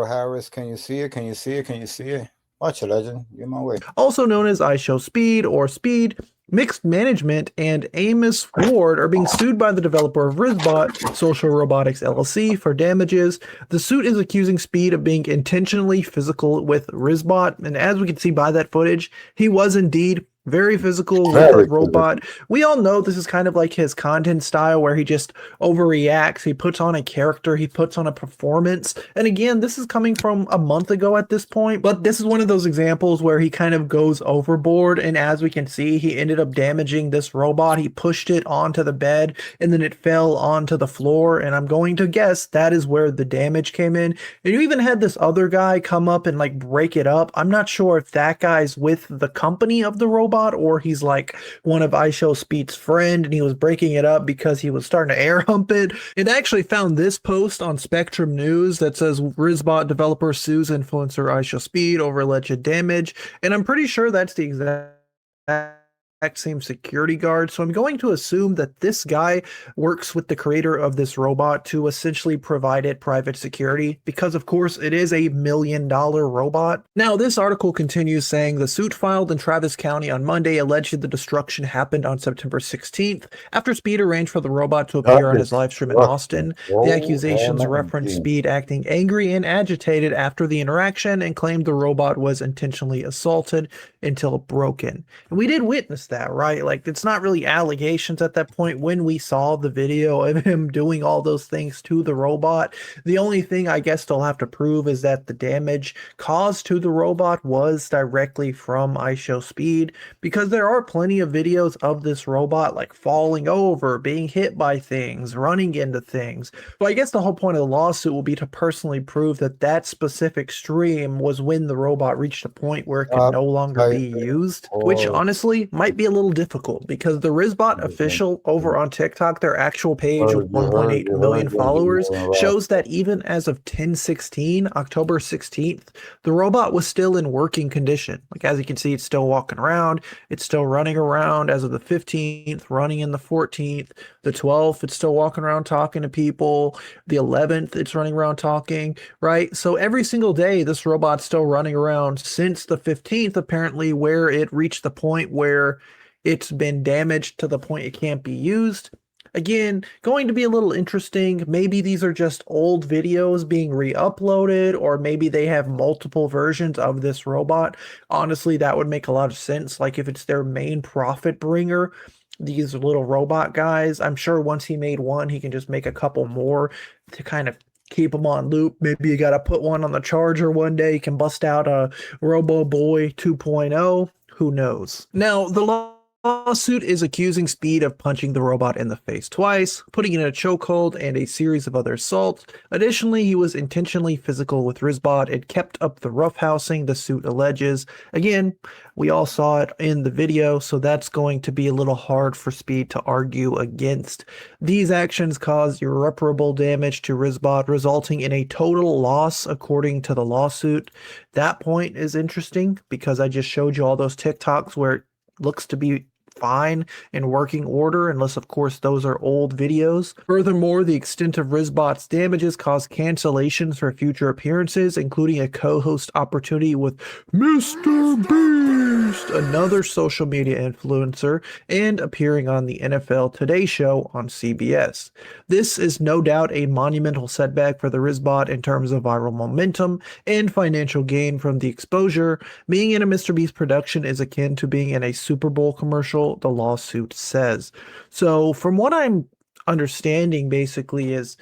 Harris? Can you see it? Can you see it? Can you see it? Watch it, legend. You're my way. Also known as iShowSpeed or Speed, Mixed Management, and Amos Ward are being sued by the developer of Rizbot, Social Robotics LLC, for damages. The suit is accusing Speed of being intentionally physical with Rizbot, and as we can see by that footage, he was indeed very physical with the robot. We all know this is kind of like his content style where he just overreacts. He puts on a character, he puts on a performance. And again, this is coming from a month ago at this point, but this is one of those examples where he kind of goes overboard. And as we can see, he ended up damaging this robot. He pushed it onto the bed and then it fell onto the floor. And I'm going to guess that is where the damage came in. And you even had this other guy come up and like break it up. I'm not sure if that guy's with the company of the robot or he's like one of iShowSpeed's friend and he was breaking it up because he was starting to air hump it. It actually found this post on Spectrum News that says Rizbot developer sues influencer iShowSpeed over alleged damage, and I'm pretty sure that's the exact same security guard. So I'm going to assume that this guy works with the creator of this robot to essentially provide it private security, because of course it is $1 million robot. Now this article continues saying the suit filed in Travis County on Monday alleged the destruction happened on September 16th after Speed arranged for the robot to appear on his live stream in Austin. The accusations referenced Speed acting angry and agitated after the interaction and claimed the robot was intentionally assaulted until broken. And we did witness that, right? Like, it's not really allegations at that point when we saw the video of him doing all those things to the robot. The only thing I guess they'll have to prove is that the damage caused to the robot was directly from iShowSpeed, because there are plenty of videos of this robot like falling over, being hit by things, running into things. So I guess the whole point of the lawsuit will be to personally prove that that specific stream was when the robot reached a point where it could no longer be used, which honestly might be a little difficult because the Rizbot official over on TikTok, their actual page with 1.8 million followers, shows that even as of 10/16, October 16th, the robot was still in working condition. Like, as you can see, it's still walking around, it's still running around as of the 15th, running in the 14th, the 12th, it's still walking around talking to people, the 11th, it's running around talking, right? So every single day, this robot's still running around since the 15th, apparently, where it reached the point where it's been damaged to the point it can't be used. Again, going to be a little interesting. Maybe these are just old videos being re-uploaded, or maybe they have multiple versions of this robot. Honestly, that would make a lot of sense. Like, if it's their main profit bringer, these little robot guys, I'm sure once he made one, he can just make a couple more to kind of keep them on loop. Maybe you got to put one on the charger one day. You can bust out a Robo Boy 2.0. Who knows? Now, the lawsuit is accusing Speed of punching the robot in the face twice, putting it in a chokehold, and a series of other assaults. Additionally, he was intentionally physical with Rizbot and kept up the roughhousing the suit alleges. Again, we all saw it in the video, so that's going to be a little hard for Speed to argue against. These actions caused irreparable damage to Rizbot, resulting in a total loss according to the lawsuit. That point is interesting because I just showed you all those TikToks where it looks to be fine in working order, unless, of course, those are old videos. Furthermore, the extent of Rizbot's damages caused cancellations for future appearances, including a co-host opportunity with Mr. Beast, another social media influencer, and appearing on the NFL Today Show on CBS. This is no doubt a monumental setback for the Rizbot in terms of viral momentum and financial gain from the exposure. Being in a Mr. Beast production is akin to being in a Super Bowl commercial, the lawsuit says. So, from what I'm understanding, basically, is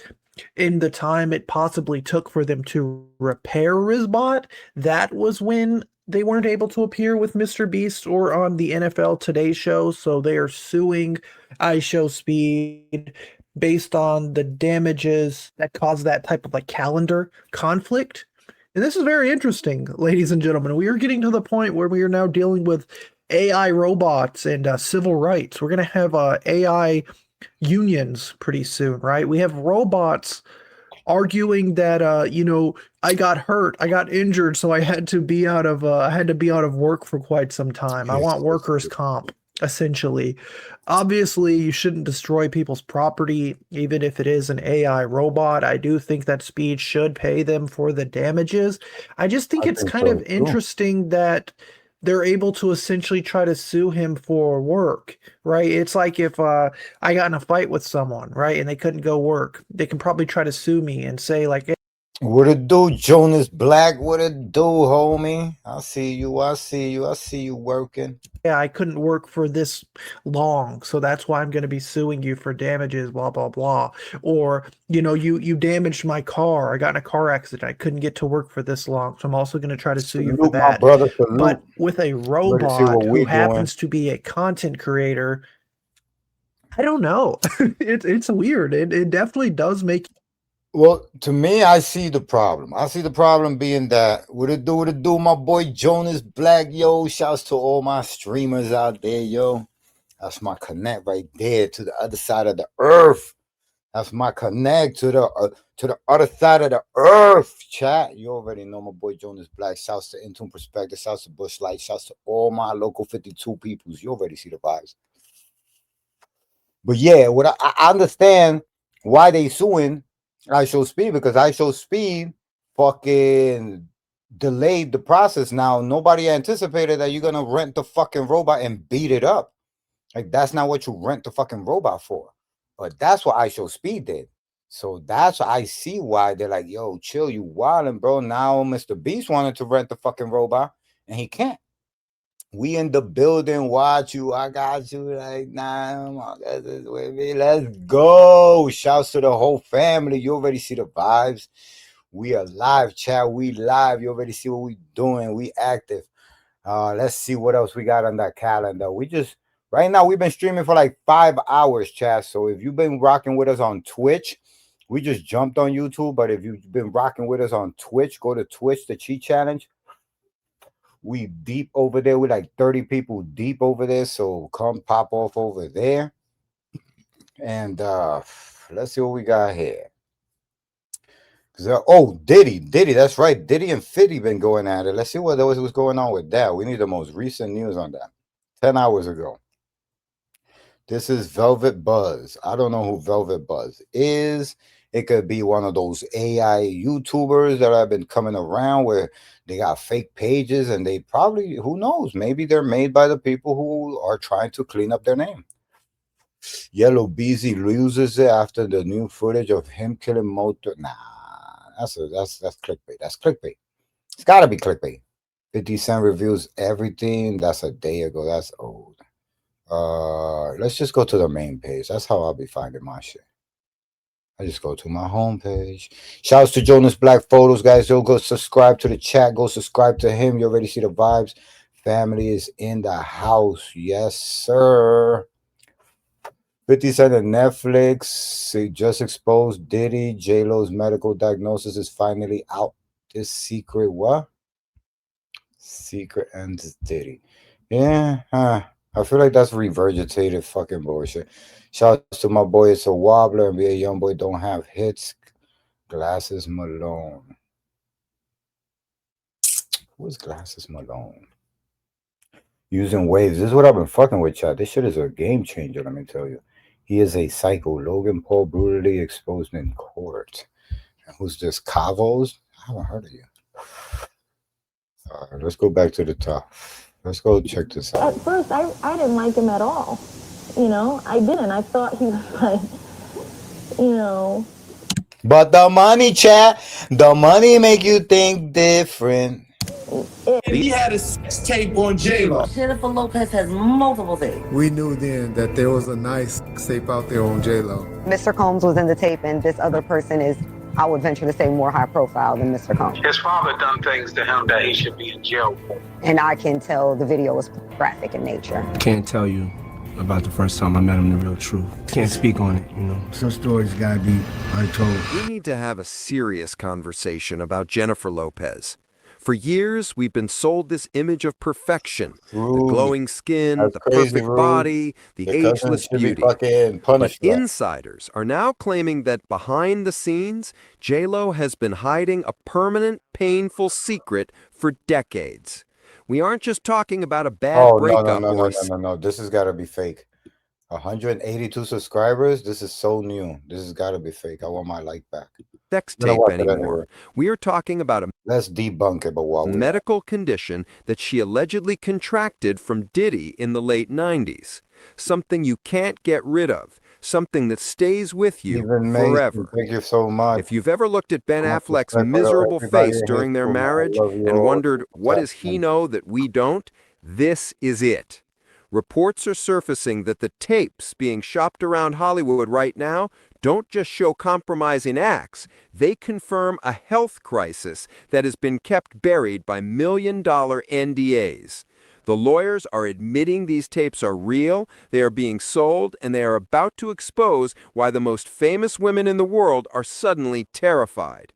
in the time it possibly took for them to repair Rizbot, that was when they weren't able to appear with Mr. Beast or on the NFL Today Show. So they are suing iShowSpeed based on the damages that caused that type of like calendar conflict. And this is very interesting, ladies and gentlemen. We are getting to the point where we are now dealing with AI robots and civil rights. We're going to have AI unions pretty soon, right? We have robots arguing that I got hurt, I got injured, so I had to be out of work for quite some time. I want workers comp, essentially. Obviously, you shouldn't destroy people's property, even if it is an AI robot. I do think that Speed should pay them for the damages. I just think it's kind of interesting that they're able to essentially try to sue him for work, right? It's like if I got in a fight with someone, right, and they couldn't go work, they can probably try to sue me and say like, what it do, Jonas Black? What it do, homie? I see you. I see you. I see you working. yeah, I couldn't work for this long, so that's why I'm going to be suing you for damages, blah blah blah. Or you damaged my car. I got in a car accident. I couldn't get to work for this long, so I'm also going to try to sue you for Salute, my that. brother. Salute. But with a Ready to see robot what who we happens to be a content creator, I don't know. It's weird. It definitely does make. Well, to me, I see the problem. I see the problem being that what it do, my boy Jonas Black, yo. Shouts to all my streamers out there, yo. That's my connect right there to the other side of the earth. That's my connect to the other side of the earth, chat. You already know my boy Jonas Black. Shouts to Intune Perspective. Shouts to Bushlight. Shouts to all my local 52 peoples. You already see the vibes. But yeah, what I understand why they suing iShowSpeed, because iShowSpeed fucking delayed the process. Now nobody anticipated that you're gonna rent the fucking robot and beat it up. Like that's not what you rent the fucking robot for. But that's what iShowSpeed did. So that's I see why they're like, yo, chill, you wildin', bro. Now Mr. Beast wanted to rent the fucking robot and he can't. We in the building, watch you. I got you. Like, nah, with me. Let's go. Shouts to the whole family. You already see the vibes. We are live, chat. We live. You already see what we doing. We active. Let's see what else we got on that calendar. Right now we've been streaming for like 5 hours, chat. So if you've been rocking with us on Twitch, we just jumped on YouTube. But if you've been rocking with us on Twitch, go to Twitch, the Chi Challenge. We deep over there. We're like 30 people deep over there. So come pop off over there. And let's see what we got here. Diddy, that's right. Diddy and Fiddy been going at it. Let's see what was going on with that. We need the most recent news on that. 10 hours ago. This is Velvet Buzz. I don't know who Velvet Buzz is. It could be one of those AI YouTubers that have been coming around where they got fake pages and they probably, who knows, maybe they're made by the people who are trying to clean up their name. Yellow Beezy loses it after the new footage of him killing Motor. Nah, that's clickbait. That's clickbait. It's gotta be clickbait. 50 Cent reviews everything. That's a day ago. That's old. Let's just go to the main page. That's how I'll be finding my shit. I just go to my homepage. Shouts to Jonas Black Photos, guys. Yo, go subscribe to the chat. Go subscribe to him. You already see the vibes. Family is in the house. Yes, sir. 50 Cent and Netflix just exposed Diddy. J-Lo's medical diagnosis is finally out. This secret what? Secret ends Diddy. Yeah, I feel like that's regurgitated fucking bullshit. Shouts to my boy, it's a wobbler, and be a young boy, don't have hits. Glasses Malone. Who is Glasses Malone? Using waves. This is what I've been fucking with, chat. This shit is a game changer, let me tell you. He is a psycho. Logan Paul brutally exposed in court. And who's this? Cavos? I haven't heard of you. All right, let's go back to the top. Let's go check this out. At first, I didn't like him at all. You know, I didn't. I thought he was like, you know. But the money, chat. The money make you think different. He had a sex tape on J-Lo. Jennifer Lopez has multiple things. We knew then that there was a nice tape out there on J-Lo. Mr. Combs was in the tape, and this other person is, I would venture to say, more high profile than Mr. Combs. His father done things to him that he should be in jail for. And I can tell the video was graphic in nature. Can't tell you about the first time I met him the real truth. Can't speak on it, you know. Some stories gotta be untold. We need to have a serious conversation about Jennifer Lopez. For years, we've been sold this image of perfection, the glowing skin, the perfect body, the ageless beauty. But insiders are now claiming that behind the scenes, J-Lo has been hiding a permanent, painful secret for decades. We aren't just talking about a bad breakup or No. This has got to be fake. 182 subscribers. This is so new. This has got to be fake. I want my like back. Sex tape anymore. We are talking about a let's debunk it, but medical condition that she allegedly contracted from Diddy in the late 90s. Something you can't get rid of. Something that stays with you forever. Thank you so much. If you've ever looked at Ben Affleck's miserable face during their marriage and wondered, what does he know that we don't? This is it. Reports are surfacing that the tapes being shopped around Hollywood right now don't just show compromising acts, they confirm a health crisis that has been kept buried by million-dollar NDAs. The lawyers are admitting these tapes are real, they are being sold, and they are about to expose why the most famous women in the world are suddenly terrified.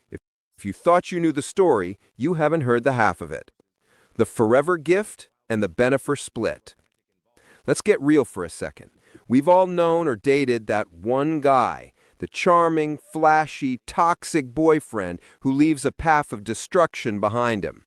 If you thought you knew the story, you haven't heard the half of it. The forever gift and the Bennifer split. Let's get real for a second. We've all known or dated that one guy, the charming, flashy, toxic boyfriend who leaves a path of destruction behind him.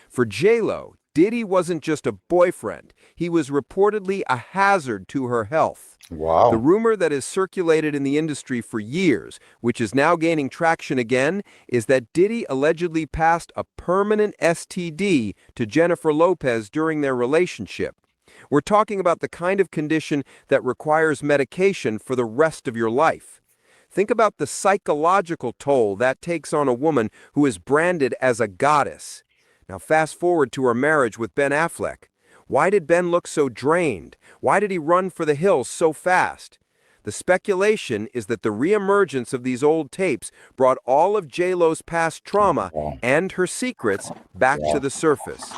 For J-Lo, Diddy wasn't just a boyfriend. He was reportedly a hazard to her health. Wow. The rumor that has circulated in the industry for years, which is now gaining traction again, is that Diddy allegedly passed a permanent STD to Jennifer Lopez during their relationship. We're talking about the kind of condition that requires medication for the rest of your life. Think about the psychological toll that takes on a woman who is branded as a goddess. Now fast forward to her marriage with Ben Affleck. Why did Ben look so drained? Why did he run for the hills so fast? The speculation is that the reemergence of these old tapes brought all of J-Lo's past trauma and her secrets back to the surface.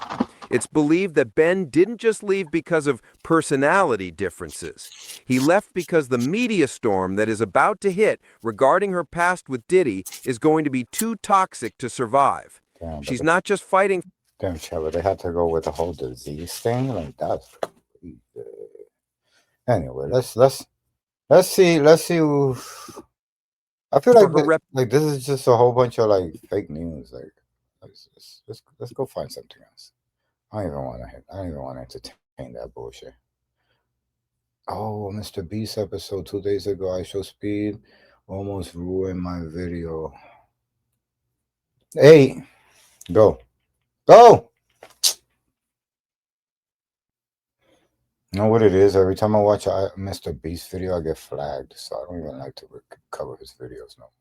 It's believed that Ben didn't just leave because of personality differences. He left because the media storm that is about to hit regarding her past with Diddy is going to be too toxic to survive. She's not just fighting. Damn, Trevor, they had to go with the whole disease thing. Like that's crazy. Anyway, let's see. Who, I feel like this is just a whole bunch of like fake news. Like let's go find something else. I don't even want to entertain that bullshit. Oh, Mr. Beast episode 2 days ago. I show speed almost ruined my video. Hey, go. You know what it is? Every time I watch a Mr. Beast video, I get flagged. So I don't even like to cover his videos no more.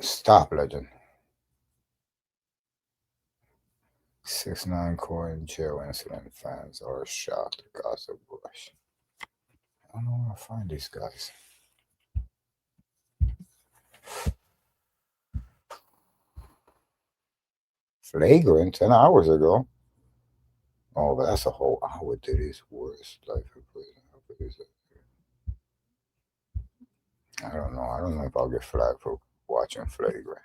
Stop, legend. 6ix9ine coin jail incident. Fans are shocked. Gossip Bush. I don't know where to find these guys. Flagrant 10 hours ago. Oh, but that's a whole hour. Diddy's worst life in prison. I don't know. I don't know if I'll get flagged for watching Flagrant.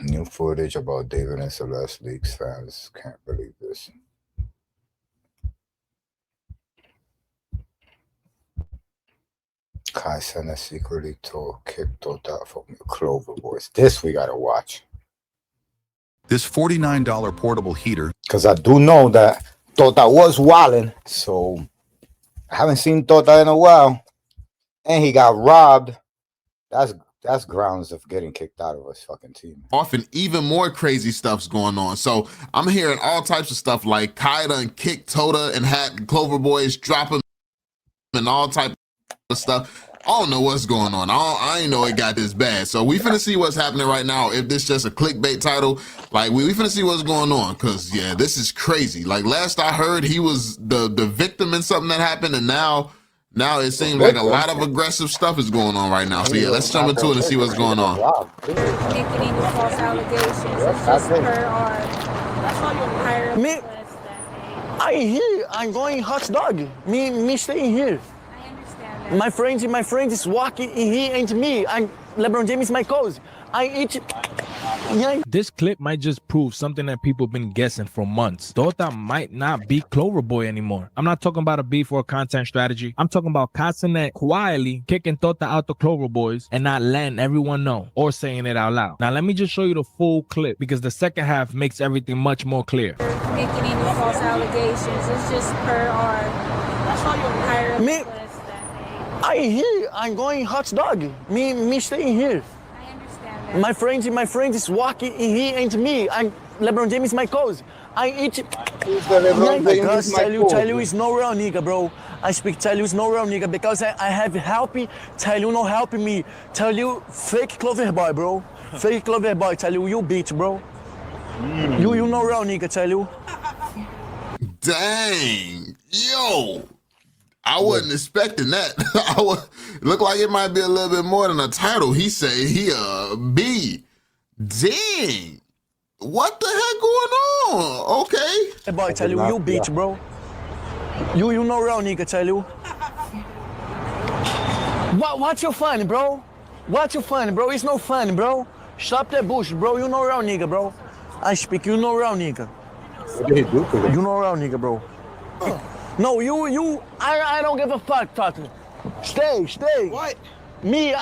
New footage about David and Celeste leaks. Fans can't believe this. Kai Cenat secretly told kicked out from the Clover Boys. This we gotta watch. This $49 portable heater. Because I do know that Tota was wilding, so I haven't seen Tota in a while. And he got robbed. That's grounds of getting kicked out of his fucking team. Often even more crazy stuff's going on. So I'm hearing all types of stuff like Kai done kicked Tota and had Clover Boys drop him and all type of stuff. I don't know what's going on. I ain't know it got this bad. So we finna see what's happening right now. If this just a clickbait title, like we finna see what's going on. Cause yeah, this is crazy. Like last I heard, he was the victim in something that happened, and now it seems like a lot of aggressive stuff is going on right now. So yeah, let's jump into it and see what's going on. Making any false allegations. It's just per our Me, I here. I'm going hot dog. Me staying here. I understand that. My friend is walking in here and me. I'm LeBron James my cause. I eat. Yeah. This clip might just prove something that people been guessing for months. Tota might not be Clover Boy anymore. I'm not talking about a beef or a content strategy. I'm talking about Katsunet quietly kicking Tota out the Clover Boys and not letting everyone know or saying it out loud. Now let me just show you the full clip because the second half makes everything much more clear. Making any false allegations. It's just per our higher Me, I here. I'm going hot dog. Me staying here. I understand that. My friend is walking in here and me. I'm LeBron James my cause. I eat. Tailu is no real nigga, bro. I speak Tailu is no real nigga because I have help. Tailu no help me. Tailu fake Clover Boy, bro. Fake Clover Boy. Tailu you bitch, bro. You no real nigga, Tailu. Dang, yo. I wasn't expecting that. Look like it might be a little bit more than a title. He say he a B. Dang. What the heck going on? Okay. Hey boy, tell you bitch, bro. You no real nigga, tell you. What you funny, bro? What you funny, bro? It's no funny, bro. Stop that bullshit, bro. You no real nigga, bro. I speak, you no real nigga. What did he do to him? You no real nigga, bro. No, I don't give a fuck, Tati. Stay. What? Me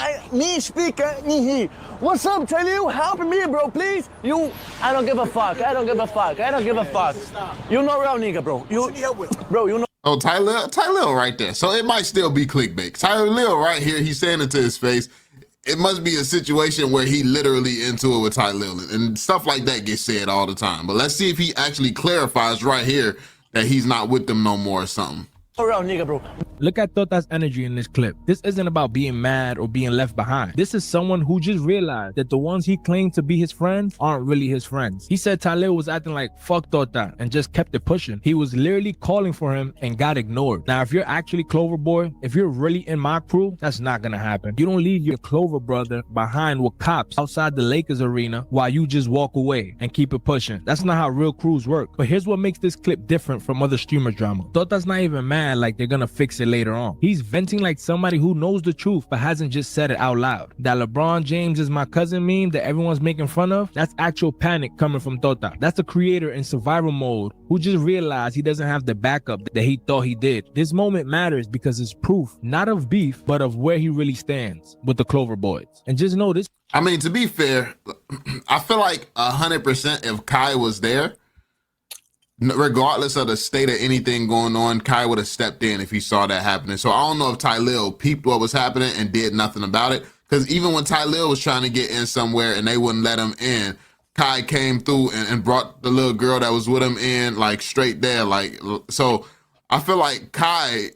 speak in here. What's up, tell you? Help me, bro, please. I don't give a fuck. I don't give a fuck. You know real nigga, bro. You know. Oh, Tyler right there. So it might still be clickbait. Tyler right here, he's saying it to his face. It must be a situation where he literally into it with Tyler, and stuff like that gets said all the time. But let's see if he actually clarifies right here that he's not with them no more or something. Real nigga, bro. Look at Tota's energy in this clip. This isn't about being mad or being left behind. This is someone who just realized that the ones he claimed to be his friends aren't really his friends. He said Tyler was acting like fuck Tota and just kept it pushing. He was literally calling for him and got ignored. Now, if you're actually Clover Boy, if you're really in my crew, that's not gonna happen. You don't leave your Clover brother behind with cops outside the Lakers arena while you just walk away and keep it pushing. That's not how real crews work. But here's what makes this clip different from other streamer drama. Tota's not even mad like they're gonna fix it later on. He's venting like somebody who knows the truth but hasn't just said it out loud. That LeBron James is my cousin meme that everyone's making fun of, that's actual panic coming from Tota. That's the creator in survival mode who just realized he doesn't have the backup that he thought he did. This moment matters because it's proof, not of beef, but of where he really stands with the Clover Boys. And just know this. I mean, to be fair, I feel like 100% if Kai was there, regardless of the state of anything going on, Kai would have stepped in if he saw that happening. So I don't know if Tylil peeped what was happening and did nothing about it. Because even when Tylil was trying to get in somewhere and they wouldn't let him in, Kai came through and brought the little girl that was with him in, like straight there. Like, so I feel like Kai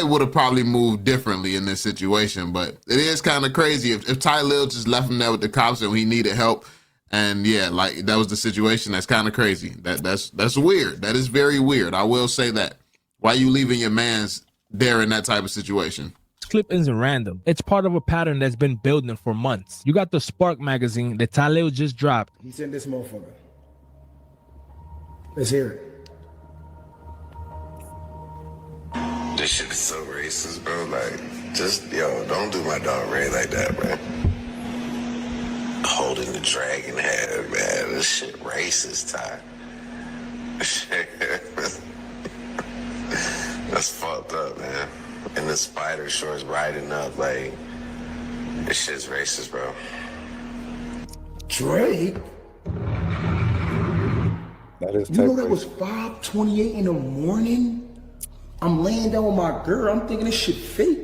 would have probably moved differently in this situation. But it is kind of crazy if Tylil just left him there with the cops and he needed help. And yeah, like that was the situation. That's kind of crazy. That's weird. That is very weird. I will say that. Why you leaving your mans there in that type of situation? This clip isn't random. It's part of a pattern that's been building for months. You got the Spark magazine that Taleo just dropped. He sent this motherfucker. Let's hear it. This shit is so racist, bro. Like, just, don't do my dog Ray like that, bro. Holding the dragon head, man. This shit racist, Ty. That's fucked up, man. And the spider shorts riding up, like, this shit's racist, bro. Drake? That is You know type that was 5:28 in the morning? I'm laying down with my girl. I'm thinking this shit fake.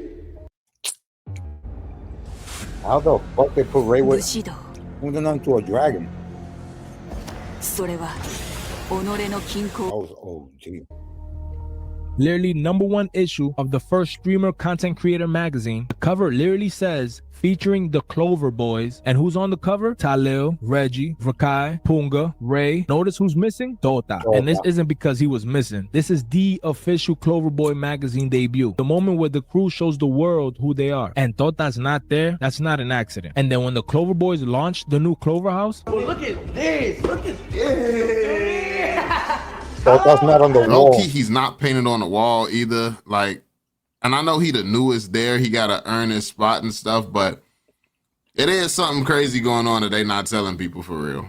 How the fuck they put Ray with holding on to a dragon? That was OG. Literally #1 issue of the first streamer content creator magazine. The cover literally says featuring the Clover Boys, and who's on the cover? Talil, Reggie, Rakai, Punga, Ray. Notice who's missing? Tota. And this isn't because he was missing. This is the official Clover Boy magazine debut. The moment where the crew shows the world who they are. And Tota's not there, that's not an accident. And then when the Clover Boys launched the new Clover House, Look at this. Look at this. That's not on the Low wall. key, he's not painted on the wall either. Like, and I know he the newest there. He got to earn his spot and stuff, but it is something crazy going on that they not telling people for real.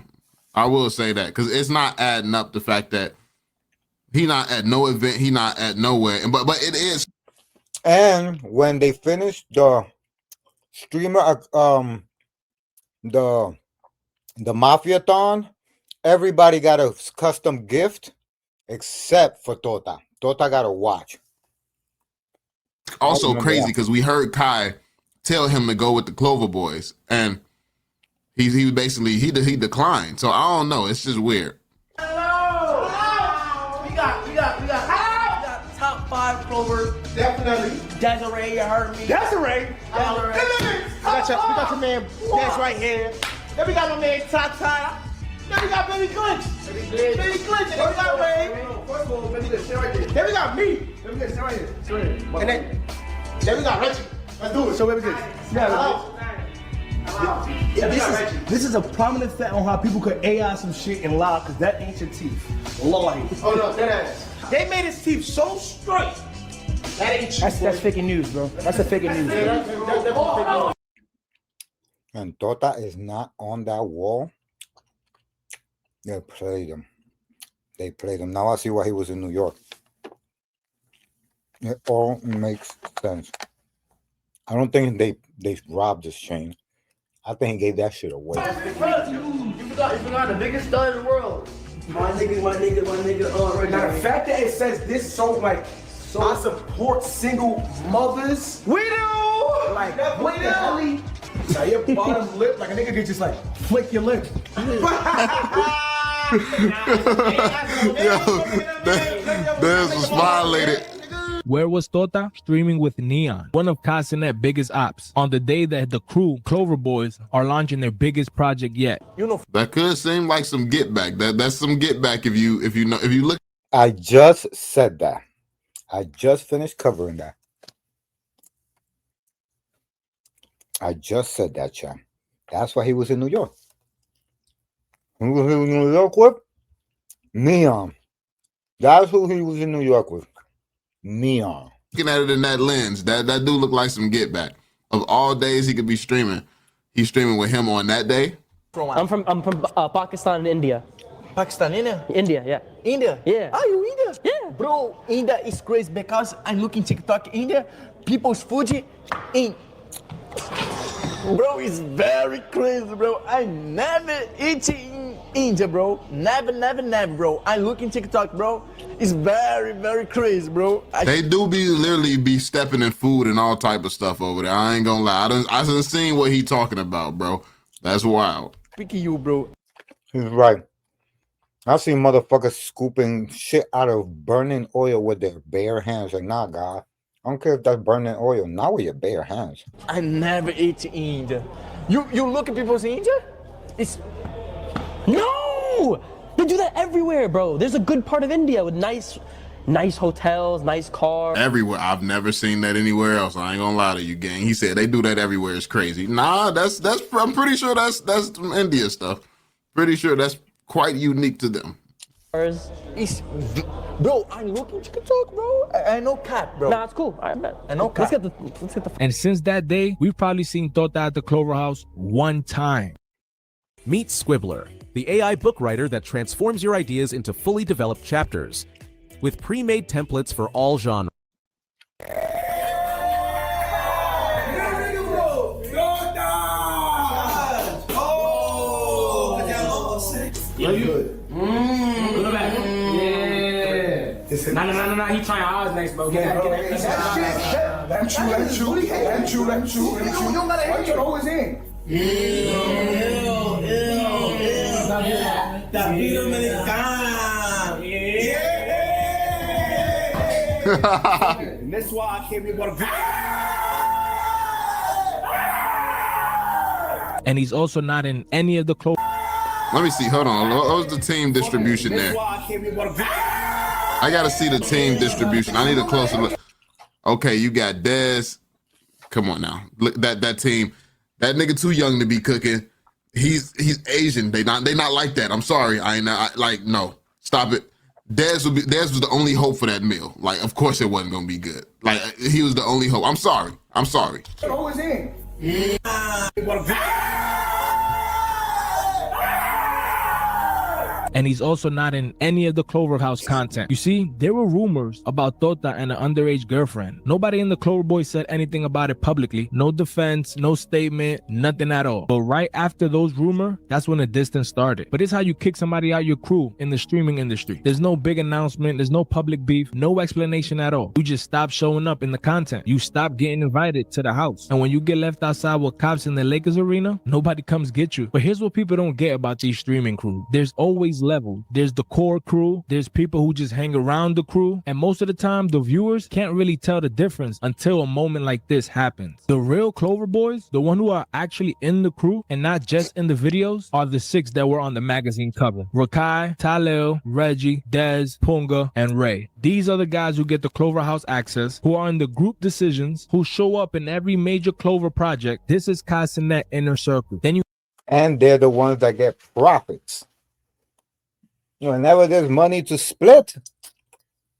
I will say that because it's not adding up the fact that he not at no event, he not at nowhere. But it is. And when they finished the streamer, the Mafia-thon, everybody got a custom gift except for Tota. Tota got a watch. Also crazy because we heard Kai tell him to go with the Clover Boys, and he basically he declined. So I don't know. It's just weird. Hello. We got top 5 Clover. Definitely. Desiree, you heard me. Desiree. We got your man Des right here. Then we got my man Tata. Then we got Baby Glitch. Baby Glitch. Then we got Ray. First of all, Baby Glitch, stay right there. Then we got me. Baby Glitch, stay right here. Stay right here. And then we got Reggie. Let's do it. So Baby Glitch. This is a prominent fact on how people could AI some shit and lie, because that ain't your teeth. Lord. Oh no, that ass. They made his teeth so straight. That ain't true. That's fake news, bro. That's a fake news. And Tota is not on that wall. They played him. They played him. Now I see why he was in New York. It all makes sense. I don't think they robbed this chain. I think he gave that shit away. You forgot the biggest star in the world. My nigga. Right now, the fact that it says this so I support single mothers. We do. Like what the hell? Now your bottom lip, like a nigga could just like flick your lip. There's a violated. where was Tota? Streaming with Neon, one of Casinet's biggest ops, on the day that the crew, Clover Boys, are launching their biggest project yet. That could seem like some get back. That's some get back if you look. I just said that. I just finished covering that. I just said that, champ. That's why he was in New York. Who was in New York with? Neon. That's who he was in New York with. Neon. Looking at it in that lens, that do look like some get back. Of all days he could be streaming, he's streaming with him on that day. I'm from Pakistan and India. Pakistan, India? India, yeah. India? Yeah. Are you India? Yeah. Bro, India is crazy because I'm looking TikTok India. People's food in. Bro, it's very crazy, bro. I never eat in India, bro. Never, bro. I look in TikTok, bro. It's very, very crazy, bro. They do literally be stepping in food and all type of stuff over there. I ain't gonna lie. I done seen what he talking about, bro. That's wild. Speaking you, bro. He's right. I've seen motherfuckers scooping shit out of burning oil with their bare hands. Like, nah, God. I don't care if that's burning oil. Not with your bare hands. I never ate in India. You look at people in India? It's no. They do that everywhere, bro. There's a good part of India with nice hotels, nice cars. Everywhere. I've never seen that anywhere else. I ain't gonna lie to you, gang. He said they do that everywhere. It's crazy. Nah, that's. I'm pretty sure that's India stuff. Pretty sure that's quite unique to them. It's, bro, I'm looking TikTok, bro. I know cat, bro. Nah, it's cool. I bet. I know cat. Let's get the. And since that day, we've probably seen Tota at the Clover House one time. Meet Squibbler, the AI book writer that transforms your ideas into fully developed chapters. With pre-made templates for all genres. Good. No. He trying ours next, bro. Let him chew. You don't gotta hit your always in. And that's why I came here with And he's also not in any of the clothes. Let me see. Hold on. What was the team distribution there? I gotta see the team distribution. I need a closer look. Okay, you got Dez. Come on now. Look, that team. That nigga too young to be cooking. He's Asian. They not like that. I'm sorry. No. Stop it. Dez was the only hope for that meal. Like, of course it wasn't gonna be good. Like, he was the only hope. I'm sorry. Always in. And he's also not in any of the Clover House content. You see, there were rumors about Tota and an underage girlfriend. Nobody in the Clover Boys said anything about it publicly. No defense, no statement, nothing at all. But right after those rumors, that's when the distance started. But it's how you kick somebody out your crew in the streaming industry. There's no big announcement, there's no public beef, no explanation at all. You just stop showing up in the content. You stop getting invited to the house. And when you get left outside with cops in the Lakers arena, nobody comes get you. But here's what people don't get about these streaming crews. There's always levels. There's the core crew, there's people who just hang around the crew, and most of the time the viewers can't really tell the difference until a moment like this happens. The real Clover Boys, the one who are actually in the crew and not just in the videos, are the 6 that were on the magazine cover: Rakai, Talil, Reggie, Dez, Punga, and Ray. These are the guys who get the Clover House access, who are in the group decisions, who show up in every major Clover project. This is Kai Cenat inner circle. And they're the ones that get profits. Whenever there's money to split,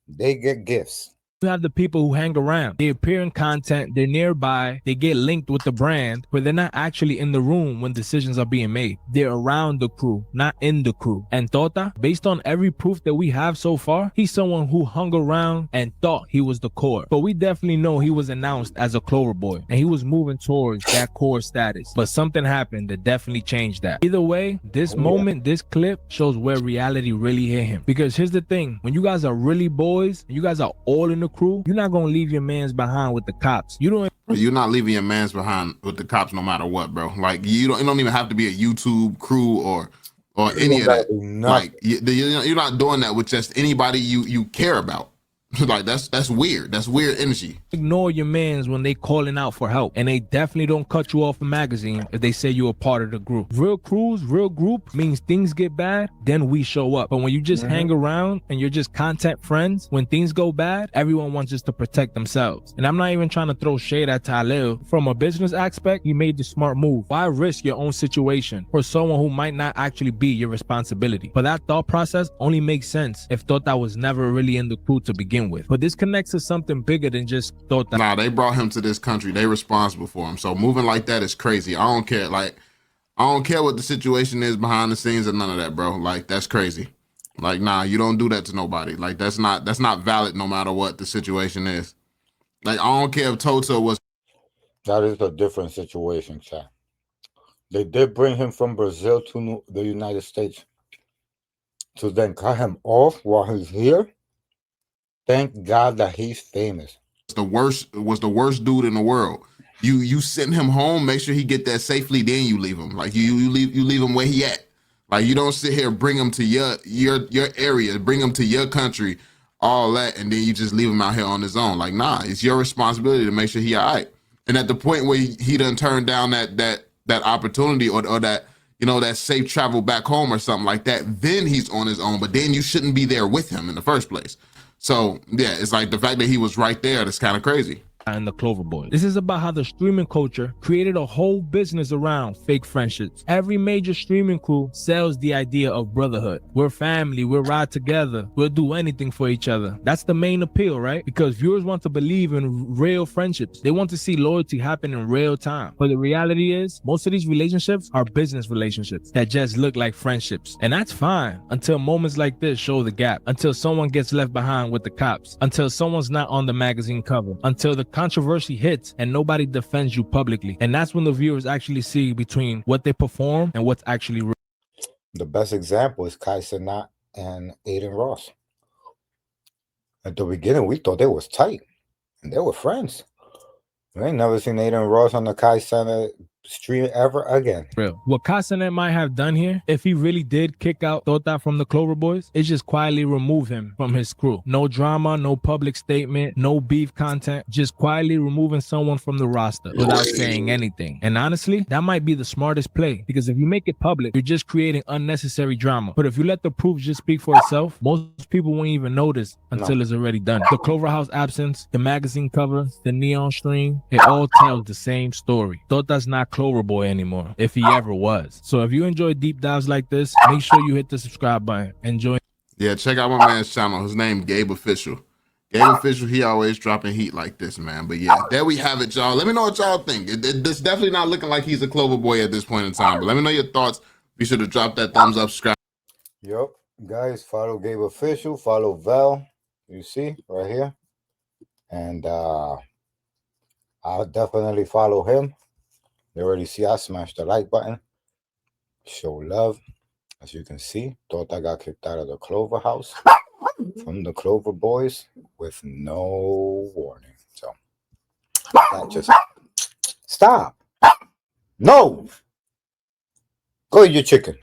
they get gifts. You have the people who hang around. They appear in content, they're nearby, they get linked with the brand, but they're not actually in the room when decisions are being made. They're around the crew, not in the crew. And Tota, based on every proof that we have so far, he's someone who hung around and thought he was the core. But we definitely know he was announced as a Clover Boy, and he was moving towards that core status. But something happened that definitely changed that. Either way, this moment, this clip shows where reality really hit him. Because here's the thing, when you guys are really boys, and you guys are all in the crew, you're not gonna leave your mans behind with the cops. You're not leaving your mans behind with the cops no matter what, bro. Like, you don't even have to be a YouTube crew or any of that. Like, you're not doing that with just anybody you care about. Like, that's weird. That's weird energy. Ignore your mans when they calling out for help, and they definitely don't cut you off a magazine if they say you're a part of the group. Real crews, real group means things get bad, then we show up. But when you just hang around and you're just content friends, when things go bad, everyone wants just to protect themselves. And I'm not even trying to throw shade at Talil. From a business aspect, he made the smart move. Why risk your own situation for someone who might not actually be your responsibility? But that thought process only makes sense if Tota was never really in the crew to begin with. But this connects to something bigger than just Tota. Nah, they brought him to this country. They responsible for him. So moving like that is crazy. I don't care. Like, I don't care what the situation is behind the scenes or none of that, bro. Like, that's crazy. Like, nah, you don't do that to nobody. Like, that's not valid no matter what the situation is. Like, I don't care if Tota was. That is a different situation, chat. They did bring him from Brazil to the United States to then cut him off while he's here. Thank God that he's famous. Was the worst dude in the world. You send him home, make sure he get there safely, then you leave him. Like, you leave him where he at. Like, you don't sit here, bring him to your area, bring him to your country, all that, and then you just leave him out here on his own. Like, nah, it's your responsibility to make sure he all right. And at the point where he done turned down that opportunity or that, that safe travel back home or something like that, then he's on his own. But then you shouldn't be there with him in the first place. So, yeah, it's like the fact that he was right there, that's kind of crazy. And the Clover Boys. This is about how the streaming culture created a whole business around fake friendships. Every major streaming crew sells the idea of brotherhood. We're family, we'll ride together, we'll do anything for each other. That's the main appeal, right? Because viewers want to believe in real friendships. They want to see loyalty happen in real time. But the reality is, most of these relationships are business relationships that just look like friendships. And that's fine until moments like this show the gap, until someone gets left behind with the cops, until someone's not on the magazine cover, until the controversy hits and nobody defends you publicly. And that's when the viewers actually see between what they perform and what's actually real. The best example is Kai Cenat and Aiden Ross. At the beginning, we thought they was tight, and they were friends. We ain't never seen Aiden Ross on the Kai Center stream ever again. Real. What Casanet might have done here, if he really did kick out Tota from the Clover Boys, is just quietly remove him from his crew. No drama, no public statement, no beef content, just quietly removing someone from the roster without saying anything. And honestly, that might be the smartest play, because if you make it public, you're just creating unnecessary drama. But if you let the proof just speak for itself, most people won't even notice until it's already done. The Clover House absence, the magazine cover, the neon stream, it all tells the same story. Tota's not Clover Boy anymore, if he ever was. So if you enjoy deep dives like this, make sure you hit the subscribe button and join. Yeah, check out my man's channel. His name Gabe Official. Gabe Official, he always dropping heat like this, man. But yeah, there we have it, y'all. Let me know what y'all think. It's definitely not looking like he's a Clover Boy at this point in time. But let me know your thoughts. Be sure to drop that thumbs up, subscribe. Yep, guys, follow Gabe Official, follow Vel. You see right here, and I'll definitely follow him. You already see I smashed the like button. Show love. As you can see, thought I got kicked out of the Clover House from the Clover Boys with no warning. So that just stop. No. Go eat your chicken.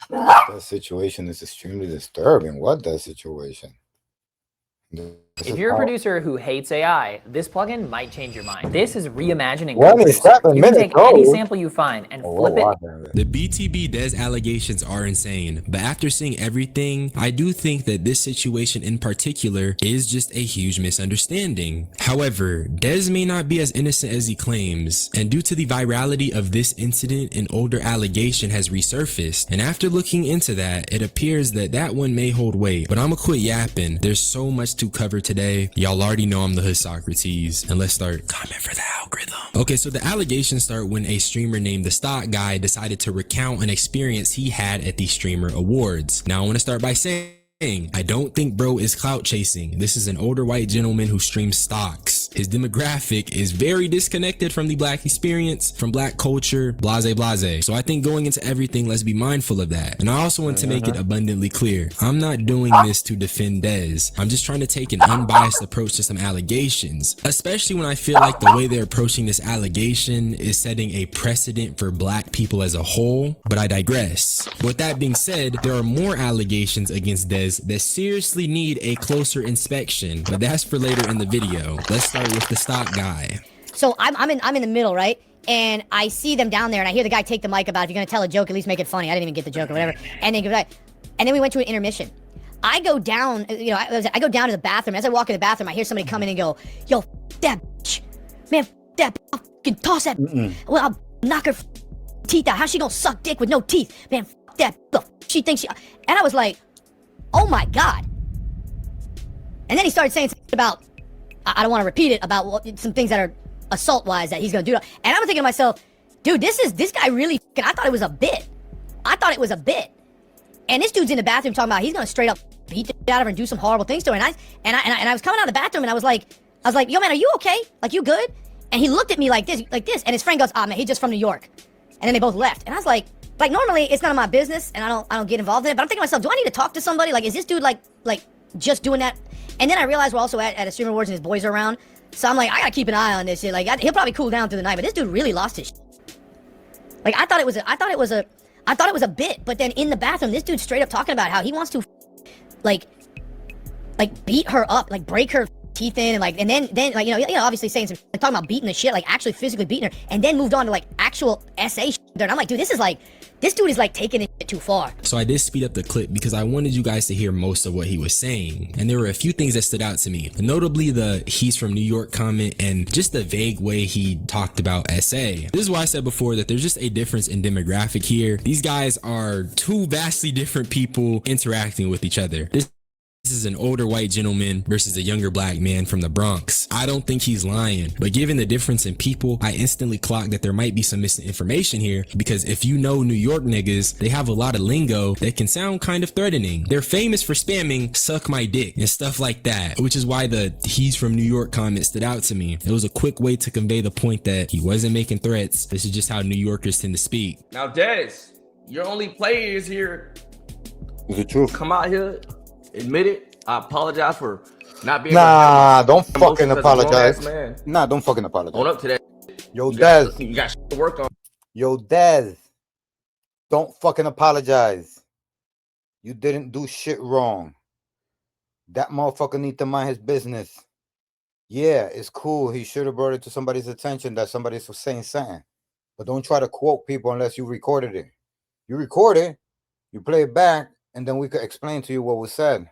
That situation is extremely disturbing. What that situation? If you're a producer who hates AI, this plugin might change your mind. This is reimagining. You can take any sample you find and flip it. The BTB Dez allegations are insane, but after seeing everything, I do think that this situation in particular is just a huge misunderstanding. However, Dez may not be as innocent as he claims, and due to the virality of this incident, an older allegation has resurfaced, and after looking into that, it appears that that one may hold weight. But I'ma quit yapping. There's so much to cover today. Y'all already know I'm the hood Socrates, and let's start. Comment for the algorithm. Okay, so the allegations start when a streamer named The Stock Guy decided to recount an experience he had at the Streamer Awards. Now I want to start by saying, I don't think bro is clout chasing. This is an older white gentleman who streams stocks. His demographic is very disconnected from the black experience, from black culture, blase blase. So I think going into everything, let's be mindful of that. And I also want to make it abundantly clear, I'm not doing this to defend Dez. I'm just trying to take an unbiased approach to some allegations, especially when I feel like the way they're approaching this allegation is setting a precedent for black people as a whole, but I digress. With that being said, there are more allegations against Dez that seriously need a closer inspection, but that's for later in the video. Let's start with The Stock Guy. So I'm in the middle, right? And I see them down there, and I hear the guy take the mic about, if you're gonna tell a joke, at least make it funny. I didn't even get the joke or whatever. And then we went to an intermission. I go down, I go down to the bathroom. As I walk in the bathroom, I hear somebody come in and go, "Yo, that bitch, man, that bitch, fucking toss that. Well, I'll knock her teeth out. How's she gonna suck dick with no teeth, man? That she thinks she." And I was like, oh my God. And then he started saying something about, I don't want to repeat it, about some things that are assault-wise that he's going to do. And I was thinking to myself, dude, this guy really, I thought it was a bit. And this dude's in the bathroom talking about he's going to straight up beat the shit out of her and do some horrible things to her. And I was coming out of the bathroom and I was like, yo, man, are you okay? Like, you good? And he looked at me like this. And his friend goes, man, he's just from New York. And then they both left. And I was like, normally it's none of my business and I don't get involved in it, but I'm thinking to myself, do I need to talk to somebody? Like, is this dude like just doing that? And then I realized we're also at a Streamer Awards and his boys are around. So I'm like, I gotta keep an eye on this shit. Like, he'll probably cool down through the night, but this dude really lost his shit. Like, I thought it was a bit, but then in the bathroom, this dude's straight up talking about how he wants to like beat her up, like break her teeth in, and then obviously saying some talking about beating the shit, like actually physically beating her, and then moved on to like actual SA shit. And I'm like, dude, this dude is like taking it too far. So I did speed up the clip because I wanted you guys to hear most of what he was saying. And there were a few things that stood out to me, notably the "he's from New York" comment and just the vague way he talked about SA. This is why I said before that there's just a difference in demographic here. These guys are two vastly different people interacting with each other. This is an older white gentleman versus a younger black man from the Bronx. I don't think he's lying, but given the difference in people, I instantly clocked that there might be some misinformation here, because if you know New York niggas, they have a lot of lingo that can sound kind of threatening. They're famous for spamming "suck my dick" and stuff like that, which is why the "he's from New York" comment stood out to me. It was a quick way to convey the point that he wasn't making threats. This is just how New Yorkers tend to speak. Now, Dez, your only players here. Is it true? Come out here, admit it, I apologize for not being able to Nah, handle don't my fucking emotions as a grown ass apologize. man. Nah, don't fucking Own apologize. up to that. Yo, Dez. You got shit to work on. Yo, Dez. Don't fucking apologize. You didn't do shit wrong. That motherfucker need to mind his business. Yeah, it's cool. He should have brought it to somebody's attention that somebody's saying something. But don't try to quote people unless you recorded it. You record it, you play it back, and then we could explain to you what was said.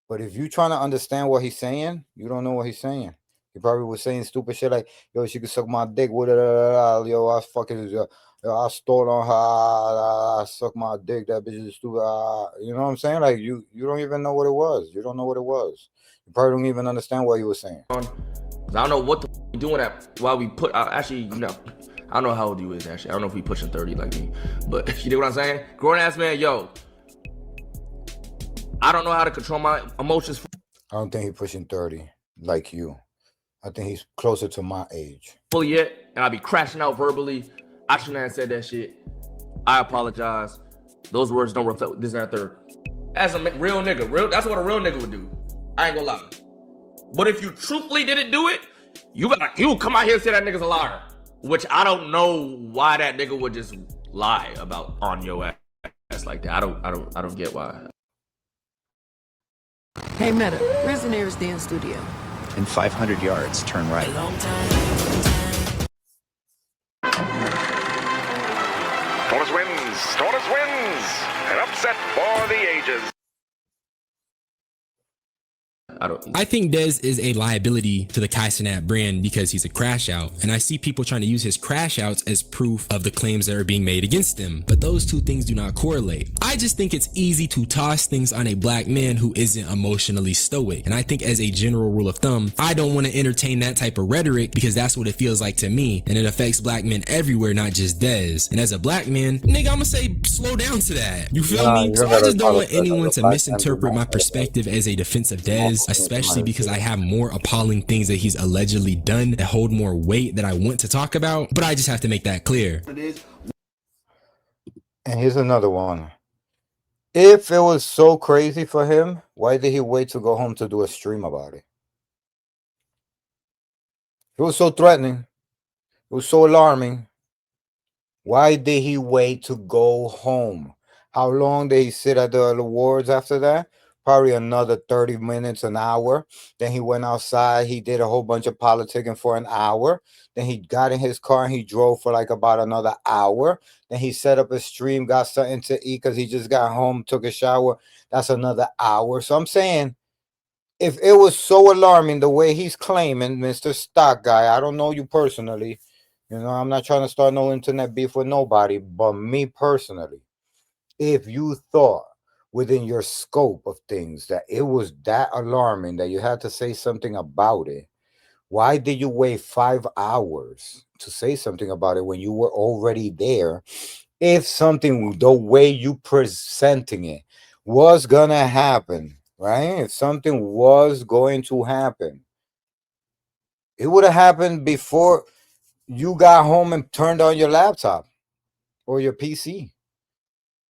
But if you trying to understand what he's saying, you don't know what he's saying. He probably was saying stupid shit like, yo, she could suck my dick. Yo, I fucking, yo, I stole on her. I suck my dick. That bitch is stupid. You know what I'm saying? Like, you don't even know what it was. You don't know what it was. You probably don't even understand what he was saying. I don't know what the you doing that while we put, actually, you know, I don't know how old you is, actually. I don't know if he pushing 30 like me. But you know what I'm saying? Grown ass man, yo, I don't know how to control my emotions. I don't think he's pushing 30 like you. I think he's closer to my age. Fully yet, and I'll be crashing out verbally. I shouldn't have said that shit. I apologize. Those words don't reflect this and that third. As a real nigga, that's what a real nigga would do. I ain't gonna lie. But if you truthfully didn't do it, you come out here and say that nigga's a liar. Which I don't know why that nigga would just lie about on your ass like that. I don't get why. Hey Meta, where's the nearest dance studio? In 500 yards, turn right. Tortoise wins. An upset for the ages. I think Dez is a liability to the Chi-Athon brand because he's a crash out, and I see people trying to use his crash outs as proof of the claims that are being made against him, but those two things do not correlate. I just think it's easy to toss things on a black man who isn't emotionally stoic, and I think as a general rule of thumb, I don't want to entertain that type of rhetoric because that's what it feels like to me, and it affects black men everywhere, not just Dez. And as a black man, nigga, I'ma say slow down to that. You feel me? So I just don't want anyone to misinterpret my perspective as a defense of Dez, especially because I have more appalling things that he's allegedly done that hold more weight that I want to talk about, but I just have to make that clear. And here's another one. If it was so crazy for him, why did he wait to go home to do a stream about it? It was so threatening. It was so alarming. Why did he wait to go home? How long did he sit at the awards after that? Probably another 30 minutes, an hour. Then he went outside. He did a whole bunch of politicking for an hour. Then he got in his car and he drove for like about another hour. Then he set up a stream, got something to eat because he just got home, took a shower. That's another hour. So I'm saying, if it was so alarming the way he's claiming, Mr. Stock Guy, I don't know you personally. You know, I'm not trying to start no internet beef with nobody, but me personally, if you thought within your scope of things that it was that alarming that you had to say something about it, why did you wait 5 hours to say something about it when you were already there? If something, the way you presenting it was gonna happen, right? If something was going to happen, it would have happened before you got home and turned on your laptop or your PC.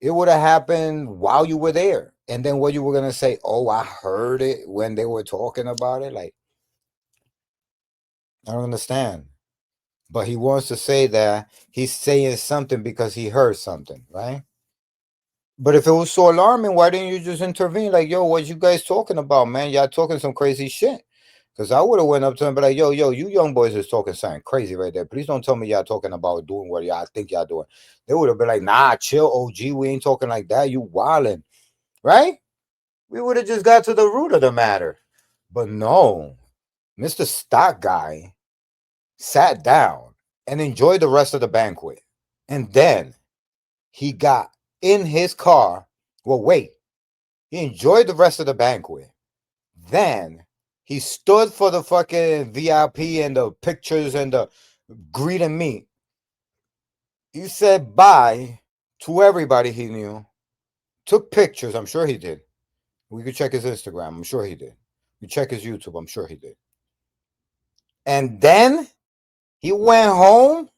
It would have happened while you were there. And then what you were going to say, oh, I heard it when they were talking about it. Like, I don't understand. But he wants to say that he's saying something because he heard something, right? But if it was so alarming, why didn't you just intervene? Like, yo, what you guys talking about, man? Y'all talking some crazy shit. Because I would have went up to him and be like, yo, you young boys is talking something crazy right there. Please don't tell me y'all talking about doing what y'all think y'all doing. They would have been like, nah, chill, OG. We ain't talking like that. You wildin', right? We would have just got to the root of the matter. But no, Mr. Stock Guy sat down and enjoyed the rest of the banquet. And then he got in his car. Well, wait. He enjoyed the rest of the banquet. Then he stood for the fucking VIP and the pictures and the greeting me. He said bye to everybody he knew. Took pictures. I'm sure he did. We could check his Instagram. I'm sure he did. We check his YouTube. I'm sure he did. And then he went home,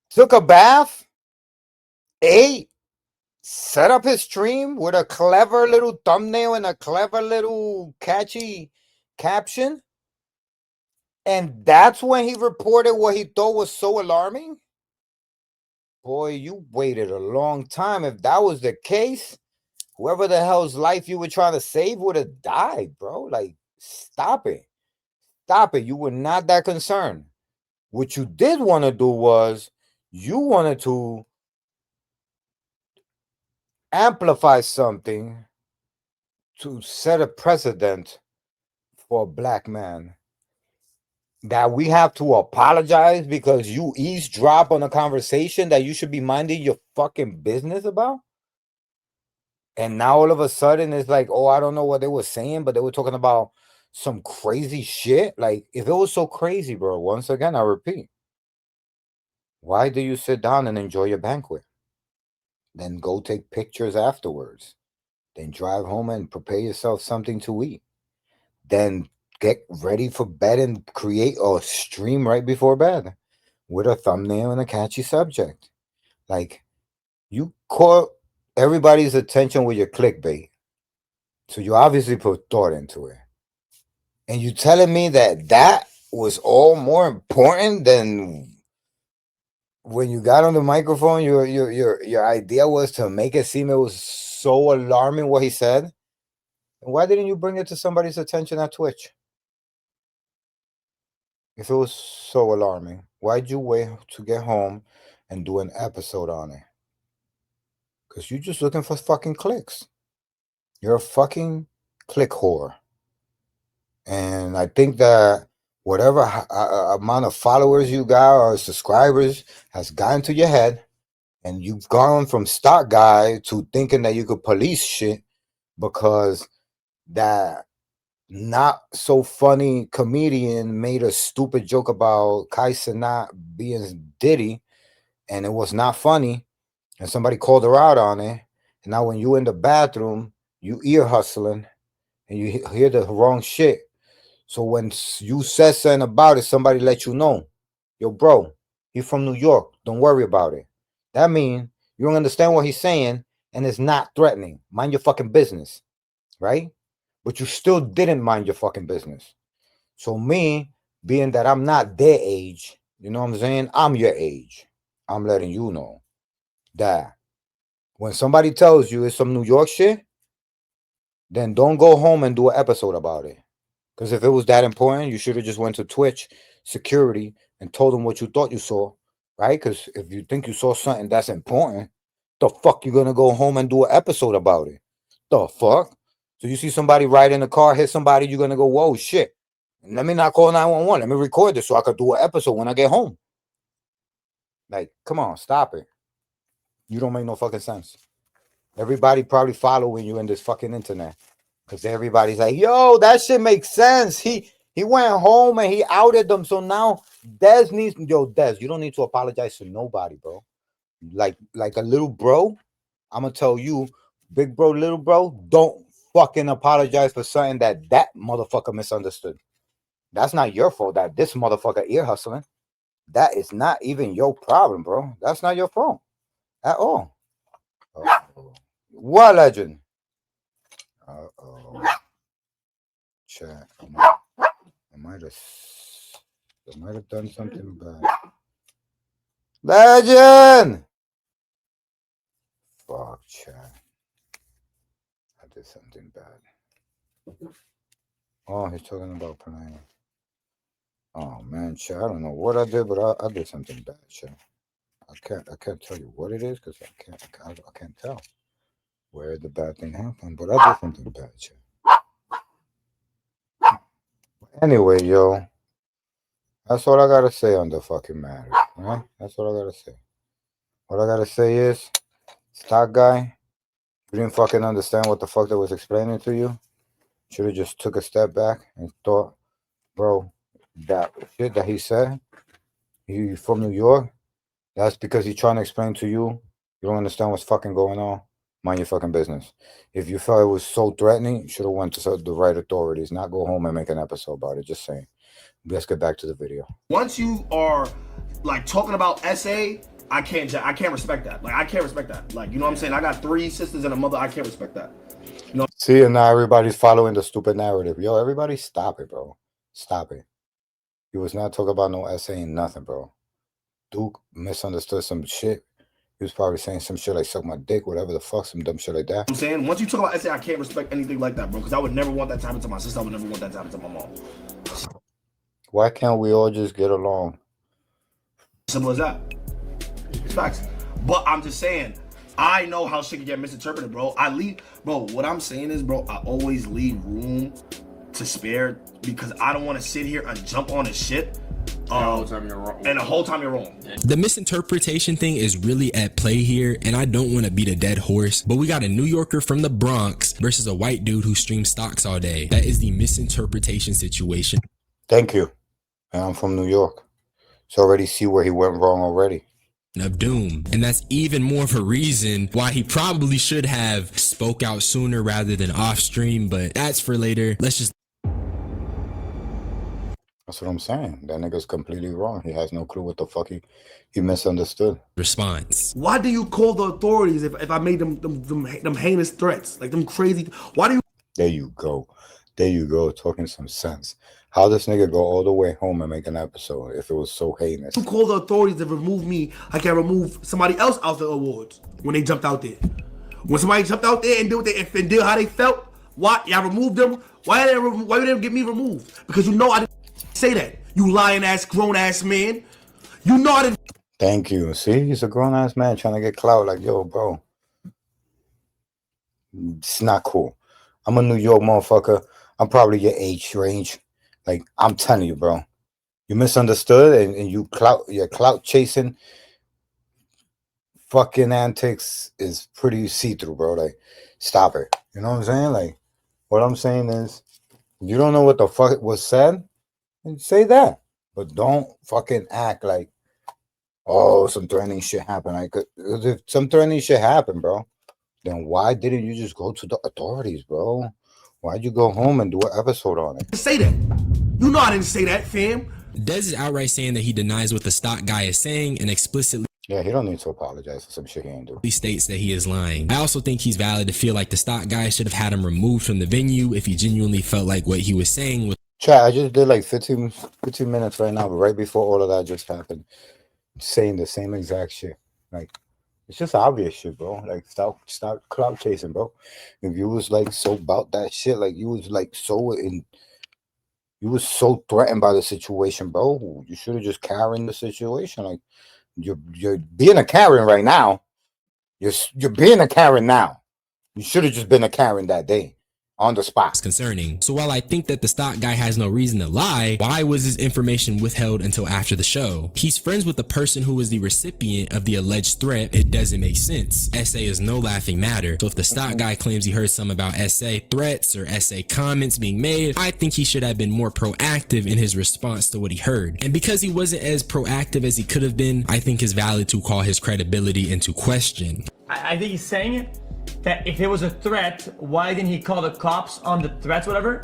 took a bath, ate, set up his stream with a clever little thumbnail and a clever little catchy caption. And that's when he reported what he thought was so alarming. Boy, you waited a long time. If that was the case, whoever the hell's life you were trying to save would have died, bro. Like, stop it. Stop it. You were not that concerned. What you did want to do was you wanted to amplify something to set a precedent for a black man. That we have to apologize because you eavesdrop on a conversation that you should be minding your fucking business about. And now all of a sudden it's like, oh, I don't know what they were saying, but they were talking about some crazy shit. Like, if it was so crazy, bro, once again, I repeat, why do you sit down and enjoy your banquet? Then go take pictures afterwards. Then drive home and prepare yourself something to eat. Then get ready for bed and create a stream right before bed with a thumbnail and a catchy subject. Like, you caught everybody's attention with your clickbait. So you obviously put thought into it. And you telling me that that was all more important than when you got on the microphone, your idea was to make it seem it was so alarming what he said? Why didn't you bring it to somebody's attention at Twitch? If it was so alarming, why'd you wait to get home and do an episode on it? Because you're just looking for fucking clicks. You're a fucking click whore. And I think that whatever amount of followers you got or subscribers has gotten to your head, and you've gone from stock guy to thinking that you could police shit because that not so funny comedian made a stupid joke about Kai Cenat being Diddy, and it was not funny, and somebody called her out on it. And now when you in the bathroom, you ear hustling and you hear the wrong shit. So when you said something about it, somebody let you know, yo, bro, he from New York. Don't worry about it. That means you don't understand what he's saying, and it's not threatening. Mind your fucking business, right? But you still didn't mind your fucking business. So me, being that I'm not their age, you know what I'm saying? I'm your age. I'm letting you know that when somebody tells you it's some New York shit, then don't go home and do an episode about it. Because if it was that important, you should have just went to Twitch security and told them what you thought you saw, right? Because if you think you saw something that's important, the fuck you gonna go home and do an episode about it? The fuck? So you see somebody ride in a car, hit somebody, you're gonna go, whoa, shit. Let me not call 911. Let me record this so I could do an episode when I get home. Like, come on, stop it. You don't make no fucking sense. Everybody probably following you in this fucking internet. Because everybody's like, yo, that shit makes sense. He went home and he outed them. So now Dez needs, yo, Dez, you don't need to apologize to nobody, bro. Like a little bro, I'm going to tell you, big bro, little bro, don't fucking apologize for something that motherfucker misunderstood. That's not your fault that this motherfucker ear hustling. That is not even your problem, bro. That's not your fault at all. Uh-oh. What legend? Uh-oh. Chat. I might have done something bad. Legend! Fuck, chat. I did something bad. Oh, he's talking about playing. Oh man, chat. I don't know what I did, but I did something bad, chat. I can't tell you what it is because I can't tell where the bad thing happened, but I did something bad, chat. Anyway, yo, that's all I gotta say on the fucking matter, right? That's all I gotta say. What I gotta say is, stock guy, you didn't fucking understand what the fuck they was explaining to you. Should have just took a step back and thought, bro, that shit that he said, he from New York, that's because he's trying to explain to you, you don't understand what's fucking going on. Mind your fucking business. If you felt it was so threatening, you should have went to the right authorities, not go home and make an episode about it. Just saying. Let's get back to the video. Once you are like talking about SA, I can't respect that. Like I can't respect that. Like you know what I'm saying? I got 3 sisters and a mother. I can't respect that. You know. See, and now everybody's following the stupid narrative. Yo, everybody, stop it, bro. Stop it. He was not talking about no essaying nothing, bro. Duke misunderstood some shit. He was probably saying some shit like suck my dick, whatever the fuck, some dumb shit like that. I'm saying once you talk about essay, I can't respect anything like that, bro. Because I would never want that to happen to my sister. I would never want that to happen to my mom. Why can't we all just get along? Simple as that. It's facts. But I'm just saying, I know how shit can get misinterpreted, bro. What I'm saying is, bro, I always leave room to spare because I don't want to sit here and jump on his shit. The whole time you're wrong. And the whole time you're wrong. The misinterpretation thing is really at play here, and I don't want to beat a dead horse, but we got a New Yorker from the Bronx versus a white dude who streams stocks all day. That is the misinterpretation situation. Thank you. And I'm from New York. So already see where he went wrong already. Of doom. And that's even more of a reason why he probably should have spoke out sooner rather than off stream, but that's for later. Let's just... That's what I'm saying. That nigga's completely wrong. He has no clue what the fuck he misunderstood. Response. Why do you call the authorities if I made them heinous threats? Like them crazy. Why do you... There you go. There you go. Talking some sense. How this nigga go all the way home and make an episode if it was so heinous? You call the authorities to remove me, I can remove somebody else out the awards when they jumped out there. When somebody jumped out there and did how they felt, why y'all removed them? Why you didn't get me removed? Because you know I didn't say that. You lying ass, grown ass man. You know I didn't. Thank you. See, he's a grown ass man trying to get clout. Like, yo, bro, it's not cool. I'm a New York motherfucker. I'm probably your age range. Like, I'm telling you, bro, you misunderstood and your clout chasing fucking antics is pretty see-through, bro. Like, stop it. You know what I'm saying? Like, what I'm saying is, if you don't know what the fuck was said, then say that. But don't fucking act like, oh, some threatening shit happened. Like, if some threatening shit happened, bro, then why didn't you just go to the authorities, bro? Why'd you go home and do an episode on it? Say that. You know I didn't say that, fam. Dez is outright saying that he denies what the stock guy is saying and explicitly... Yeah, he don't need to apologize for some shit he ain't do. He states that he is lying. I also think he's valid to feel like the stock guy should have had him removed from the venue if he genuinely felt like what he was saying was... Chat, I just did like 15 minutes right now, but right before all of that just happened, saying the same exact shit. Like, it's just obvious shit, bro. Like, stop clout chasing, bro. If you was like so about that shit, like you was like so you was so threatened by the situation, bro. You should have just carried the situation. Like, you're being a Karen right now. You're being a Karen now. You should have just been a Karen that day. On the spot. It's concerning. So while I think that the stock guy has no reason to lie, why was his information withheld until after the show? He's friends with the person who was the recipient of the alleged threat. It doesn't make sense. SA is no laughing matter. So if the stock guy claims he heard some about SA threats or SA comments being made, I think he should have been more proactive in his response to what he heard. And because he wasn't as proactive as he could have been, I think it's valid to call his credibility into question. I think he's saying it. That if it was a threat, why didn't he call the cops on the threats, whatever?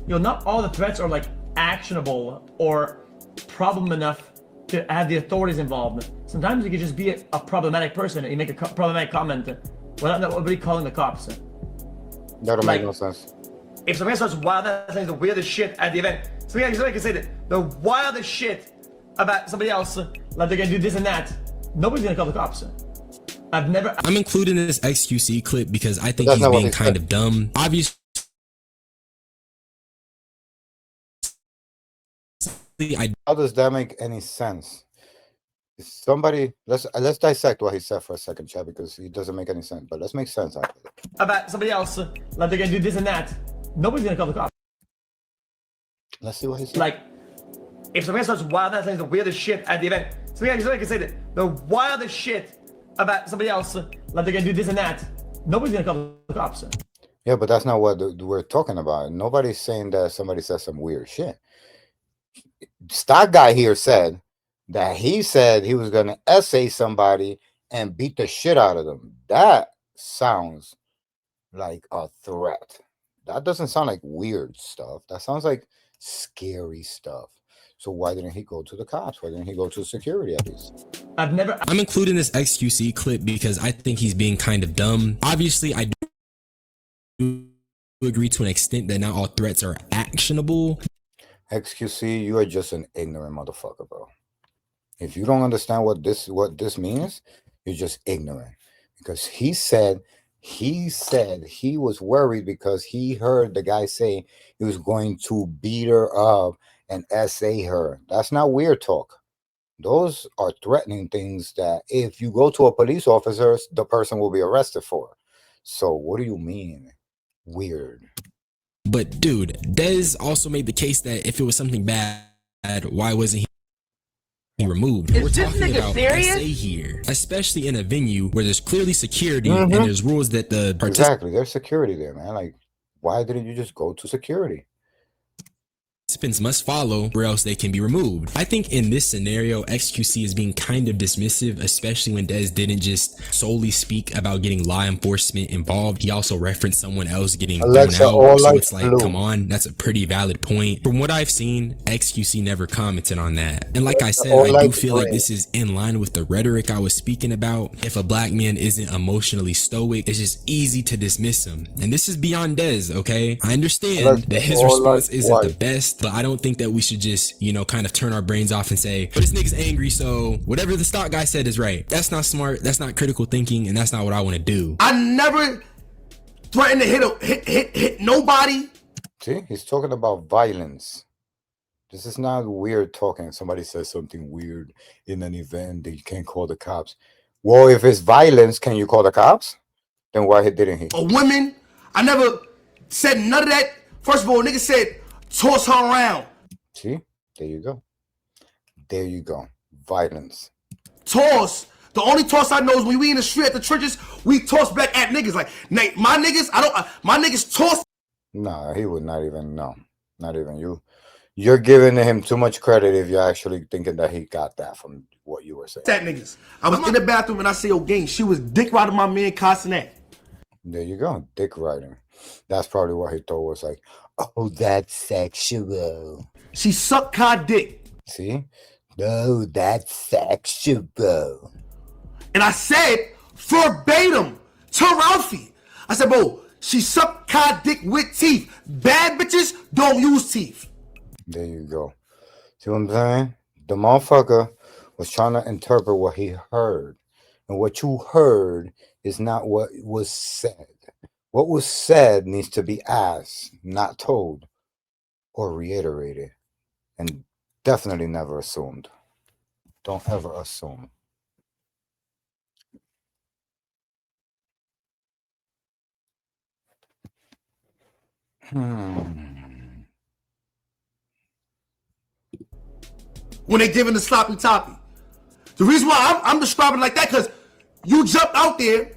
You know, not all the threats are like actionable or problem enough to have the authorities involved. Sometimes you could just be a problematic person and you make a problematic comment without nobody calling the cops. That don't make no sense. If somebody starts saying the weirdest shit at the event, somebody can say that the wildest shit about somebody else, like they're gonna do this and that, nobody's gonna call the cops. I'm including this XQC clip because I think he's being kind of dumb. Obviously, how does that make any sense? Somebody, let's dissect what he said for a second, chat, because it doesn't make any sense. But let's make sense out of it. About somebody else, like they're gonna do this and that, nobody's gonna call the cops. Let's see what he said. Like, if somebody starts saying the weirdest shit at the event, somebody can say that the wildest shit about somebody else, like they're gonna do this and that, nobody's gonna call the cops. Yeah, but that's not what we're talking about. Nobody's saying that somebody said some weird shit. Stock guy here said that he said he was gonna essay somebody and beat the shit out of them. That sounds like a threat. That doesn't sound like weird stuff. That sounds like scary stuff. So why didn't he go to the cops? Why didn't he go to security at least? I'm including this XQC clip because I think he's being kind of dumb. Obviously, I do agree to an extent that not all threats are actionable. XQC, you are just an ignorant motherfucker, bro. If you don't understand what this means, you're just ignorant. Because he said he was worried because he heard the guy say he was going to beat her up and SA her. That's not weird talk. Those are threatening things that if you go to a police officer, the person will be arrested for. So what do you mean weird? But dude, Dez also made the case that if it was something bad, why wasn't he removed? We're talking about SA here, especially in a venue where there's clearly security and there's rules that the Exactly, there's security there, man. Like, why didn't you just go to security? participants must follow or else they can be removed. I think in this scenario, XQC is being kind of dismissive, especially when Dez didn't just solely speak about getting law enforcement involved. He also referenced someone else getting thrown out. So it's like, come on, that's a pretty valid point. From what I've seen, XQC never commented on that. And like I said, I do feel like this is in line with the rhetoric I was speaking about. If a black man isn't emotionally stoic, it's just easy to dismiss him. And this is beyond Dez, okay? I understand that his response isn't the best, but I don't think that we should just, you know, kind of turn our brains off and say, but this nigga's angry, so whatever the stock guy said is right. That's not smart, that's not critical thinking, and that's not what I want to do. I never threatened to hit nobody. See, he's talking about violence. This is not weird talking. Somebody says something weird in an event that you can't call the cops. Well, if it's violence, can you call the cops? Then why didn't he? A woman, I never said none of that. First of all, nigga said, toss her around. See, there you go. There you go. Violence. Toss. The only toss I know is when we in the street at the churches, we toss back at niggas. Like, my niggas, my niggas toss. Nah, he would not even know. Not even you. You're giving him too much credit if you're actually thinking that he got that from what you were saying. That niggas. I was in the bathroom and I say, oh, gang, she was dick riding my man Castanet. There you go. Dick riding. That's probably what he thought was like, oh, that's sexual. She sucked Kai dick. See? No, that's sexual. And I said verbatim to Ralphie. I said, bro, she sucked Kai dick with teeth. Bad bitches don't use teeth. There you go. See what I'm saying? The motherfucker was trying to interpret what he heard. And what you heard is not what was said. What was said needs to be asked, not told or reiterated. And definitely never assumed. Don't ever assume. When they giving the sloppy toppy. The reason why I'm describing like that, because you jumped out there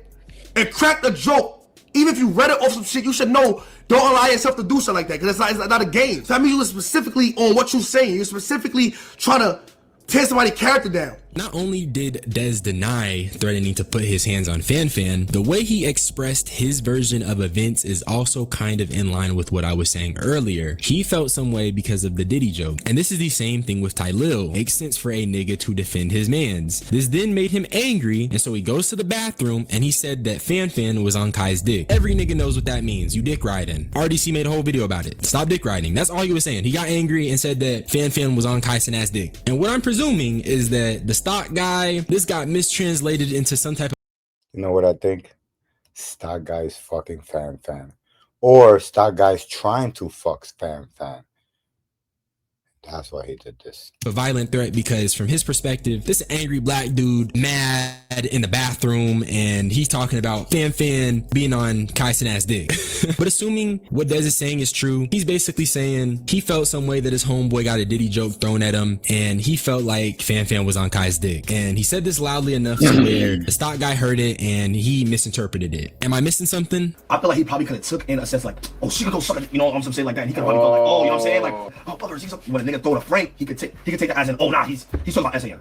and cracked a joke. Even if you read it off some shit, you should know, don't allow yourself to do something like that, because it's not a game. So that means you were specifically on what you're saying. You're specifically trying to tear somebody's character down. Not only did Dez deny threatening to put his hands on Fan, the way he expressed his version of events is also kind of in line with what I was saying earlier. He felt some way because of the Diddy joke. And this is the same thing with Tylil. Makes sense for a nigga to defend his mans. This then made him angry, and so he goes to the bathroom and he said that Fan was on Kai's dick. Every nigga knows what that means. You dick riding. RDC made a whole video about it. Stop dick riding. That's all he was saying. He got angry and said that Fan was on Kai's ass dick. And what I'm presuming is that the stock guy, this got mistranslated into some type of... You know what I think? Stock guy's fucking Fan. Or stock guy's trying to fuck Fan. That's why he did this. A violent threat, because from his perspective, this angry black dude mad in the bathroom and he's talking about Fan being on Kai-Sinat's dick. But assuming what Dez is saying is true, he's basically saying he felt some way that his homeboy got a Diddy joke thrown at him and he felt like Fan was on Kai's dick. And he said this loudly enough to where the stock guy heard it and he misinterpreted it. Am I missing something? I feel like he probably could have took in a sense like, oh, she could go suck it, you know what I'm saying, like that. And he could have probably felt like, oh, you know what I'm saying? Like, oh, brother, she's when a nigga throw the Frank, he could take it as an, oh, nah, he's talking about SAN.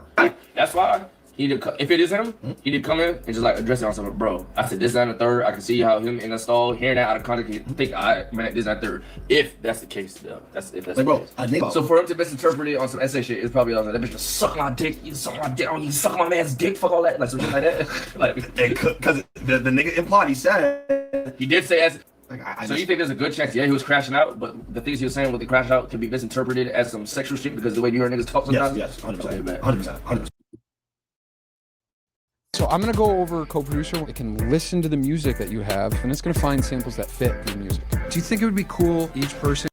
That's why If it is him, he need to come in and just like address it on something. Bro, I said this, that, and the third. I can see how him in the stall, hearing that out of context, he think I meant this, that, third. If that's the case, though. That's if that's Like, the bro, case. So for him to misinterpret it on some essay shit, it's probably like, that bitch just suck my dick. You suck my dick. Oh, you suck my man's dick. Fuck all that. Like some shit like that. Like, because the nigga implied, he said. He did say as. Like, so you think there's a good chance? Yeah, he was crashing out, but the things he was saying with the crash out could be misinterpreted as some sexual shit because the way you hear niggas talk sometimes. Yes, 100%. 100%. So I'm gonna go over co-producer. It can listen to the music that you have, and it's gonna find samples that fit your music. Do you think it would be cool each person?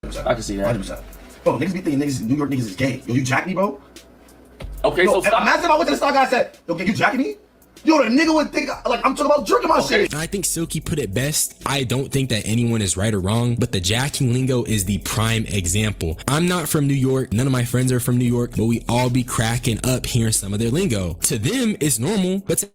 I can see that. 100%. Bro, niggas be thinking New York niggas is gay. Yo, you jack me, bro? Okay, yo, so stop. Imagine if I went to the stock guy and said, yo, you jacking me? Yo, the nigga would think like I'm talking about jerking my shit. I think Silky put it best. I don't think that anyone is right or wrong, but the jacking lingo is the prime example. I'm not from New York. None of my friends are from New York, but we all be cracking up hearing some of their lingo. To them, it's normal, but to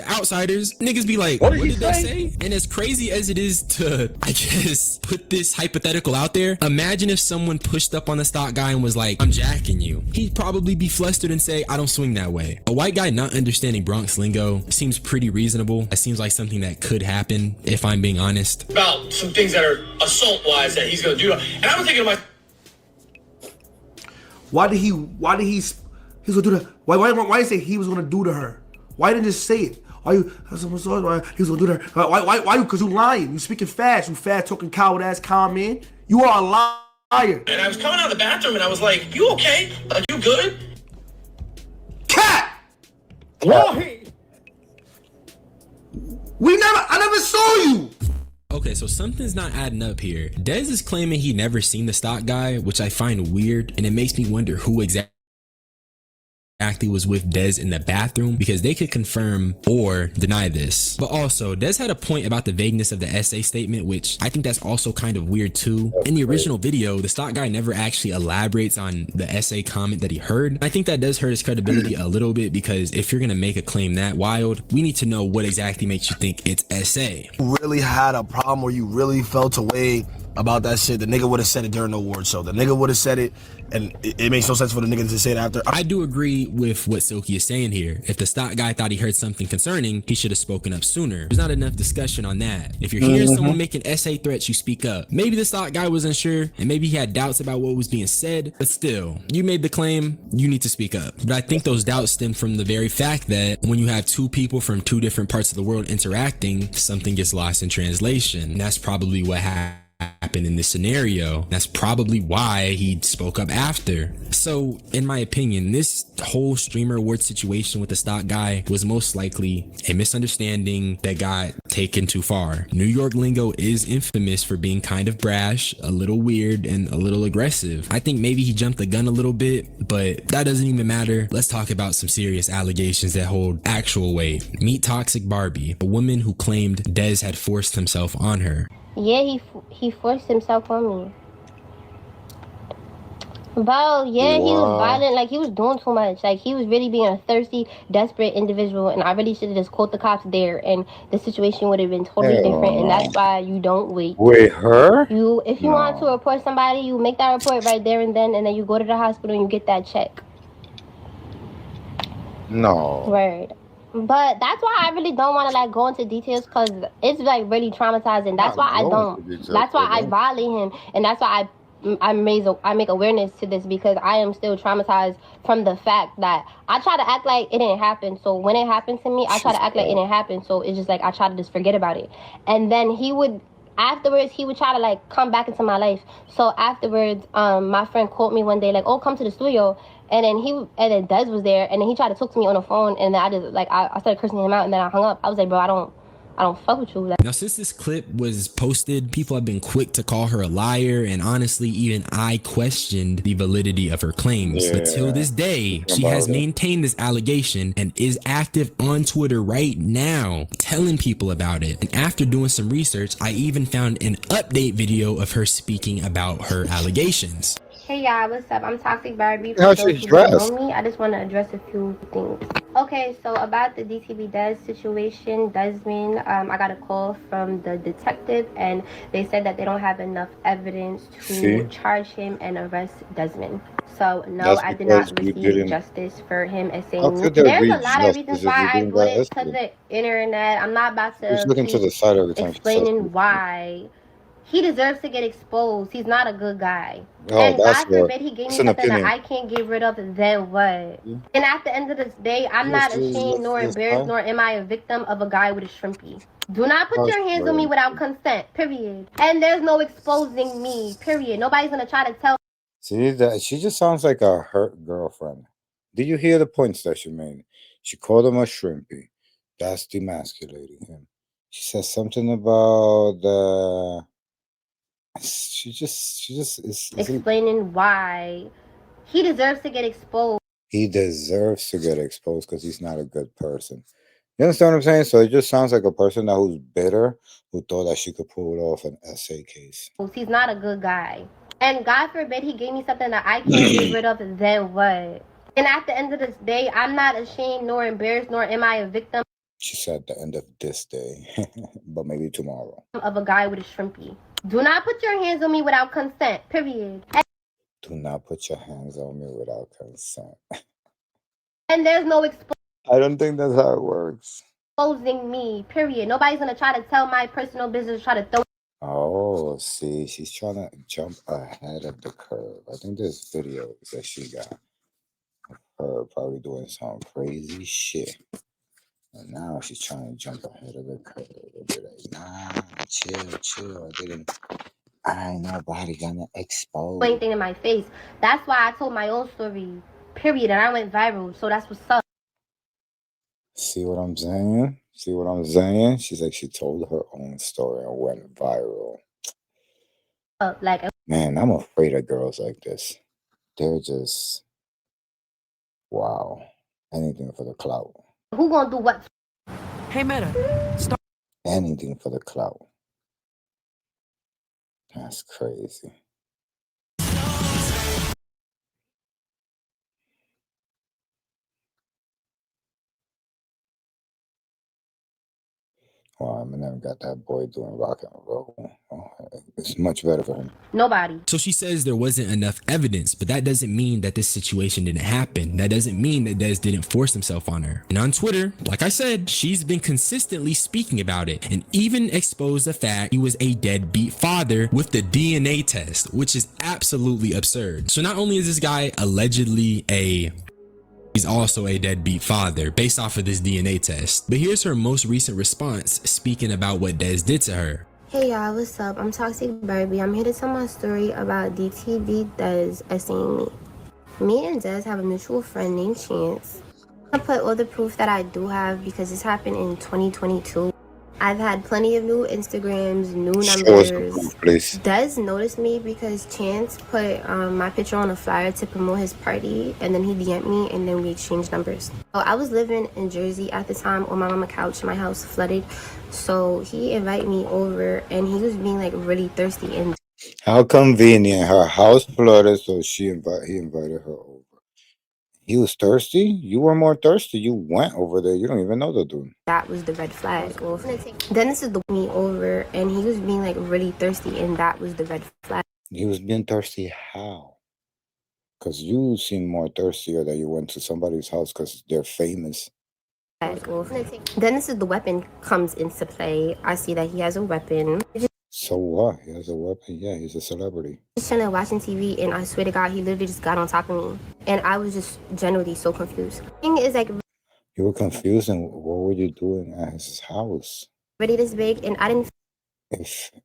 outsiders, niggas be like, what did they say? And as crazy as it is to, I guess, put this hypothetical out there, imagine if someone pushed up on the stock guy and was like, I'm jacking you. He'd probably be flustered and say, I don't swing that way. A white guy not understanding Bronx lingo seems pretty reasonable. It seems like something that could happen, if I'm being honest. About some things that are assault-wise that he's gonna do. And I'm thinking to myself, why did he gonna do that? Why did he say he was gonna do to her? Why didn't he just say it? Why you? Why he was gonna do that? Why you? Because you lying. You speaking fast. You fast talking coward ass con man. You are a liar. and I was coming out of the bathroom and I was like, you okay? Like, you good? Cat. Why? I never saw you. Okay, so something's not adding up here. Dez is claiming he never seen the stock guy, which I find weird, and it makes me wonder who exactly was with Dez in the bathroom, because they could confirm or deny this. But also, Dez had a point about the vagueness of the essay statement, which I think that's also kind of weird too. In the original video, the stock guy never actually elaborates on the essay comment that he heard. I think that does hurt his credibility a little bit, because if you're gonna make a claim that wild, we need to know what exactly makes you think it's essay. Really had a problem where you really felt away about that shit, the nigga would have said it during the award show. The nigga would have said it, and it makes no sense for the nigga to say it after. I do agree with what Silky is saying here. If the stock guy thought he heard something concerning, he should have spoken up sooner. There's not enough discussion on that. If you're hearing someone making essay threats, you speak up. Maybe the stock guy was unsure, and maybe he had doubts about what was being said, but still, you made the claim, you need to speak up. But I think those doubts stem from the very fact that when you have two people from two different parts of the world interacting, something gets lost in translation. And that's probably what happened in this scenario. That's probably why he spoke up after. So in my opinion, this whole streamer award situation with the stock guy was most likely a misunderstanding that got taken too far. New York lingo is infamous for being kind of brash, a little weird, and a little aggressive. I think maybe he jumped the gun a little bit, but that doesn't even matter. Let's talk about some serious allegations that hold actual weight. Meet Toxic Barbie, a woman who claimed Dez had forced himself on her. Yeah, he forced himself on me. Bro, yeah, he was violent. Like, he was doing too much. Like, he was really being a thirsty, desperate individual. And I really should have just called the cops there. And the situation would have been totally different. And that's why you don't wait. Wait, her? If you want to report somebody, you make that report right there and then you go to the hospital and you get that check. No. Word. But that's why I really don't want to like go into details, because it's like really traumatizing. That's why I don't. That's why I violate him, and that's why I make awareness to this, because I am still traumatized from the fact that I try to act like it didn't happen. So when it happened to me, I try to act like it didn't happen. So it's just like I try to just forget about it, and then afterwards he would try to like come back into my life. So afterwards, my friend called me one day like, oh, come to the studio. And then Dez was there, and then he tried to talk to me on the phone, and then I started cursing him out, and then I hung up. I was like, bro, I don't fuck with you. Now, since this clip was posted, people have been quick to call her a liar, and honestly, even I questioned the validity of her claims. But till this day, she has maintained this allegation and is active on Twitter right now, telling people about it. And after doing some research, I even found an update video of her speaking about her allegations. Hey y'all, what's up? I'm Toxic Barbie. For How those she's who don't know dressed. me, I just want to address a few things. Okay, so about the DTV Des situation, Desmond, I got a call from the detective and they said that they don't have enough evidence to charge him and arrest Desmond. So no, That's I did because not you receive didn't. justice for him as How saying me. could there There's be a lot of reasons justice if why you I didn't brought got it to history? the internet. I'm not about She's to looking to keep the side every time she says explaining something. why. He deserves to get exposed. He's not a good guy. Oh, And that's God what. forbid he gave That's me an something that opinion. I can't get rid of, then what? And at the end of this day, I'm Yes, not ashamed nor embarrassed, nor am I a victim of a guy with a shrimpy. Do not put your hands on me without consent, period. And there's no exposing me, period. Nobody's gonna try to tell. See that she just sounds like a hurt girlfriend. Did you hear the points that she made? She called him a shrimpy. That's demasculating him. She said something about the. She just is. Explaining why he deserves to get exposed. He deserves to get exposed because he's not a good person. You understand what I'm saying? So it just sounds like a person that who's bitter, who thought that she could pull off an essay case. He's not a good guy. And God forbid he gave me something that I can't get rid of, then what? And at the end of this day, I'm not ashamed nor embarrassed, nor am I a victim. She said at the end of this day, but maybe tomorrow. Of a guy with a shrimpy. Do not put your hands on me without consent, period. Do not put your hands on me without consent. And there's no I don't think that's how it works. exposing me, period. Nobody's gonna try to tell my personal business, try to throw. Oh, see, she's trying to jump ahead of the curve. I think there's videos that she got of her probably doing some crazy shit. And now she's trying to jump ahead of the curve. And be like, nah, chill. I ain't nobody gonna expose. Anything in my face. That's why I told my own story, period, and I went viral. So that's what's up. See what I'm saying? See what I'm saying? She's like, she told her own story and went viral. Like, Man, I'm afraid of girls like this. They're just, wow. Anything for the clout. who gonna do what? Hey, Meta, stop. Anything for the clout. That's crazy. Wow, Eminem got that boy doing rock and roll. Oh, it's much better for him. Nobody. So she says there wasn't enough evidence, but that doesn't mean that this situation didn't happen. That doesn't mean that Des didn't force himself on her. And on Twitter, like I said, she's been consistently speaking about it and even exposed the fact he was a deadbeat father with the DNA test, which is absolutely absurd. So not only is this guy allegedly he's also a deadbeat father based off of this DNA test. But here's her most recent response speaking about what Des did to her. Hey y'all, what's up? I'm Toxic Barbie. I'm here to tell my story about DTV Des essaying me. Me and Des have a mutual friend named Chance. I put all the proof that I do have because this happened in 2022. I've had plenty of new Instagrams, new numbers. Des noticed me because Chance put my picture on a flyer to promote his party, and then he DM'd me, and then we exchanged numbers. So I was living in Jersey at the time on my mama's couch. My house flooded, so he invited me over, and he was being like really thirsty. And how convenient. Her house flooded, so he invited her over. He was thirsty? You were more thirsty. You went over there. You don't even know the dude. that was the red flag. Then this is the me over, and he was being like really thirsty, and that was the red flag. He was being thirsty how? Because you seem more thirstier that you went to somebody's house because they're famous. Then this is the weapon comes into play. I see that he has a weapon. So what? He has a weapon? Yeah, he's a celebrity. Just chilling watching TV, and I swear to God, he literally just got on top of me, and I was just generally so confused. Thing is like, You were confused, and what were you doing at his house? really this big, and I didn't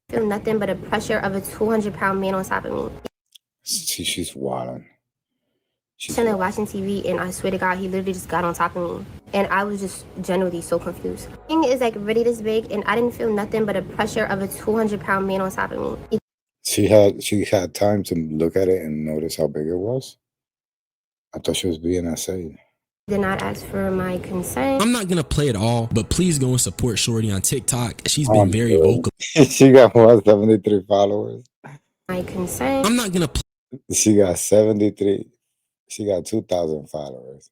feel nothing but the pressure of a 200-pound man on top of me. See, she's wilding. Chilling watching TV, and I swear to God, he literally just got on top of me, and I was just generally so confused. Thing is like really this big, and I didn't feel nothing but the pressure of a 200-pound man on top of me. She had time to look at it and notice how big it was. I thought she was being essayed. Did not ask for my consent. I'm not gonna play it all, but please go and support Shorty on TikTok. She's been very vocal. She got 173 followers. My consent. I'm not gonna play. She got 73. She got 2,000 followers.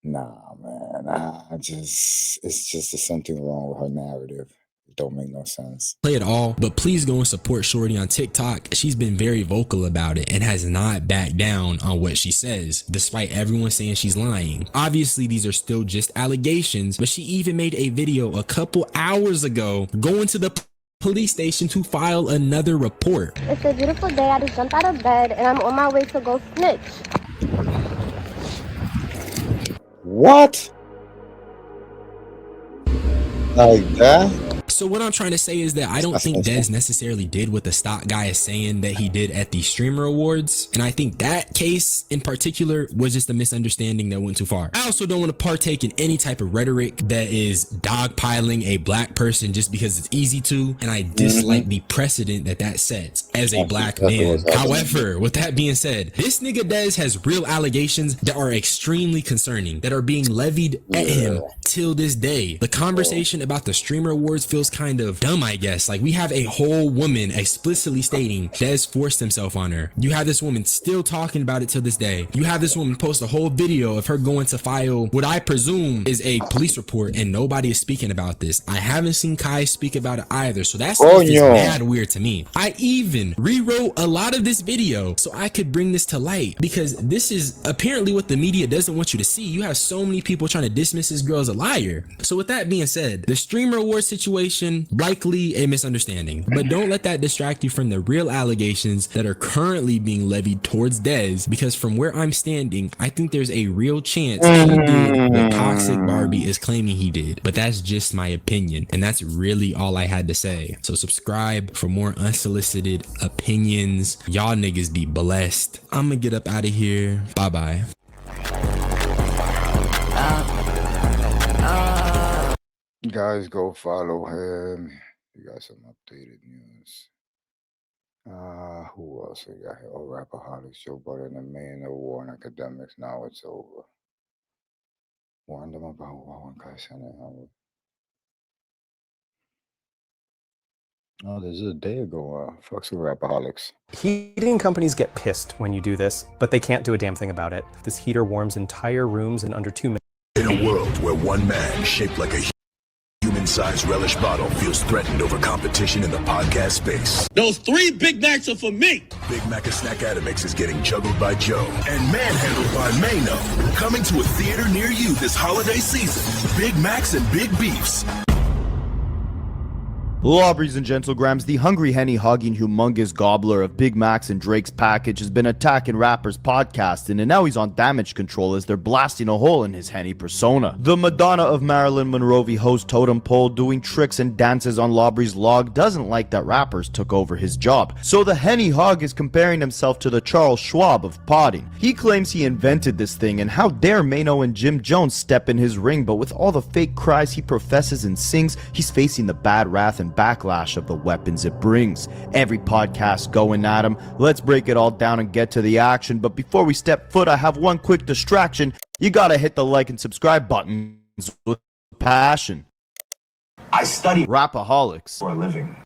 Nah, man. It's just something wrong with her narrative. It don't make no sense. Play it all, but please go and support Shorty on TikTok. She's been very vocal about it and has not backed down on what she says, despite everyone saying she's lying. Obviously, these are still just allegations, but she even made a video a couple hours ago going to the police station to file another report. It's a beautiful day. I just jumped out of bed and I'm on my way to go snitch. What? Like that? So what I'm trying to say is that I don't think Dez necessarily did what the stock guy is saying that he did at the streamer awards. And I think that case in particular was just a misunderstanding that went too far. I also don't want to partake in any type of rhetoric that is dogpiling a black person just because it's easy to. And I dislike the precedent that sets as a black man. However, with that being said, this nigga Dez has real allegations that are extremely concerning that are being levied at him till this day. The conversation about the streamer awards feels kind of dumb, I guess. Like, we have a whole woman explicitly stating Dez forced himself on her. You have this woman still talking about it till this day. You have this woman post a whole video of her going to file what I presume is a police report, and nobody is speaking about this. I haven't seen Kai speak about it either, so that's mad weird to me. I even rewrote a lot of this video so I could bring this to light, because this is apparently what the media doesn't want you to see. You have so many people trying to dismiss this girl as a liar. So with that being said, the streamer award situation, likely a misunderstanding, but don't let that distract you from the real allegations that are currently being levied towards Dez, because from where I'm standing, I think there's a real chance he did what Toxic Barbie is claiming he did. But that's just my opinion, and that's really all I had to say. So subscribe for more unsolicited opinions. Y'all niggas be blessed. I'm gonna get up out of here. Bye bye. Guys, go follow him. You got some updated news. Who else we got here? Oh, Rapperholics, Joe Budden, the main of War and Academics. Now it's over. Warned them about War and Kai. Oh, this is a day ago. Fucks with Rapperholics. Heating companies get pissed when you do this, but they can't do a damn thing about it. This heater warms entire rooms in under 2 minutes. In a world where one man shaped like a human-sized relish bottle feels threatened over competition in the podcast space. Those 3 Big Macs are for me. Big Mac and Snack Atomix is getting juggled by Joe and manhandled by Mano. Coming to a theater near you this holiday season. Big Macs and Big Beefs. Lobbies and Gentlegrams, the hungry henny hogging humongous gobbler of Big Macs and Drake's package has been attacking rappers podcasting, and now he's on damage control as they're blasting a hole in his henny persona. The Madonna of Marilyn Monroe host totem pole doing tricks and dances on Lobby's log doesn't like that rappers took over his job, so the henny hog is comparing himself to the Charles Schwab of podding. He claims he invented this thing, and how dare Mano and Jim Jones step in his ring, but with all the fake cries he professes and sings, he's facing the bad wrath and backlash of the weapons it brings. Every podcast going at him. Let's break it all down and get to the action, but before we step foot, I have one quick distraction. You gotta hit the like and subscribe buttons with passion. I study Rapperholics for a living.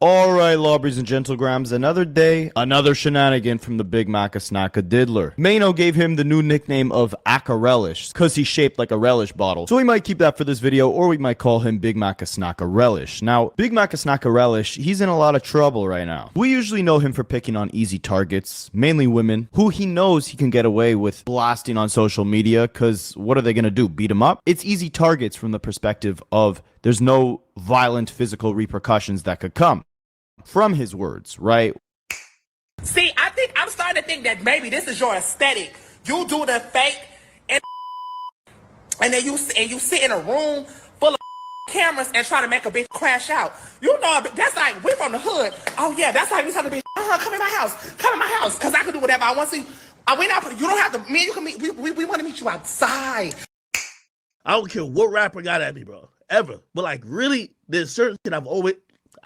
Alright, Lobbies and Gentlegrams, another day, another shenanigan from the Big Mac Snacka Diddler. Mano gave him the new nickname of Acca Relish, cause he's shaped like a relish bottle. So we might keep that for this video, or we might call him Big Mac Snacka Relish. Now, Big Mac Snacka Relish, he's in a lot of trouble right now. We usually know him for picking on easy targets, mainly women, who he knows he can get away with blasting on social media, cause what are they gonna do, beat him up? It's easy targets from the perspective of there's no violent physical repercussions that could come from his words, right? See, I'm starting to think that maybe this is your aesthetic. You do the fake and then you sit in a room full of cameras and try to make a bitch crash out. You know, that's like, we're from the hood. Oh yeah, that's like we tell the bitch, come in my house, cause I can do whatever I want to. You don't have to. Me and you can meet. We want to meet you outside. I don't care what rapper got at me, bro, ever. But like, really, there's certain shit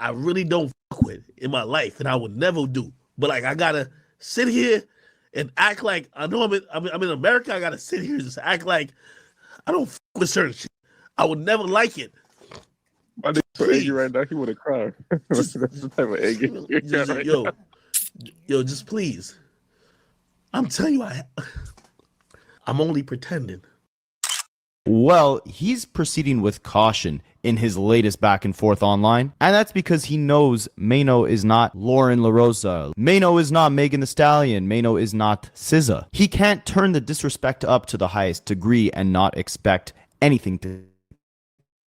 I really don't fuck with in my life, and I would never do. But like, I gotta sit here and act like I know I'm in America. I gotta sit here and just act like I don't fuck with certain shit. I would never like it. My nigga so angry right now. He would have cried. That's the type of anger. Yo, Yo, just please. I'm telling you, I'm only pretending. Well, he's proceeding with caution in his latest back and forth online, and that's because he knows Mano is not Lauren LaRosa. Mano is not Megan Thee Stallion. Mano is not SZA. He can't turn the disrespect up to the highest degree and not expect anything to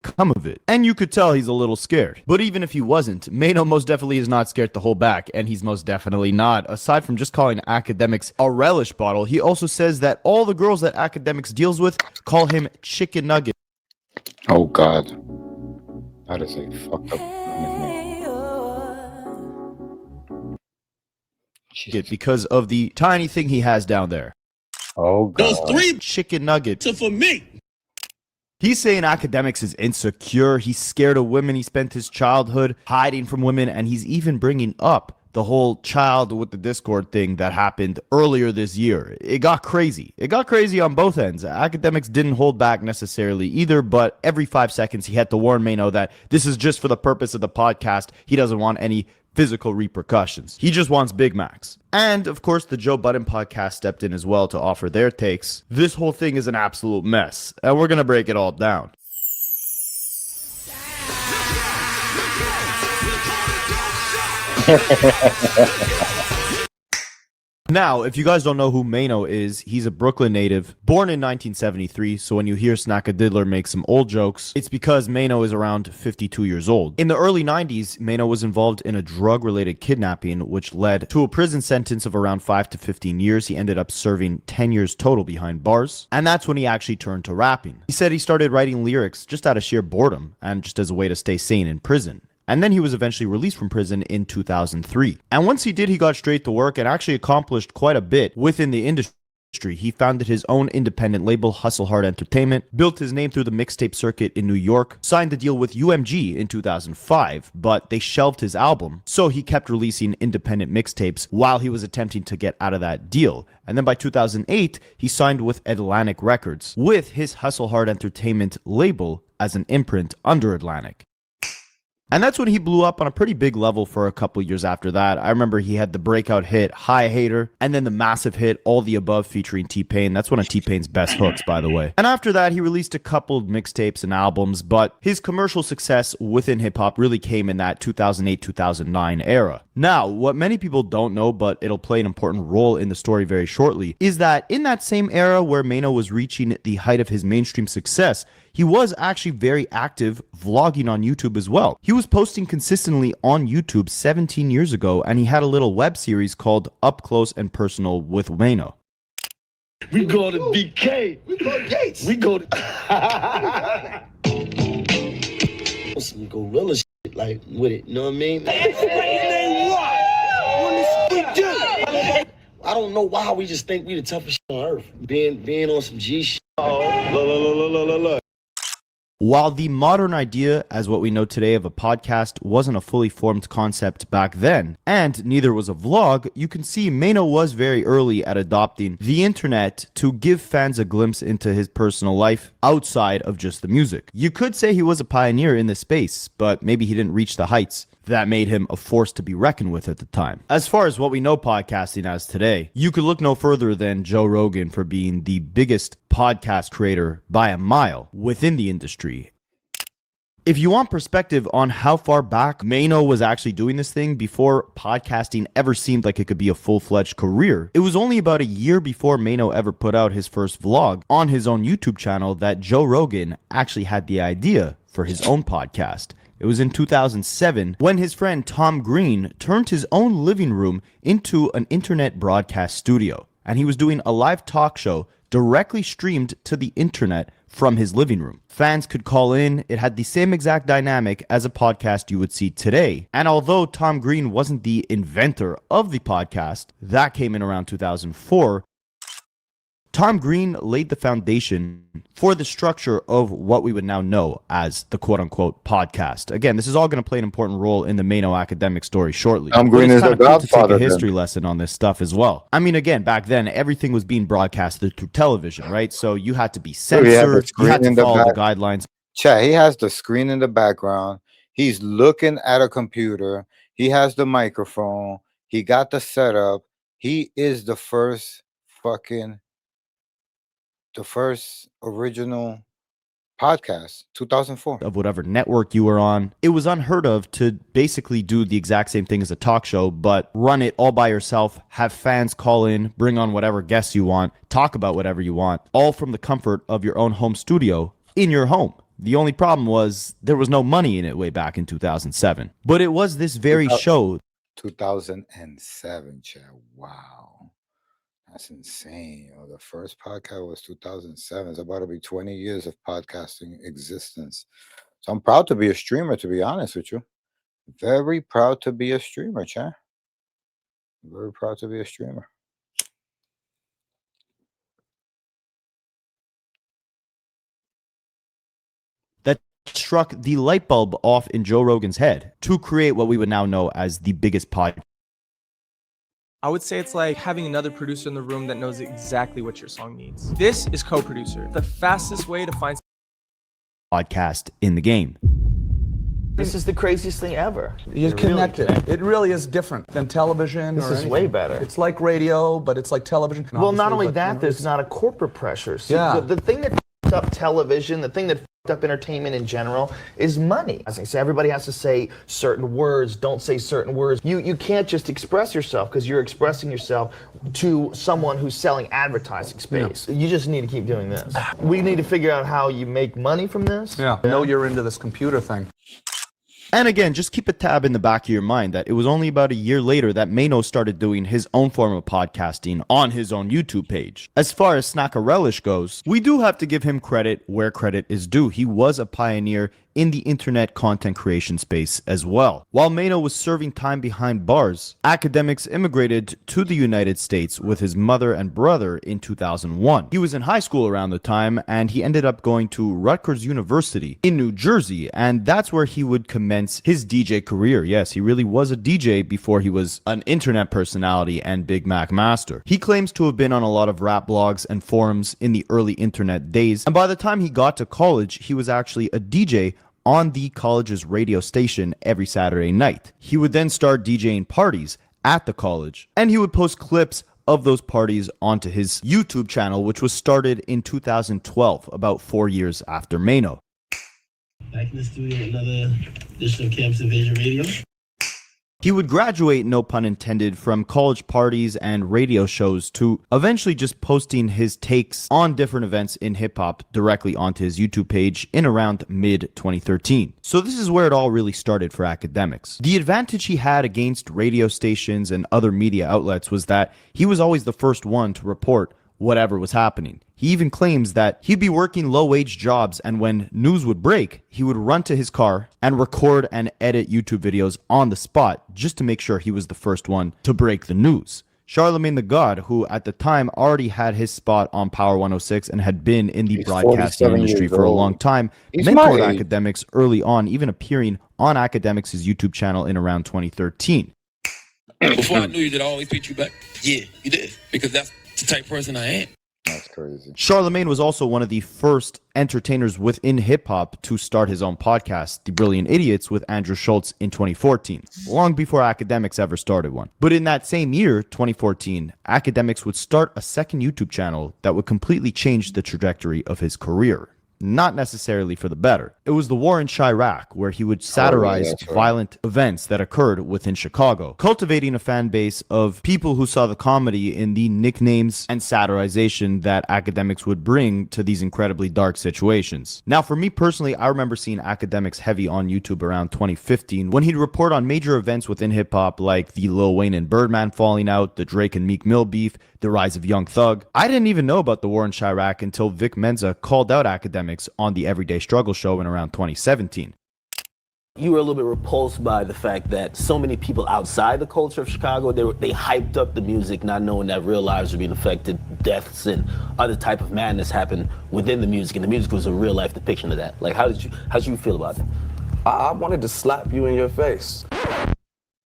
come of it. And you could tell he's a little scared. But even if he wasn't, Mano most definitely is not scared to hold back, and he's most definitely not. Aside from just calling Academics a relish bottle, he also says that all the girls that Academics deals with call him chicken nugget. Oh God, that is a fucked up nickname. Because of the tiny thing he has down there. Oh God. Those 3 chicken nuggets are for me. He's saying Academics is insecure, he's scared of women, he spent his childhood hiding from women, and he's even bringing up the whole child with the Discord thing that happened earlier this year. It got crazy. It got crazy on both ends. Academics didn't hold back necessarily either, but every 5 seconds he had to warn Mano that this is just for the purpose of the podcast. He doesn't want any physical repercussions. He just wants Big Macs. And of course, the Joe Budden podcast stepped in as well to offer their takes. This whole thing is an absolute mess, and we're gonna break it all down. Now, if you guys don't know who Mano is, he's a Brooklyn native, born in 1973, so when you hear Snackadiddler make some old jokes, it's because Mano is around 52 years old. In the early 90s, Mano was involved in a drug-related kidnapping, which led to a prison sentence of around 5 to 15 years. He ended up serving 10 years total behind bars, and that's when he actually turned to rapping. He said he started writing lyrics just out of sheer boredom, and just as a way to stay sane in prison. And then he was eventually released from prison in 2003. And once he did, he got straight to work and actually accomplished quite a bit within the industry. He founded his own independent label, Hustle Hard Entertainment, built his name through the mixtape circuit in New York, signed a deal with UMG in 2005, but they shelved his album, so he kept releasing independent mixtapes while he was attempting to get out of that deal. And then by 2008, he signed with Atlantic Records, with his Hustle Hard Entertainment label as an imprint under Atlantic. And that's when he blew up on a pretty big level for a couple years after that. I remember he had the breakout hit, Hi Hater, and then the massive hit, All the Above featuring T-Pain. That's one of T-Pain's best hooks, by the way. And after that, he released a couple mixtapes and albums, but his commercial success within hip-hop really came in that 2008-2009 era. Now, what many people don't know, but it'll play an important role in the story very shortly, is that in that same era where Mano was reaching the height of his mainstream success, he was actually very active vlogging on YouTube as well. He was posting consistently on YouTube 17 years ago, and he had a little web series called Up Close and Personal with Mano. We go to BK. We go to Gates. We go to some gorilla shit like with it, you know what I mean? I don't know why we just think we the toughest shit on earth. Being on some G shit. Look. While the modern idea, as what we know today of a podcast, wasn't a fully formed concept back then, and neither was a vlog, you can see Mano was very early at adopting the internet to give fans a glimpse into his personal life outside of just the music. You could say he was a pioneer in this space, but maybe he didn't reach the heights that made him a force to be reckoned with at the time. As far as what we know podcasting as today, you could look no further than Joe Rogan for being the biggest podcast creator by a mile within the industry. If you want perspective on how far back Mano was actually doing this thing before podcasting ever seemed like it could be a full-fledged career, it was only about a year before Mano ever put out his first vlog on his own YouTube channel that Joe Rogan actually had the idea for his own podcast. It was in 2007 when his friend Tom Green turned his own living room into an internet broadcast studio, and he was doing a live talk show directly streamed to the internet from his living room. Fans could call in. It had the same exact dynamic as a podcast you would see today. And although Tom Green wasn't the inventor of the podcast, that came in around 2004, Tom Green laid the foundation for the structure of what we would now know as the quote-unquote podcast. Again, this is all going to play an important role in the Mano academic story shortly. Tom Green is the godfather. To take a history lesson on this stuff as well. I mean, again, back then, everything was being broadcasted through television, right? So you had to be censored. You had to follow the guidelines. Chat, he has the screen in the background. He's looking at a computer. He has the microphone. He got the setup. He is the first original podcast, 2004. Of whatever network you were on. It was unheard of to basically do the exact same thing as a talk show, but run it all by yourself, have fans call in, bring on whatever guests you want, talk about whatever you want, all from the comfort of your own home studio in your home. The only problem was there was no money in it way back in 2007. But it was this very show. 2007, Chad. Wow. That's insane. The first podcast was 2007. It's about to be 20 years of podcasting existence. So I'm proud to be a streamer, to be honest with you. Very proud to be a streamer, Chad. Very proud to be a streamer. That struck the light bulb off in Joe Rogan's head to create what we would now know as the biggest podcast. I would say it's like having another producer in the room that knows exactly what your song needs. This is co-producer, the fastest way to find podcast in the game. This is the craziest thing ever. You're connected. It really is different than television. This is way better. It's like radio, but it's like television. Well, not only that, there's not a corporate pressure. See, Yeah. the thing that f***ed up television, the thing that f***ed up entertainment in general is money. As I say, everybody has to say certain words, don't say certain words. You can't just express yourself because you're expressing yourself to someone who's selling advertising space. You just need to keep doing this. We need to figure out how you make money from this. Yeah. I know you're into this computer thing. And again, just keep a tab in the back of your mind that it was only about a year later that Mano started doing his own form of podcasting on his own YouTube page. As far as Snackarelish goes, we do have to give him credit where credit is due. He was a pioneer in the internet content creation space as well. While Mano was serving time behind bars, Academics immigrated to the United States with his mother and brother in 2001. He was in high school around the time, and he ended up going to Rutgers University in New Jersey, and that's where he would commence his DJ career. Yes, he really was a DJ before he was an internet personality and Big Mac master. He claims to have been on a lot of rap blogs and forums in the early internet days, and by the time he got to college, he was actually a DJ on the college's radio station every Saturday night. He would then start DJing parties at the college, and he would post clips of those parties onto his YouTube channel, which was started in 2012, about 4 years after Mano. Back in the studio, another edition of Campus Invasion Radio. He would graduate, no pun intended, from college parties and radio shows to eventually just posting his takes on different events in hip-hop directly onto his YouTube page in around mid-2013. So this is where it all really started for Academics. The advantage he had against radio stations and other media outlets was that he was always the first one to report whatever was happening. He even claims that he'd be working low-wage jobs, and when news would break, he would run to his car and record and edit YouTube videos on the spot just to make sure he was the first one to break the news. Charlemagne the God, who at the time already had his spot on Power 106 and had been in the broadcasting industry for a long time, mentored Academics early on, even appearing on Academics' YouTube channel in around 2013. Before I knew you, did I always pick you back? Yeah, you did. Because that's the type of person I am. That's crazy. Charlemagne was also one of the first entertainers within hip-hop to start his own podcast, The Brilliant Idiots, with Andrew Schultz in 2014, long before Academics ever started one. But in that same year, 2014, Academics would start a second YouTube channel that would completely change the trajectory of his career. Not necessarily for the better. It was the war in Chirac, where he would satirize violent events that occurred within Chicago, cultivating a fan base of people who saw the comedy in the nicknames and satirization that Academics would bring to these incredibly dark situations. Now, for me personally, I remember seeing Academics heavy on YouTube around 2015, when he'd report on major events within hip-hop like the Lil Wayne and Birdman falling out, the Drake and Meek Mill beef, the rise of Young Thug. I didn't even know about the war in Chirac until Vic Menza called out Academics on the Everyday Struggle show in around 2017. You were a little bit repulsed by the fact that so many people outside the culture of Chicago, they hyped up the music, not knowing that real lives were being affected, deaths and other type of madness happened within the music, and the music was a real life depiction of that. Like, how did you feel about it? I wanted to slap you in your face.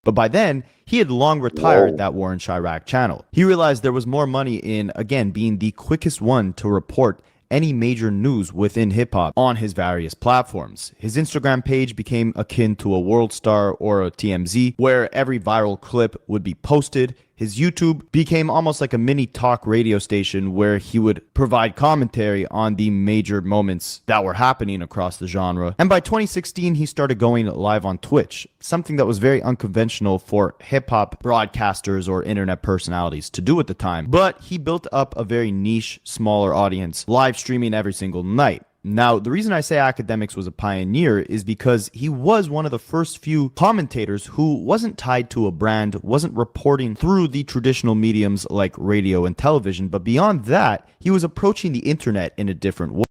But by then, he had long retired that War in Chirac channel. He realized there was more money in, again, being the quickest one to report any major news within hip-hop on his various platforms. His Instagram page became akin to a World Star or a TMZ, where every viral clip would be posted. His YouTube became almost like a mini talk radio station where he would provide commentary on the major moments that were happening across the genre. And by 2016, he started going live on Twitch, something that was very unconventional for hip-hop broadcasters or internet personalities to do at the time. But he built up a very niche, smaller audience, live streaming every single night. Now, the reason I say Academics was a pioneer is because he was one of the first few commentators who wasn't tied to a brand, wasn't reporting through the traditional mediums like radio and television, but beyond that, he was approaching the internet in a different way.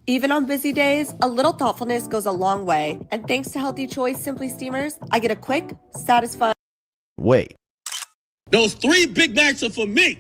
Even on busy days, a little thoughtfulness goes a long way. And thanks to Healthy Choice Simply Steamers, I get a quick, satisfying Those 3 Big Macs are for me.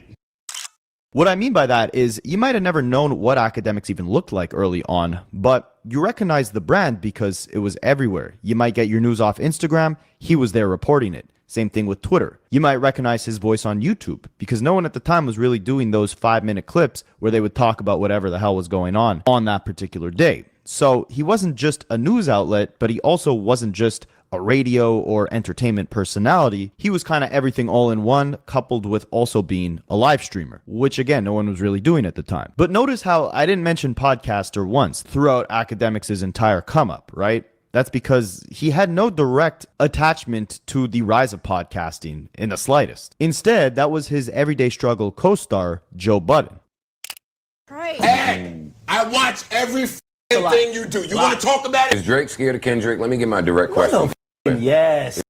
What I mean by that is you might have never known what Academics even looked like early on, but you recognize the brand because it was everywhere. You might get your news off Instagram, he was there reporting it. Same thing with Twitter. You might recognize his voice on YouTube because no one at the time was really doing those 5-minute clips where they would talk about whatever the hell was going on that particular day. So he wasn't just a news outlet, but he also wasn't just a radio or entertainment personality. He was kind of everything all in one, coupled with also being a live streamer, which again, no one was really doing at the time. But notice how I didn't mention podcaster once throughout Academics' entire come up, right? That's because he had no direct attachment to the rise of podcasting in the slightest. Instead, that was his everyday struggle co-star, Joe Budden. Hey, I watch every thing you do. You want to talk about it? Is Drake scared of Kendrick? Let me get my direct question. Yes.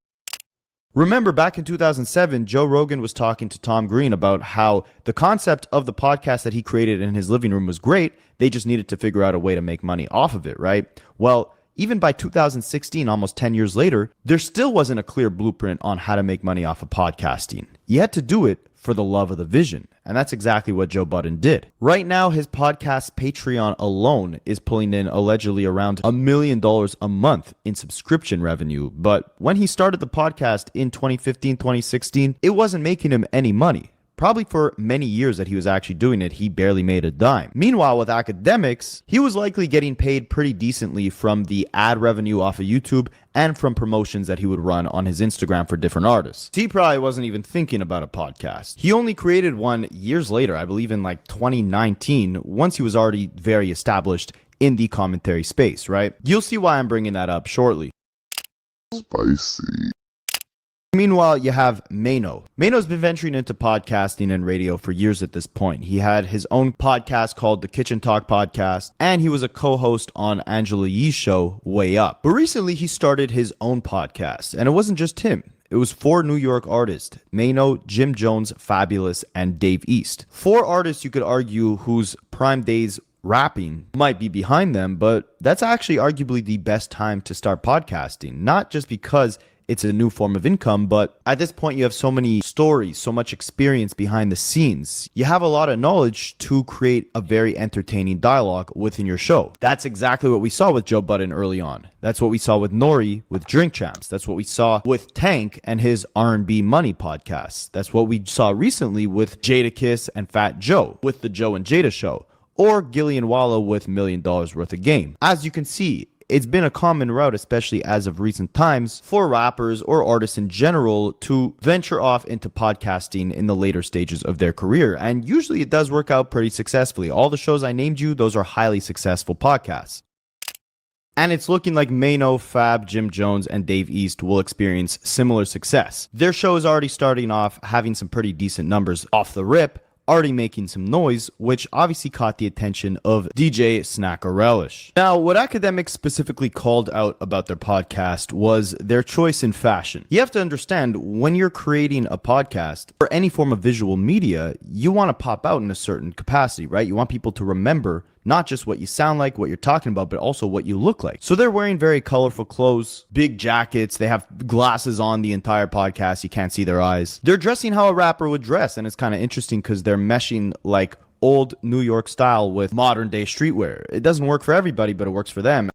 Remember, back in 2007, Joe Rogan was talking to Tom Green about how the concept of the podcast that he created in his living room was great. They just needed to figure out a way to make money off of it, right? Well, even by 2016, almost 10 years later, there still wasn't a clear blueprint on how to make money off of podcasting. You had to do it for the love of the vision. And that's exactly what Joe Budden did. Right now, his podcast Patreon alone is pulling in allegedly around $1 million a month in subscription revenue. But when he started the podcast in 2015, 2016, it wasn't making him any money. Probably for many years that he was actually doing it, he barely made a dime. Meanwhile, with Academics, he was likely getting paid pretty decently from the ad revenue off of YouTube and from promotions that he would run on his Instagram for different artists. He probably wasn't even thinking about a podcast. He only created one years later, I believe in like 2019, once he was already very established in the commentary space, right? You'll see why I'm bringing that up shortly. Spicy. Meanwhile, you have Mano. Mano's been venturing into podcasting and radio for years at this point. He had his own podcast called the Kitchen Talk Podcast, and he was a co-host on Angela Yee's show, Way Up. But recently, he started his own podcast, and it wasn't just him. It was 4 New York artists, Mano, Jim Jones, Fabulous, and Dave East. 4 artists you could argue whose prime days rapping might be behind them, but that's actually arguably the best time to start podcasting, not just because it's a new form of income, but at this point you have so many stories, so much experience behind the scenes. You have a lot of knowledge to create a very entertaining dialogue within your show. That's exactly what we saw with Joe Budden early on. That's what we saw with Nori with Drink Champs. That's what we saw with Tank and his R&B Money podcast. That's what we saw recently with Jadakiss and Fat Joe with the Joe and Jada show, or Gillian Wallow with $1 Million Worth of Game. As you can see, it's been a common route, especially as of recent times, for rappers or artists in general to venture off into podcasting in the later stages of their career. And usually it does work out pretty successfully. All the shows I named you, those are highly successful podcasts. And it's looking like Mano, Fab, Jim Jones, and Dave East will experience similar success. Their show is already starting off having some pretty decent numbers off the rip, already making some noise, which obviously caught the attention of DJ Snacker Relish. Now, what Academics specifically called out about their podcast was their choice in fashion. You have to understand, when you're creating a podcast or any form of visual media, you want to pop out in a certain capacity, right? You want people to remember not just what you sound like, what you're talking about, but also what you look like. So they're wearing very colorful clothes, big jackets. They have glasses on the entire podcast. You can't see their eyes. They're dressing how a rapper would dress. And it's kind of interesting because they're meshing like old New York style with modern day streetwear. It doesn't work for everybody, but it works for them.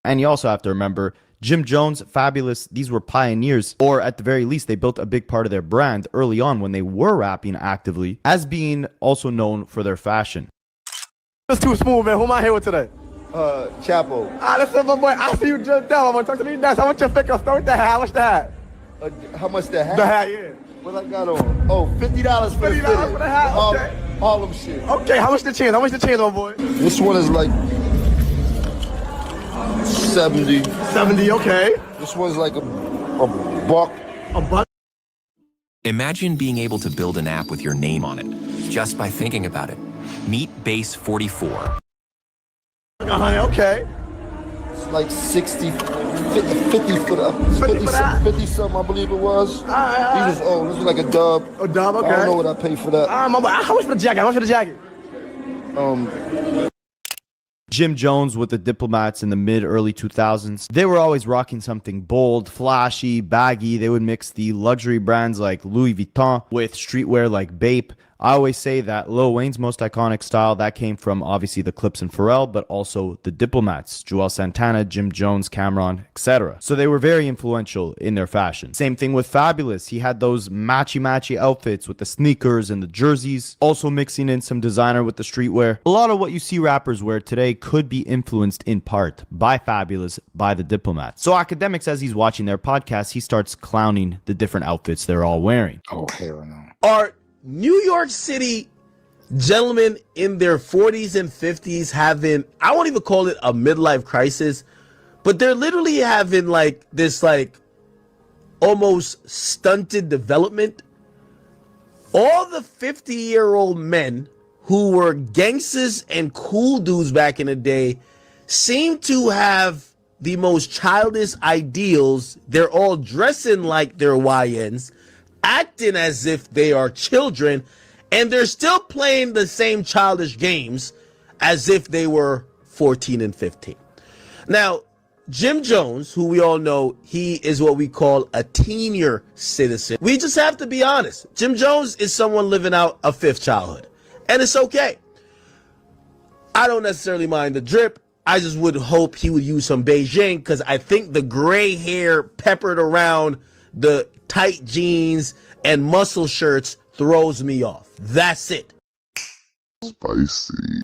And you also have to remember, Jim Jones, Fabulous, these were pioneers, or at the very least, they built a big part of their brand early on when they were rapping actively, as being also known for their fashion. That's too smooth, man. Who am I here with today? Chapo. Listen, my boy. I see you just now. I'm gonna talk to me next. How much your figure? Start with the hat. How much the hat? How much the hat? The hat, yeah. What I got on? Oh, $50 for the $50 for the hat. Okay. Harlem shit. Okay, how much the chains? How much the chains, my boy? This one is like 70. 70, okay. This one's like a buck. A buck? Imagine being able to build an app with your name on it, just by thinking about it. Meet Base 44. Okay. It's like 50 for the 50 something, I believe it was. This was like a dub. A dub, okay. I don't know what I paid for that. How much for the jacket? How much for the jacket? Jim Jones with the Diplomats in the mid-early 2000s. They were always rocking something bold, flashy, baggy. They would mix the luxury brands like Louis Vuitton with streetwear like Bape. I always say that Lil Wayne's most iconic style, that came from obviously the Clipse and Pharrell, but also the Diplomats, Joel Santana, Jim Jones, Cameron, etc. So they were very influential in their fashion. Same thing with Fabulous. He had those matchy outfits with the sneakers and the jerseys, also mixing in some designer with the streetwear. A lot of what you see rappers wear today could be influenced in part by Fabulous, by the Diplomats. So Academics, as he's watching their podcast, he starts clowning the different outfits they're all wearing. Oh, hell no. Are New York City gentlemen in their 40s and 50s having, I won't even call it a midlife crisis, but they're literally having like this like almost stunted development? All the 50-year-old men who were gangsters and cool dudes back in the day seem to have the most childish ideals. They're all dressing like they're YNs, acting as if they are children, and they're still playing the same childish games as if they were 14 and 15. Now, Jim Jones, who we all know, he is what we call a senior citizen. We just have to be honest. Jim Jones is someone living out a fifth childhood, and it's okay. I don't necessarily mind the drip. I just would hope he would use some Beijing, because I think the gray hair peppered around the tight jeans and muscle shirts throws me off. That's it. Spicy.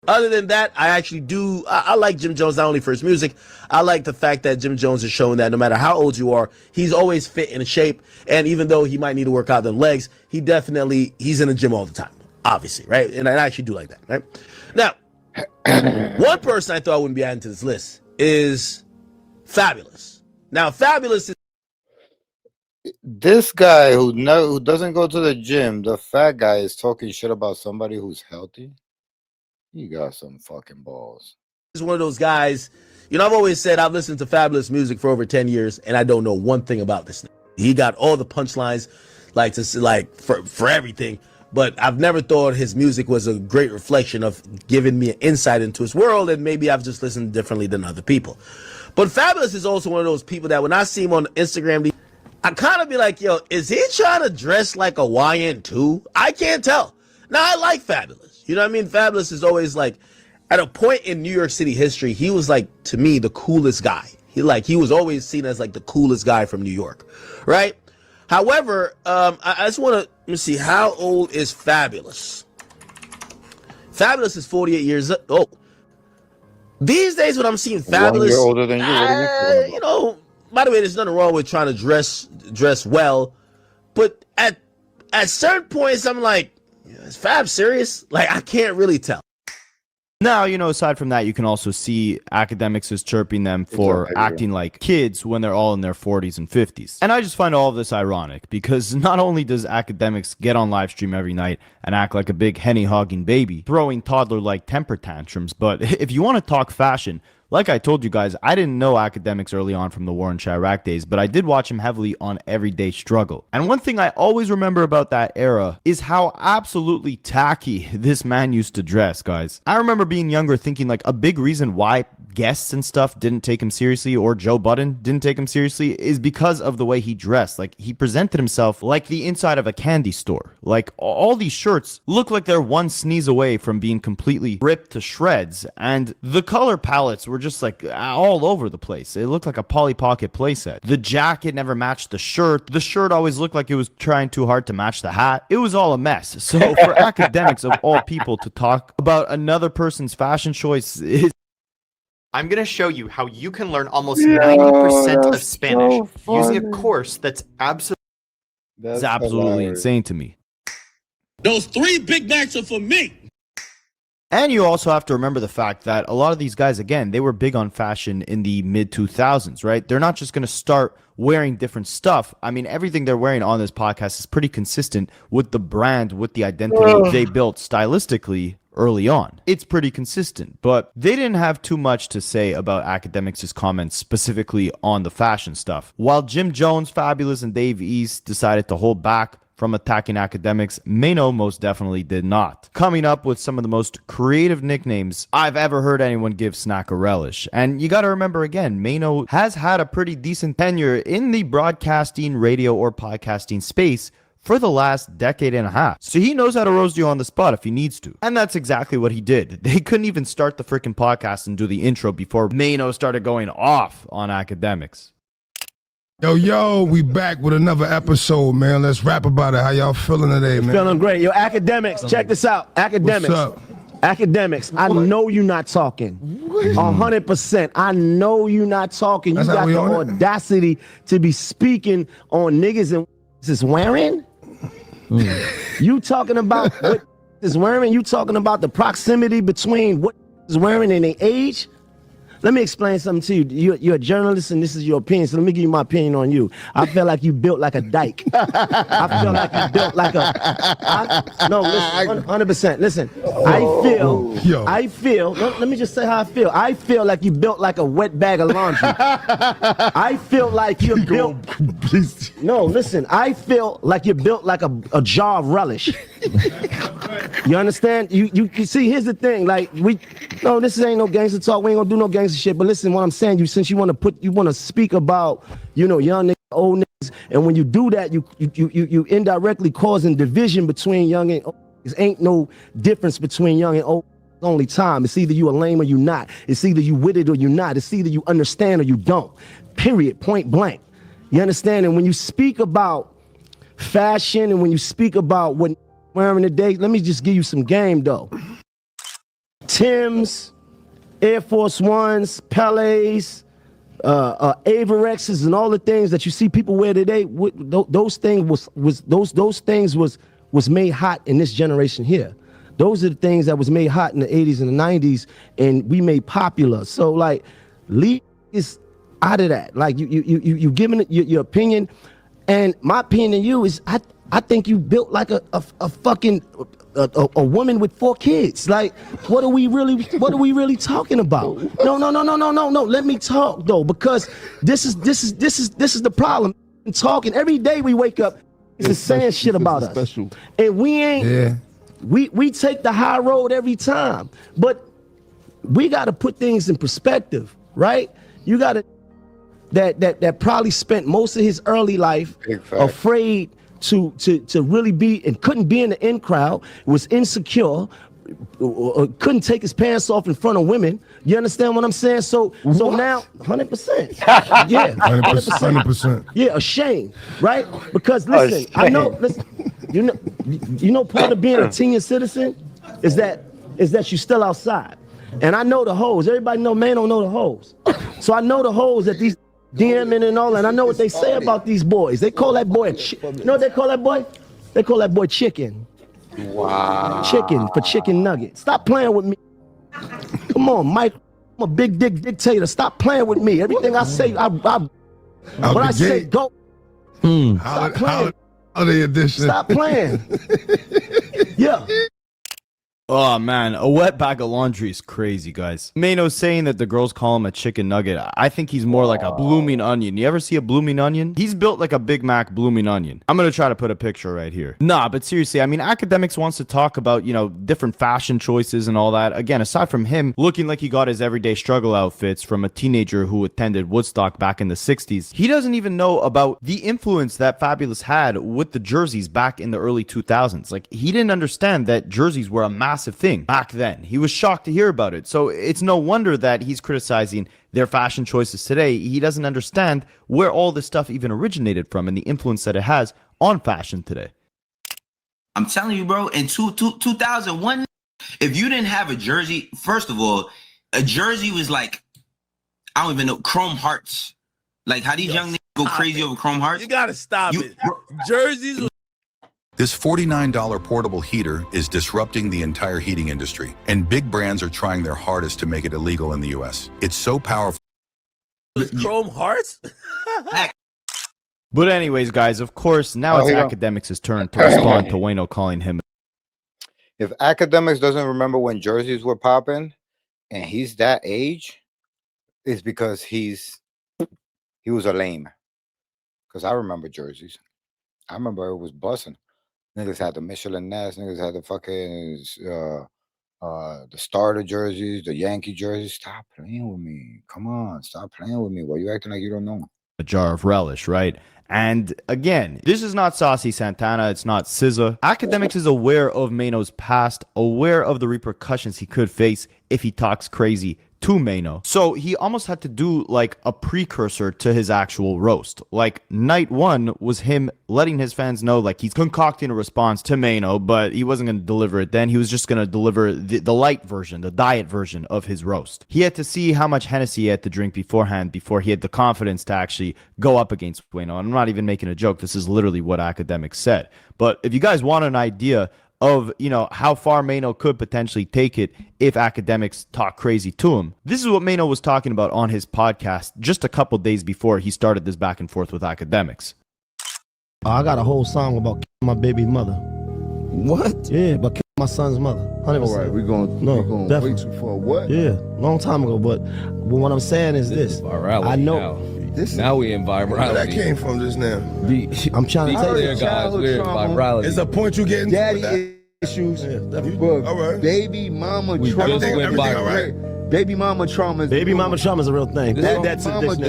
Other than that, I actually do. I like Jim Jones not only for his music. I like the fact that Jim Jones is showing that no matter how old you are, he's always fit in shape. And even though he might need to work out them legs, he's in the gym all the time, obviously, right? And I actually do like that, right? Now, one person I thought I wouldn't be adding to this list is Fabulous. Now, Fabulous is This guy who doesn't go to the gym, the fat guy, is talking shit about somebody who's healthy. You got some fucking balls. He's one of those guys. You know, I've always said I've listened to Fabulous music for over 10 years, and I don't know one thing about this. He got all the punchlines, for everything. But I've never thought his music was a great reflection of giving me an insight into his world, and maybe I've just listened differently than other people. But Fabulous is also one of those people that when I see him on Instagram, I kind of be like, yo, is he trying to dress like a YN too? I can't tell. Now, I like Fabulous. You know what I mean? Fabulous is always like, at a point in New York City history, he was like, to me, the coolest guy. He was always seen as like the coolest guy from New York, right? However, I just want to, let me see, how old is Fabulous? Fabulous is 48 years old. These days when I'm seeing Fabulous, 1 year older than you. What are you talking about? you know, by the way, there's nothing wrong with trying to dress well, but at certain points, I'm like, is Fab serious? Like, I can't really tell. Now, aside from that, you can also see Academics is chirping them for acting like kids when they're all in their 40s and 50s. And I just find all of this ironic because not only does Academics get on live stream every night and act like a big henny-hogging baby, throwing toddler-like temper tantrums, but if you want to talk fashion, like I told you guys, I didn't know Academics early on from the War in Chirac days, but I did watch him heavily on Everyday Struggle. And one thing I always remember about that era is how absolutely tacky this man used to dress, guys. I remember being younger thinking like a big reason why guests and stuff didn't take him seriously, or Joe Budden didn't take him seriously, is because of the way he dressed. Like, he presented himself like the inside of a candy store. Like, all these shirts look like they're one sneeze away from being completely ripped to shreds, and the color palettes were just like all over the place. It looked like a Polly Pocket playset. The jacket never matched the shirt. The shirt always looked like it was trying too hard to match the hat. It was all a mess. So for academics of all people to talk about another person's fashion choice is... I'm going to show you how you can learn almost 90% of Spanish using a course that's absolutely insane to me. Those 3 Big Macs are for me. And you also have to remember the fact that a lot of these guys, again, they were big on fashion in the mid-2000s, right? They're not just going to start wearing different stuff. I mean, everything they're wearing on this podcast is pretty consistent with the brand, with the identity they built stylistically early on. It's pretty consistent, but they didn't have too much to say about Academics' comments specifically on the fashion stuff. While Jim Jones, Fabulous, and Dave East decided to hold back from attacking Academics, Mano most definitely did not, coming up with some of the most creative nicknames I've ever heard anyone give Snack a relish. And you gotta remember again, Mano has had a pretty decent tenure in the broadcasting, radio, or podcasting space for the last decade and a half. So he knows how to roast you on the spot if he needs to. And that's exactly what he did. They couldn't even start the freaking podcast and do the intro before Mano started going off on Academics. Yo, we back with another episode, man. Let's rap about it. How y'all feeling today, man? Feeling great. Yo, Academics, check this out. Academics. What's up? Academics, I know you're not talking. 100%. I know you're not talking. You got the audacity to be speaking on niggas and is wearing? You talking about what is wearing? You talking about the proximity between what is wearing and their age? Let me explain something to you. You're a journalist and this is your opinion, so let me give you my opinion on you. I feel like you built like a dyke. I feel like you built like no, listen, 100%. Listen, I feel, let me just say how I feel. I feel like you built like a wet bag of laundry. I feel like you're built, no, listen, I feel like you're built like a jar of relish. You understand? You see, here's the thing, like this ain't no gangster talk. We ain't gonna do no gangster shit. But listen, what I'm saying, since you want to speak about, young niggas, old niggas, and when you do that, you indirectly causing division between young and old niggas. Ain't no difference between young and old. Only time. It's either you a lame or you not. It's either you with it or you not. It's either you understand or you don't. Period. Point blank. You understand? And when you speak about fashion and when you speak about what wearing today, let me just give you some game though. Timbs, Air Force Ones, Pelés, Avirexes, and all the things that you see people wear today. Those things was made hot in this generation here. Those are the things that was made hot in the 80s and the 90s, and we made popular. So like, leave is out of that. Like you giving it your opinion, and my opinion to you is I think you built like a fucking a woman with 4 kids. Like, what are we really talking about? No. Let me talk though, because this is the problem. Talking every day we wake up is saying shit about us, and we ain't. Yeah. We take the high road every time, but we got to put things in perspective, right? You got to that probably spent most of his early life afraid to really be and couldn't be in the in crowd, was insecure, couldn't take his pants off in front of women. You understand what I'm saying? So now 100%. Yeah, 100%. Yeah, ashamed, right? Because listen, I know. Listen, you know, part of being a senior citizen is that you still outside. And I know the hoes. Everybody know, man, don't know the hoes. So I know the hoes that these DMing and all, and I know what they say about these boys. They call that boy you know what they call that boy? They call that boy chicken. Wow. Chicken for chicken nugget. Stop playing with me. Come on, Mike. I'm a big dick dictator. Stop playing with me. Everything I say, when I say go. Stop playing. Holiday edition. Stop playing. Yeah. Oh man, a wet bag of laundry is crazy, guys. Mano's saying that the girls call him a chicken nugget. I think he's more like a blooming onion. You ever see a blooming onion? He's built like a Big Mac blooming onion. I'm gonna try to put a picture right here. Nah, but seriously, I mean, Academics wants to talk about, different fashion choices and all that. Again, aside from him looking like he got his everyday struggle outfits from a teenager who attended Woodstock back in the 60s, he doesn't even know about the influence that Fabulous had with the jerseys back in the early 2000s. Like, he didn't understand that jerseys were a massive thing back then. He was shocked to hear about it. So it's no wonder that he's criticizing their fashion choices today. He doesn't understand where all this stuff even originated from and the influence that it has on fashion today. I'm telling you, bro, in 2001, if you didn't have a jersey, first of all, a jersey was like, I don't even know, chrome hearts. Like how these young niggas go crazy over chrome hearts. You gotta stop it. Jerseys. This $49 portable heater is disrupting the entire heating industry, and big brands are trying their hardest to make it illegal in the US. It's so powerful. Chrome hearts? But anyways, guys, of course, now it's Academics' turn to respond to Wayno calling him. If Academics doesn't remember when jerseys were popping, and he's that age, it's because he was a lame. Because I remember jerseys. I remember it was busting. Niggas had the Michelin Ness. Niggas had the fucking the starter jerseys, the Yankee jerseys. Stop playing with me. Come on, stop playing with me. Why you acting like you don't know? A jar of relish, right? And again, this is not Saucy Santana. It's not SZA. Academics is aware of Mano's past, aware of the repercussions he could face if he talks crazy to Mano. So he almost had to do like a precursor to his actual roast. Like night one was him letting his fans know like he's concocting a response to Mano, but he wasn't going to deliver it then. He was just going to deliver the light version, the diet version of his roast. He had to see how much Hennessy he had to drink beforehand before he had the confidence to actually go up against Mano. I'm not even making a joke. This is literally what Academics said. But if you guys want an idea of, how far Mano could potentially take it if Academics talk crazy to him, this is what Mano was talking about on his podcast just a couple days before he started this back and forth with Academics. I got a whole song about my baby mother. What? Yeah, but my son's mother. 100%. All right, we're going way too far. What? Yeah, long time ago. But what I'm saying is this. Virality I know. Now we in virality. Where that came from just now? I'm trying to tell you, guys, we're in virality. It's a point you getting daddy issues. All right. Baby mama trauma. Baby mama trauma. Baby mama trauma is a real thing. This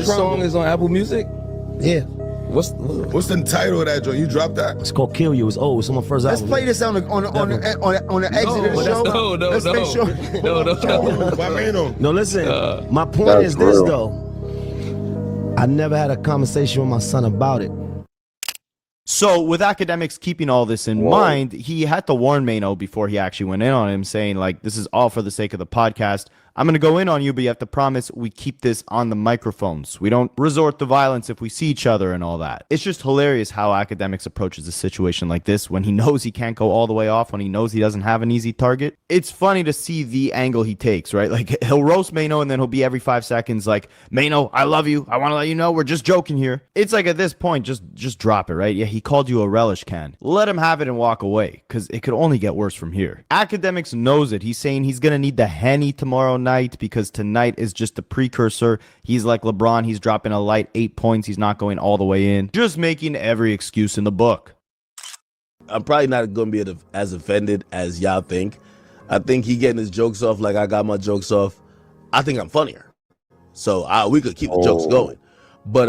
song is on Apple Music? Yeah. What's the title of that joint? You dropped that? It's called Kill You. It's old. It's on my first album. Let's play this on the exit of the show. No. Why Mano? No, listen. My point is this though. I never had a conversation with my son about it. So with Academics keeping all this in mind, he had to warn Mano before he actually went in on him, saying like, this is all for the sake of the podcast. I'm going to go in on you, but you have to promise we keep this on the microphones. We don't resort to violence if we see each other and all that. It's just hilarious how Academics approaches a situation like this when he knows he can't go all the way off, when he knows he doesn't have an easy target. It's funny to see the angle he takes, right? Like, he'll roast Mano and then he'll be every 5 seconds like, Mano, I love you. I want to let you know we're just joking here. It's like at this point, just drop it, right? Yeah, he called you a relish can. Let him have it and walk away, because it could only get worse from here. Academics knows it. He's saying he's going to need the Henny tomorrow night because tonight is just a precursor. He's like LeBron. He's dropping a light 8 points. He's not going all the way in. Just making every excuse in the book. I'm probably not going to be as offended as y'all think. I think he getting his jokes off like I got my jokes off. I think I'm funnier. So we could keep the jokes going. But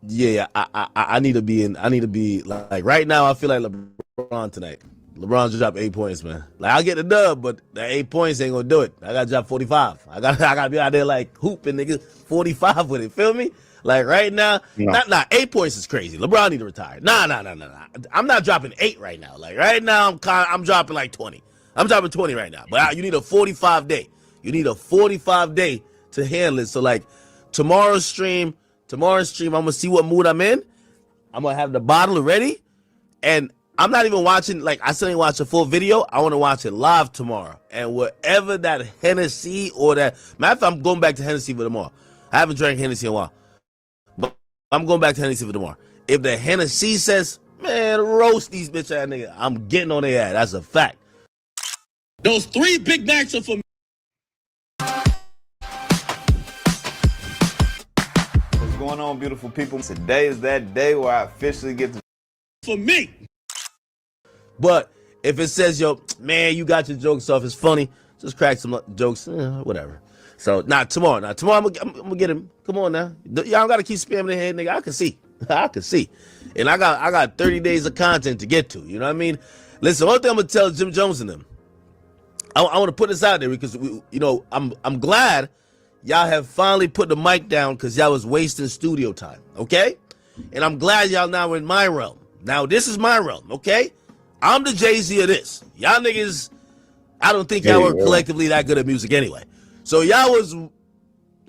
yeah, I need to be like right now I feel like LeBron tonight. LeBron just dropped 8 points, man. Like I'll get the dub, but the 8 points ain't gonna do it. I gotta drop 45. I gotta be out there like hooping niggas 45 with it. Feel me? Like right now, nah, 8 points is crazy. LeBron need to retire. Nah. I'm not dropping 8 right now. Like right now, I'm dropping like 20. I'm dropping 20 right now. But you need a 45 day. You need a 45 day to handle it. So like tomorrow's stream, I'm gonna see what mood I'm in. I'm gonna have the bottle ready, and I'm not even watching, like, I still ain't watch a full video. I want to watch it live tomorrow. And whatever that Hennessy or that, matter of fact, I'm going back to Hennessy for tomorrow. I haven't drank Hennessy in a while, but I'm going back to Hennessy for tomorrow. If the Hennessy says, man, roast these bitch ass niggas, I'm getting on their ass. That's a fact. Those 3 Big Macs are for me. What's going on, beautiful people? Today is that day where I officially get to For me. But if it says, yo, man, you got your jokes off, it's funny, just crack some jokes, whatever. So, tomorrow I'm gonna get him. Come on now. Y'all gotta keep spamming the head, nigga. I can see. I can see. And I got 30 days of content to get to. You know what I mean? Listen, one thing I'm gonna tell Jim Jones and them. I want to put this out there because I'm glad y'all have finally put the mic down because y'all was wasting studio time. Okay? And I'm glad y'all now in my realm. Now this is my realm, okay? I'm the Jay-Z of this. Y'all niggas, I don't think y'all were collectively that good at music anyway. So y'all was,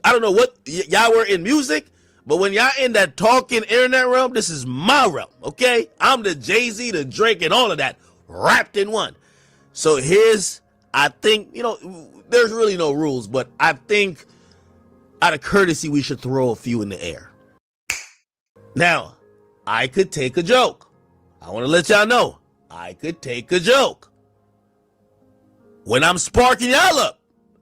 I don't know what, y'all were in music, but when y'all in that talking internet realm, this is my realm, okay? I'm the Jay-Z, the Drake, and all of that wrapped in one. So I think, there's really no rules, but I think out of courtesy, we should throw a few in the air. Now, I could take a joke. I want to let y'all know, I could take a joke. When I'm sparking y'all up,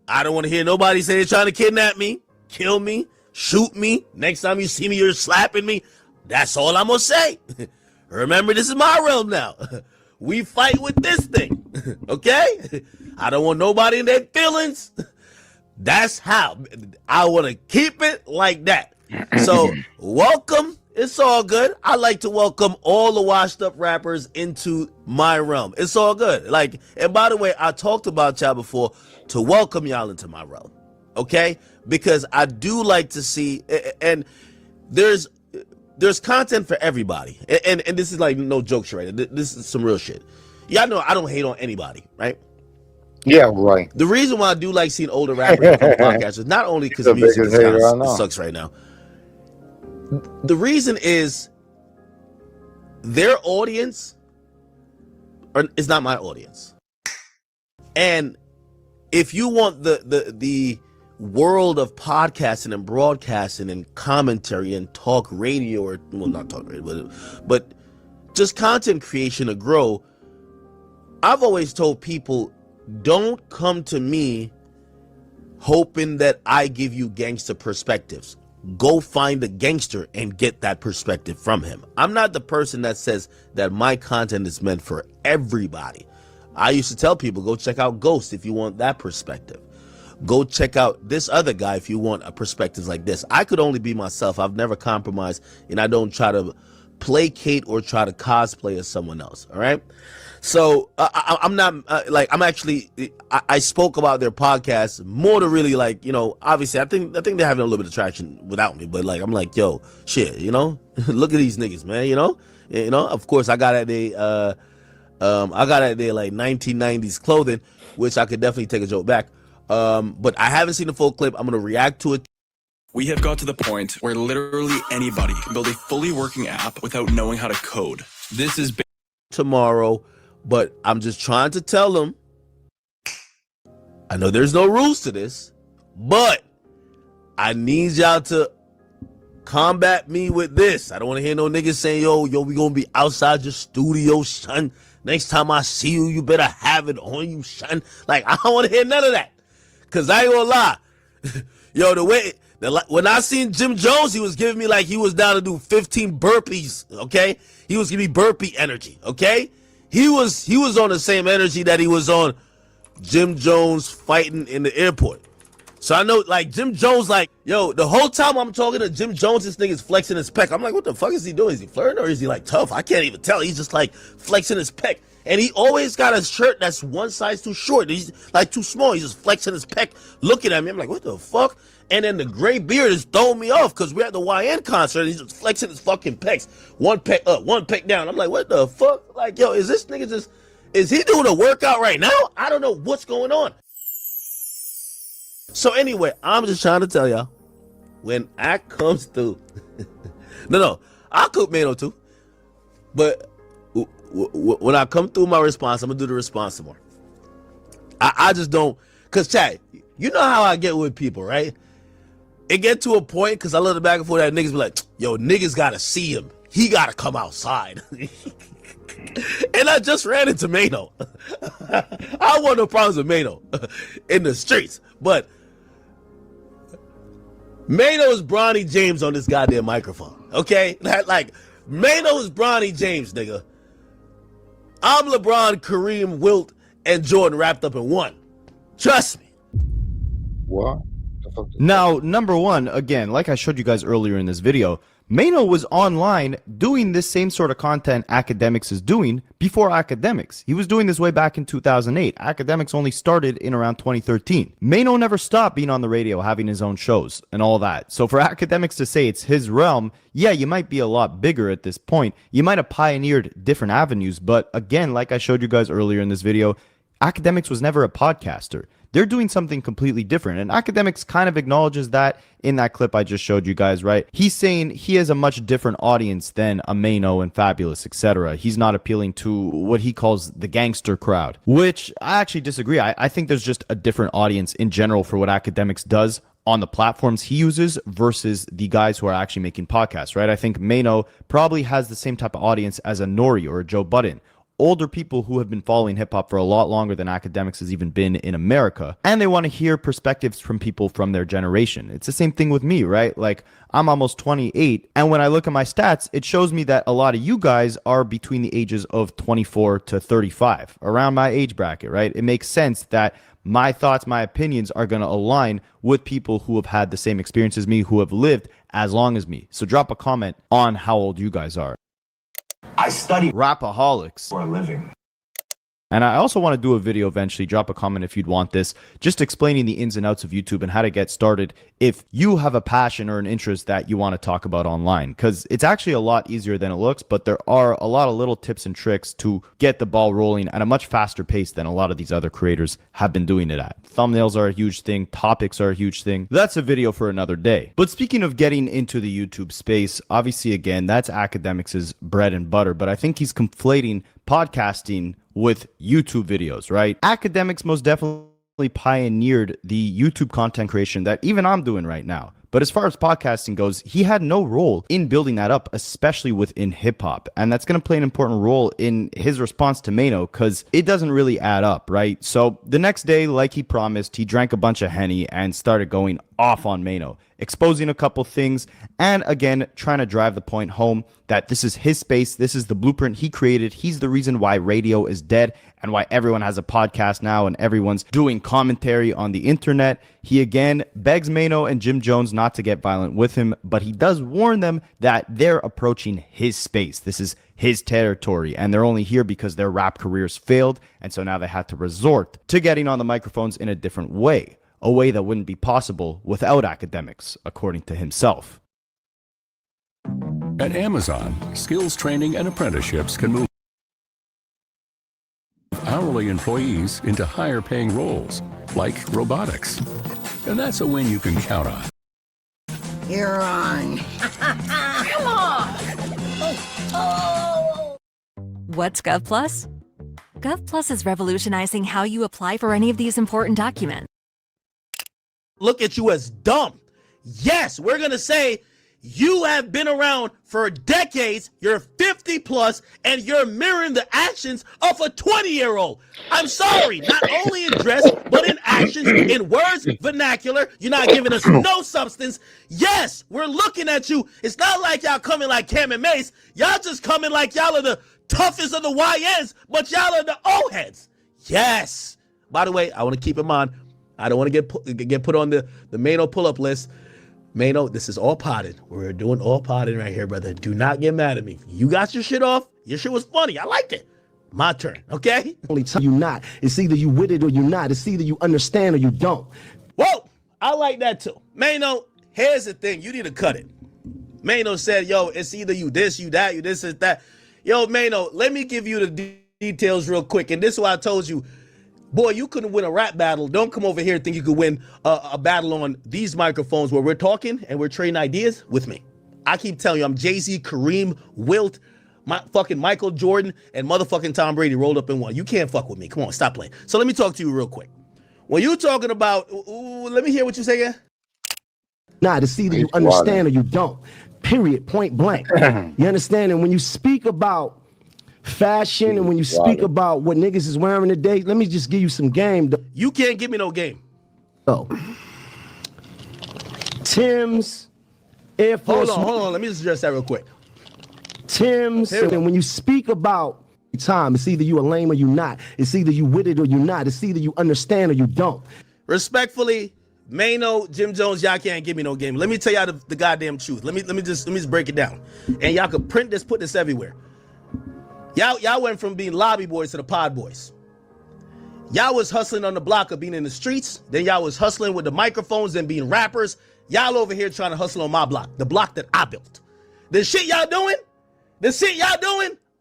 I don't want to hear nobody say they're trying to kidnap me, kill me, shoot me. Next time you see me, you're slapping me. That's all I'm going to say. Remember, this is my realm now. We fight with this thing, okay? I don't want nobody in their feelings. That's how. I want to keep it like that. So, welcome. It's all good. I like to welcome all the washed up rappers into my realm. It's all good. And by the way, I talked about y'all before to welcome y'all into my realm, okay? Because I do like to see, and there's content for everybody. And this is like no jokes right now. This is some real shit. Y'all know I don't hate on anybody, right? Yeah, right. The reason why I do like seeing older rappers become podcasters, not only because music is kind of sucks right now. The reason is their audience is not my audience. And if you want the world of podcasting and broadcasting and commentary and talk radio, or well, not talk radio, but just content creation to grow, I've always told people, don't come to me hoping that I give you gangster perspectives. Go find a gangster and get that perspective from him. I'm not the person that says that my content is meant for everybody. I used to tell people, go check out Ghost if you want that perspective. Go check out this other guy if you want a perspective like this. I could only be myself. I've never compromised, and I don't try to placate or try to cosplay as someone else, all right? So I'm not I spoke about their podcast more to really obviously I think they're having a little bit of traction without me, but I'm like, yo, shit, look at these niggas, man, of course I got at their 1990s clothing, which I could definitely take a joke back. But I haven't seen the full clip. I'm gonna react to it. We have got to the point where literally anybody can build a fully working app without knowing how to code. This is tomorrow. But I'm just trying to tell them, I know there's no rules to this, but I need y'all to combat me with this. I don't want to hear no niggas saying, yo, we gonna be outside your studio, son. Next time I see you, you better have it on you, son. I don't want to hear none of that. Because I ain't gonna lie. Yo, when I seen Jim Jones, he was giving me he was down to do 15 burpees, okay? He was giving me burpee energy, okay? He was on the same energy that he was on Jim Jones fighting in the airport. So I know Jim Jones, yo, the whole time I'm talking to Jim Jones, this nigga's flexing his pec. I'm like, what the fuck is he doing? Is he flirting or is he tough? I can't even tell. He's just flexing his pec. And he always got a shirt that's one size too short. He's too small. He's just flexing his pec, looking at me. I'm like, what the fuck? And then the gray beard is throwing me off because we're at the YN concert and he's just flexing his fucking pecs. One pec up, one pec down. I'm like, what the fuck? Yo, is this nigga is he doing a workout right now? I don't know what's going on. So anyway, I'm just trying to tell y'all, when act comes through, no, I'll cook Mano too. But when I come through my response, I'm going to do the response some more. I just don't, because Chad, you know how I get with people, right? It get to a point, because I love the back and forth that niggas be like, yo, niggas got to see him. He got to come outside. And I just ran into Mano. I want no problems with Mano in the streets, but Mano is Bronny James on this goddamn microphone. Okay, like Mano is Bronny James, nigga. I'm LeBron, Kareem, Wilt, and Jordan wrapped up in one. Trust me. What? Now, number one, again, like I showed you guys earlier in this video, Mano was online doing this same sort of content Academics is doing before Academics. He was doing this way back in 2008. Academics only started in around 2013. Mano never stopped being on the radio, having his own shows and all that. So for Academics to say it's his realm, yeah, you might be a lot bigger at this point. You might have pioneered different avenues, but again, like I showed you guys earlier in this video, Academics was never a podcaster. They're doing something completely different. And Academics kind of acknowledges that in that clip I just showed you guys, right? He's saying he has a much different audience than a Mano and Fabulous, etc. He's not appealing to what he calls the gangster crowd, which I actually disagree. I think there's just a different audience in general for what Academics does on the platforms he uses versus the guys who are actually making podcasts, right? I think Mano probably has the same type of audience as a Nori or a Joe Budden. Older people who have been following hip-hop for a lot longer than Academics has even been in America, and they want to hear perspectives from people from their generation. It's the same thing with me, right? Like, I'm almost 28, and when I look at my stats, it shows me that a lot of you guys are between the ages of 24 to 35, around my age bracket, right? It makes sense that my thoughts, my opinions are going to align with people who have had the same experience as me, who have lived as long as me. So drop a comment on how old you guys are. I study Rapaholics for a living. And I also want to do a video eventually, drop a comment if you'd want this, just explaining the ins and outs of YouTube and how to get started if you have a passion or an interest that you want to talk about online. Because it's actually a lot easier than it looks, but there are a lot of little tips and tricks to get the ball rolling at a much faster pace than a lot of these other creators have been doing it at. Thumbnails are a huge thing, topics are a huge thing. That's a video for another day. But speaking of getting into the YouTube space, obviously, again, that's Academics' bread and butter, but I think he's conflating podcasting with YouTube videos, right? Academics most definitely pioneered the YouTube content creation that even I'm doing right now. But as far as podcasting goes, he had no role in building that up, especially within hip hop. And that's going to play an important role in his response to Mano because it doesn't really add up, right? So the next day, like he promised, he drank a bunch of Henny and started going off on Mano, exposing a couple things, and again, trying to drive the point home that this is his space, this is the blueprint he created, he's the reason why radio is dead and why everyone has a podcast now and everyone's doing commentary on the internet. He again begs Mano and Jim Jones not to get violent with him, but he does warn them that they're approaching his space. This is his territory, and they're only here because their rap careers failed, and so now they had to resort to getting on the microphones in a different way. A way that wouldn't be possible without Academics, according to himself. At Amazon, skills training and apprenticeships can move hourly employees into higher paying roles, like robotics. And that's a win you can count on. You're on. Come on. What's GovPlus? GovPlus is revolutionizing how you apply for any of these important documents. Look at you as dumb. Yes, we're going to say you have been around for decades, you're 50 plus, and you're mirroring the actions of a 20-year-old. I'm sorry, not only in dress, but in actions, in words, vernacular. You're not giving us no substance. Yes, we're looking at you. It's not like y'all coming like Cam and Mace. Y'all just coming like y'all are the toughest of the YNs, but y'all are the O-heads. Yes. By the way, I want to keep in mind, I don't want to get put on the Mano pull-up list. Mano, this is all potted. We're doing all potted right here, brother. Do not get mad at me. You got your shit off. Your shit was funny. I liked it. My turn, okay? Only tell you not. It's either you with it or you not. It's either you understand or you don't. Whoa, I like that too. Mano, here's the thing. You need to cut it. Mano said, yo, it's either you this, you that, you this, is that. Yo, Mano, let me give you the details real quick. And this is why I told you, boy, you couldn't win a rap battle. Don't come over here and think you could win a battle on these microphones where we're talking and we're trading ideas with me. I keep telling you, I'm Jay-Z, Kareem, Wilt, fucking Michael Jordan, and motherfucking Tom Brady rolled up in one. You can't fuck with me. Come on, stop playing. So let me talk to you real quick. When you talking about, let me hear what you say again. Nah, it's either you understand or you don't. Period. Point blank. You understand? And when you speak about fashion and when you speak about what niggas is wearing today, let me just give you some game. You can't give me no game. Oh. Tim's, Air Force. Hold on. Let me just address that real quick. Tim's, and when you speak about time, it's either you a lame or you not. It's either you with it or you not. It's either you understand or you don't. Respectfully, Mano, Jim Jones, y'all can't give me no game. Let me tell y'all the goddamn truth. Let me just break it down. And y'all could print this, put this everywhere. Y'all went from being lobby boys to the pod boys. Y'all was hustling on the block of being in the streets. Then y'all was hustling with the microphones and being rappers. Y'all over here trying to hustle on my block, the block that I built. The shit y'all doing,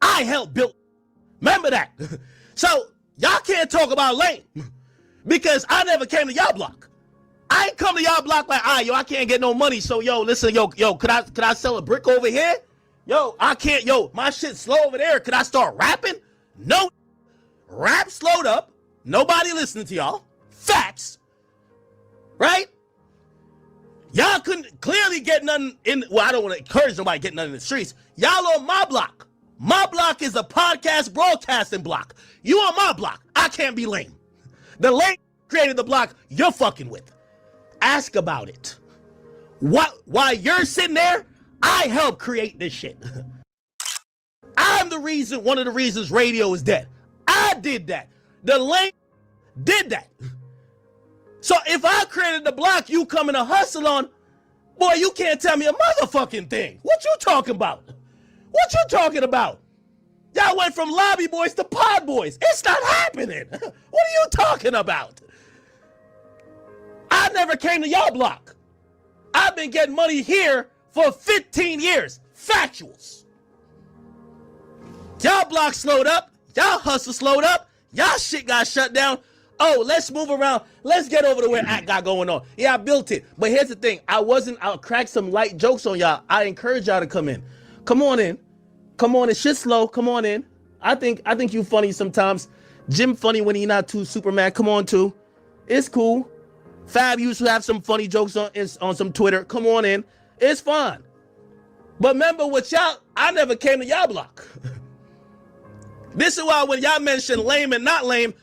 I helped build. Remember that. So y'all can't talk about lame because I never came to y'all block. I ain't come to y'all block like, I can't get no money. So listen, could I sell a brick over here? I can't, my shit's slow over there. Could I start rapping? No. Rap slowed up. Nobody listening to y'all. Facts. Right? Y'all couldn't clearly get nothing in, well, I don't want to encourage nobody getting nothing in the streets. Y'all on my block. My block is a podcast broadcasting block. You on my block. I can't be lame. The lame created the block you're fucking with. Ask about it. While you're sitting there, I helped create this shit. I'm one of the reasons radio is dead. I did that. The lame did that. So if I created the block you coming to hustle on, boy, you can't tell me a motherfucking thing. What you talking about? What you talking about? Y'all went from lobby boys to pod boys. It's not happening. What are you talking about? I never came to y'all block. I've been getting money here for 15 years. Factuals. Y'all block slowed up. Y'all hustle slowed up. Y'all shit got shut down. Oh, let's move around. Let's get over to where I got going on. Yeah, I built it. But here's the thing. I'll crack some light jokes on y'all. I encourage y'all to come in. Come on in. Come on in. Shit's slow. Come on in. I think you funny sometimes. Jim funny when he not too Superman. Come on too. It's cool. Fab used to have some funny jokes on some Twitter. Come on in. It's fun. But remember what I never came to y'all block. This is why when y'all mention lame and not lame,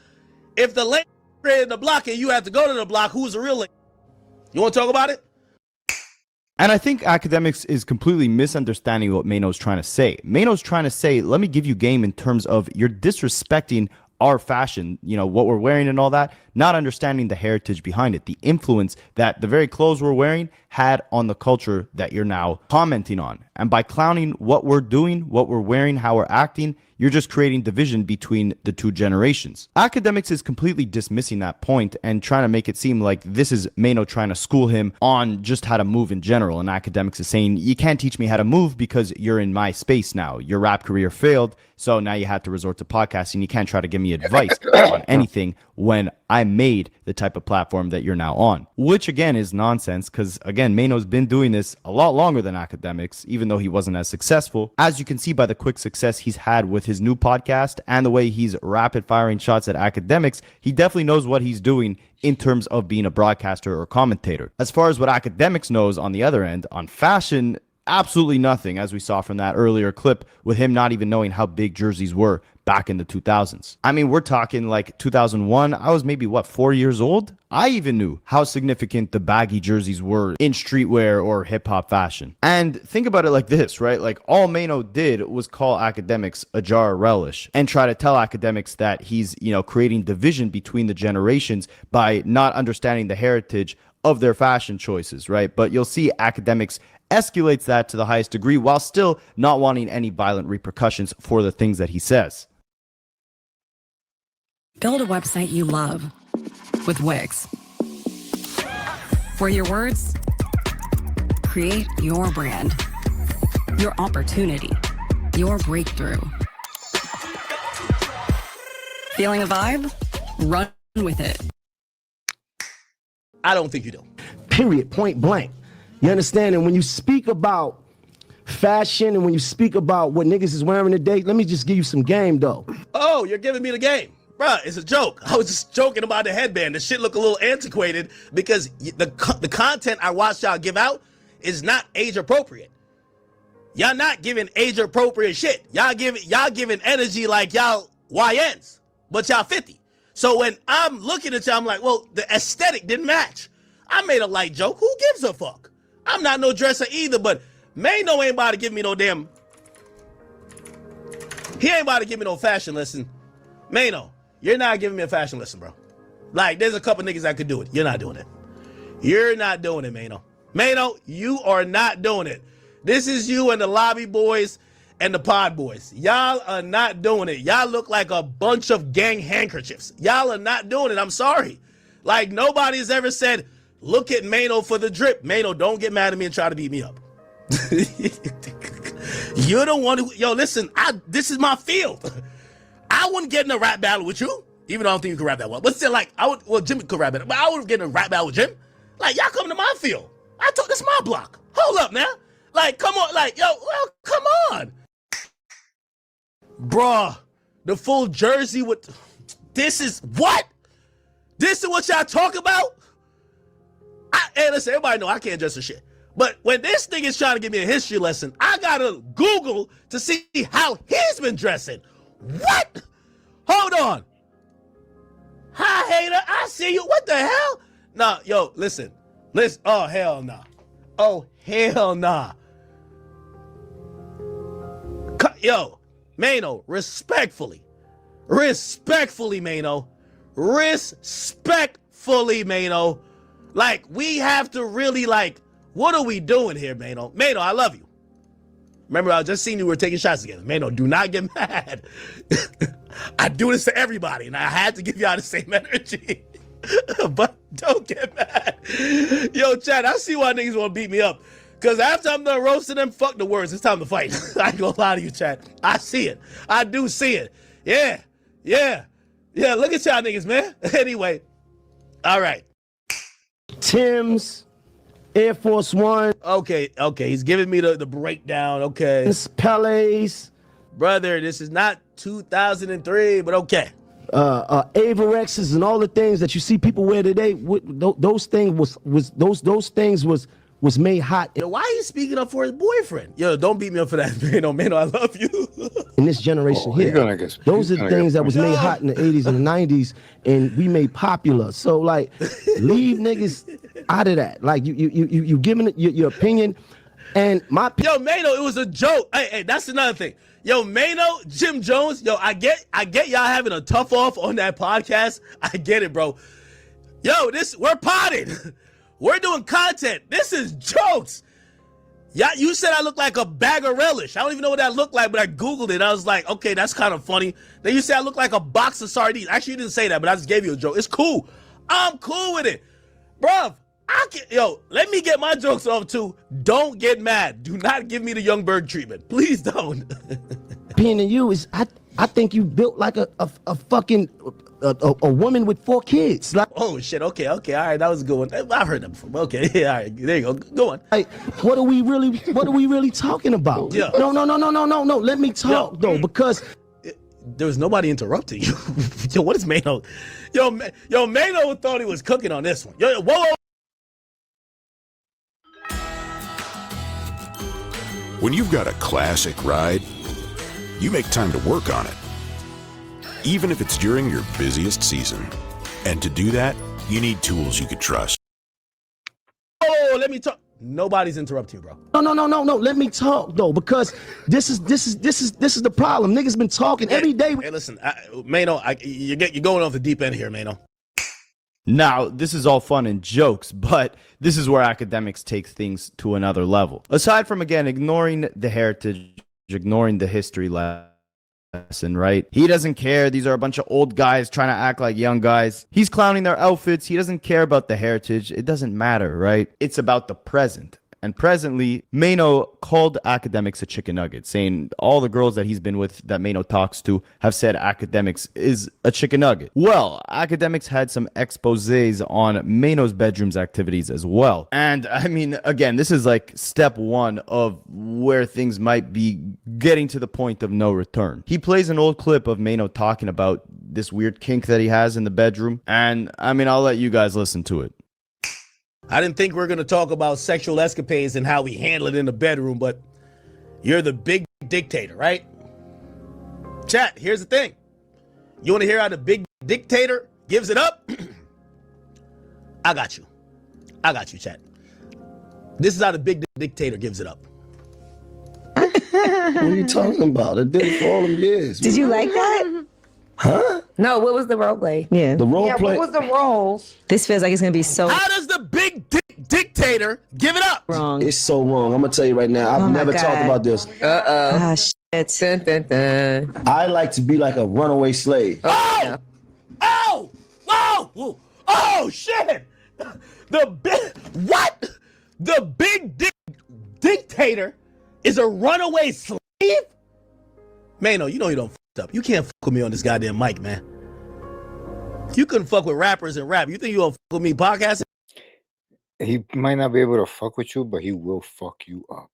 if the lame created the block and you have to go to the block, who's the real lame? You want to talk about it? And I think Academics is completely misunderstanding what Mano's trying to say. Mano's trying to say, let me give you game in terms of you're disrespecting our fashion, what we're wearing and all that, not understanding the heritage behind it, the influence that the very clothes we're wearing had on the culture that you're now commenting on. And by clowning what we're doing, what we're wearing, how we're acting, you're just creating division between the two generations. Academics is completely dismissing that point and trying to make it seem like this is Mano trying to school him on just how to move in general. And Academics is saying, you can't teach me how to move because you're in my space now. Your rap career failed, so now you have to resort to podcasting. You can't try to give me advice on anything when I made the type of platform that you're now on. Which again is nonsense because again, Mano's been doing this a lot longer than Academics, even though he wasn't as successful. As you can see by the quick success he's had with his new podcast and the way he's rapid firing shots at Academics, he definitely knows what he's doing in terms of being a broadcaster or commentator. As far as what Academics knows on the other end, on fashion, absolutely nothing, as we saw from that earlier clip with him not even knowing how big jerseys were back in the 2000s. I mean, we're talking like 2001. I was maybe, 4 years old? I even knew how significant the baggy jerseys were in streetwear or hip-hop fashion. And think about it like this, right? Like, all Mano did was call Academics a jar of relish and try to tell Academics that he's, creating division between the generations by not understanding the heritage of their fashion choices, right? But you'll see Academics escalates that to the highest degree while still not wanting any violent repercussions for the things that he says. Build a website you love with Wix, where your words create your brand, your opportunity, your breakthrough. Feeling a vibe? Run with it. I don't think you do. Period. Point blank. You understand? And when you speak about fashion and when you speak about what niggas is wearing today, let me just give you some game, though. Oh, you're giving me the game. Bruh, it's a joke. I was just joking about the headband. The shit look a little antiquated because the content I watch y'all give out is not age appropriate. Y'all not giving age appropriate shit. Y'all giving energy like y'all YNs, but y'all 50. So when I'm looking at y'all, I'm like, well, the aesthetic didn't match. I made a light joke. Who gives a fuck? I'm not no dresser either, but Mano ain't about to give me no damn. He ain't about to give me no fashion lesson. Mano, you're not giving me a fashion lesson, bro. Like, there's a couple niggas that could do it. You're not doing it. You're not doing it, Mano. Mano, you are not doing it. This is you and the lobby boys and the pod boys. Y'all are not doing it. Y'all look like a bunch of gang handkerchiefs. Y'all are not doing it. I'm sorry. Like, nobody's ever said, look at Mano for the drip. Mano, don't get mad at me and try to beat me up. You're the one who, yo, listen, this is my field. I wouldn't get in a rap battle with you, even though I don't think you can rap that well. But still, like, Jimmy could rap it, but I wouldn't get in a rap battle with Jim. Like, y'all come to my field. This is my block. Hold up now. Like, come on, like, yo, well, come on. Bruh, the full jersey with, this is what? This is what y'all talk about? Hey, listen, everybody know I can't dress for shit. But when this thing is trying to give me a history lesson, I gotta Google to see how he's been dressing. What? Hold on. Hi, hater. I see you. What the hell? Nah, yo, listen. Oh, hell nah. Oh, hell nah. Yo, Mano, respectfully, Mano. Respectfully, Mano. Like, we have to really, like, what are we doing here, Mano? Mano, I love you. Remember, I just seen you were taking shots together. Mano, do not get mad. I do this to everybody, and I had to give y'all the same energy. But don't get mad. Yo, Chad, I see why niggas want to beat me up. Because after I'm done roasting them, fuck the words. It's time to fight. I ain't gonna lie to you, Chad. I see it. I do see it. Yeah. Look at y'all niggas, man. Anyway, all right. Tim's, Air Force One. Okay. He's giving me the breakdown. Okay. Pele's. Brother, this is not 2003, but okay. Avorexes and all the things that you see people wear today. Those things was made hot. Why are you speaking up for his boyfriend? Yo, don't beat me up for that, Mano. I love you. In this generation here, those are the things that was made hot in the 80s and the 90s, and we made popular. So, like, leave niggas out of that. Like, you giving it your opinion, and my yo, Mano, it was a joke. Hey, that's another thing. Yo, Mano, Jim Jones. Yo, I get y'all having a tough off on that podcast. I get it, bro. Yo, we're potted. We're doing content. This is jokes. Yeah, you said I look like a bag of relish. I don't even know what that looked like, but I Googled it. I was like, okay, that's kind of funny. Then you said I look like a box of sardines. Actually, you didn't say that, but I just gave you a joke. It's cool. I'm cool with it. Bruv, let me get my jokes off too. Don't get mad. Do not give me the young bird treatment. Please don't. opinion of you is I think you built like a fucking a woman with 4 kids. Like, oh shit, okay, all right, that was a good one. I've heard that before. Okay, yeah, all right, there you go. Go on. Like, what are we really talking about? Yeah. No. Let me talk though, because there was nobody interrupting you. Yo, what is Mano? Yo, Mano thought he was cooking on this one. Yo, whoa. When you've got a classic ride, you make time to work on it, even if it's during your busiest season. And to do that, you need tools you can trust. Oh, let me talk. Nobody's interrupting you, bro. No. Let me talk though, because this is the problem. Niggas been talking every day. Hey, listen, Mano, you're going off the deep end here, Mano. Now, this is all fun and jokes, but this is where academics take things to another level. Aside from, again, ignoring the heritage, ignoring the history lesson, right? He doesn't care. These are a bunch of old guys trying to act like young guys. He's clowning their outfits. He doesn't care about the heritage. It doesn't matter, right? It's about the present. And presently, Mano called academics a chicken nugget, saying all the girls that he's been with that Mano talks to have said academics is a chicken nugget. Well, academics had some exposés on Mano's bedroom's activities as well. And I mean, again, this is like step 1 of where things might be getting to the point of no return. He plays an old clip of Mano talking about this weird kink that he has in the bedroom. And I mean, I'll let you guys listen to it. I didn't think we were going to talk about sexual escapades and how we handle it in the bedroom, but You're the big dictator, right? Chat, here's the thing. You want to hear how the big dictator gives it up? I got you. I got you, chat. This is how the big dictator gives it up. What are you talking about? I did it for all them years. Did you like that? Huh? No, what was the role play? Yeah. The role play. What was the roles? This feels like it's gonna be so How does the big dictator give it up? wrong. It's so wrong. I'm gonna tell you right now. I've Oh my never God. talked about this. Ah, shit. Dun, dun, dun. I like to be like a runaway slave. Oh! Oh! Oh! Oh, shit! The big... What? The big dictator is a runaway slave? Mano, you know you don't f*** up. You can't fuck with me on this goddamn mic, man. You couldn't fuck with rappers and rap. You think you gonna fuck with me podcasting? He might not be able to fuck with you, but he will fuck you up.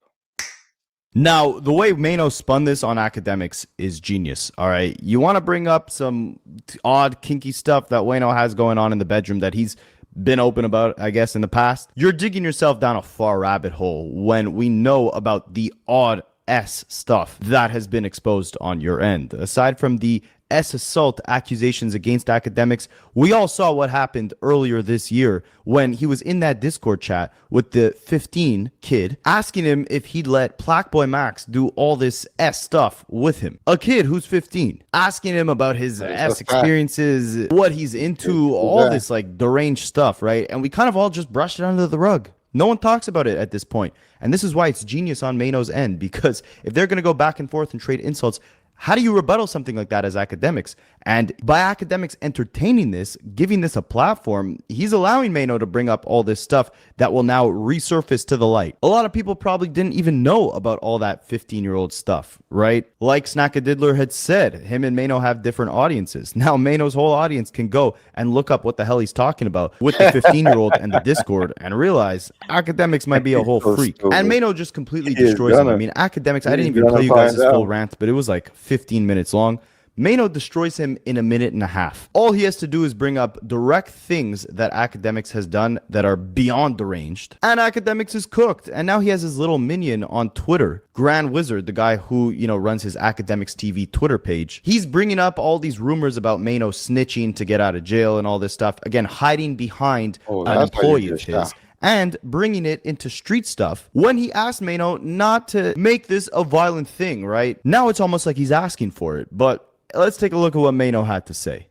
Now, the way Mano spun this on academics is genius. All right. You want to bring up some odd, kinky stuff that Wayno has going on in the bedroom that he's been open about, I guess, in the past. You're digging yourself down a far rabbit hole when we know about the odd S stuff that has been exposed on your end. Aside from the S assault accusations against academics, we all saw what happened earlier this year when he was in that Discord chat with the 15 kid asking him if he'd let Plaqueboy Max do all this S stuff with him. A kid who's 15 asking him about his S experiences, what he's into, all this like deranged stuff, right? And we kind of all just brushed it under the rug. No one talks about it at this point. And this is why it's genius on Mano's end, because if they're going to go back and forth and trade insults, how do you rebuttal something like that as academics? And by academics entertaining this, giving this a platform, he's allowing Mano to bring up all this stuff that will now resurface to the light. A lot of people probably didn't even know about all that 15-year-old stuff, right? Like Snackadiddler had said, him and Mano have different audiences. Now Mano's whole audience can go and look up what the hell he's talking about with the 15-year-old and the Discord and realize academics might be a whole freak. And Mano just completely destroys him. I mean, academics, I didn't even play you guys' full rant, but it was like 15 minutes long. Mano destroys him in a minute and a half. All he has to do is bring up direct things that academics has done that are beyond deranged. And academics is cooked. And now he has his little minion on Twitter, Grand Wizard, the guy who, you know, runs his Academics TV Twitter page. He's bringing up all these rumors about Mano snitching to get out of jail and all this stuff. Again, hiding behind an employee of his. And bringing it into street stuff when he asked Mano not to make this a violent thing, right? Now it's almost like he's asking for it. But let's take a look at what Mano had to say.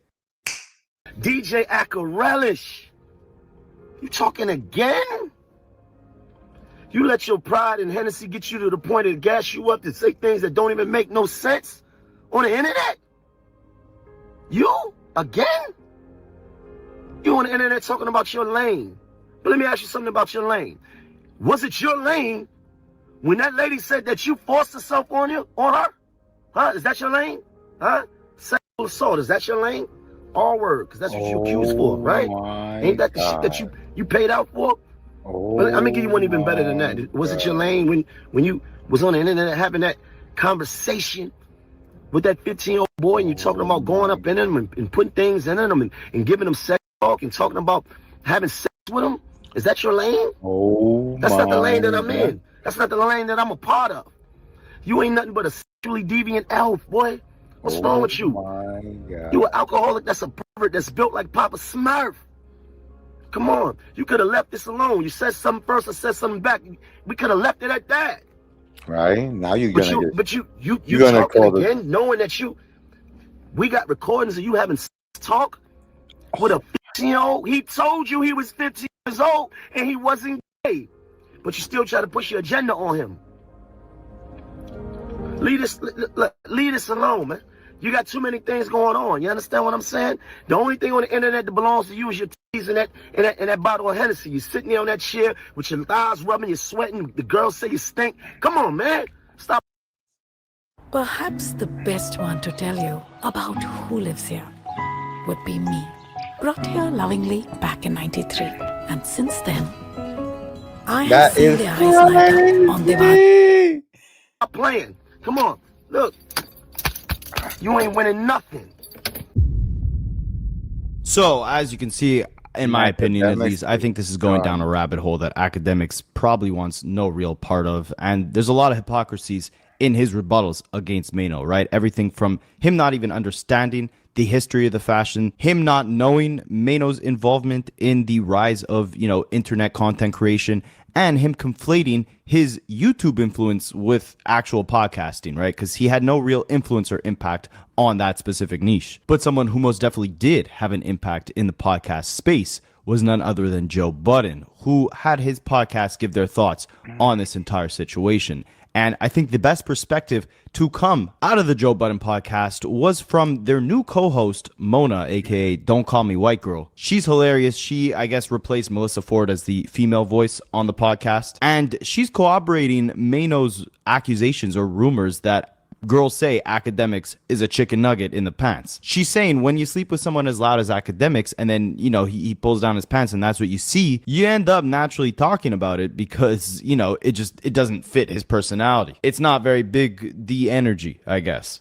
DJ Acarelish, you talking again? You let your pride and Hennessy get you to the point of gas you up to say things that don't even make no sense on the internet? You? Again? You on the internet talking about your lane. But let me ask you something about your lane. Was it your lane when that lady said that you forced herself on her? Huh? Is that your lane? Huh? Sexual assault, is that your lane? All word, because that's what you accused for, right? Ain't that the shit that you paid out for? But I'm gonna give you one even better than that. Was it your lane when you was on the internet having that conversation with that 15-year-old boy and you talking about going up in him and putting things in him and giving him sex talk and talking about having sex with him? Is that your lane? That's not the lane that I'm in. That's not the lane that I'm a part of. You ain't nothing but a sexually deviant elf, boy. What's wrong with you? You an alcoholic that's a pervert that's built like Papa Smurf. Come on. You could have left this alone. You said something first, I said something back. We could have left it at that. Right? Now you're gonna get... But you talking again, knowing that we got recordings of you having talk with a 15-year-old. He told you he was 15 years old and he wasn't gay. But you still try to push your agenda on him. Leave this alone, man. You got too many things going on. You understand what I'm saying? The only thing on the internet that belongs to you is your titties and that bottle of Hennessy. You're sitting there on that chair with your thighs rubbing, you're sweating. The girls say you stink. Come on, man. Stop. Perhaps the best one to tell you about who lives here would be me. Brought here lovingly back in '93. And since then, I have seen the eyes light up on the Stop playing. Come on. Look. You ain't winning nothing. So, as you can see, in my opinion at least, I think this is going down a rabbit hole that academics probably wants no real part of. And there's a lot of hypocrisies in his rebuttals against Mano, right? Everything from him not even understanding the history of the fashion, him not knowing Mano's involvement in the rise of, internet content creation, and him conflating his YouTube influence with actual podcasting, right? Because he had no real influence or impact on that specific niche. But someone who most definitely did have an impact in the podcast space was none other than Joe Budden, who had his podcast give their thoughts on this entire situation. And I think the best perspective to come out of the Joe Budden podcast was from their new co-host, Mona, aka Don't Call Me White Girl. She's hilarious. She, I guess, replaced Melissa Ford as the female voice on the podcast. And she's corroborating Mano's accusations or rumors that girls say academics is a chicken nugget in the pants. She's saying when you sleep with someone as loud as academics and then, he pulls down his pants and that's what you see, you end up naturally talking about it because, it doesn't fit his personality. It's not very big, the energy, I guess.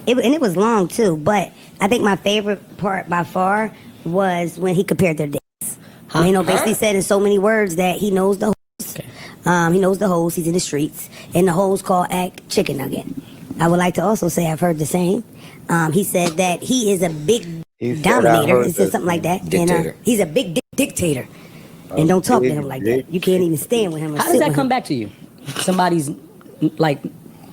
It was long too, but I think my favorite part by far was when he compared their dicks. Basically said in so many words that he knows the host. He knows the hoes, he's in the streets, and the hoes call act chicken nugget. I would like to also say I've heard the same. He said that he is a big dominator. He said something like that. Dictator. And, he's a big dictator. And don't talk to him like that. You can't even stand with him. Or How does that come back to you? Somebody's like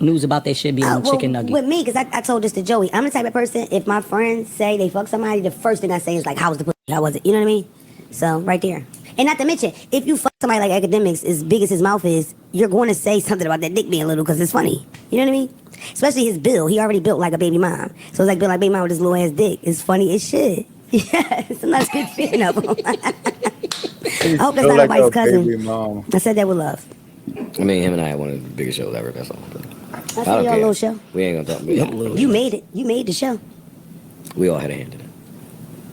news about their shit being chicken nugget. With me, because I told this to Joey, I'm the type of person, if my friends say they fuck somebody, the first thing I say is like, how was the pussy? How was it? You know what I mean? So, right there. And not to mention, if you fuck somebody like academics, as big as his mouth is, you're going to say something about that dick being little because it's funny. You know what I mean? Especially his build. He already built like a baby mom. So it's like built like baby mom with his little ass dick. It's funny as shit. Yeah, it's a nice good fan of him. I hope that's not nobody's cousin. I said that with love. I mean, him and I had one of the biggest shows ever. That's all. I said y'all little show. We ain't gonna talk about it. You made it. You made the show. We all had a hand in it.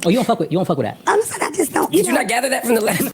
Oh, you don't fuck with that? I'm sorry, I just don't. Did you not gather that from the last?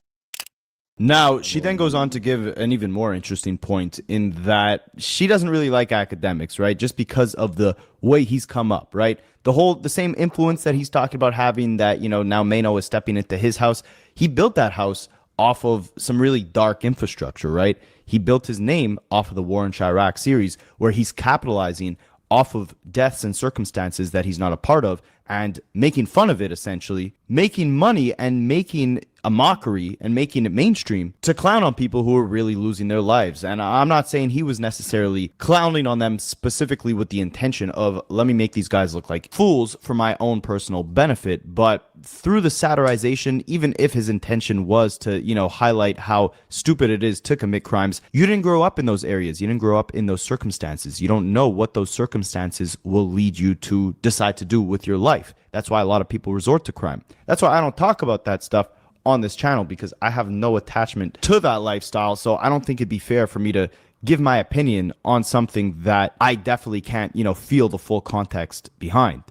Now, she then goes on to give an even more interesting point in that she doesn't really like academics, right? Just because of the way he's come up, right? The same influence that he's talking about having that, now Mano is stepping into his house. He built that house off of some really dark infrastructure, right? He built his name off of the War in Chirac series where he's capitalizing off of deaths and circumstances that he's not a part of and making fun of it, essentially, making money and making a mockery and making it mainstream to clown on people who are really losing their lives. And I'm not saying he was necessarily clowning on them specifically with the intention of, let me make these guys look like fools for my own personal benefit, but through the satirization, even if his intention was to, highlight how stupid it is to commit crimes, you didn't grow up in those areas. You didn't grow up in those circumstances. You don't know what those circumstances will lead you to decide to do with your life. That's why a lot of people resort to crime. That's why I don't talk about that stuff on this channel, because I have no attachment to that lifestyle. So I don't think it'd be fair for me to give my opinion on something that I definitely can't, feel the full context behind.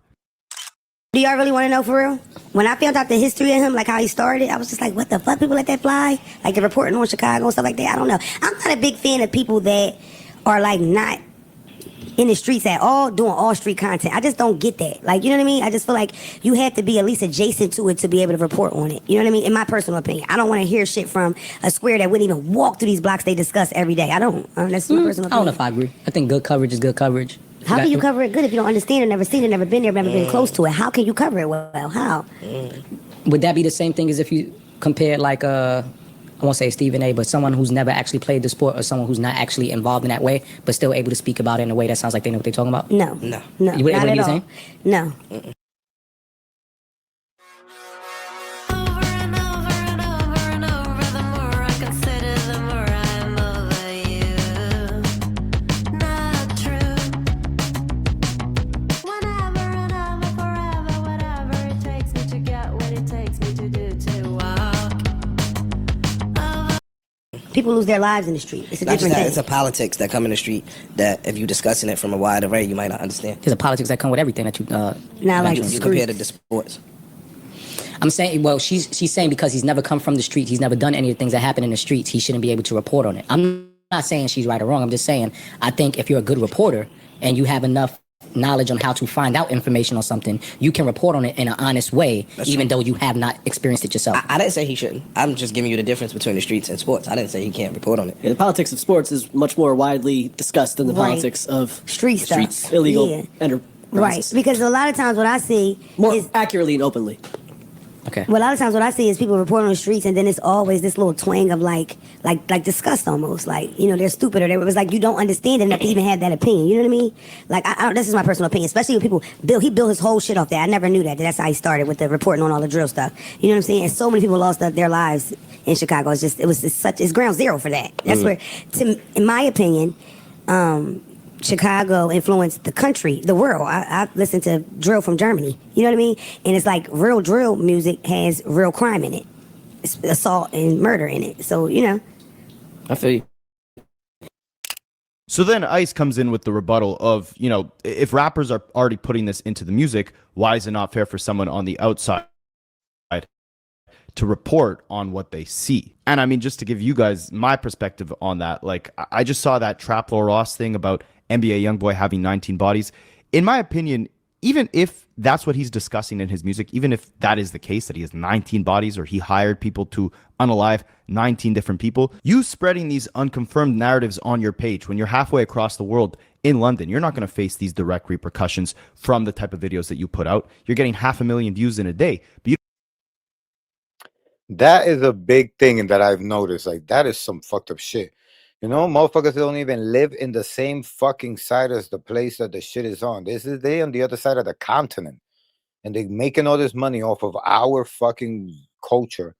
Do y'all really want to know for real? When I found out the history of him, like how he started, I was just like, what the fuck? People let that fly? Like the reporting on Chicago and stuff like that? I don't know. I'm not a big fan of people that are like not in the streets at all, doing all street content. I just don't get that. Like, you know what I mean? I just feel like you have to be at least adjacent to it to be able to report on it. You know what I mean? In my personal opinion. I don't want to hear shit from a square that wouldn't even walk through these blocks they discuss every day. I don't. That's my personal opinion. I don't know if I agree. I think good coverage is good coverage. How can you cover it good if you don't understand it, never seen it, never been there, never been close to it? How can you cover it well? How? Would that be the same thing as if you compared like I won't say Stephen A, but someone who's never actually played the sport or someone who's not actually involved in that way, but still able to speak about it in a way that sounds like they know what they're talking about? No. You would not be at the all. same? No. People lose their lives in the street. It's a different thing. It's a politics that come in the street that if you're discussing it from a wide array, you might not understand. There's a politics that come with everything that you you compare it to sports. I'm saying, well, she's saying because he's never come from the streets, he's never done any of the things that happen in the streets, he shouldn't be able to report on it. I'm not saying she's right or wrong. I'm just saying I think if you're a good reporter and you have enough knowledge on how to find out information on something, you can report on it in an honest way, even though you have not experienced it yourself. I didn't say he shouldn't. I'm just giving you the difference between the streets and sports. I didn't say he can't report on it. Yeah, the politics of sports is much more widely discussed than the politics of street stuff. Illegal enterprises. Right, because a lot of times what I see more accurately and openly. Okay. Well, a lot of times what I see is people report on the streets, and then it's always this little twang of like disgust almost. Like, you know, they're stupid, or it was like you don't understand enough to even have that opinion. You know what I mean? Like, I this is my personal opinion, especially when people he built his whole shit off that. I never knew that. That's how he started with the reporting on all the drill stuff. You know what I'm saying? And so many people lost their lives in Chicago. It's ground zero for that. That's where, in my opinion, Chicago influenced the country, the world. I listen to drill from Germany. You know what I mean? And it's like real drill music has real crime in it. It's assault and murder in it. So, you know. I feel you. So then Ice comes in with the rebuttal of, you know, if rappers are already putting this into the music, why is it not fair for someone on the outside to report on what they see? And I mean, just to give you guys my perspective on that, like, I just saw that Trap Lord Ross thing about NBA YoungBoy having 19 bodies. In my opinion, even if that's what he's discussing in his music, even if that is the case, that he has 19 bodies or he hired people to unalive 19 different people, you spreading these unconfirmed narratives on your page when you're halfway across the world in London, you're not going to face these direct repercussions from the type of videos that you put out. You're getting 500,000 views in a day. But that is a big thing that I've noticed. Like, that is some fucked up shit. You know, motherfuckers don't even live in the same fucking side as the place that the shit is on. They on the other side of the continent. And they making all this money off of our fucking culture.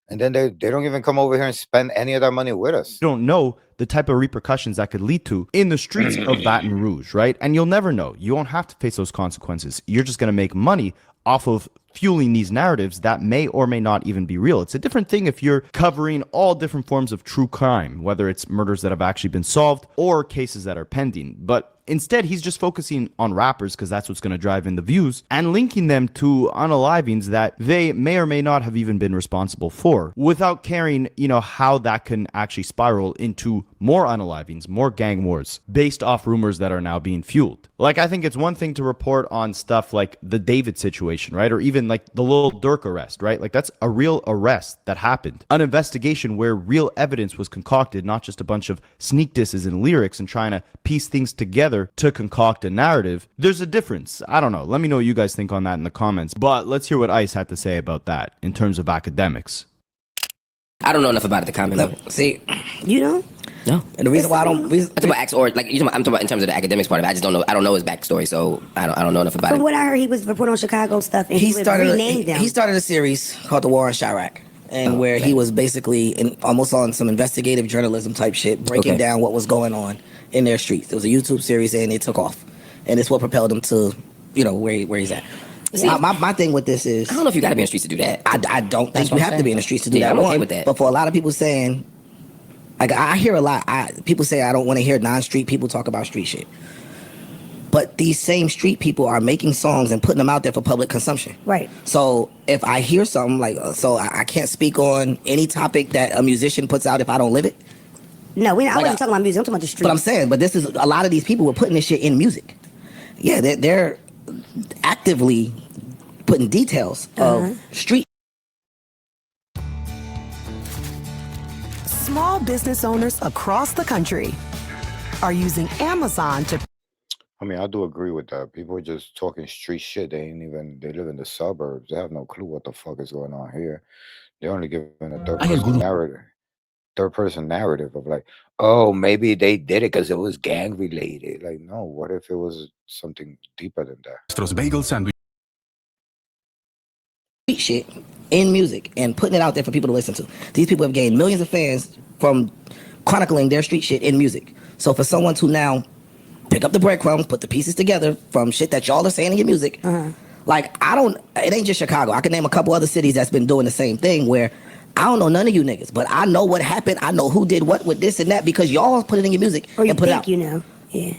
And then they don't even come over here and spend any of that money with us. You don't know the type of repercussions that could lead to in the streets of Baton Rouge, right? And you'll never know. You won't have to face those consequences. You're just going to make money off of fueling these narratives that may or may not even be real. It's a different thing if you're covering all different forms of true crime, whether it's murders that have actually been solved or cases that are pending. But instead, he's just focusing on rappers because that's what's going to drive in the views and linking them to unalivings that they may or may not have even been responsible for, without caring, you know, how that can actually spiral into more unalivings, more gang wars based off rumors that are now being fueled. Like, I think it's one thing to report on stuff like the David situation, right? Or even like the Lil Durk arrest, right? Like, that's a real arrest that happened. An investigation where real evidence was concocted, not just a bunch of sneak disses and lyrics and trying to piece things together to concoct a narrative. There's a difference. I don't know. Let me know what you guys think on that in the comments. But let's hear what Ice had to say about that in terms of academics. I don't know enough about it to comment on it. See, you don't? No. And the reason why I don't, I'm talking about or like I'm talking about in terms of the academics part of it. I just don't know. I don't know his backstory, so I don't know enough about it. From what I heard, he was reporting on Chicago stuff, and he renamed them. He started a series called The War on Chirac, and where he was basically almost on some investigative journalism type shit, breaking down what was going on in their streets. It was a YouTube series, and it took off, and it's what propelled him to, you know, where he's at. See, my thing with this is, I don't know if you got to be in the streets to do that. I don't think you have to be in the streets to do that. I'm okay with that. But for a lot of people saying, like, I hear a lot. People say I don't want to hear non-street people talk about street shit. But these same street people are making songs and putting them out there for public consumption. Right. So if I hear something like, I can't speak on any topic that a musician puts out if I don't live it. No, I wasn't talking about music. I'm talking about the street. But I'm saying, this is a lot of these people were putting this shit in music. Yeah, they're actively putting details of street. Small business owners across the country are using Amazon to... I mean, I do agree with that. People are just talking street shit. They live in the suburbs. They have no clue what the fuck is going on here. They're only giving a third person narrative of like, oh, maybe they did it because it was gang related. Like, no, what if it was something deeper than that? Street shit in music and putting it out there for people to listen to. These people have gained millions of fans from chronicling their street shit in music. So for someone to now pick up the breadcrumbs, put the pieces together from shit that y'all are saying in your music, like, it ain't just Chicago. I can name a couple other cities that's been doing the same thing where I don't know none of you niggas, but I know what happened. I know who did what with this and that because y'all put it in your music or you and put think it out. You know, yeah.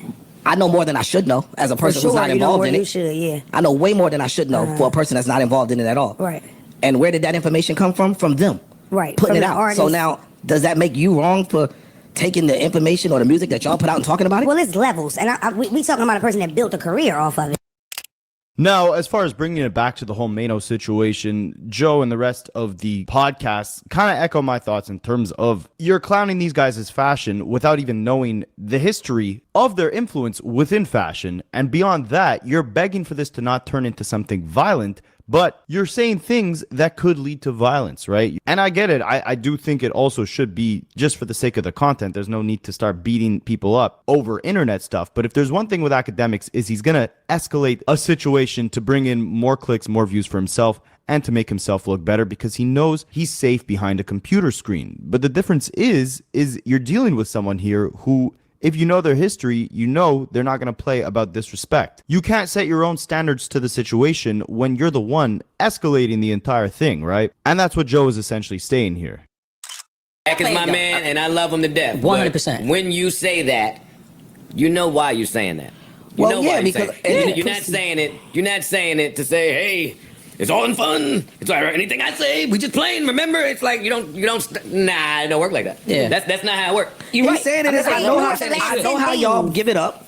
I know more than I should know as a person who's not involved in it. Should, I know way more than I should know for a person that's not involved in it at all. Right. And where did that information come from? From them. Right. Putting from it out. Artist. So now, does that make you wrong for taking the information or the music that y'all put out and talking about it? Well, it's levels, and we talking about a person that built a career off of it. Now, as far as bringing it back to the whole Mano situation, Joe and the rest of the podcast kind of echo my thoughts in terms of you're clowning these guys as fashion without even knowing the history of their influence within fashion. And beyond that, you're begging for this to not turn into something violent, but you're saying things that could lead to violence, right? And I get it. I do think it also should be just for the sake of the content. There's no need to start beating people up over internet stuff. But if there's one thing with academics is he's going to escalate a situation to bring in more clicks, more views for himself, and to make himself look better because he knows he's safe behind a computer screen. But the difference is you're dealing with someone here who, if you know their history, you know they're not going to play about disrespect. You can't set your own standards to the situation when you're the one escalating the entire thing, right? And that's what Joe is essentially saying here. Jack is my man, and I love him to death. 100%. When you say that, you know why you're saying that. You know why you're saying it. You're not saying it. You're not saying it to say, hey, it's all in fun. It's like anything I say, we just playing. Remember, it's like you don't. Nah, it don't work like that. Yeah. That's not how it works. You're right. Saying it is. I know how y'all give it up.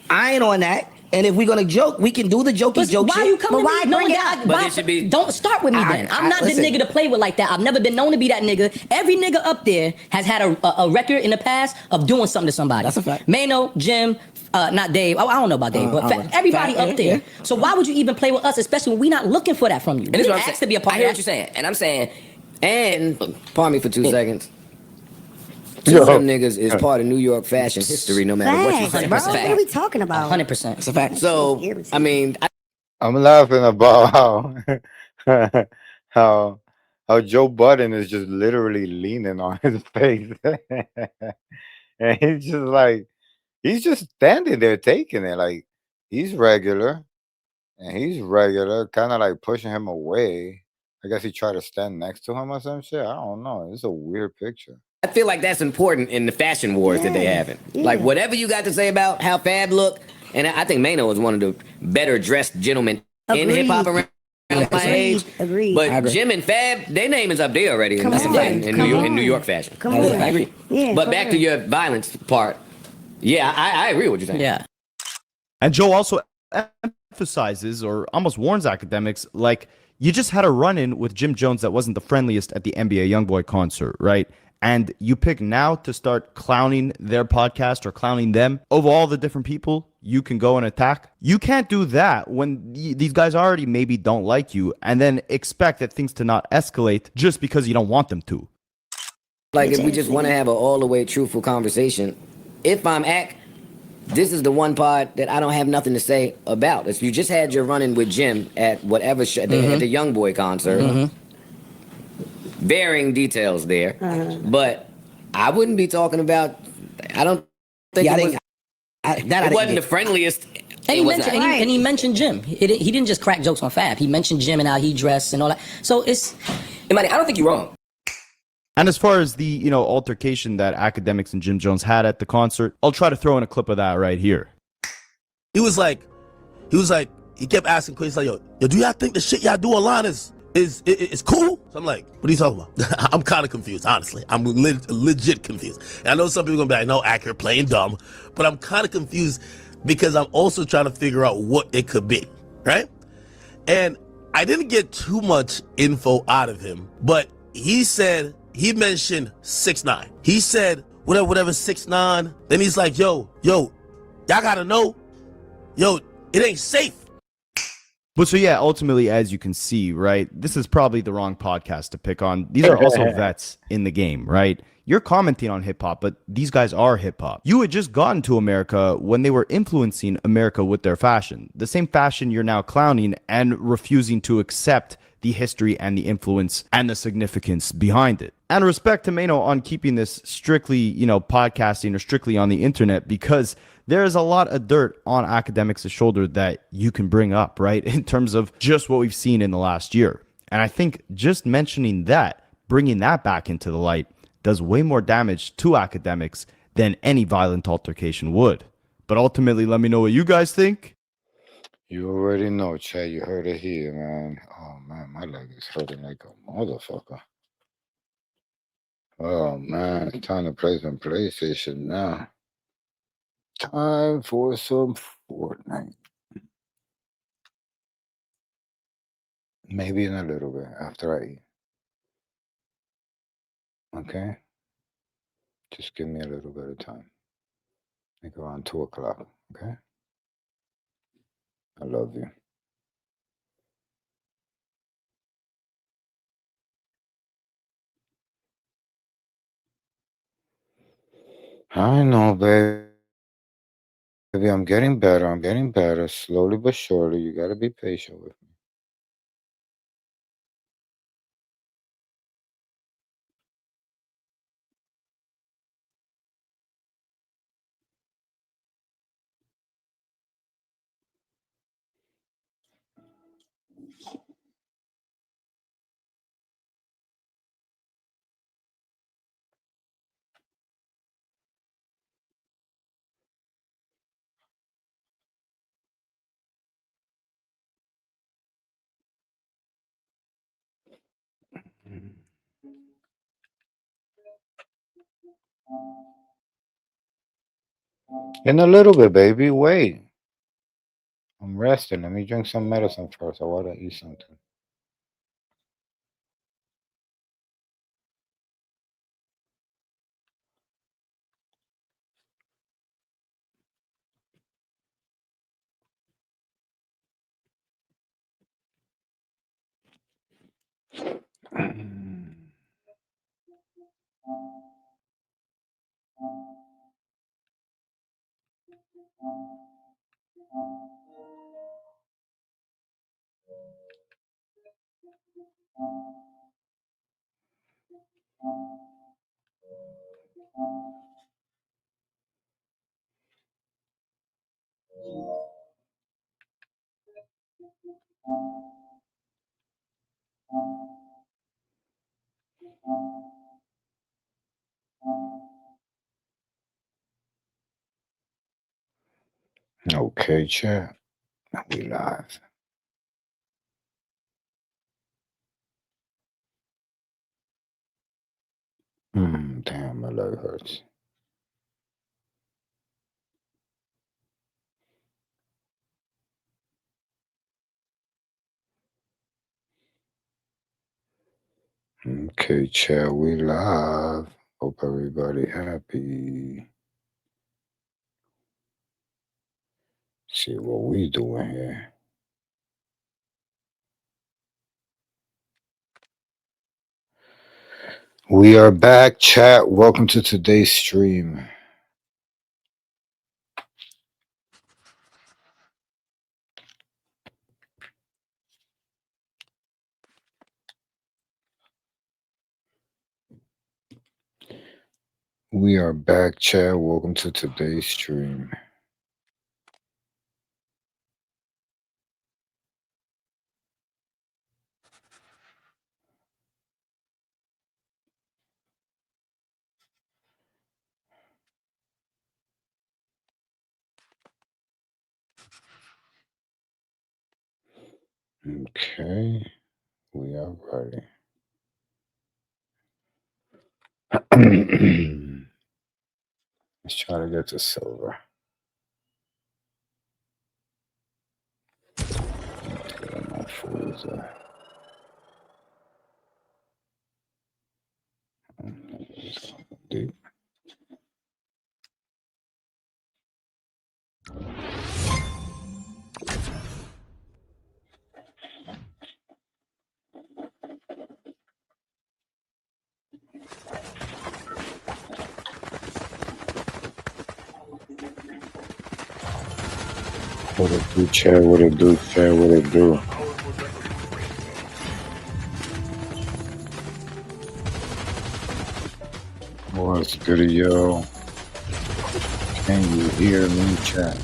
I ain't on that. And if we're gonna joke, we can do the jokey joke. Why you coming to me knowing that? But it should be. Don't start with me then. I'm not the nigga to play with like that. I've never been known to be that nigga. Every nigga up there has had a record in the past of doing something to somebody. That's a fact. Mano, Jim, not Dave. I don't know about Dave, but everybody up there. So why would you even play with us, especially when we're not looking for that from you? And We this is what didn't I'm ask to be a saying. part I hear of what that. you're saying, and I'm saying, and pardon me for 2 seconds. Two of them niggas is part of New York fashion history, no matter what you say. Bro, what are we talking about? 100%. It's a fact. So, I mean, I'm laughing about how Joe Budden is just literally leaning on his face, and he's just standing there taking it like he's regular, kind of like pushing him away. I guess he tried to stand next to him or some shit. I don't know. It's a weird picture. I feel like that's important in the fashion wars that they having. Like, whatever you got to say about how Fab look, and I think Mano is one of the better dressed gentlemen in hip hop around my age. Agreed. But Jim and Fab, their name is up there already in New York fashion. Come on. I agree. Yeah, but back to your violence part. Yeah, I agree with what you're saying. Yeah. And Joe also emphasizes or almost warns academics, like, you just had a run-in with Jim Jones that wasn't the friendliest at the NBA Youngboy concert, right? And you pick now to start clowning their podcast or clowning them. Of all the different people you can go and attack, you can't do that when these guys already maybe don't like you and then expect that things to not escalate just because you don't want them to. Like, if we just want to have an all-the-way truthful conversation, if I'm this is the one part that I don't have nothing to say about. If you just had your run-in with Jim at whatever show, at the Youngboy concert, varying details there, but I wouldn't be talking about. I don't think it wasn't the friendliest. And he mentioned Jim. He didn't just crack jokes on Fab. He mentioned Jim and how he dressed and all that. So it's. I don't think you're wrong. And as far as the, altercation that academics and Jim Jones had at the concert, I'll try to throw in a clip of that right here. He kept asking questions like, yo, do y'all think the shit y'all do online is cool? So I'm like, what are you talking about? I'm kind of confused, honestly. I'm legit confused. And I know some people are going to be like, no, accurate, playing dumb. But I'm kind of confused because I'm also trying to figure out what it could be, right? And I didn't get too much info out of him, but he mentioned 6ix9ine. He said, whatever 6ix9ine. Then he's like, yo, y'all gotta know, it ain't safe. But so yeah, ultimately, as you can see, right, this is probably the wrong podcast to pick on. These are also vets in the game, right? You're commenting on hip hop, but these guys are hip hop. You had just gotten to America when they were influencing America with their fashion. The same fashion you're now clowning and refusing to accept the history and the influence and the significance behind it. And respect to Mano on keeping this strictly, podcasting or strictly on the internet, because there is a lot of dirt on academics' shoulder that you can bring up, right? In terms of just what we've seen in the last year. And I think just mentioning that, bringing that back into the light, does way more damage to academics than any violent altercation would. But ultimately, let me know what you guys think. You already know, Chad. You heard it here, man. Oh, man, my leg is hurting like a motherfucker. Oh man, it's time to play some PlayStation now. Time for some Fortnite. Maybe in a little bit after I eat. Okay? Just give me a little bit of time. Like around 2 o'clock. Okay? I love you. I know, baby. Baby, I'm getting better. I'm getting better. Slowly but surely. You gotta be patient with me. In a little bit, baby. Wait. I'm resting. Let me drink some medicine first. I want to eat something. Okay, chat. We live. Damn, my leg hurts. Okay, chat. We live. Hope everybody happy. See what we doing here. We are back, chat. Welcome to today's stream. We are back, chat. Welcome to today's stream. Okay, we are ready. Let's try to get to silver. My freezer. Deep. What it do, chat? What it do, chat? What it do? What's good, yo? Can you hear me, chat?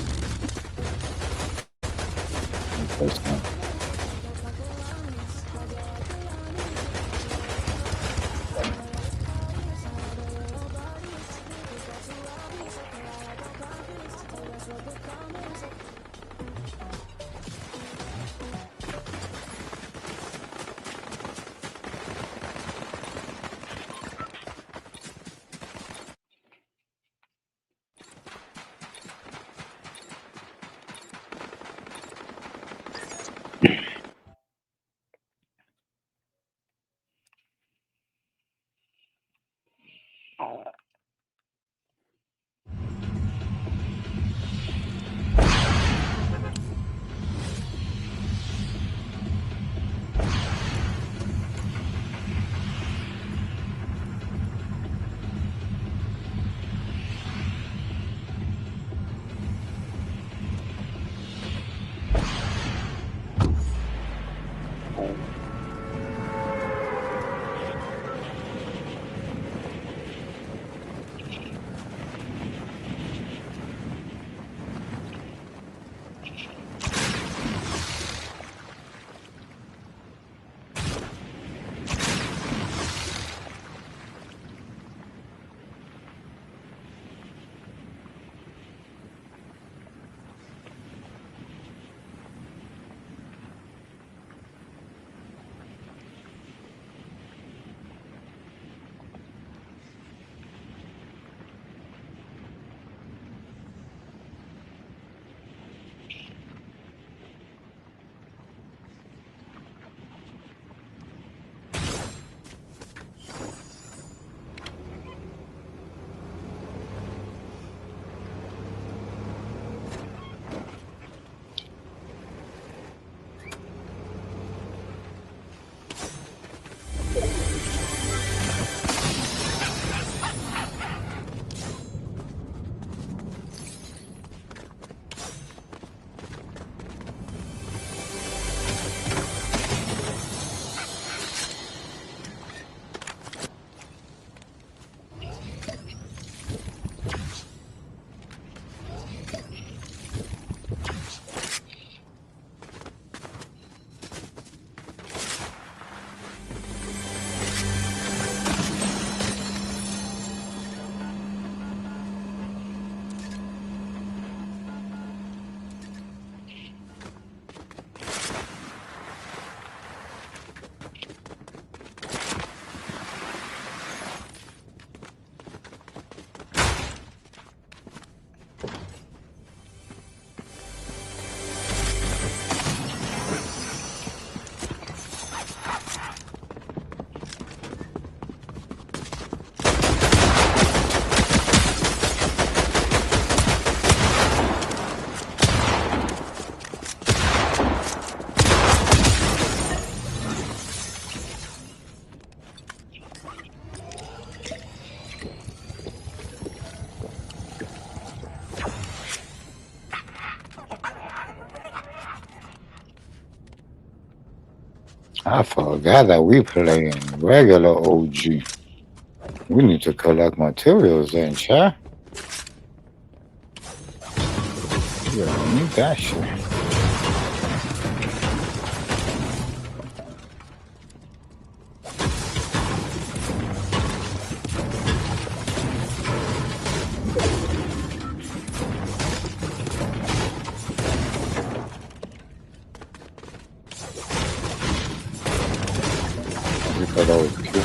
I forgot that we playing regular OG. We need to collect materials then, chat. Yeah, need that shit. You thought that was cute.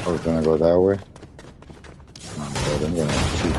I was gonna go that way. But I'm gonna shoot.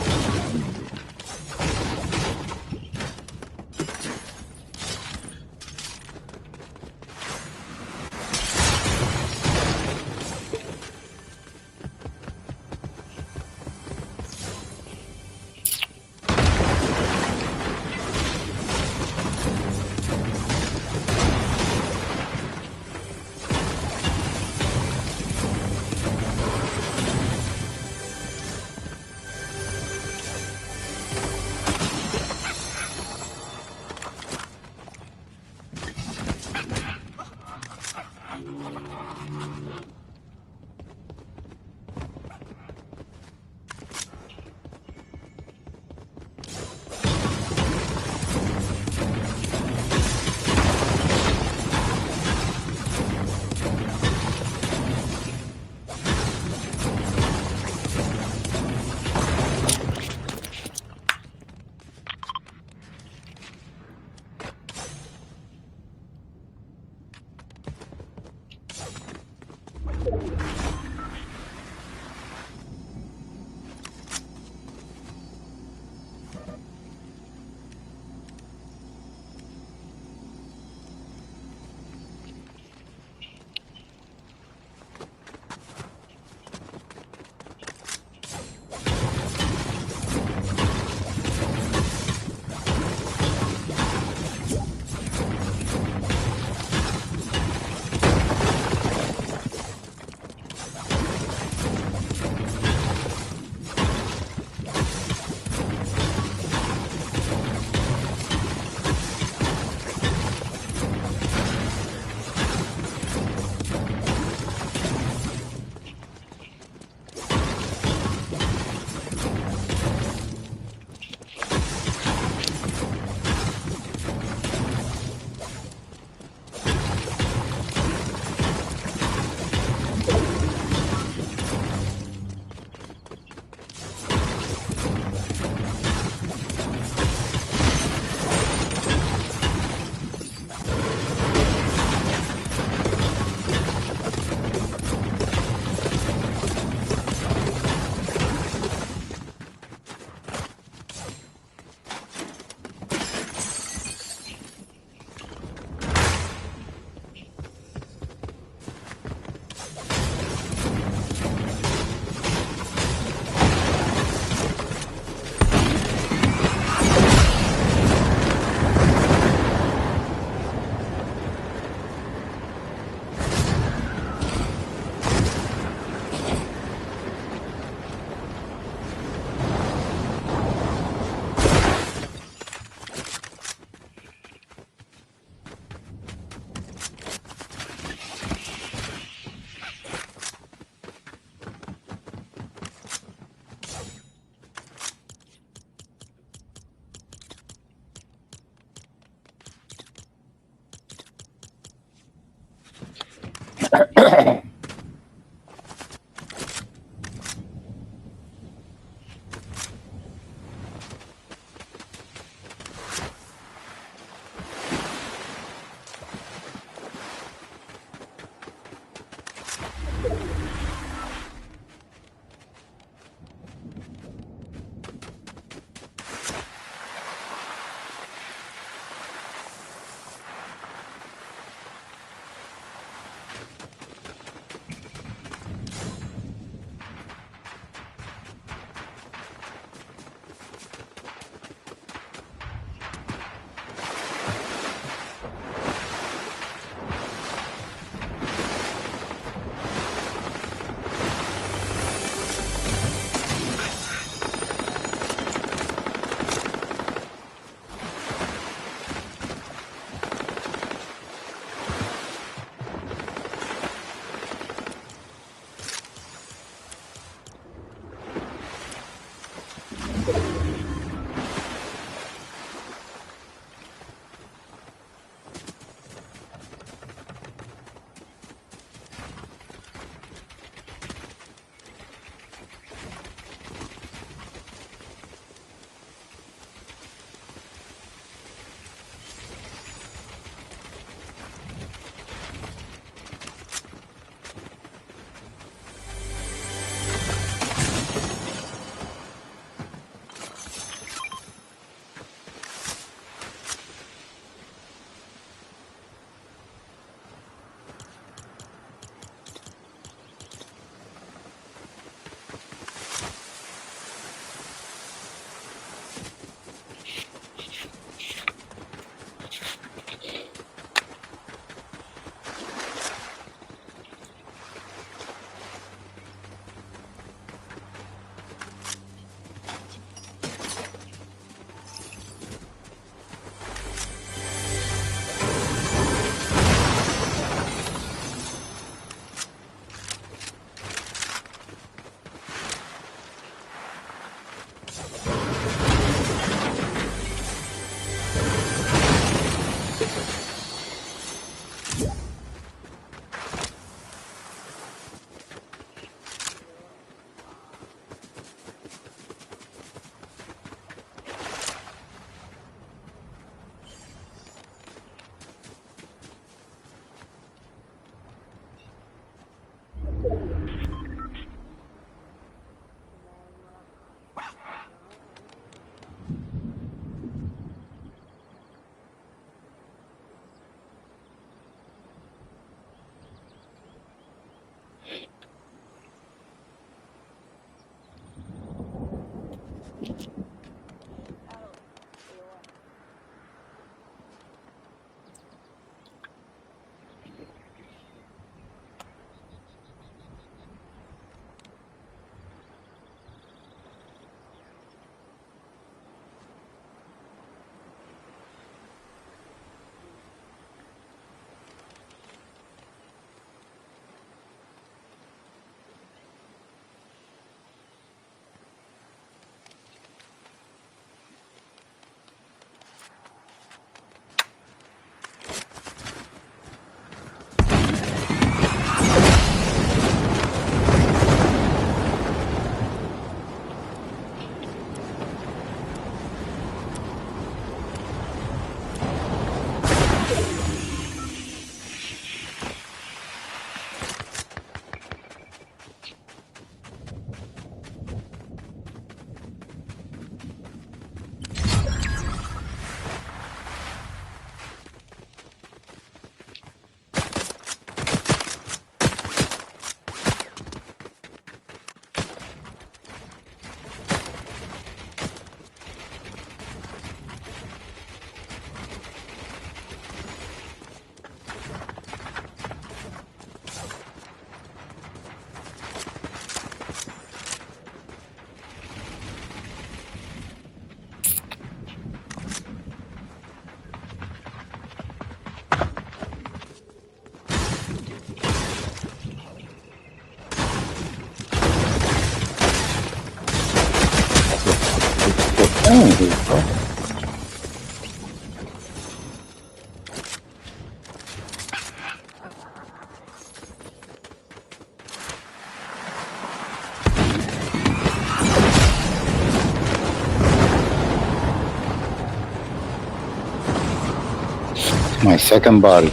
My second body.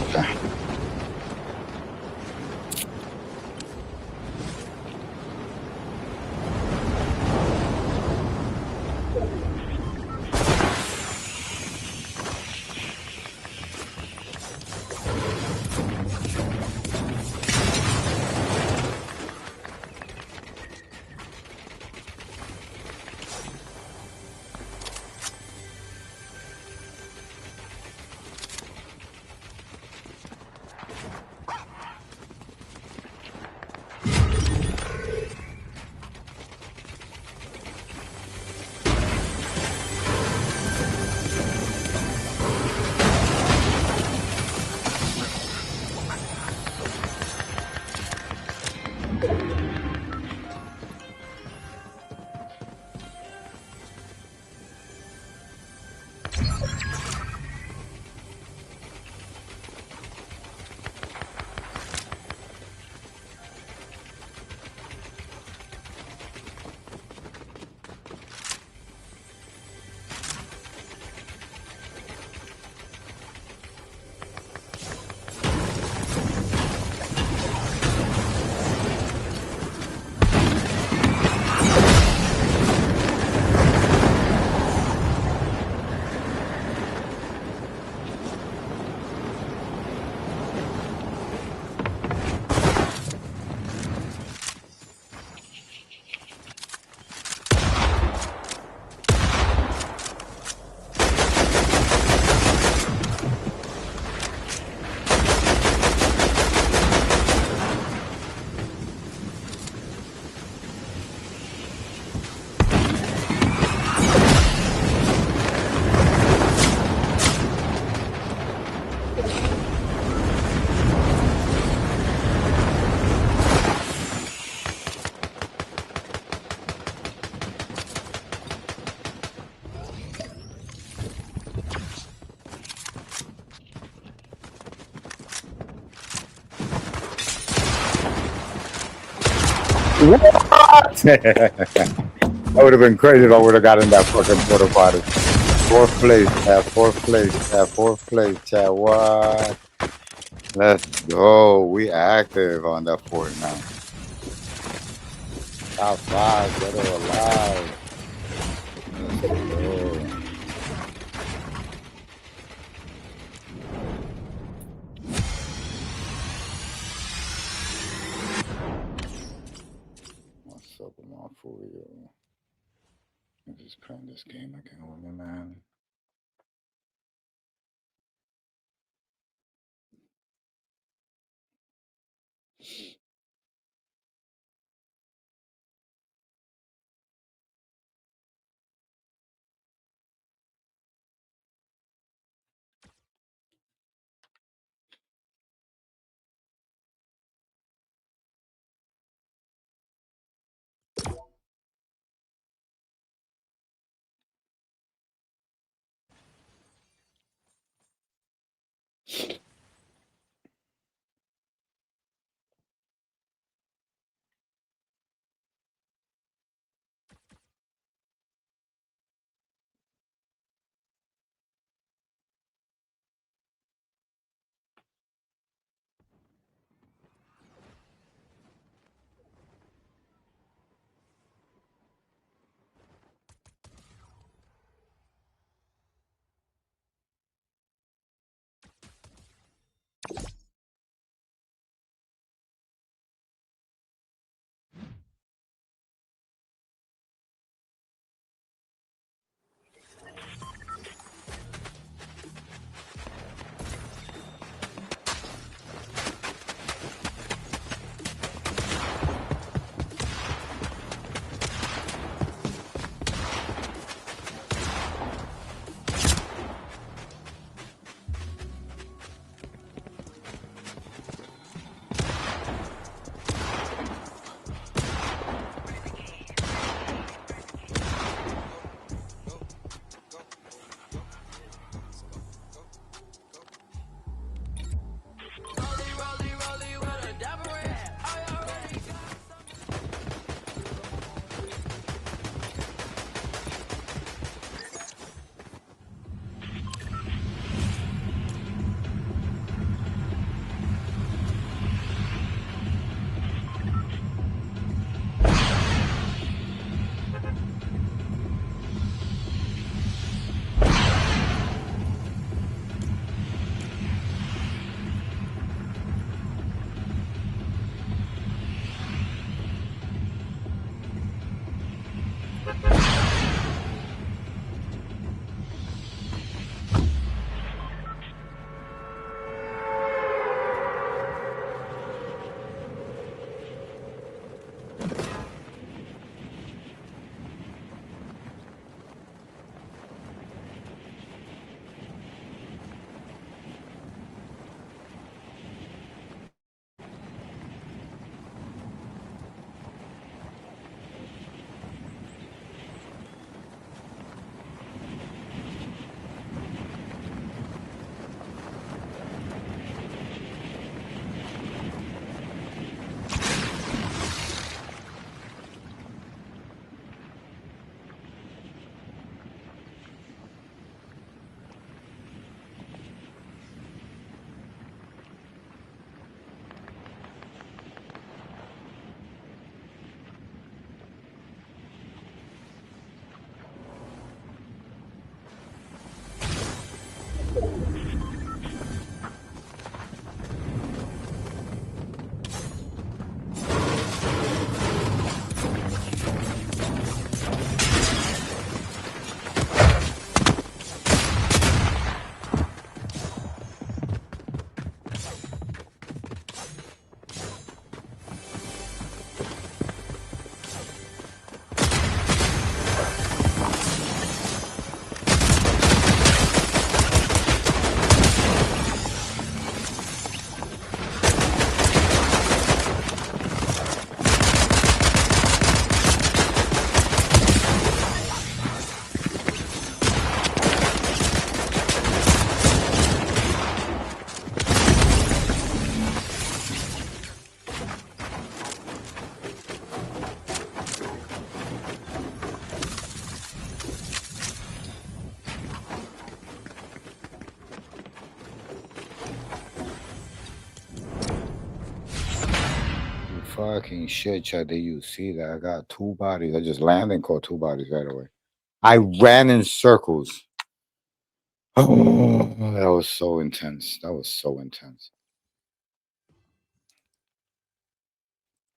What? That would have been crazy if I would have gotten that fucking porta potty. Fourth place, Chad. Fourth place, Chad. Fourth place, Chad. What? Let's go. We active on that Fortnite. Top 5, dead or alive. Let's go. What's up with my fool, yo? I'm just playing this game again with me, man. fucking shit, chat. Did you see that? I got 2 bodies. I just landed and caught 2 bodies right away. I ran in circles. Oh, that was so intense. That was so intense.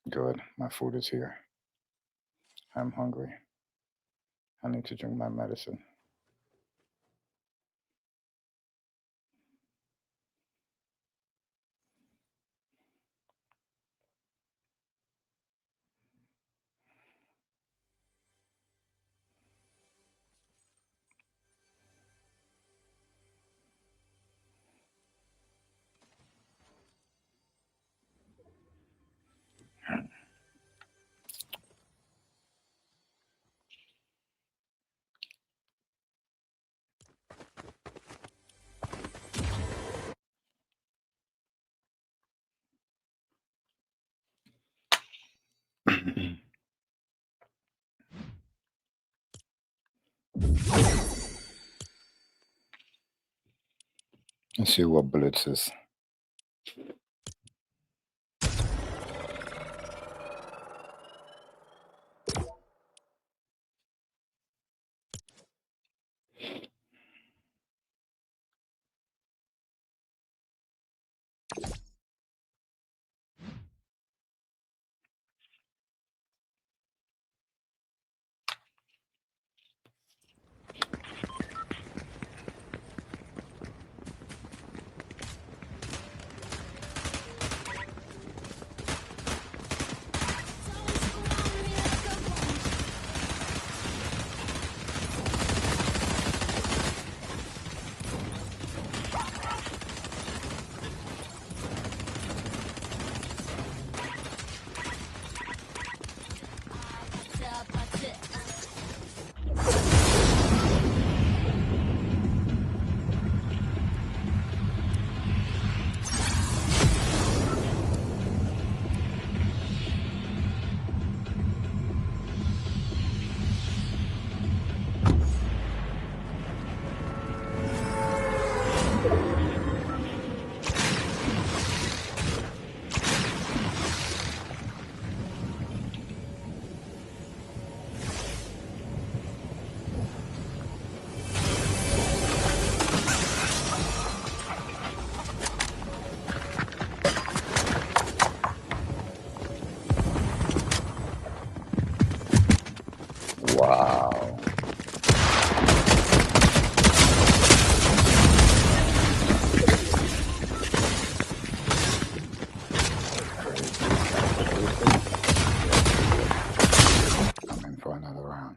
Good. My food is here. I'm hungry. I need to drink my medicine. Let's see what Blitz is. Wow. I'm in for another round.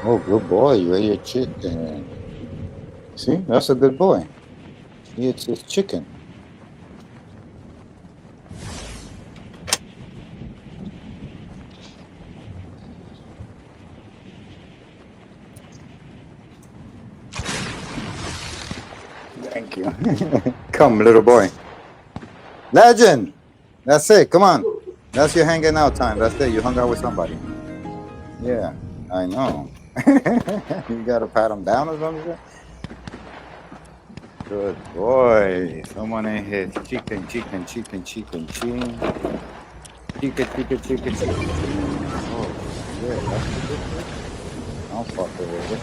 Oh, good boy. You ate your chicken. See, that's a good boy. He eats his chicken. Thank you. Come, little boy. Legend! That's it. Come on. That's your hanging out time. That's it. You hung out with somebody. Yeah, I know. You gotta pat him down or something? Good boy. Someone in his chicken. Chicken. Chicken. Chicken. Oh, yeah, that's a good thing. I'll fuck with it.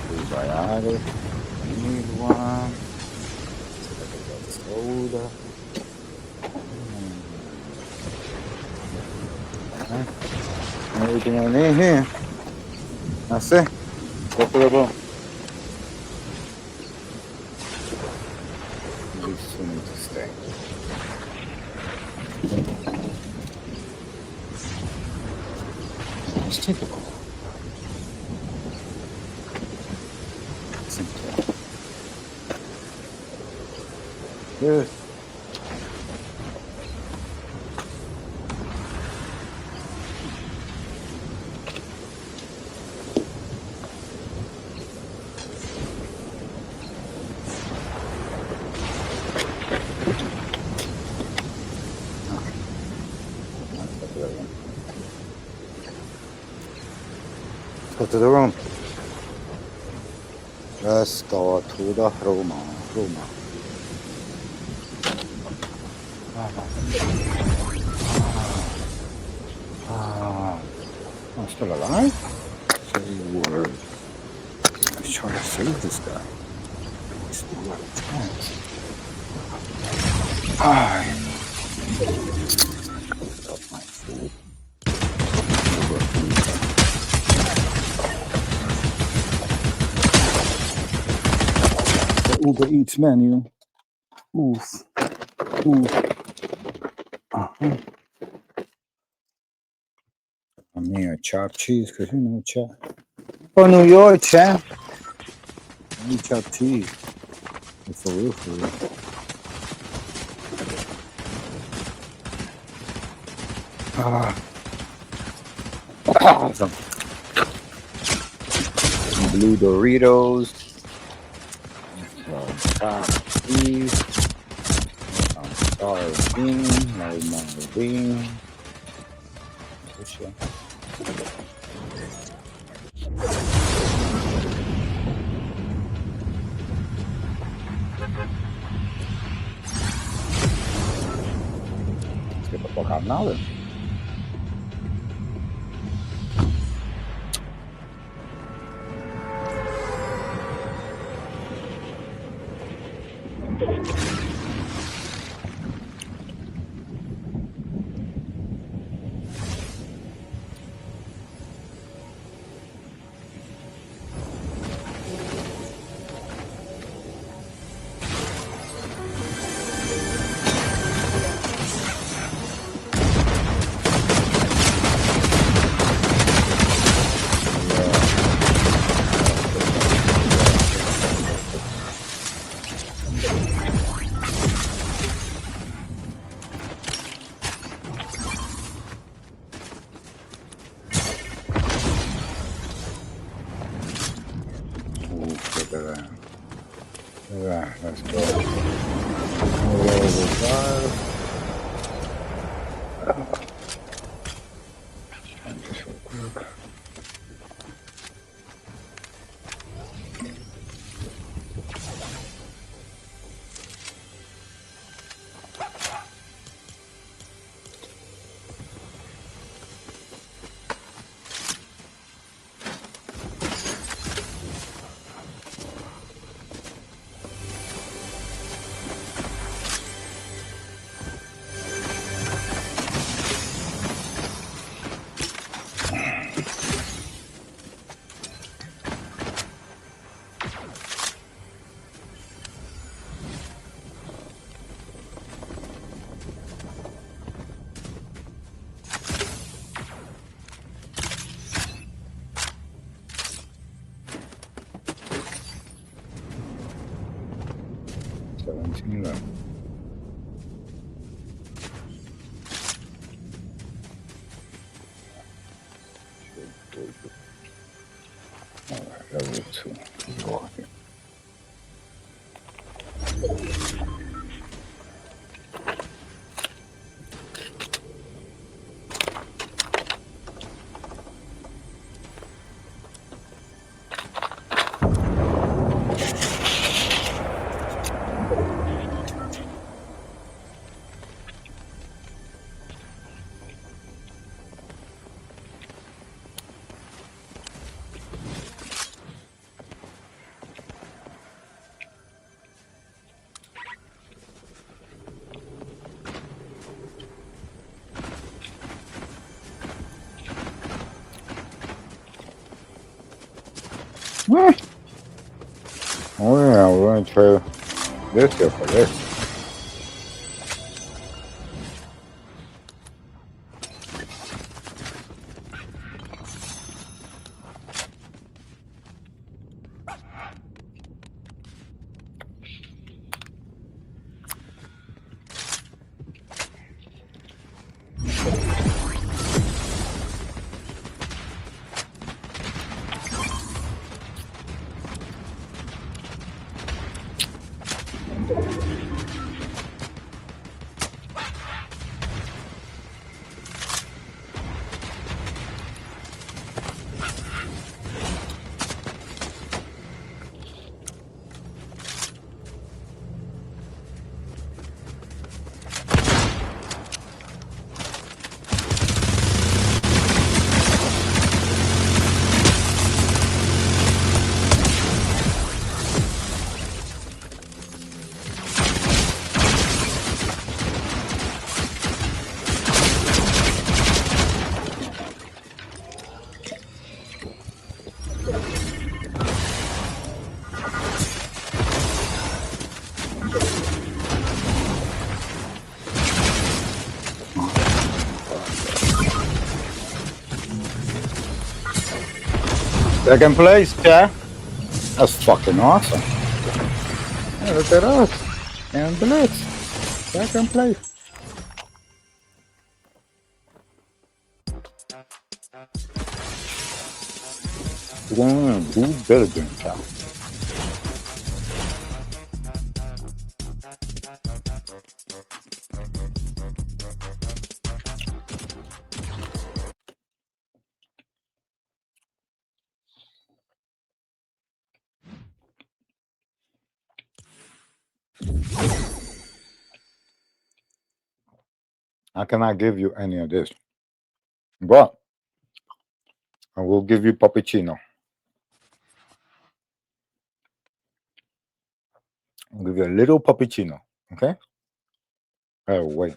Prebiotic. Need one. soda. Everything I need here. That's it. Go to the room. These two need to stay. Let's take a call. Yes. Let's go to the room. Let's go to the room. I'm still alive? Say a word. Let's try to save this guy. We still got a chance. Got my food. The Uber Eats menu. Oof. I'm here, chopped cheese, because you know, for New York, champ. I need chopped cheese. For real, for real. Awesome. Blue Doritos. Chopped cheese. Sardine. No bean. Let's get the fuck out now then. Let's go. Level 2. Go here. Oh yeah, we're gonna trade this here for this. Second place, yeah. That's fucking awesome. Yeah, look at us. And Blitz. Second place. We're going to do diligence, y'all. I cannot give you any of this. But I will give you Puppuccino. I'll give you a little Puppuccino. Okay? Oh, wait.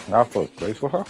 Not first place for her?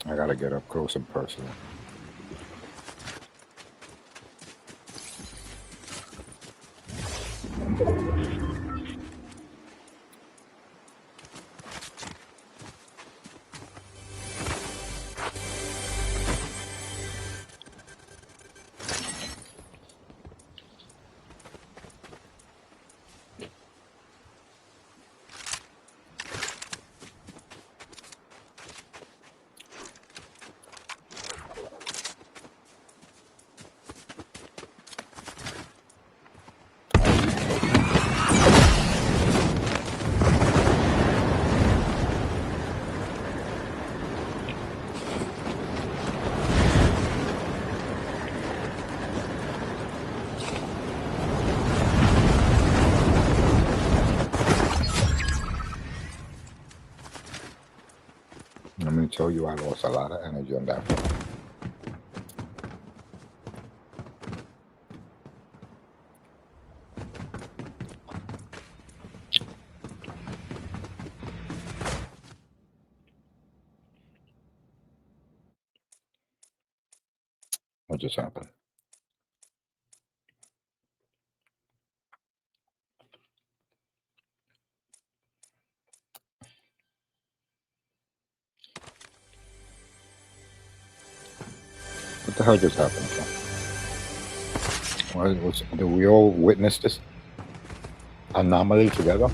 I gotta get up close and personal. Let me tell you, I lost a lot of energy on that one. What just happened? What the hell just happened? Did we all witness this anomaly together?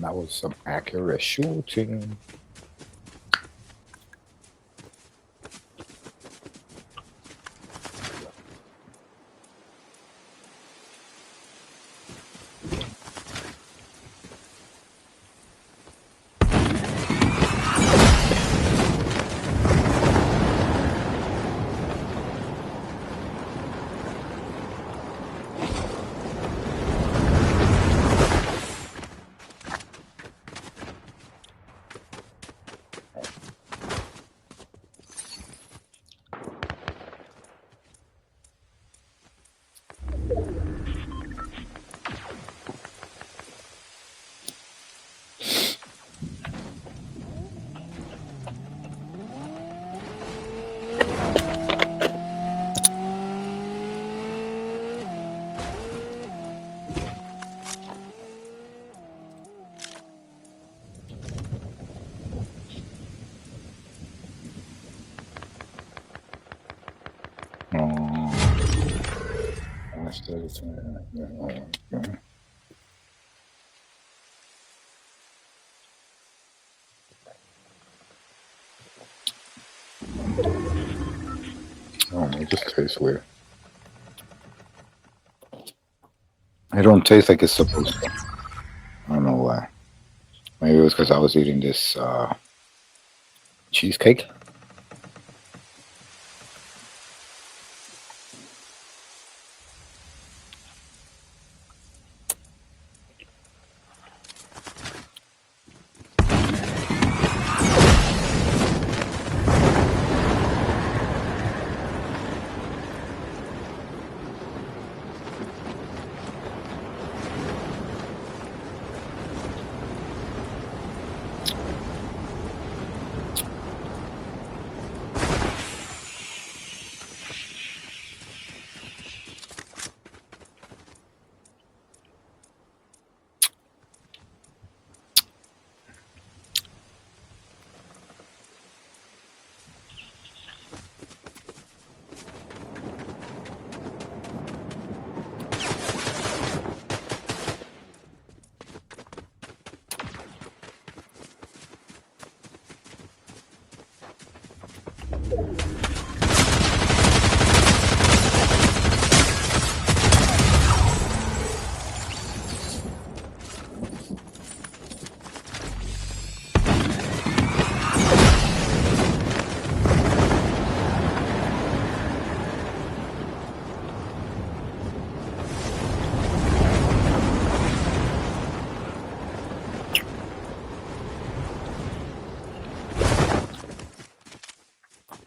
That was some accurate shooting. Oh, it just tastes weird. It don't taste like it's supposed to. I don't know why. Maybe it was because I was eating this Cheesecake.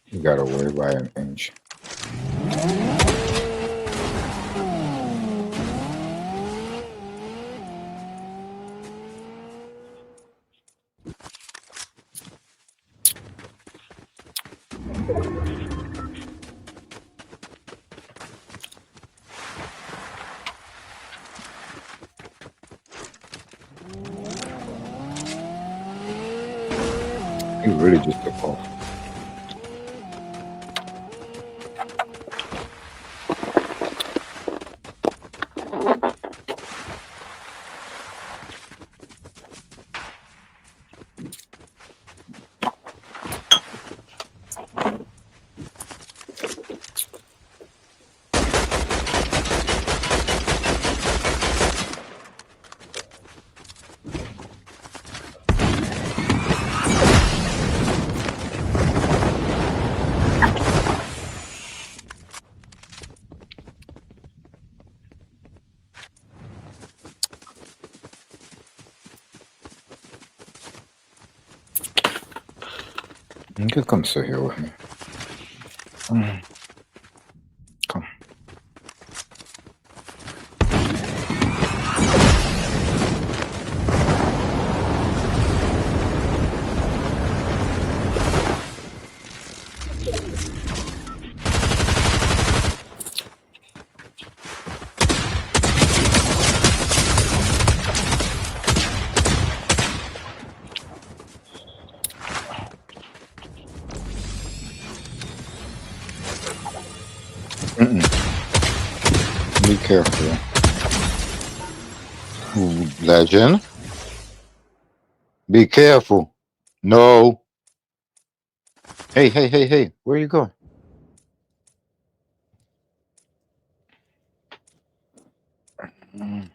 You got away by an inch. He really just took off. You can come sit here with me. Come. Be careful. Ooh, legend. Be careful. No. Hey, hey, hey, hey. Where are you going? Mm.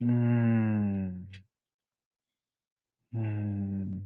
Mm. Mm.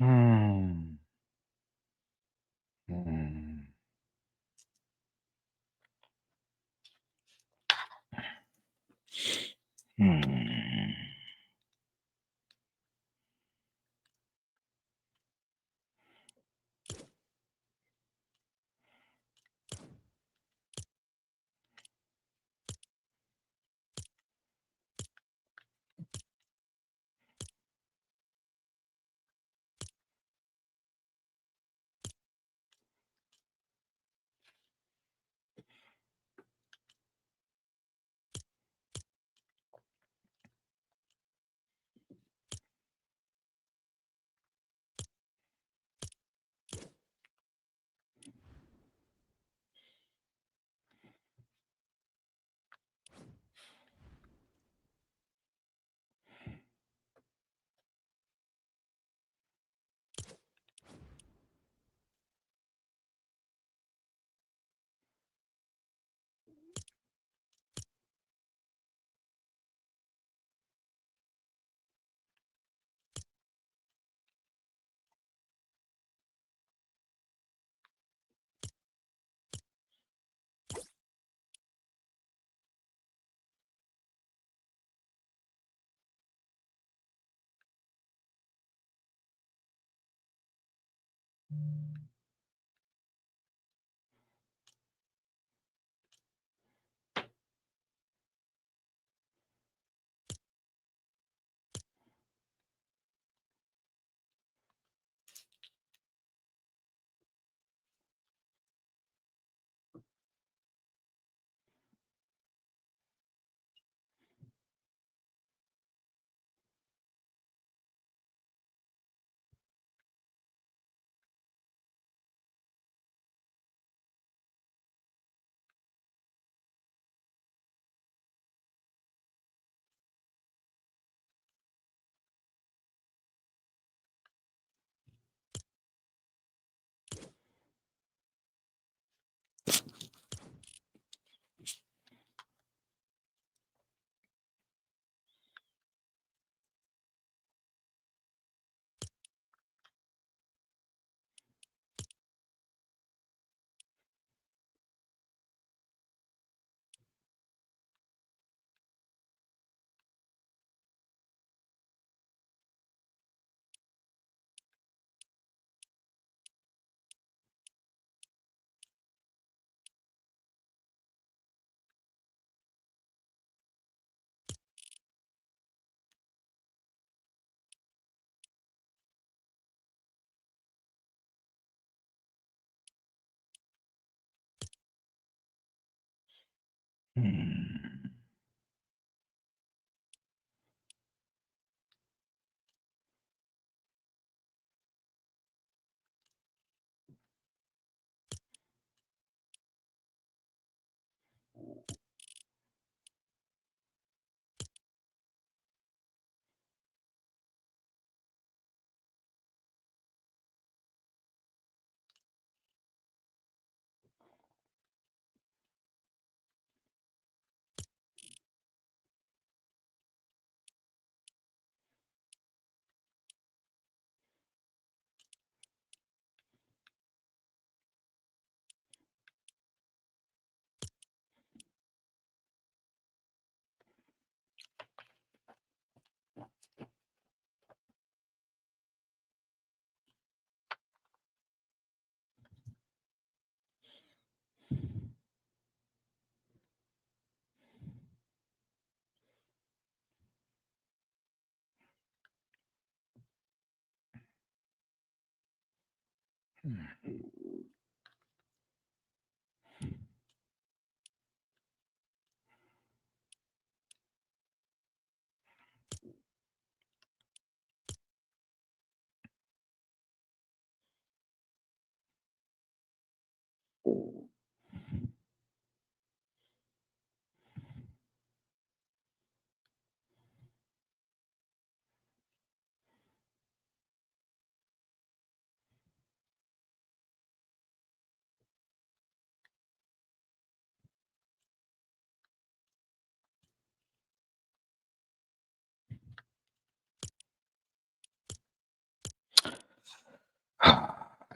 Mm. Mm.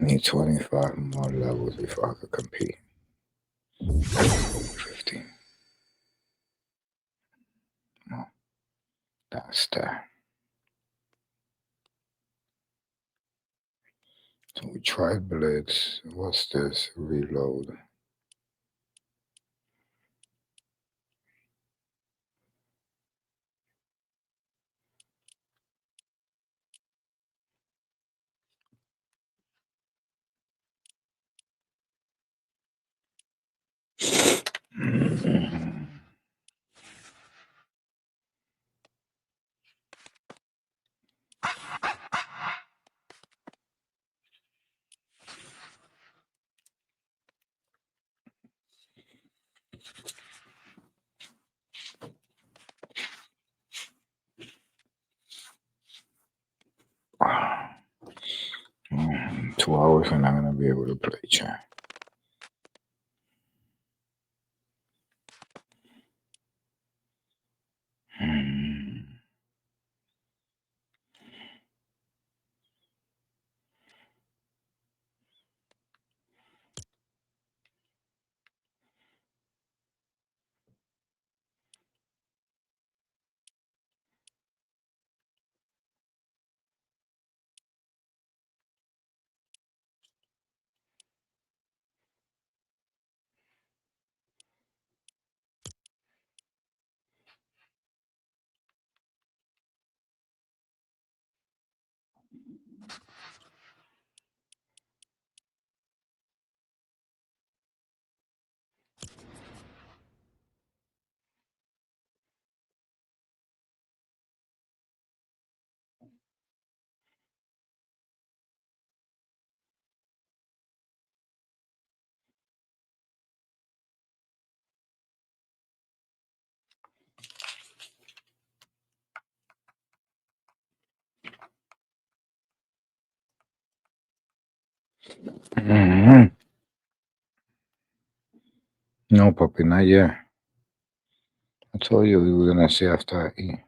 I need 25 more levels before I could compete. 15. No. That's that. So we tried Blitz. What's this? Reload. In 2 hours, we're not gonna be able to play, chat. No, puppy, not yet. I told you we were gonna see after I eat.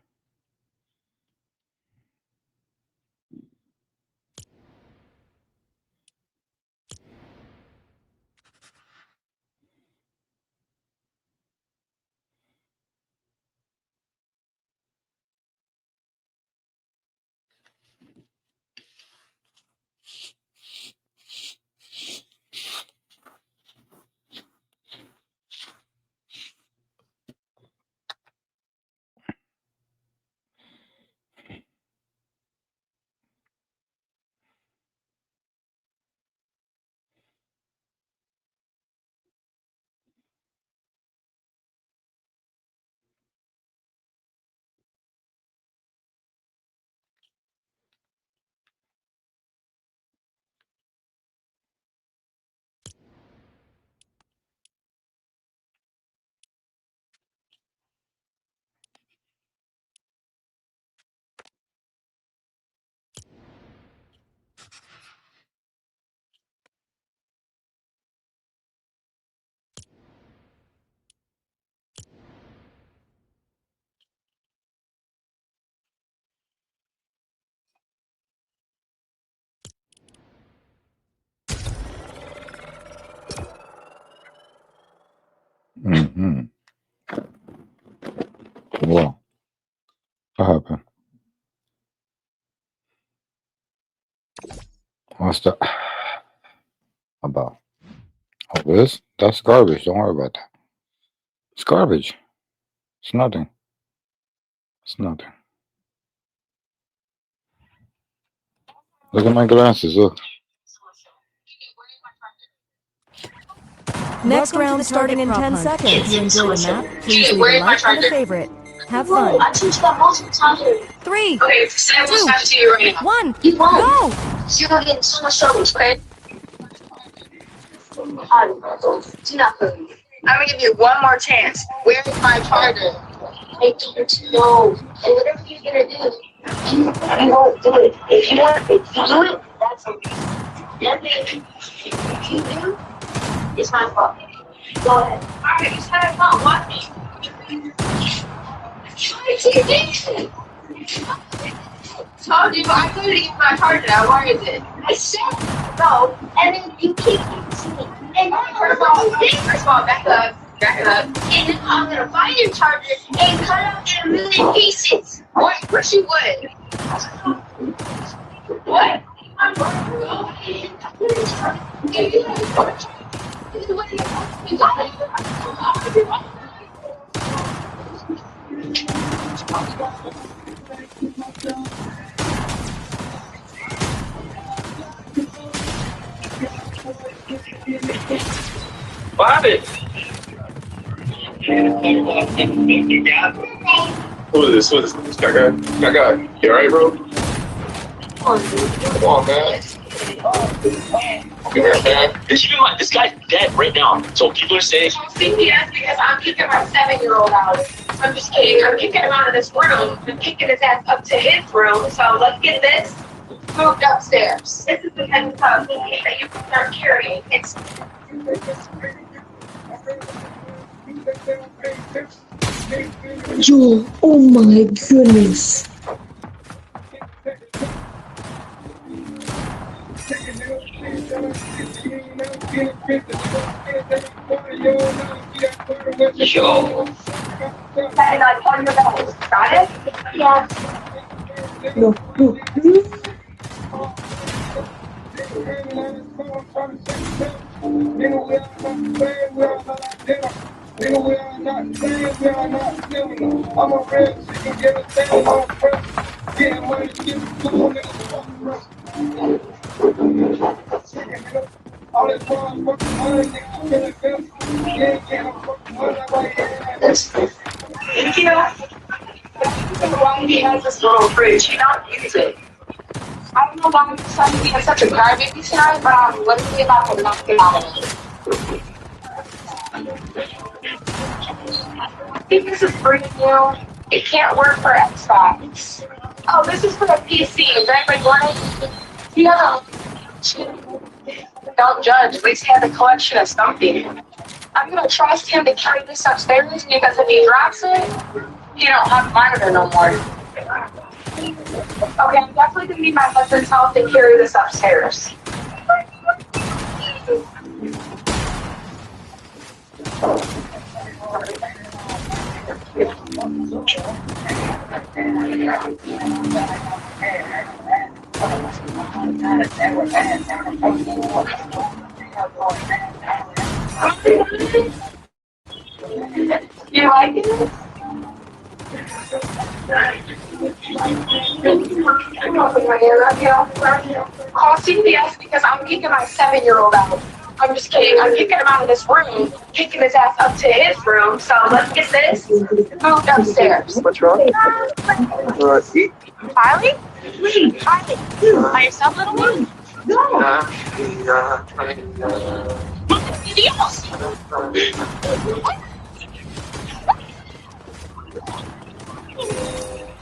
Well, what happened? What's that about? Oh, this? That's garbage. Don't worry about that. It's garbage. It's nothing. It's nothing. Look at my glasses. Look. Next round starting in 10 seconds. If you enjoy the map, please leave a like and a favorite. Have fun. 3, 2, 1, go! You're getting so much trouble, okay? I'm gonna give you one more chance. Where is my charger? I don't know. And whatever you're gonna do, you won't do it. If you do it, that's okay. If you do, it's my fault. Go ahead. Alright, you said I can't watch me. Told you, I couldn't get my charger out. Where is it? I said no, and then you keep asking me. And then first of all, back up. And then I'm gonna find your charger and cut out in a million pieces. What? She would. What? Bobby! Who is this? Who is this? Gaga. You alright, bro? Come on, man. This guy's dead right now. So people are saying. CPS because I'm kicking my 7-year-old out. I'm just kidding. I'm kicking him out of this room. I'm kicking his ass up to his room. So let's get this moved upstairs. This is the kind of stuff that you can start carrying. It's. Joel, oh my goodness. Yo. And I on your bells. Got it? Yeah. No. Why he has this little fridge? He don't use it. I don't know why I'm deciding to be such a crybaby tonight, but I'm literally about to knock it out of it. I think this is brand new. It can't work for Xbox. Oh, this is for the PC. Is anybody running? Yeah. Don't judge. At least he has a collection of something. I'm gonna trust him to carry this upstairs because if he drops it, he don't have a monitor no more. Okay, I'm definitely gonna need my husband's help to carry this upstairs. You like it? Call CPS because I'm kicking my 7-year-old out. I'm just kidding. I'm kicking him out of this room, kicking his ass up to his room. So let's get this moved upstairs. What's wrong? Eat. Kylie? Kylie. By yourself, little one?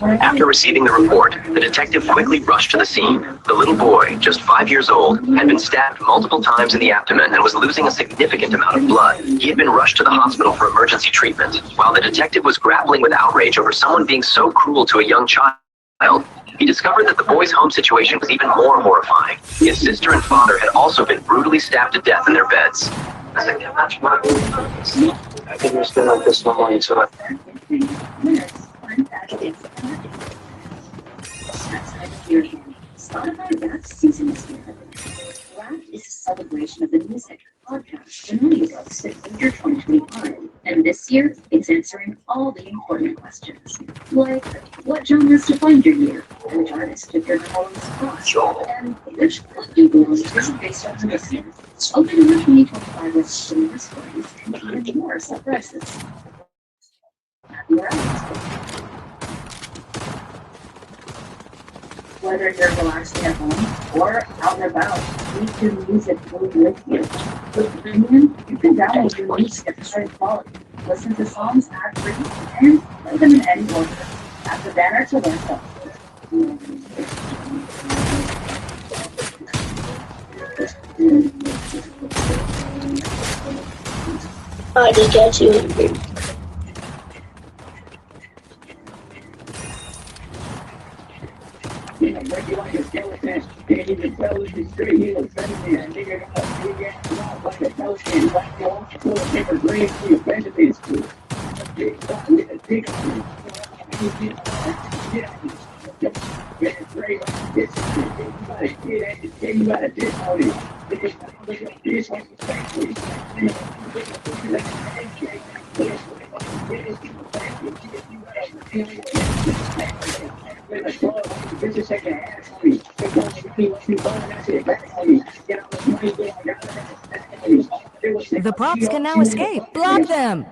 After receiving the report, the detective quickly rushed to the scene. The little boy, just 5 years old, had been stabbed multiple times in the abdomen and was losing a significant amount of blood. He had been rushed to the hospital for emergency treatment. While the detective was grappling with outrage over someone being so cruel to a young child, he discovered that the boy's home situation was even more horrifying. His sister and father had also been brutally stabbed to death in their beds. I think we're still like this one into it. Spotify Rap season is here. Rap is a celebration of the music, podcasts, and audiobooks that enter 2025. And this year, it's answering all the important questions. Like, what genres define your year? Which artist did your albums cross? And which book you belong to based on the listener? Open your 2025 with more stories and even more surprises. Happy Rap! Whether you're relaxing at home or out and about, keep your music move with you. With Premium, you can download your music at high quality, listen to songs ad-free, and play them in any order. Tap the banner to learn I just got you. The props can now escape. Block them.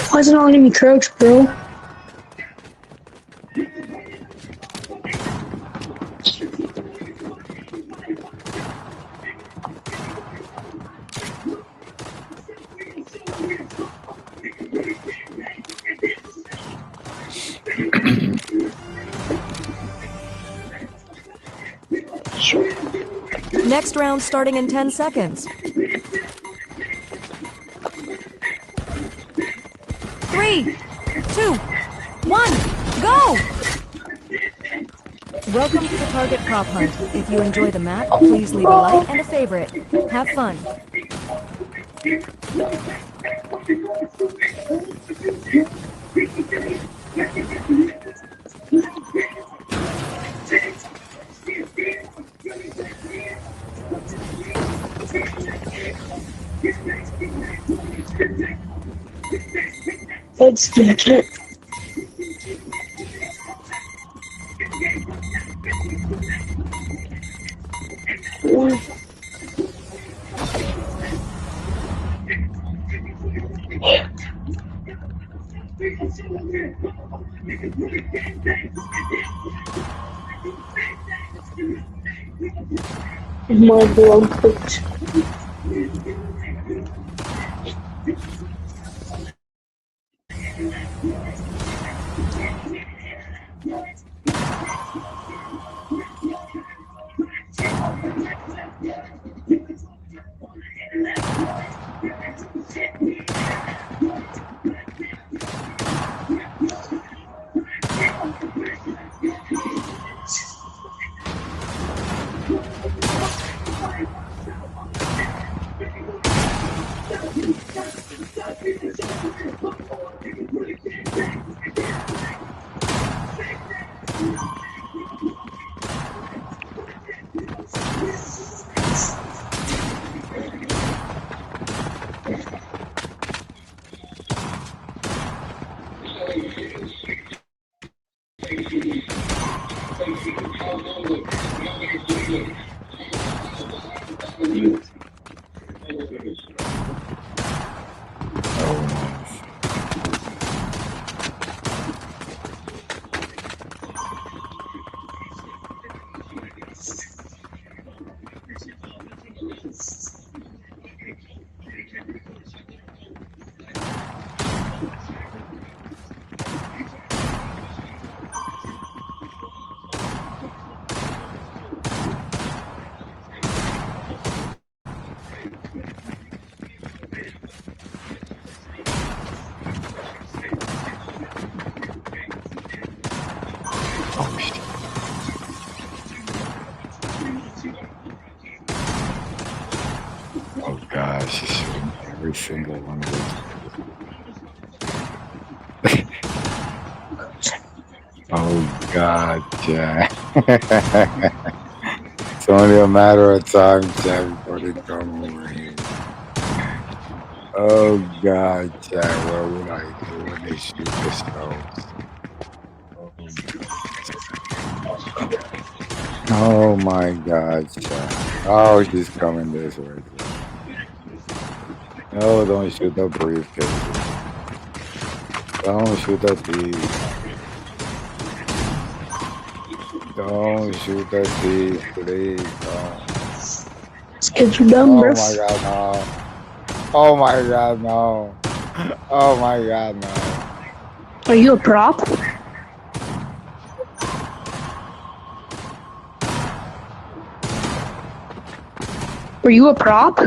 Why isn't all letting me crouch, bro? Next round starting in 10 seconds. 3, 2, 1, go! Welcome to the Target Prop Hunt. If you enjoy the map, please leave a like and a favorite. Have fun. Let's get it. My blog put. Oh gosh, it's every single one of these. Oh God, Jack. It's only a matter of time, Jack, before they come over here. Oh God, Jack, what would I do when they shoot this nose? Oh my God, Jack. Oh, she's coming this way. No, don't shoot the briefcase. Don't shoot the thief. Don't shoot the thief, please. Don't. These kids are dumb, bro. Oh my God, no. Oh my God, no. Oh my God, no. Are you a prop? Were you a prop?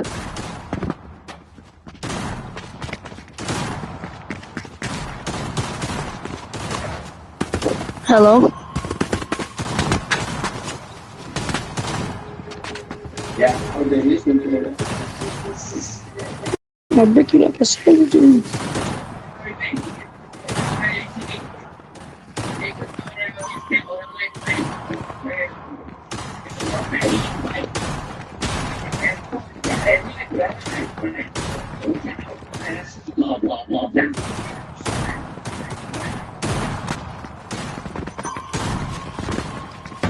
Hello? Yeah, I've been listening to it. I'll break you like a skeleton.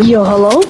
Yo, hello?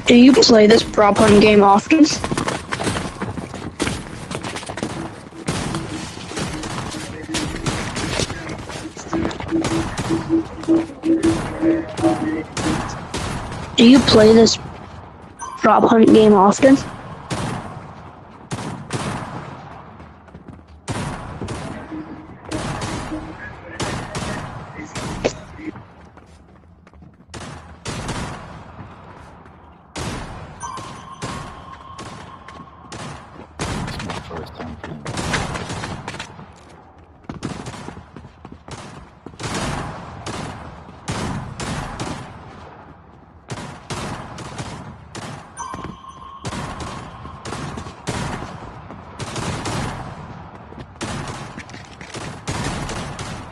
Do you play this prop hunt game often? Do you play this prop hunt game often? First time playing.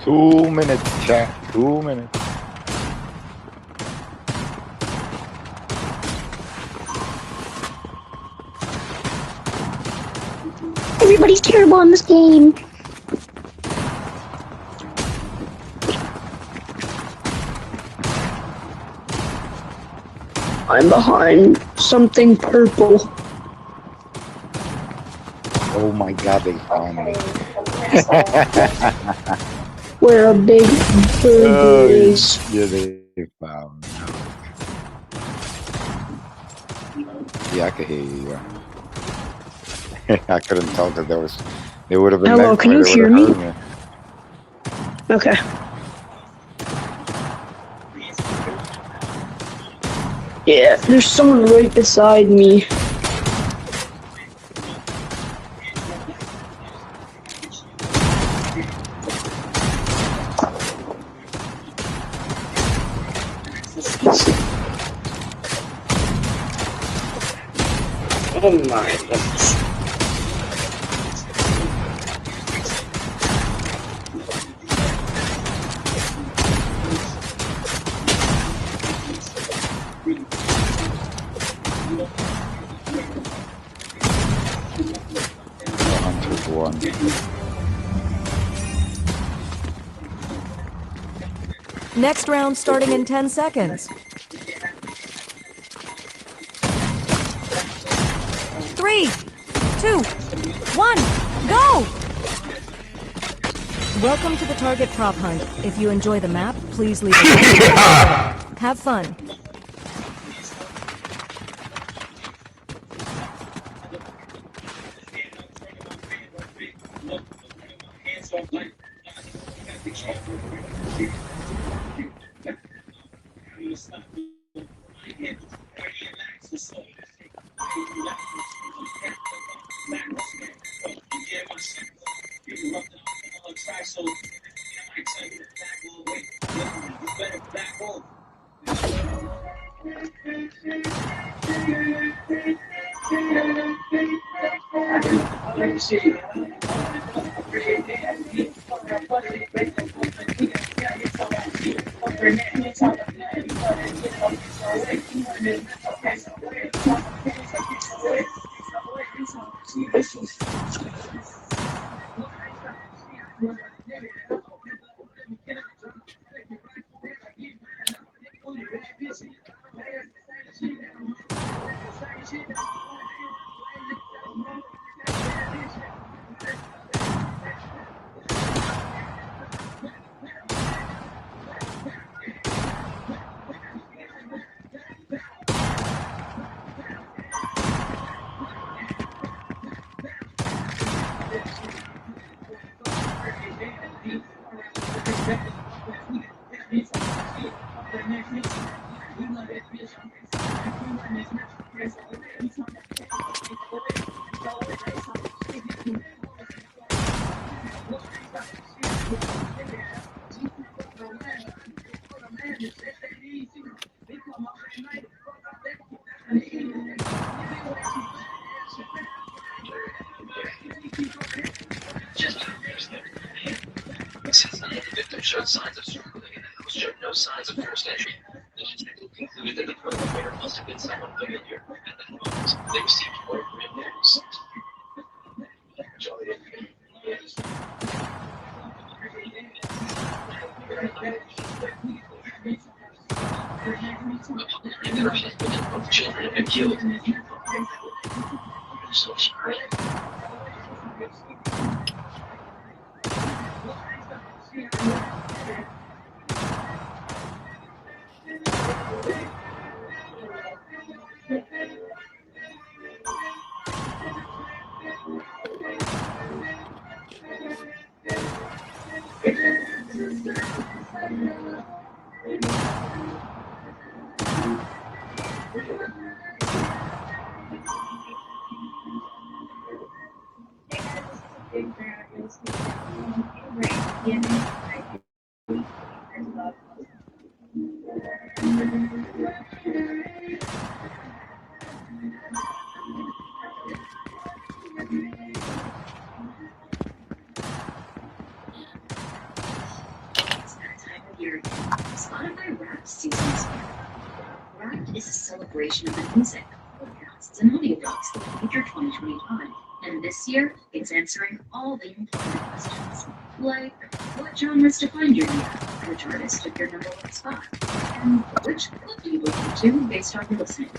Two minutes, chat. 2 minutes. Everybody's terrible in this game. I'm behind something purple. Oh my god, they found me. Where a big bird is. Yeah, they found me. Yeah, I could hear you. I couldn't tell because they would have been Hello, next can to you me. They hear would me? have heard me. Okay. Yeah, there's someone right beside me. Oh my goodness. Hunter's one. Next round starting in 10 seconds. 3, 2, 1, go! Welcome to the target prop hunt. If you enjoy the map, please leave a like. Have fun. Since none of the victims showed signs of struggling and the house showed no signs of forced entry, the detective concluded that the perpetrator must have been someone familiar, and that they received more news. Upon her husband and both children have been killed. I'm so sorry. Spotify Wrapped season is here. Wrapped is a celebration of the music, podcasts, and audiobooks that feature 2025. And this year, it's answering all the important questions. Like, what genres defined your year? Which artist took your number one spot? And which club do you belong to based on your listening?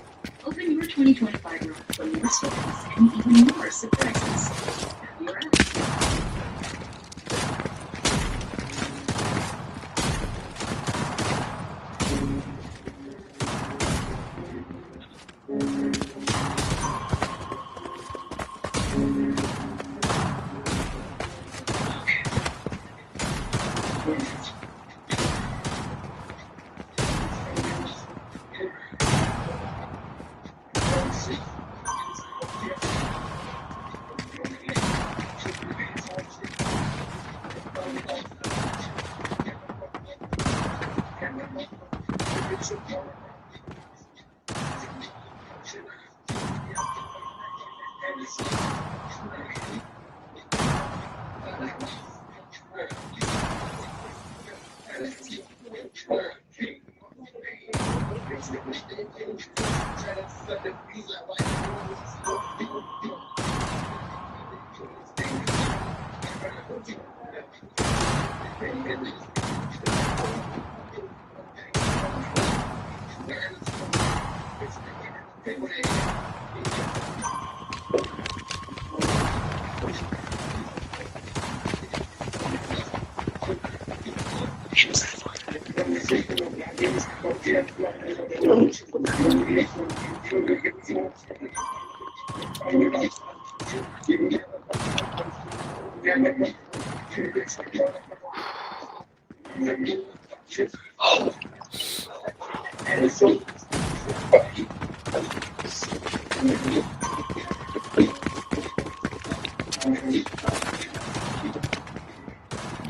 Open your 2025 Wrapped for more stories and even more surprises. Happy Wrapped!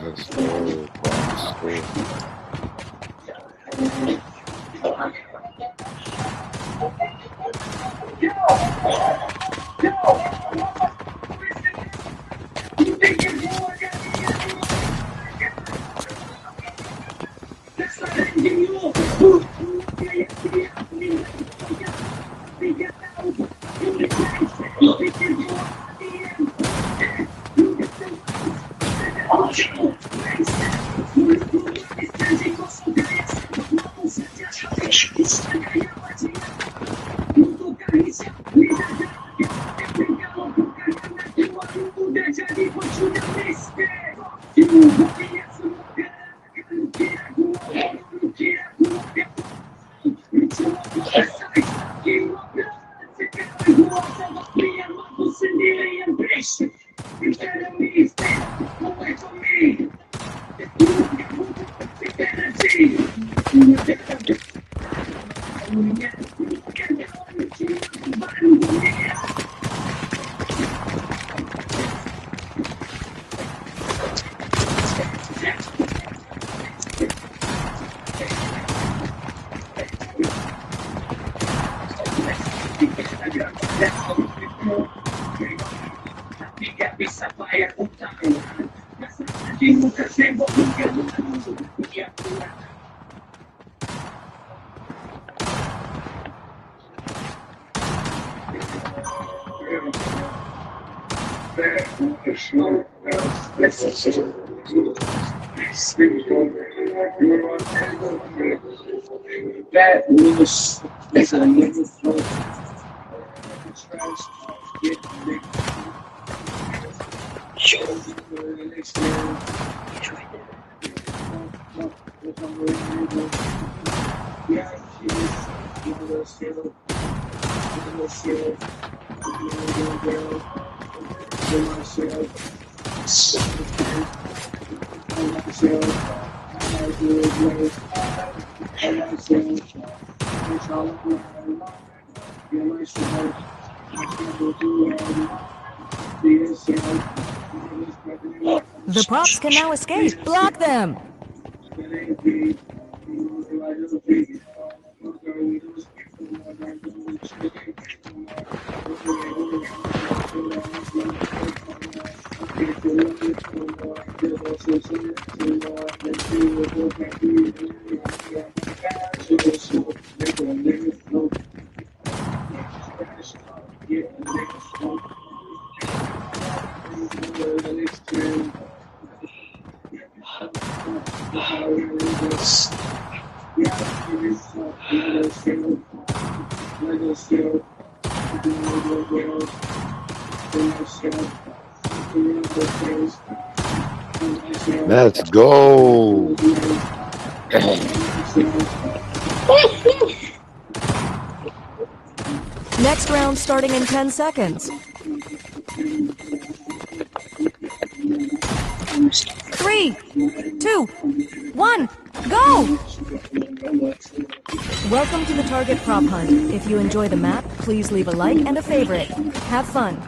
Let's go. The props can now escape. Block them. Let's go. Next round starting in 10 seconds. 3, 2, 1, go! Welcome to the Target Prop Hunt. If you enjoy the map, please leave a like and a favorite. Have fun.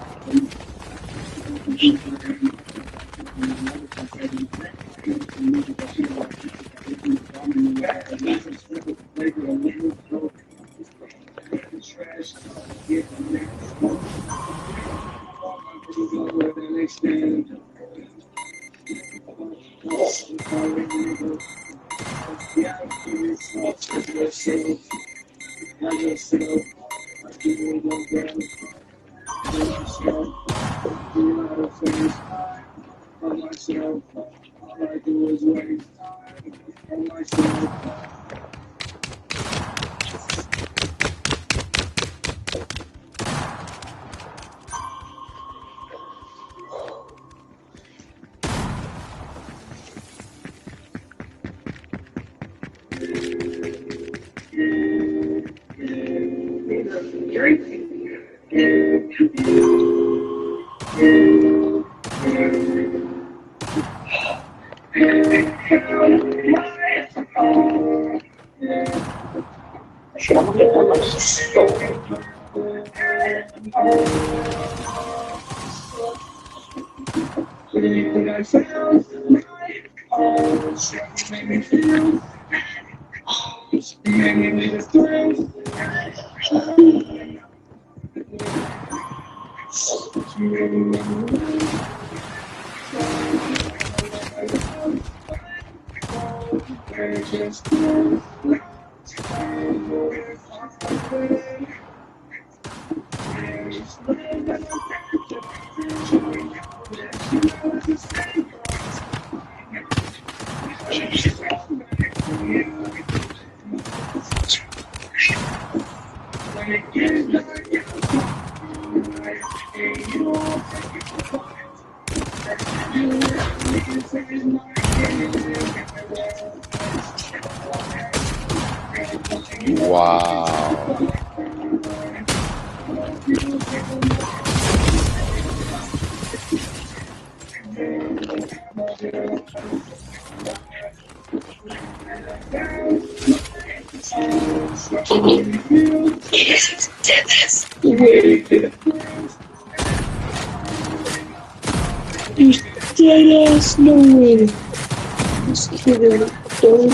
Wow. Yes, no way. Just kidding. Don't.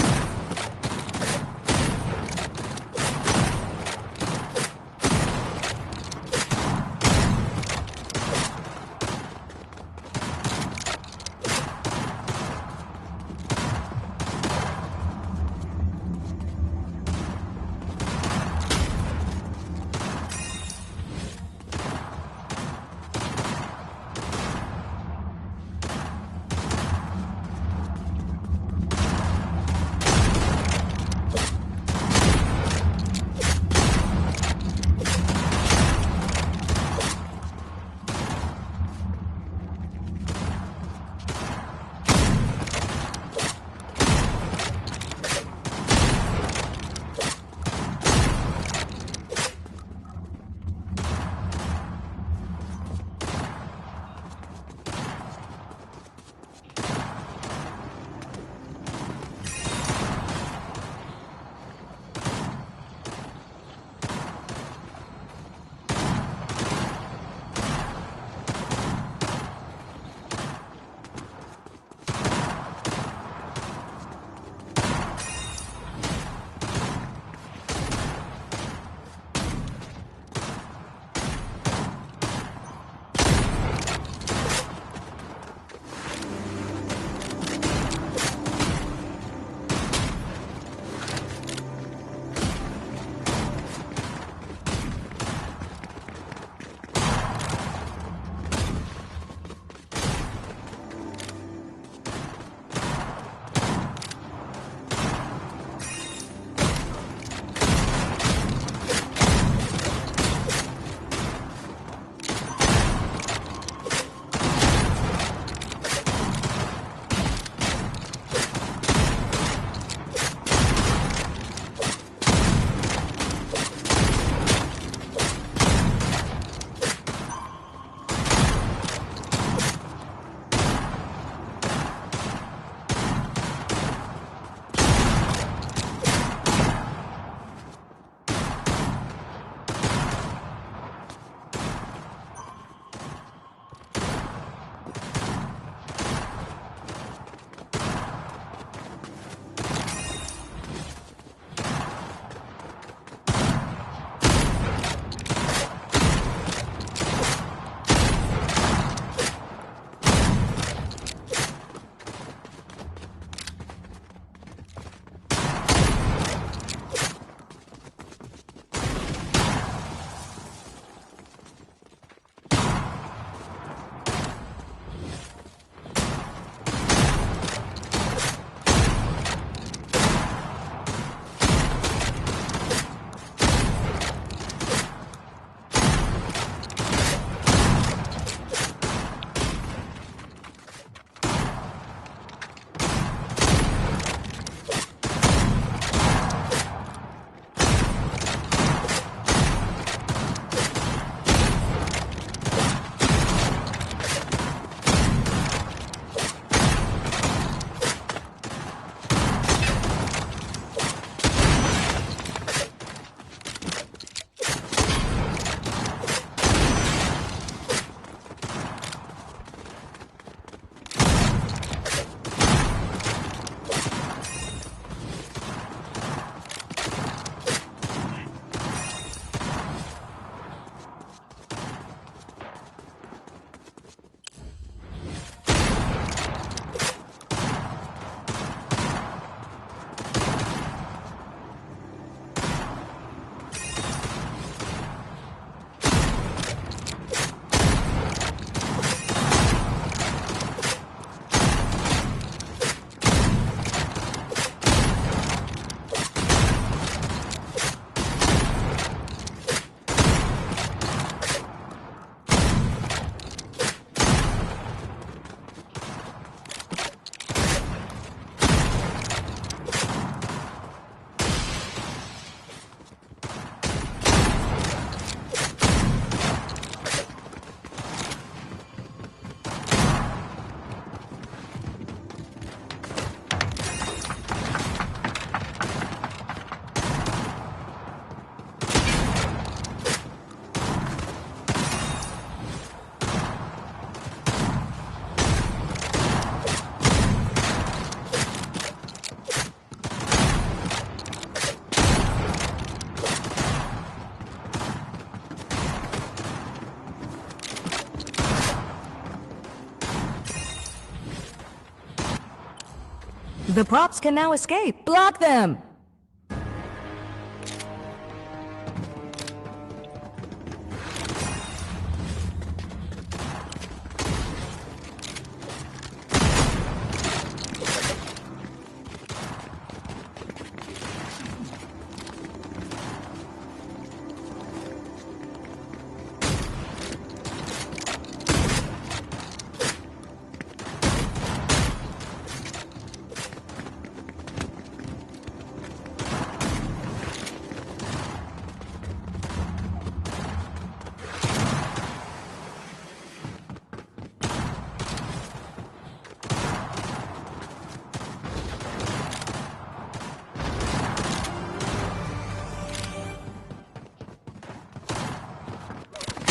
The props can now escape. Block them!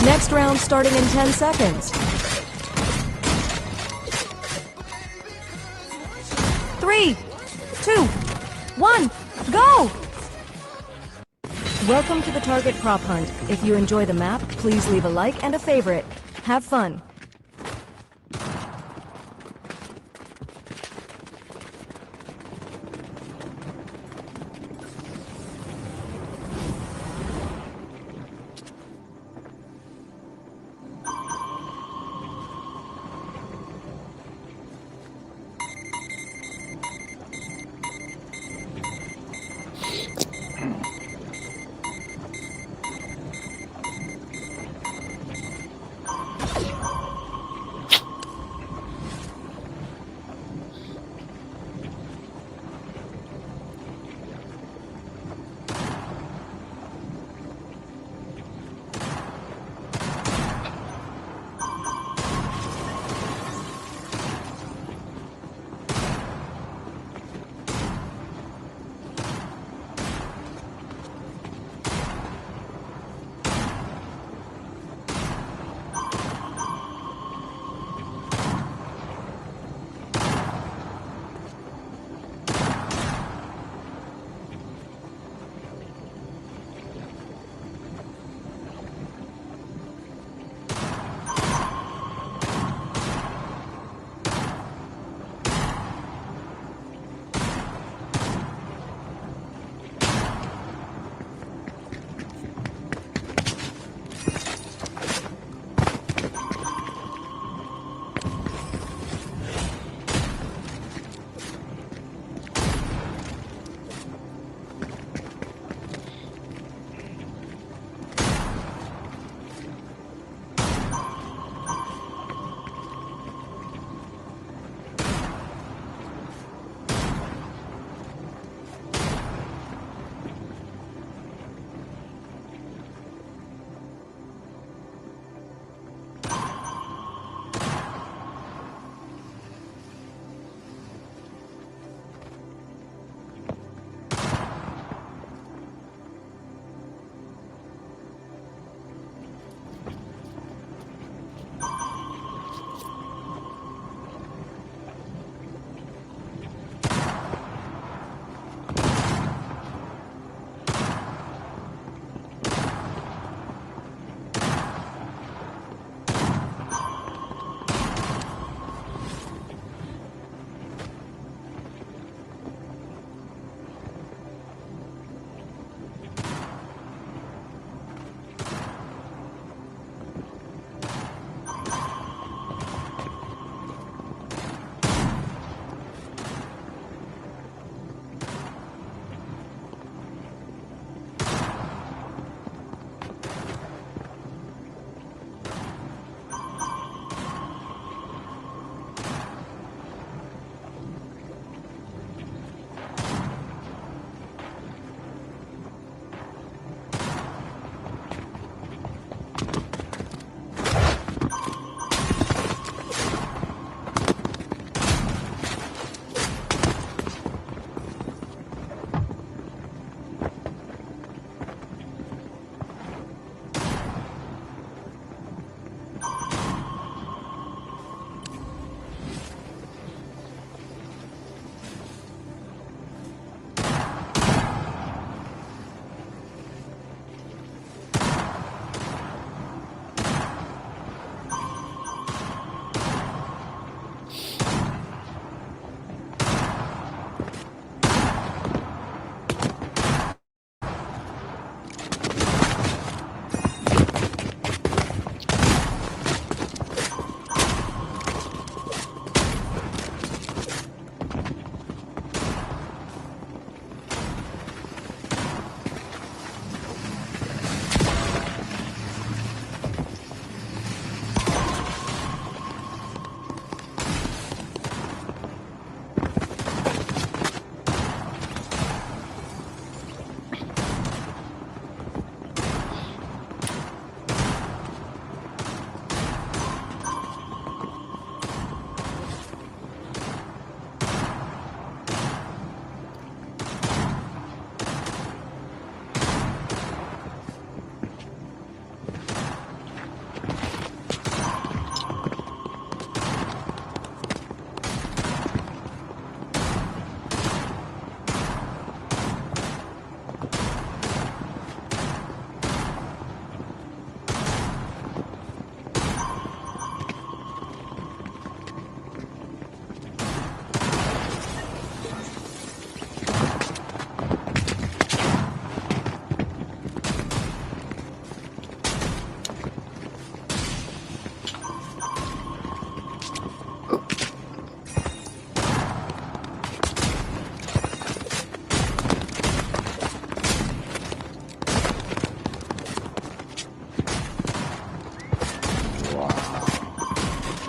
Next round starting in 10 seconds. 3, 2, 1, go! Welcome to the Target Prop Hunt. If you enjoy the map, please leave a like and a favorite. Have fun.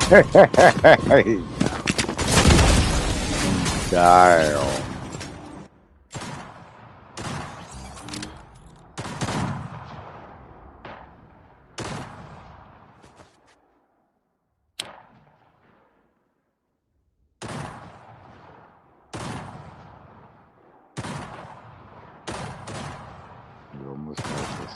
Damn. You almost got this.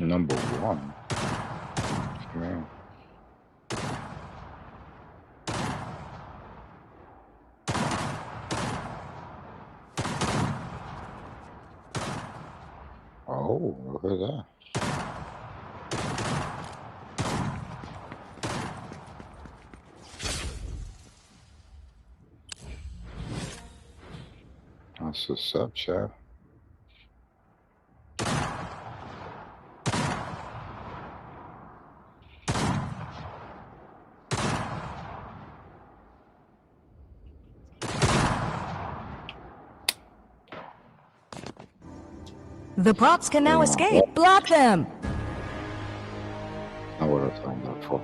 Number one. Man. Oh, look at that. That's what's up, chap. The props can now escape. Block them. Not what I signed up for.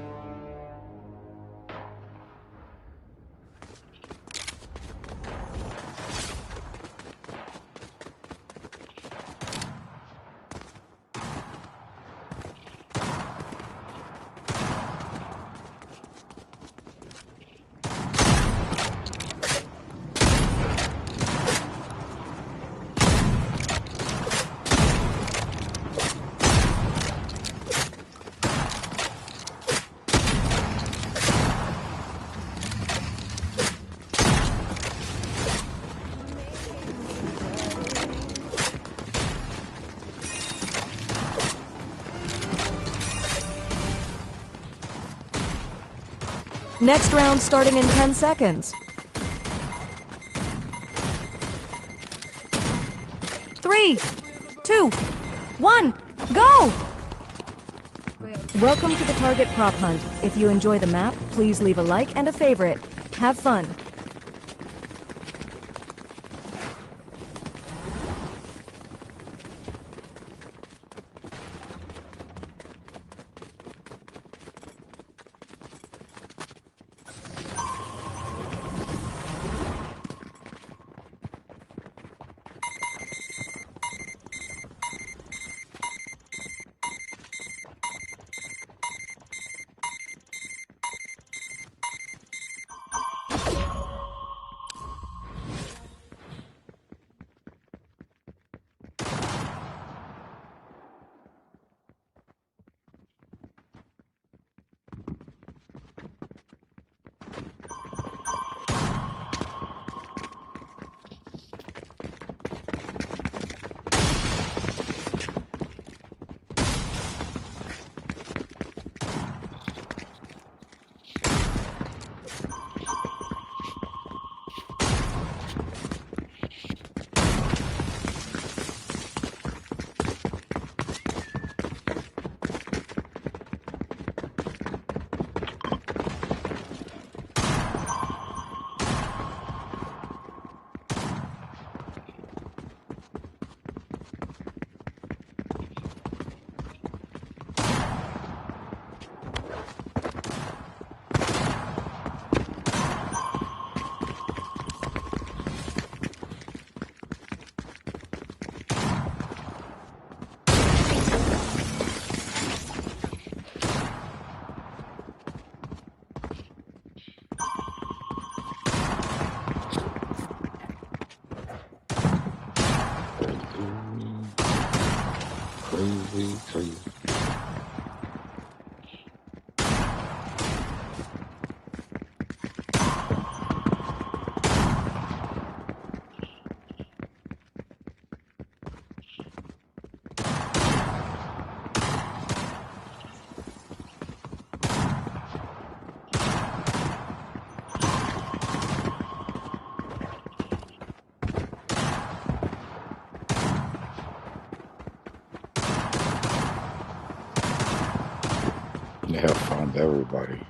Next round starting in 10 seconds. 3, 2, 1, go! Welcome to the Target Prop Hunt. If you enjoy the map, please leave a like and a favorite. Have fun. They have found everybody.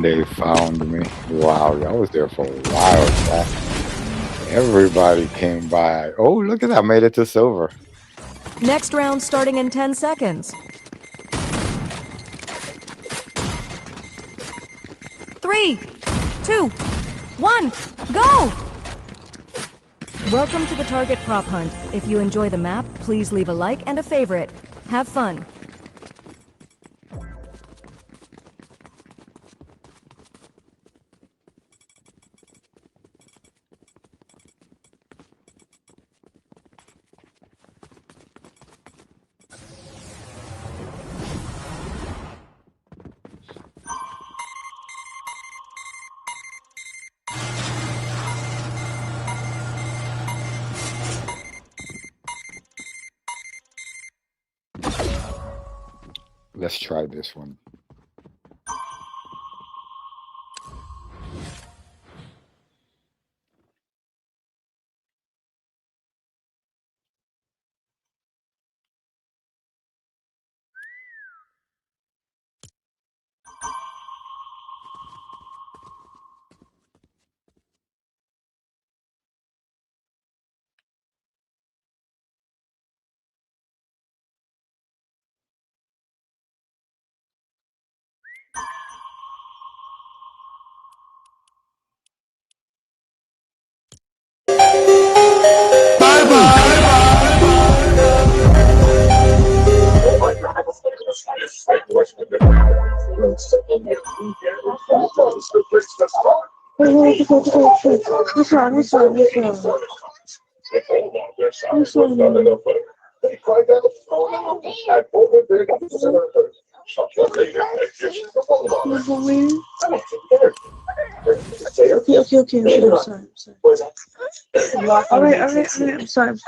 They found me. Wow, I was there for a while, Jack. Everybody came by. Oh, look at that. I made it to silver. Next round starting in 10 seconds. 3, 2, 1, go! Welcome to the Target Prop Hunt. If you enjoy the map, please leave a like and a favorite. Have fun. Let's try this one. Okay. I'm sorry. Alright. I'm sorry.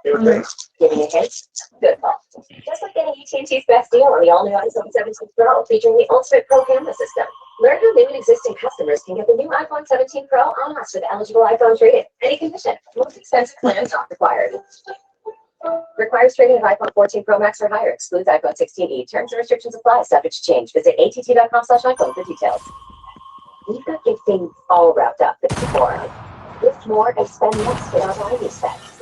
Alright. Giving you hints? Good call. Just like getting AT&T's best deal on the all-new iPhone 17 Pro featuring the Ultimate Pro camera system. Learn how new and existing customers can get the new iPhone 17 Pro on us with eligible iPhone trade-in. Any condition. Most expensive plans not required. Requires trade-in of iPhone 14 Pro Max or higher. Excludes iPhone 16e. Terms and restrictions apply. Subject to change. Visit att.com/iPhone for details. We've got gifting all wrapped up in Sephora. Gift more and spend less with our value sets.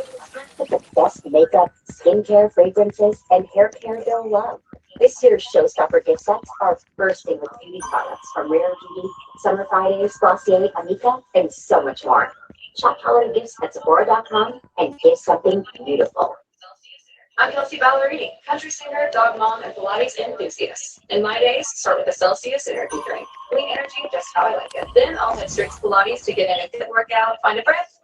The best makeup, skincare, fragrances, and hair care you'll love. This year's showstopper gift sets are bursting with beauty products from Rare Beauty, Summer Fridays, Glossier, Amika, and so much more. Shop holiday gifts at Sephora.com and give something beautiful. I'm Kelsey Ballerini, country singer, dog mom, and Pilates enthusiast. In my days, start with a Celsius energy drink. Clean energy, just how I like it. Then I'll head straight to Pilates to get in a good workout, find a breath.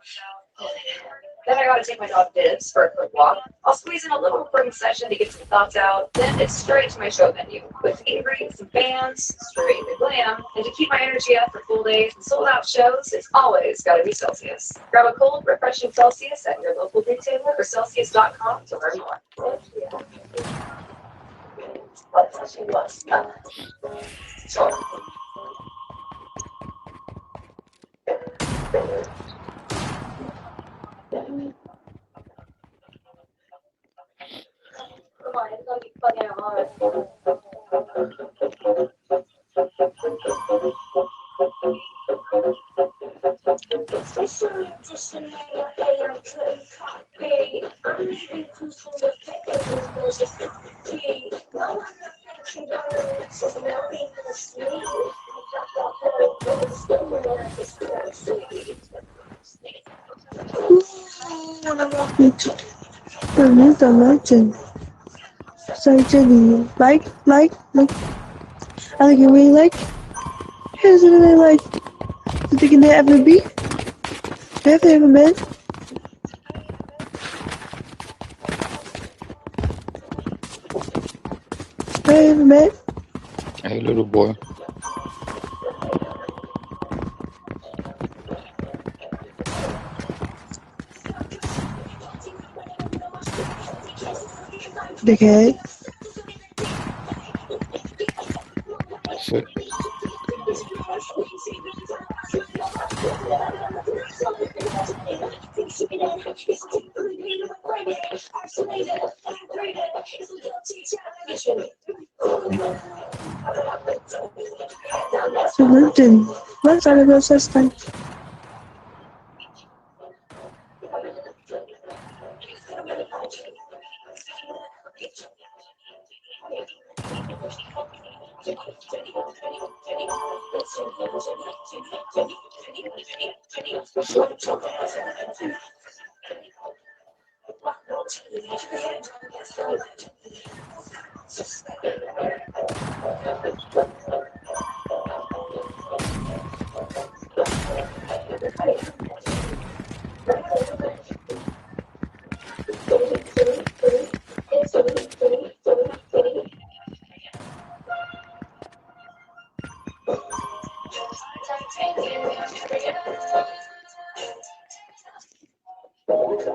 Then I gotta take my dog Dibs for a quick walk. I'll squeeze in a little recording session to get some thoughts out. Then it's straight to my show venue with meet and greet, some bands, straight to glam. And to keep my energy up for full days and sold out shows, it's always gotta be Celsius. Grab a cold, refreshing Celsius at your local retailer or Celsius.com to learn more. What she was. Come on, it's gonna be fucking hard. The legend. So Jenny, like. I think you really like. Here's what I like. You thinking they ever be? Have they ever been? Have they ever met? Hey, little boy. Dickhead. Shit. So Lipton, what's out of those system?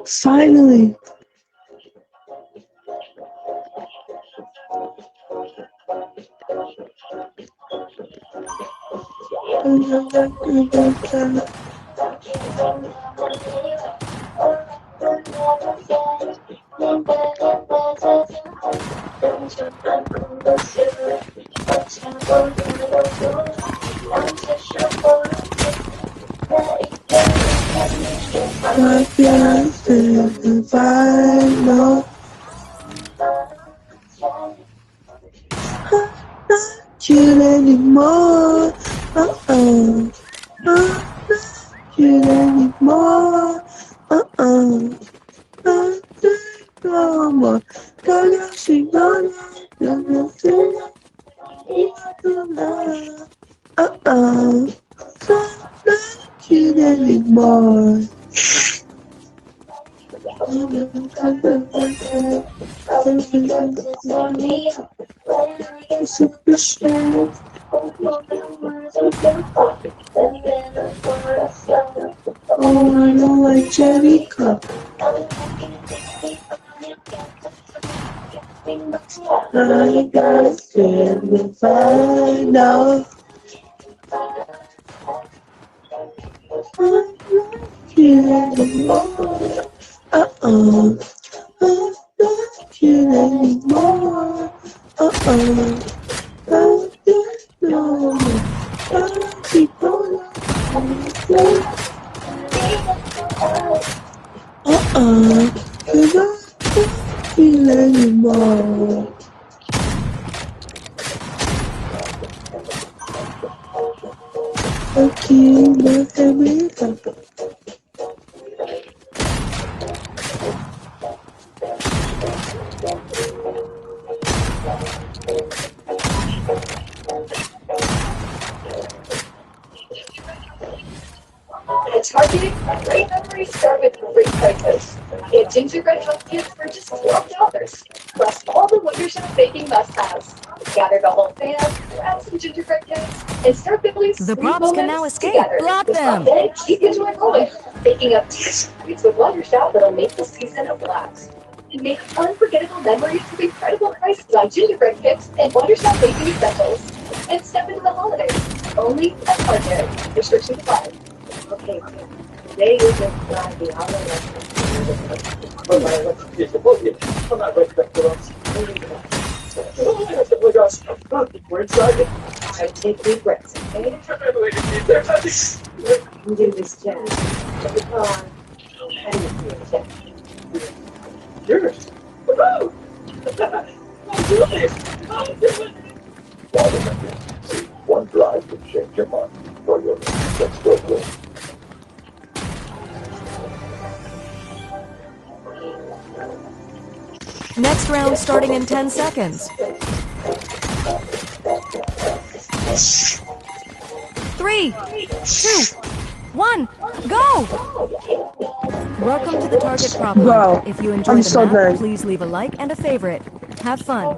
Finally. Final. Not you anymore. I'm not you anymore. No more. Don't sing on. Not you anymore. Super strength. Oh, I know like Jerry Cup. I got scared if I know. I'm not here anymore. Uh-oh. I'm not here anymore. Uh-oh. I don't know. I keep on uh-oh. 'Cause I don't feel anymore. Okay, but every time. At Target, great memories start with great prices. Get gingerbread health kits for just $12, plus all the Wonder Shop baking must-haves. Gather the whole fam, grab some gingerbread kits, and start building The sweet props can now moments escape. together. Block them. Then keep your joy going, baking up treats with Wonder Shop that'll make the season a blast. And make unforgettable memories with incredible prices on gingerbread kits and Wonder Shop baking essentials. And step into the holidays, only at Target. Restrictions apply. Okay, today is a Friday. I'll let we're excited. Alright, take deep breaths, okay? You do this, Jen. Come on. How do you feel, Jen? Yours. Woohoo! I'll do this. I'll do it. One drive can change your mind. Let's go. Next round starting in 10 seconds. 3, 2, 1, go! Welcome to the Target Prop Hunt. Wow, If you enjoy I'm the so map, glad. please leave a like and a favorite. Have fun.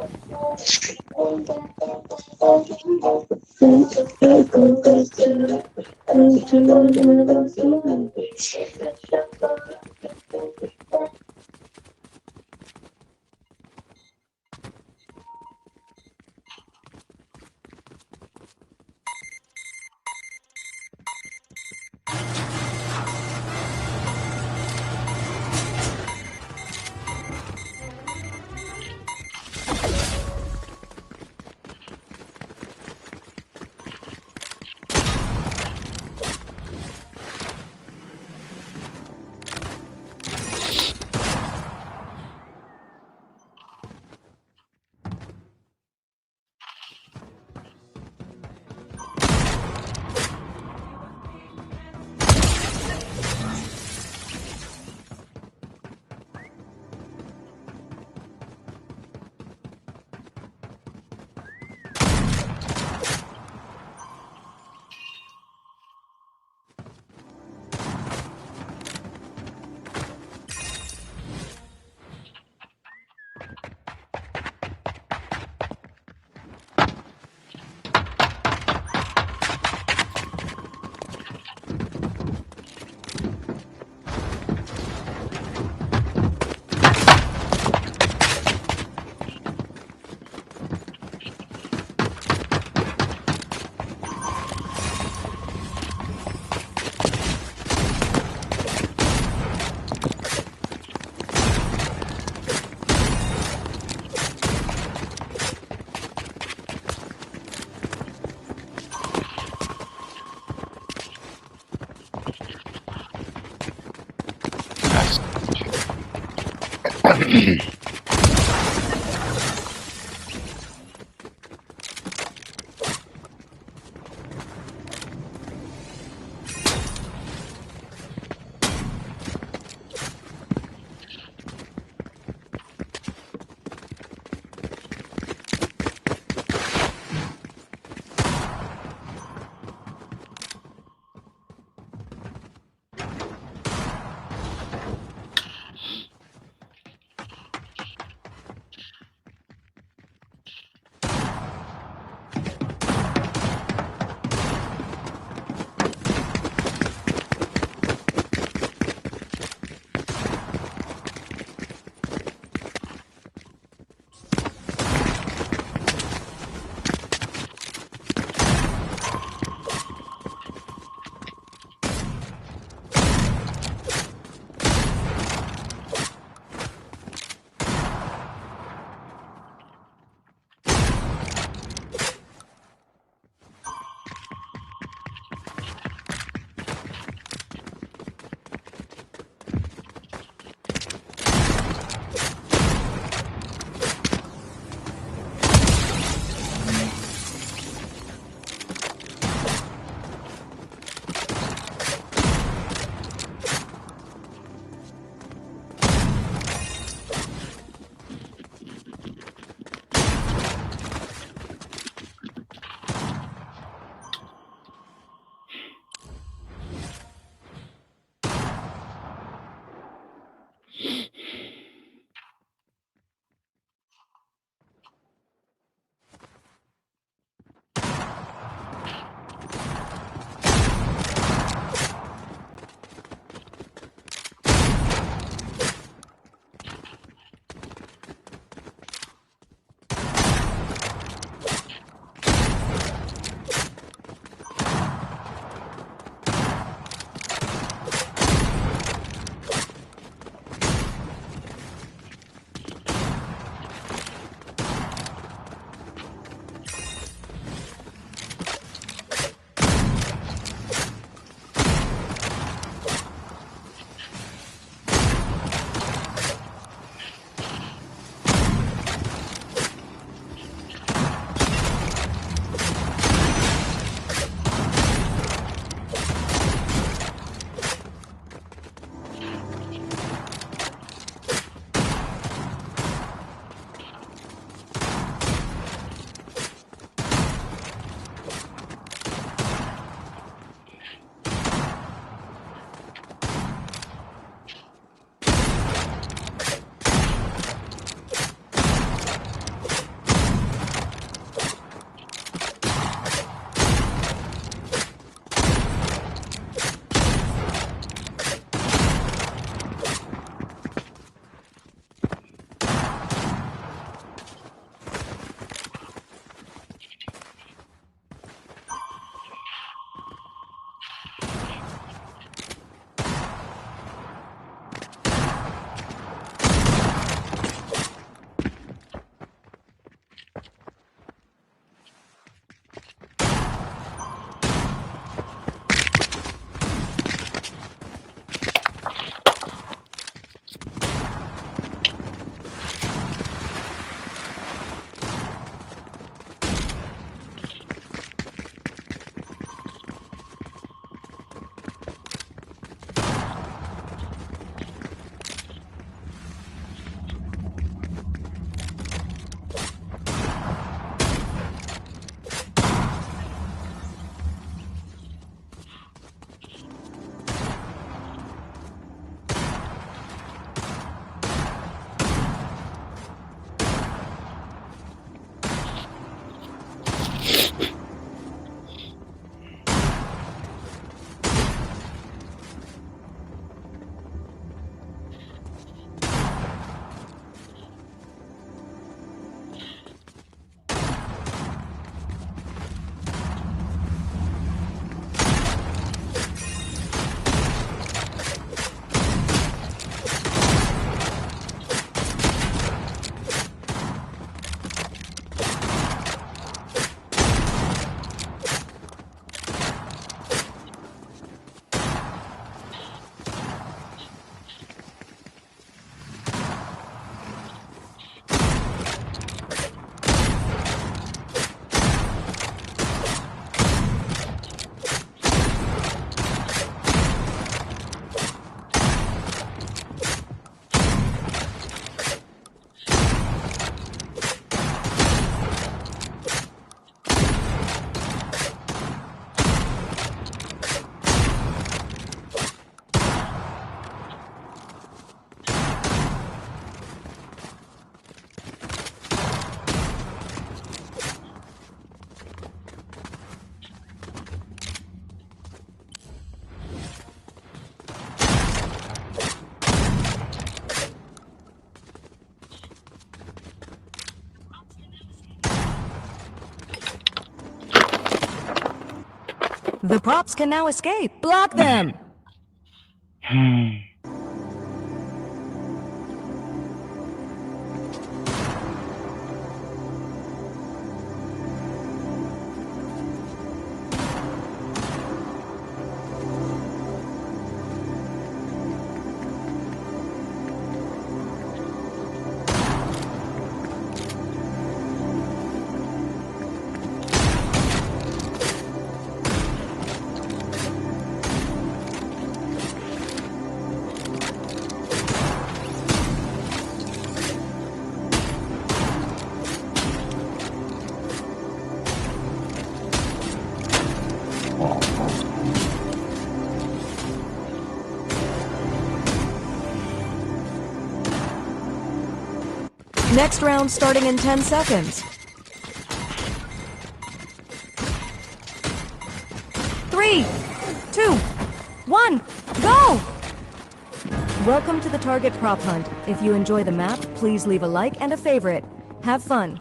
The props can now escape. Block them. Next round starting in 10 seconds. 3, 2, 1, go! Welcome to the Target Prop Hunt. If you enjoy the map, please leave a like and a favorite. Have fun.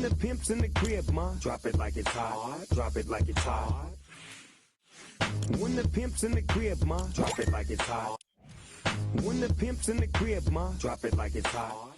When the pimp's in the crib, ma, drop it like it's hot. Drop it like it's hot. When the pimp's in the crib, ma, drop it like it's hot. When the pimp's in the crib, ma, drop it like it's hot.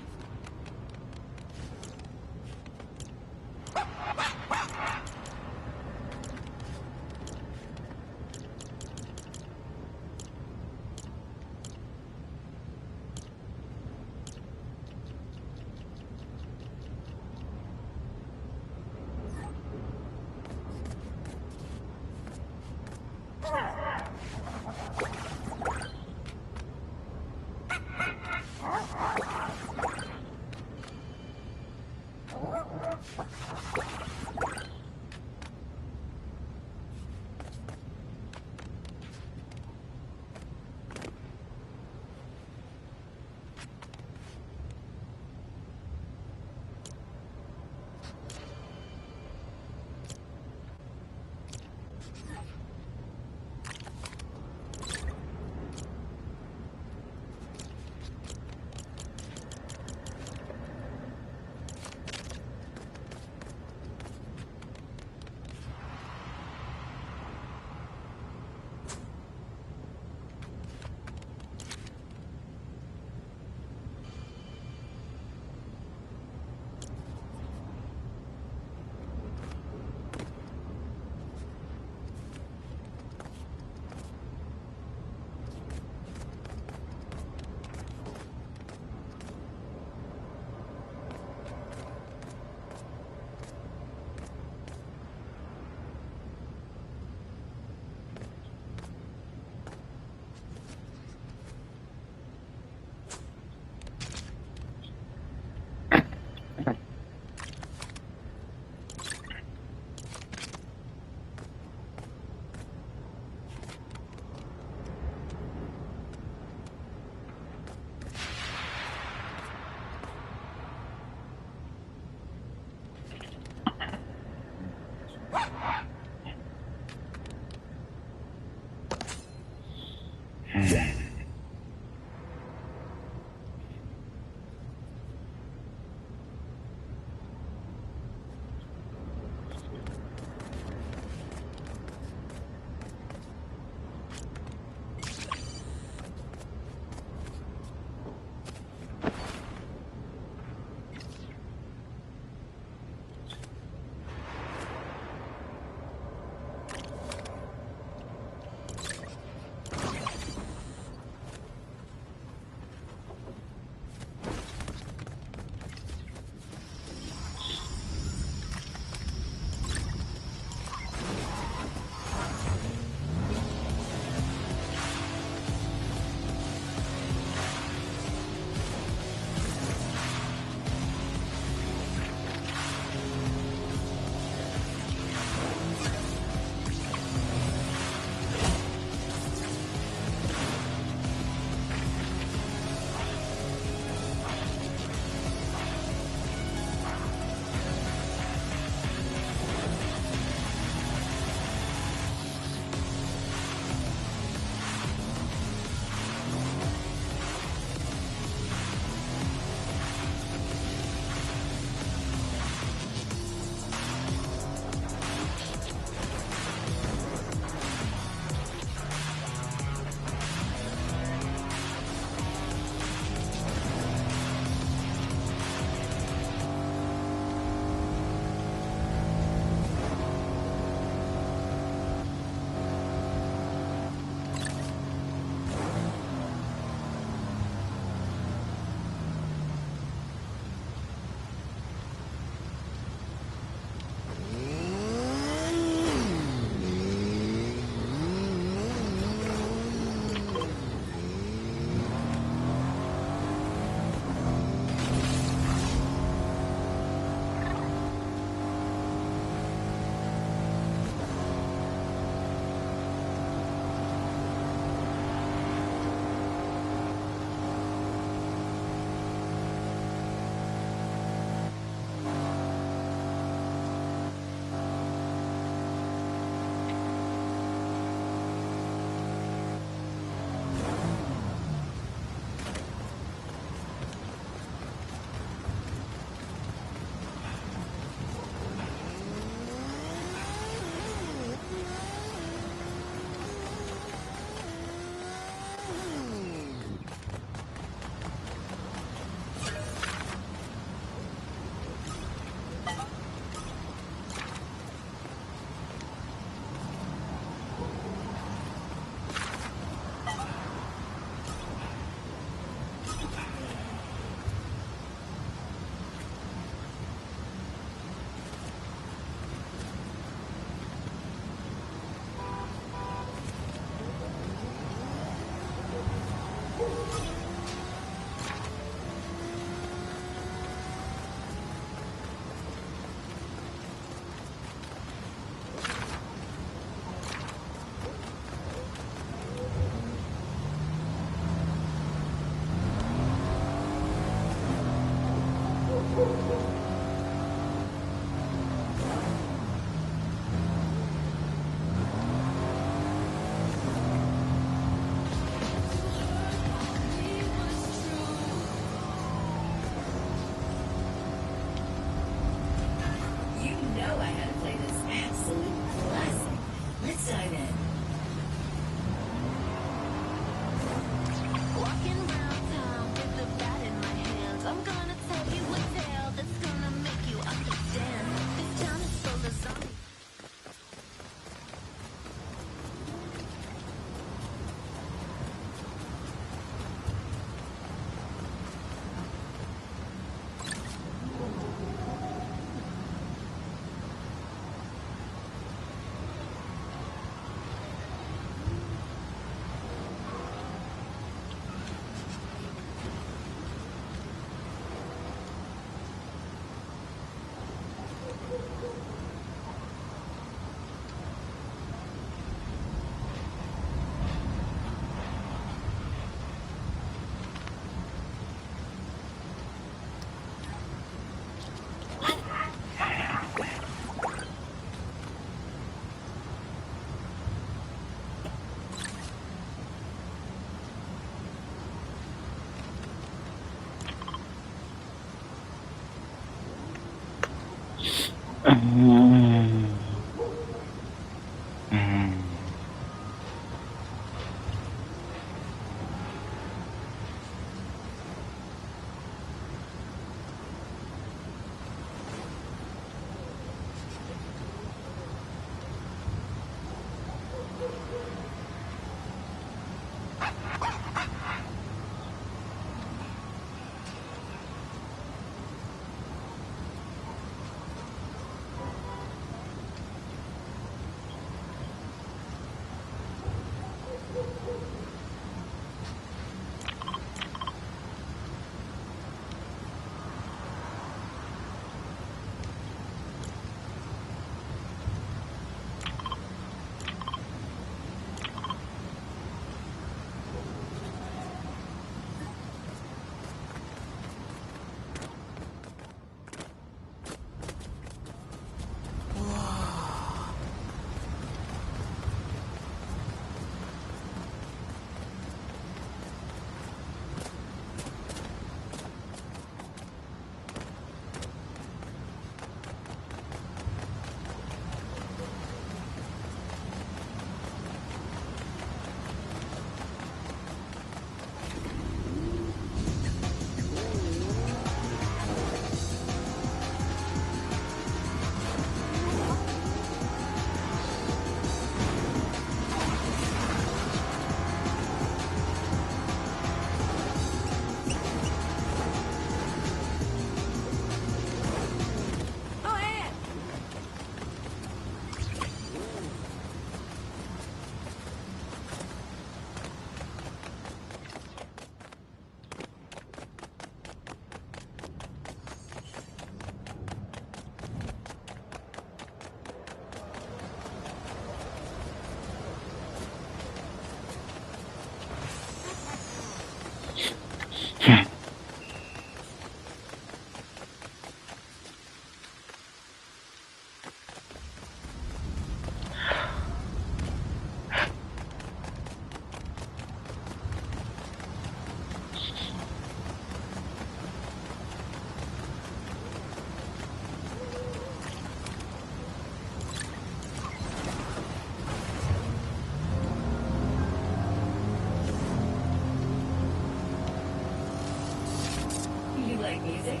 like music?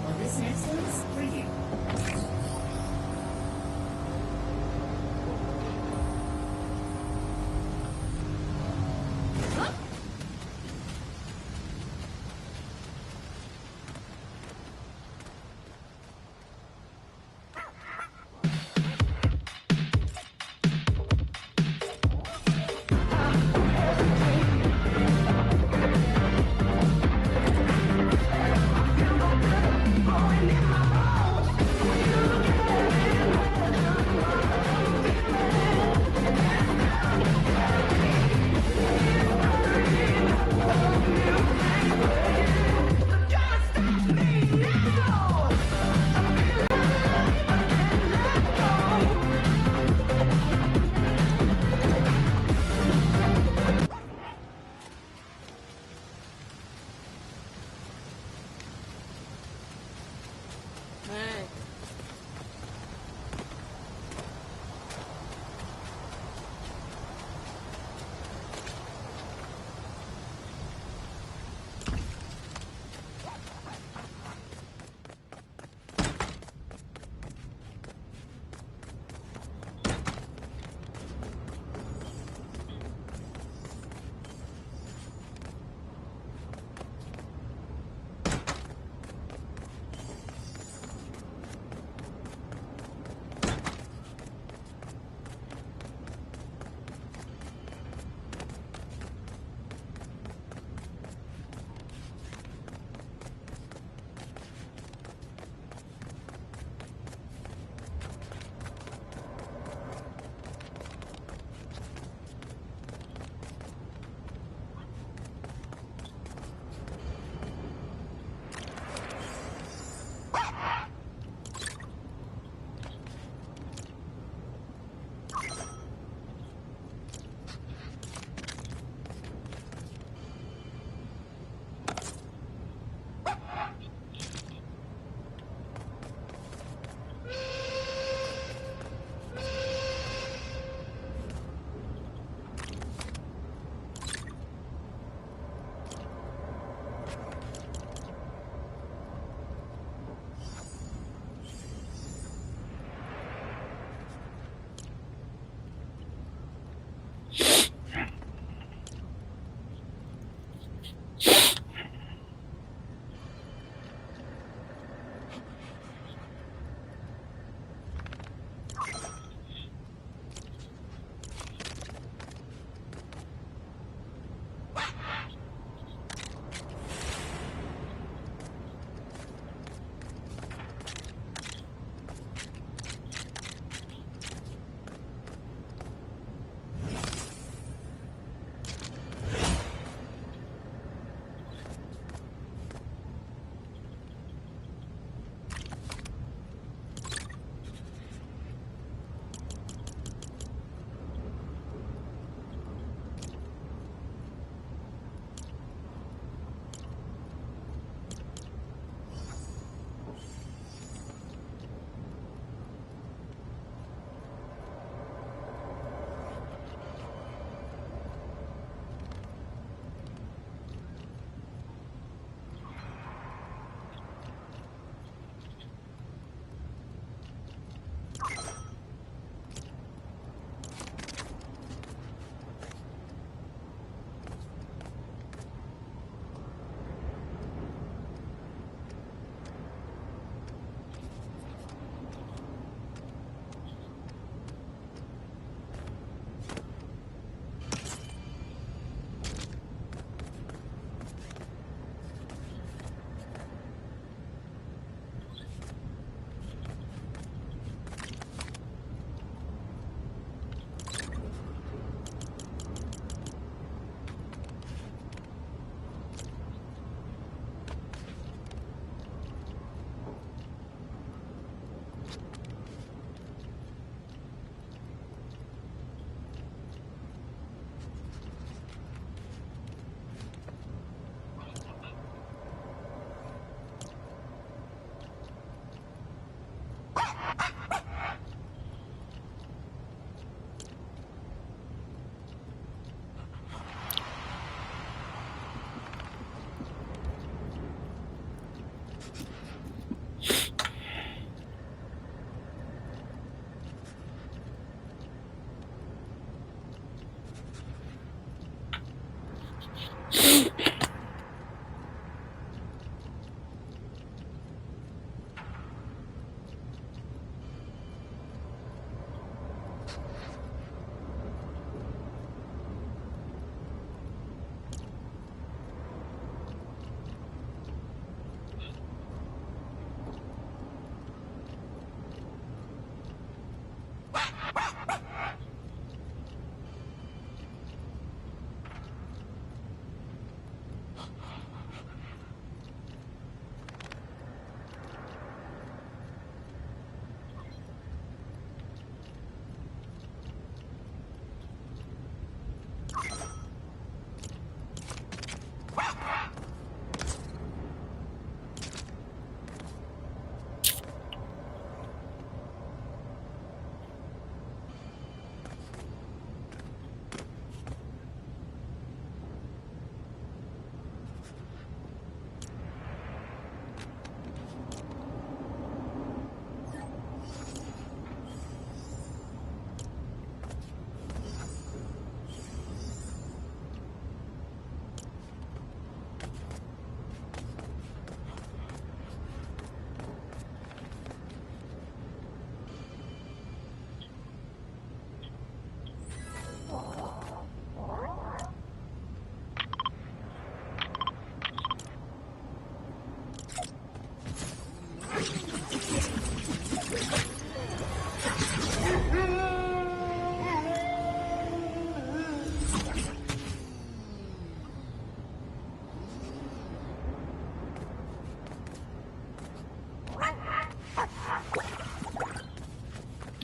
Well, this next one's for you.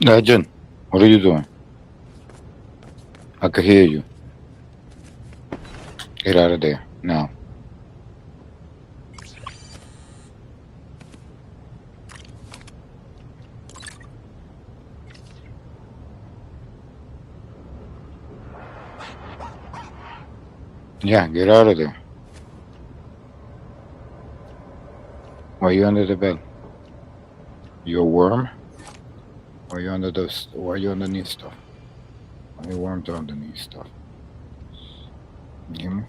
Legend, what are you doing? I could hear you. Get out of there now. Yeah, get out of there. Why are you under the bed? You a worm? Why are you under the? Why are you underneath stuff? Why are you worms are underneath stuff? You hear me?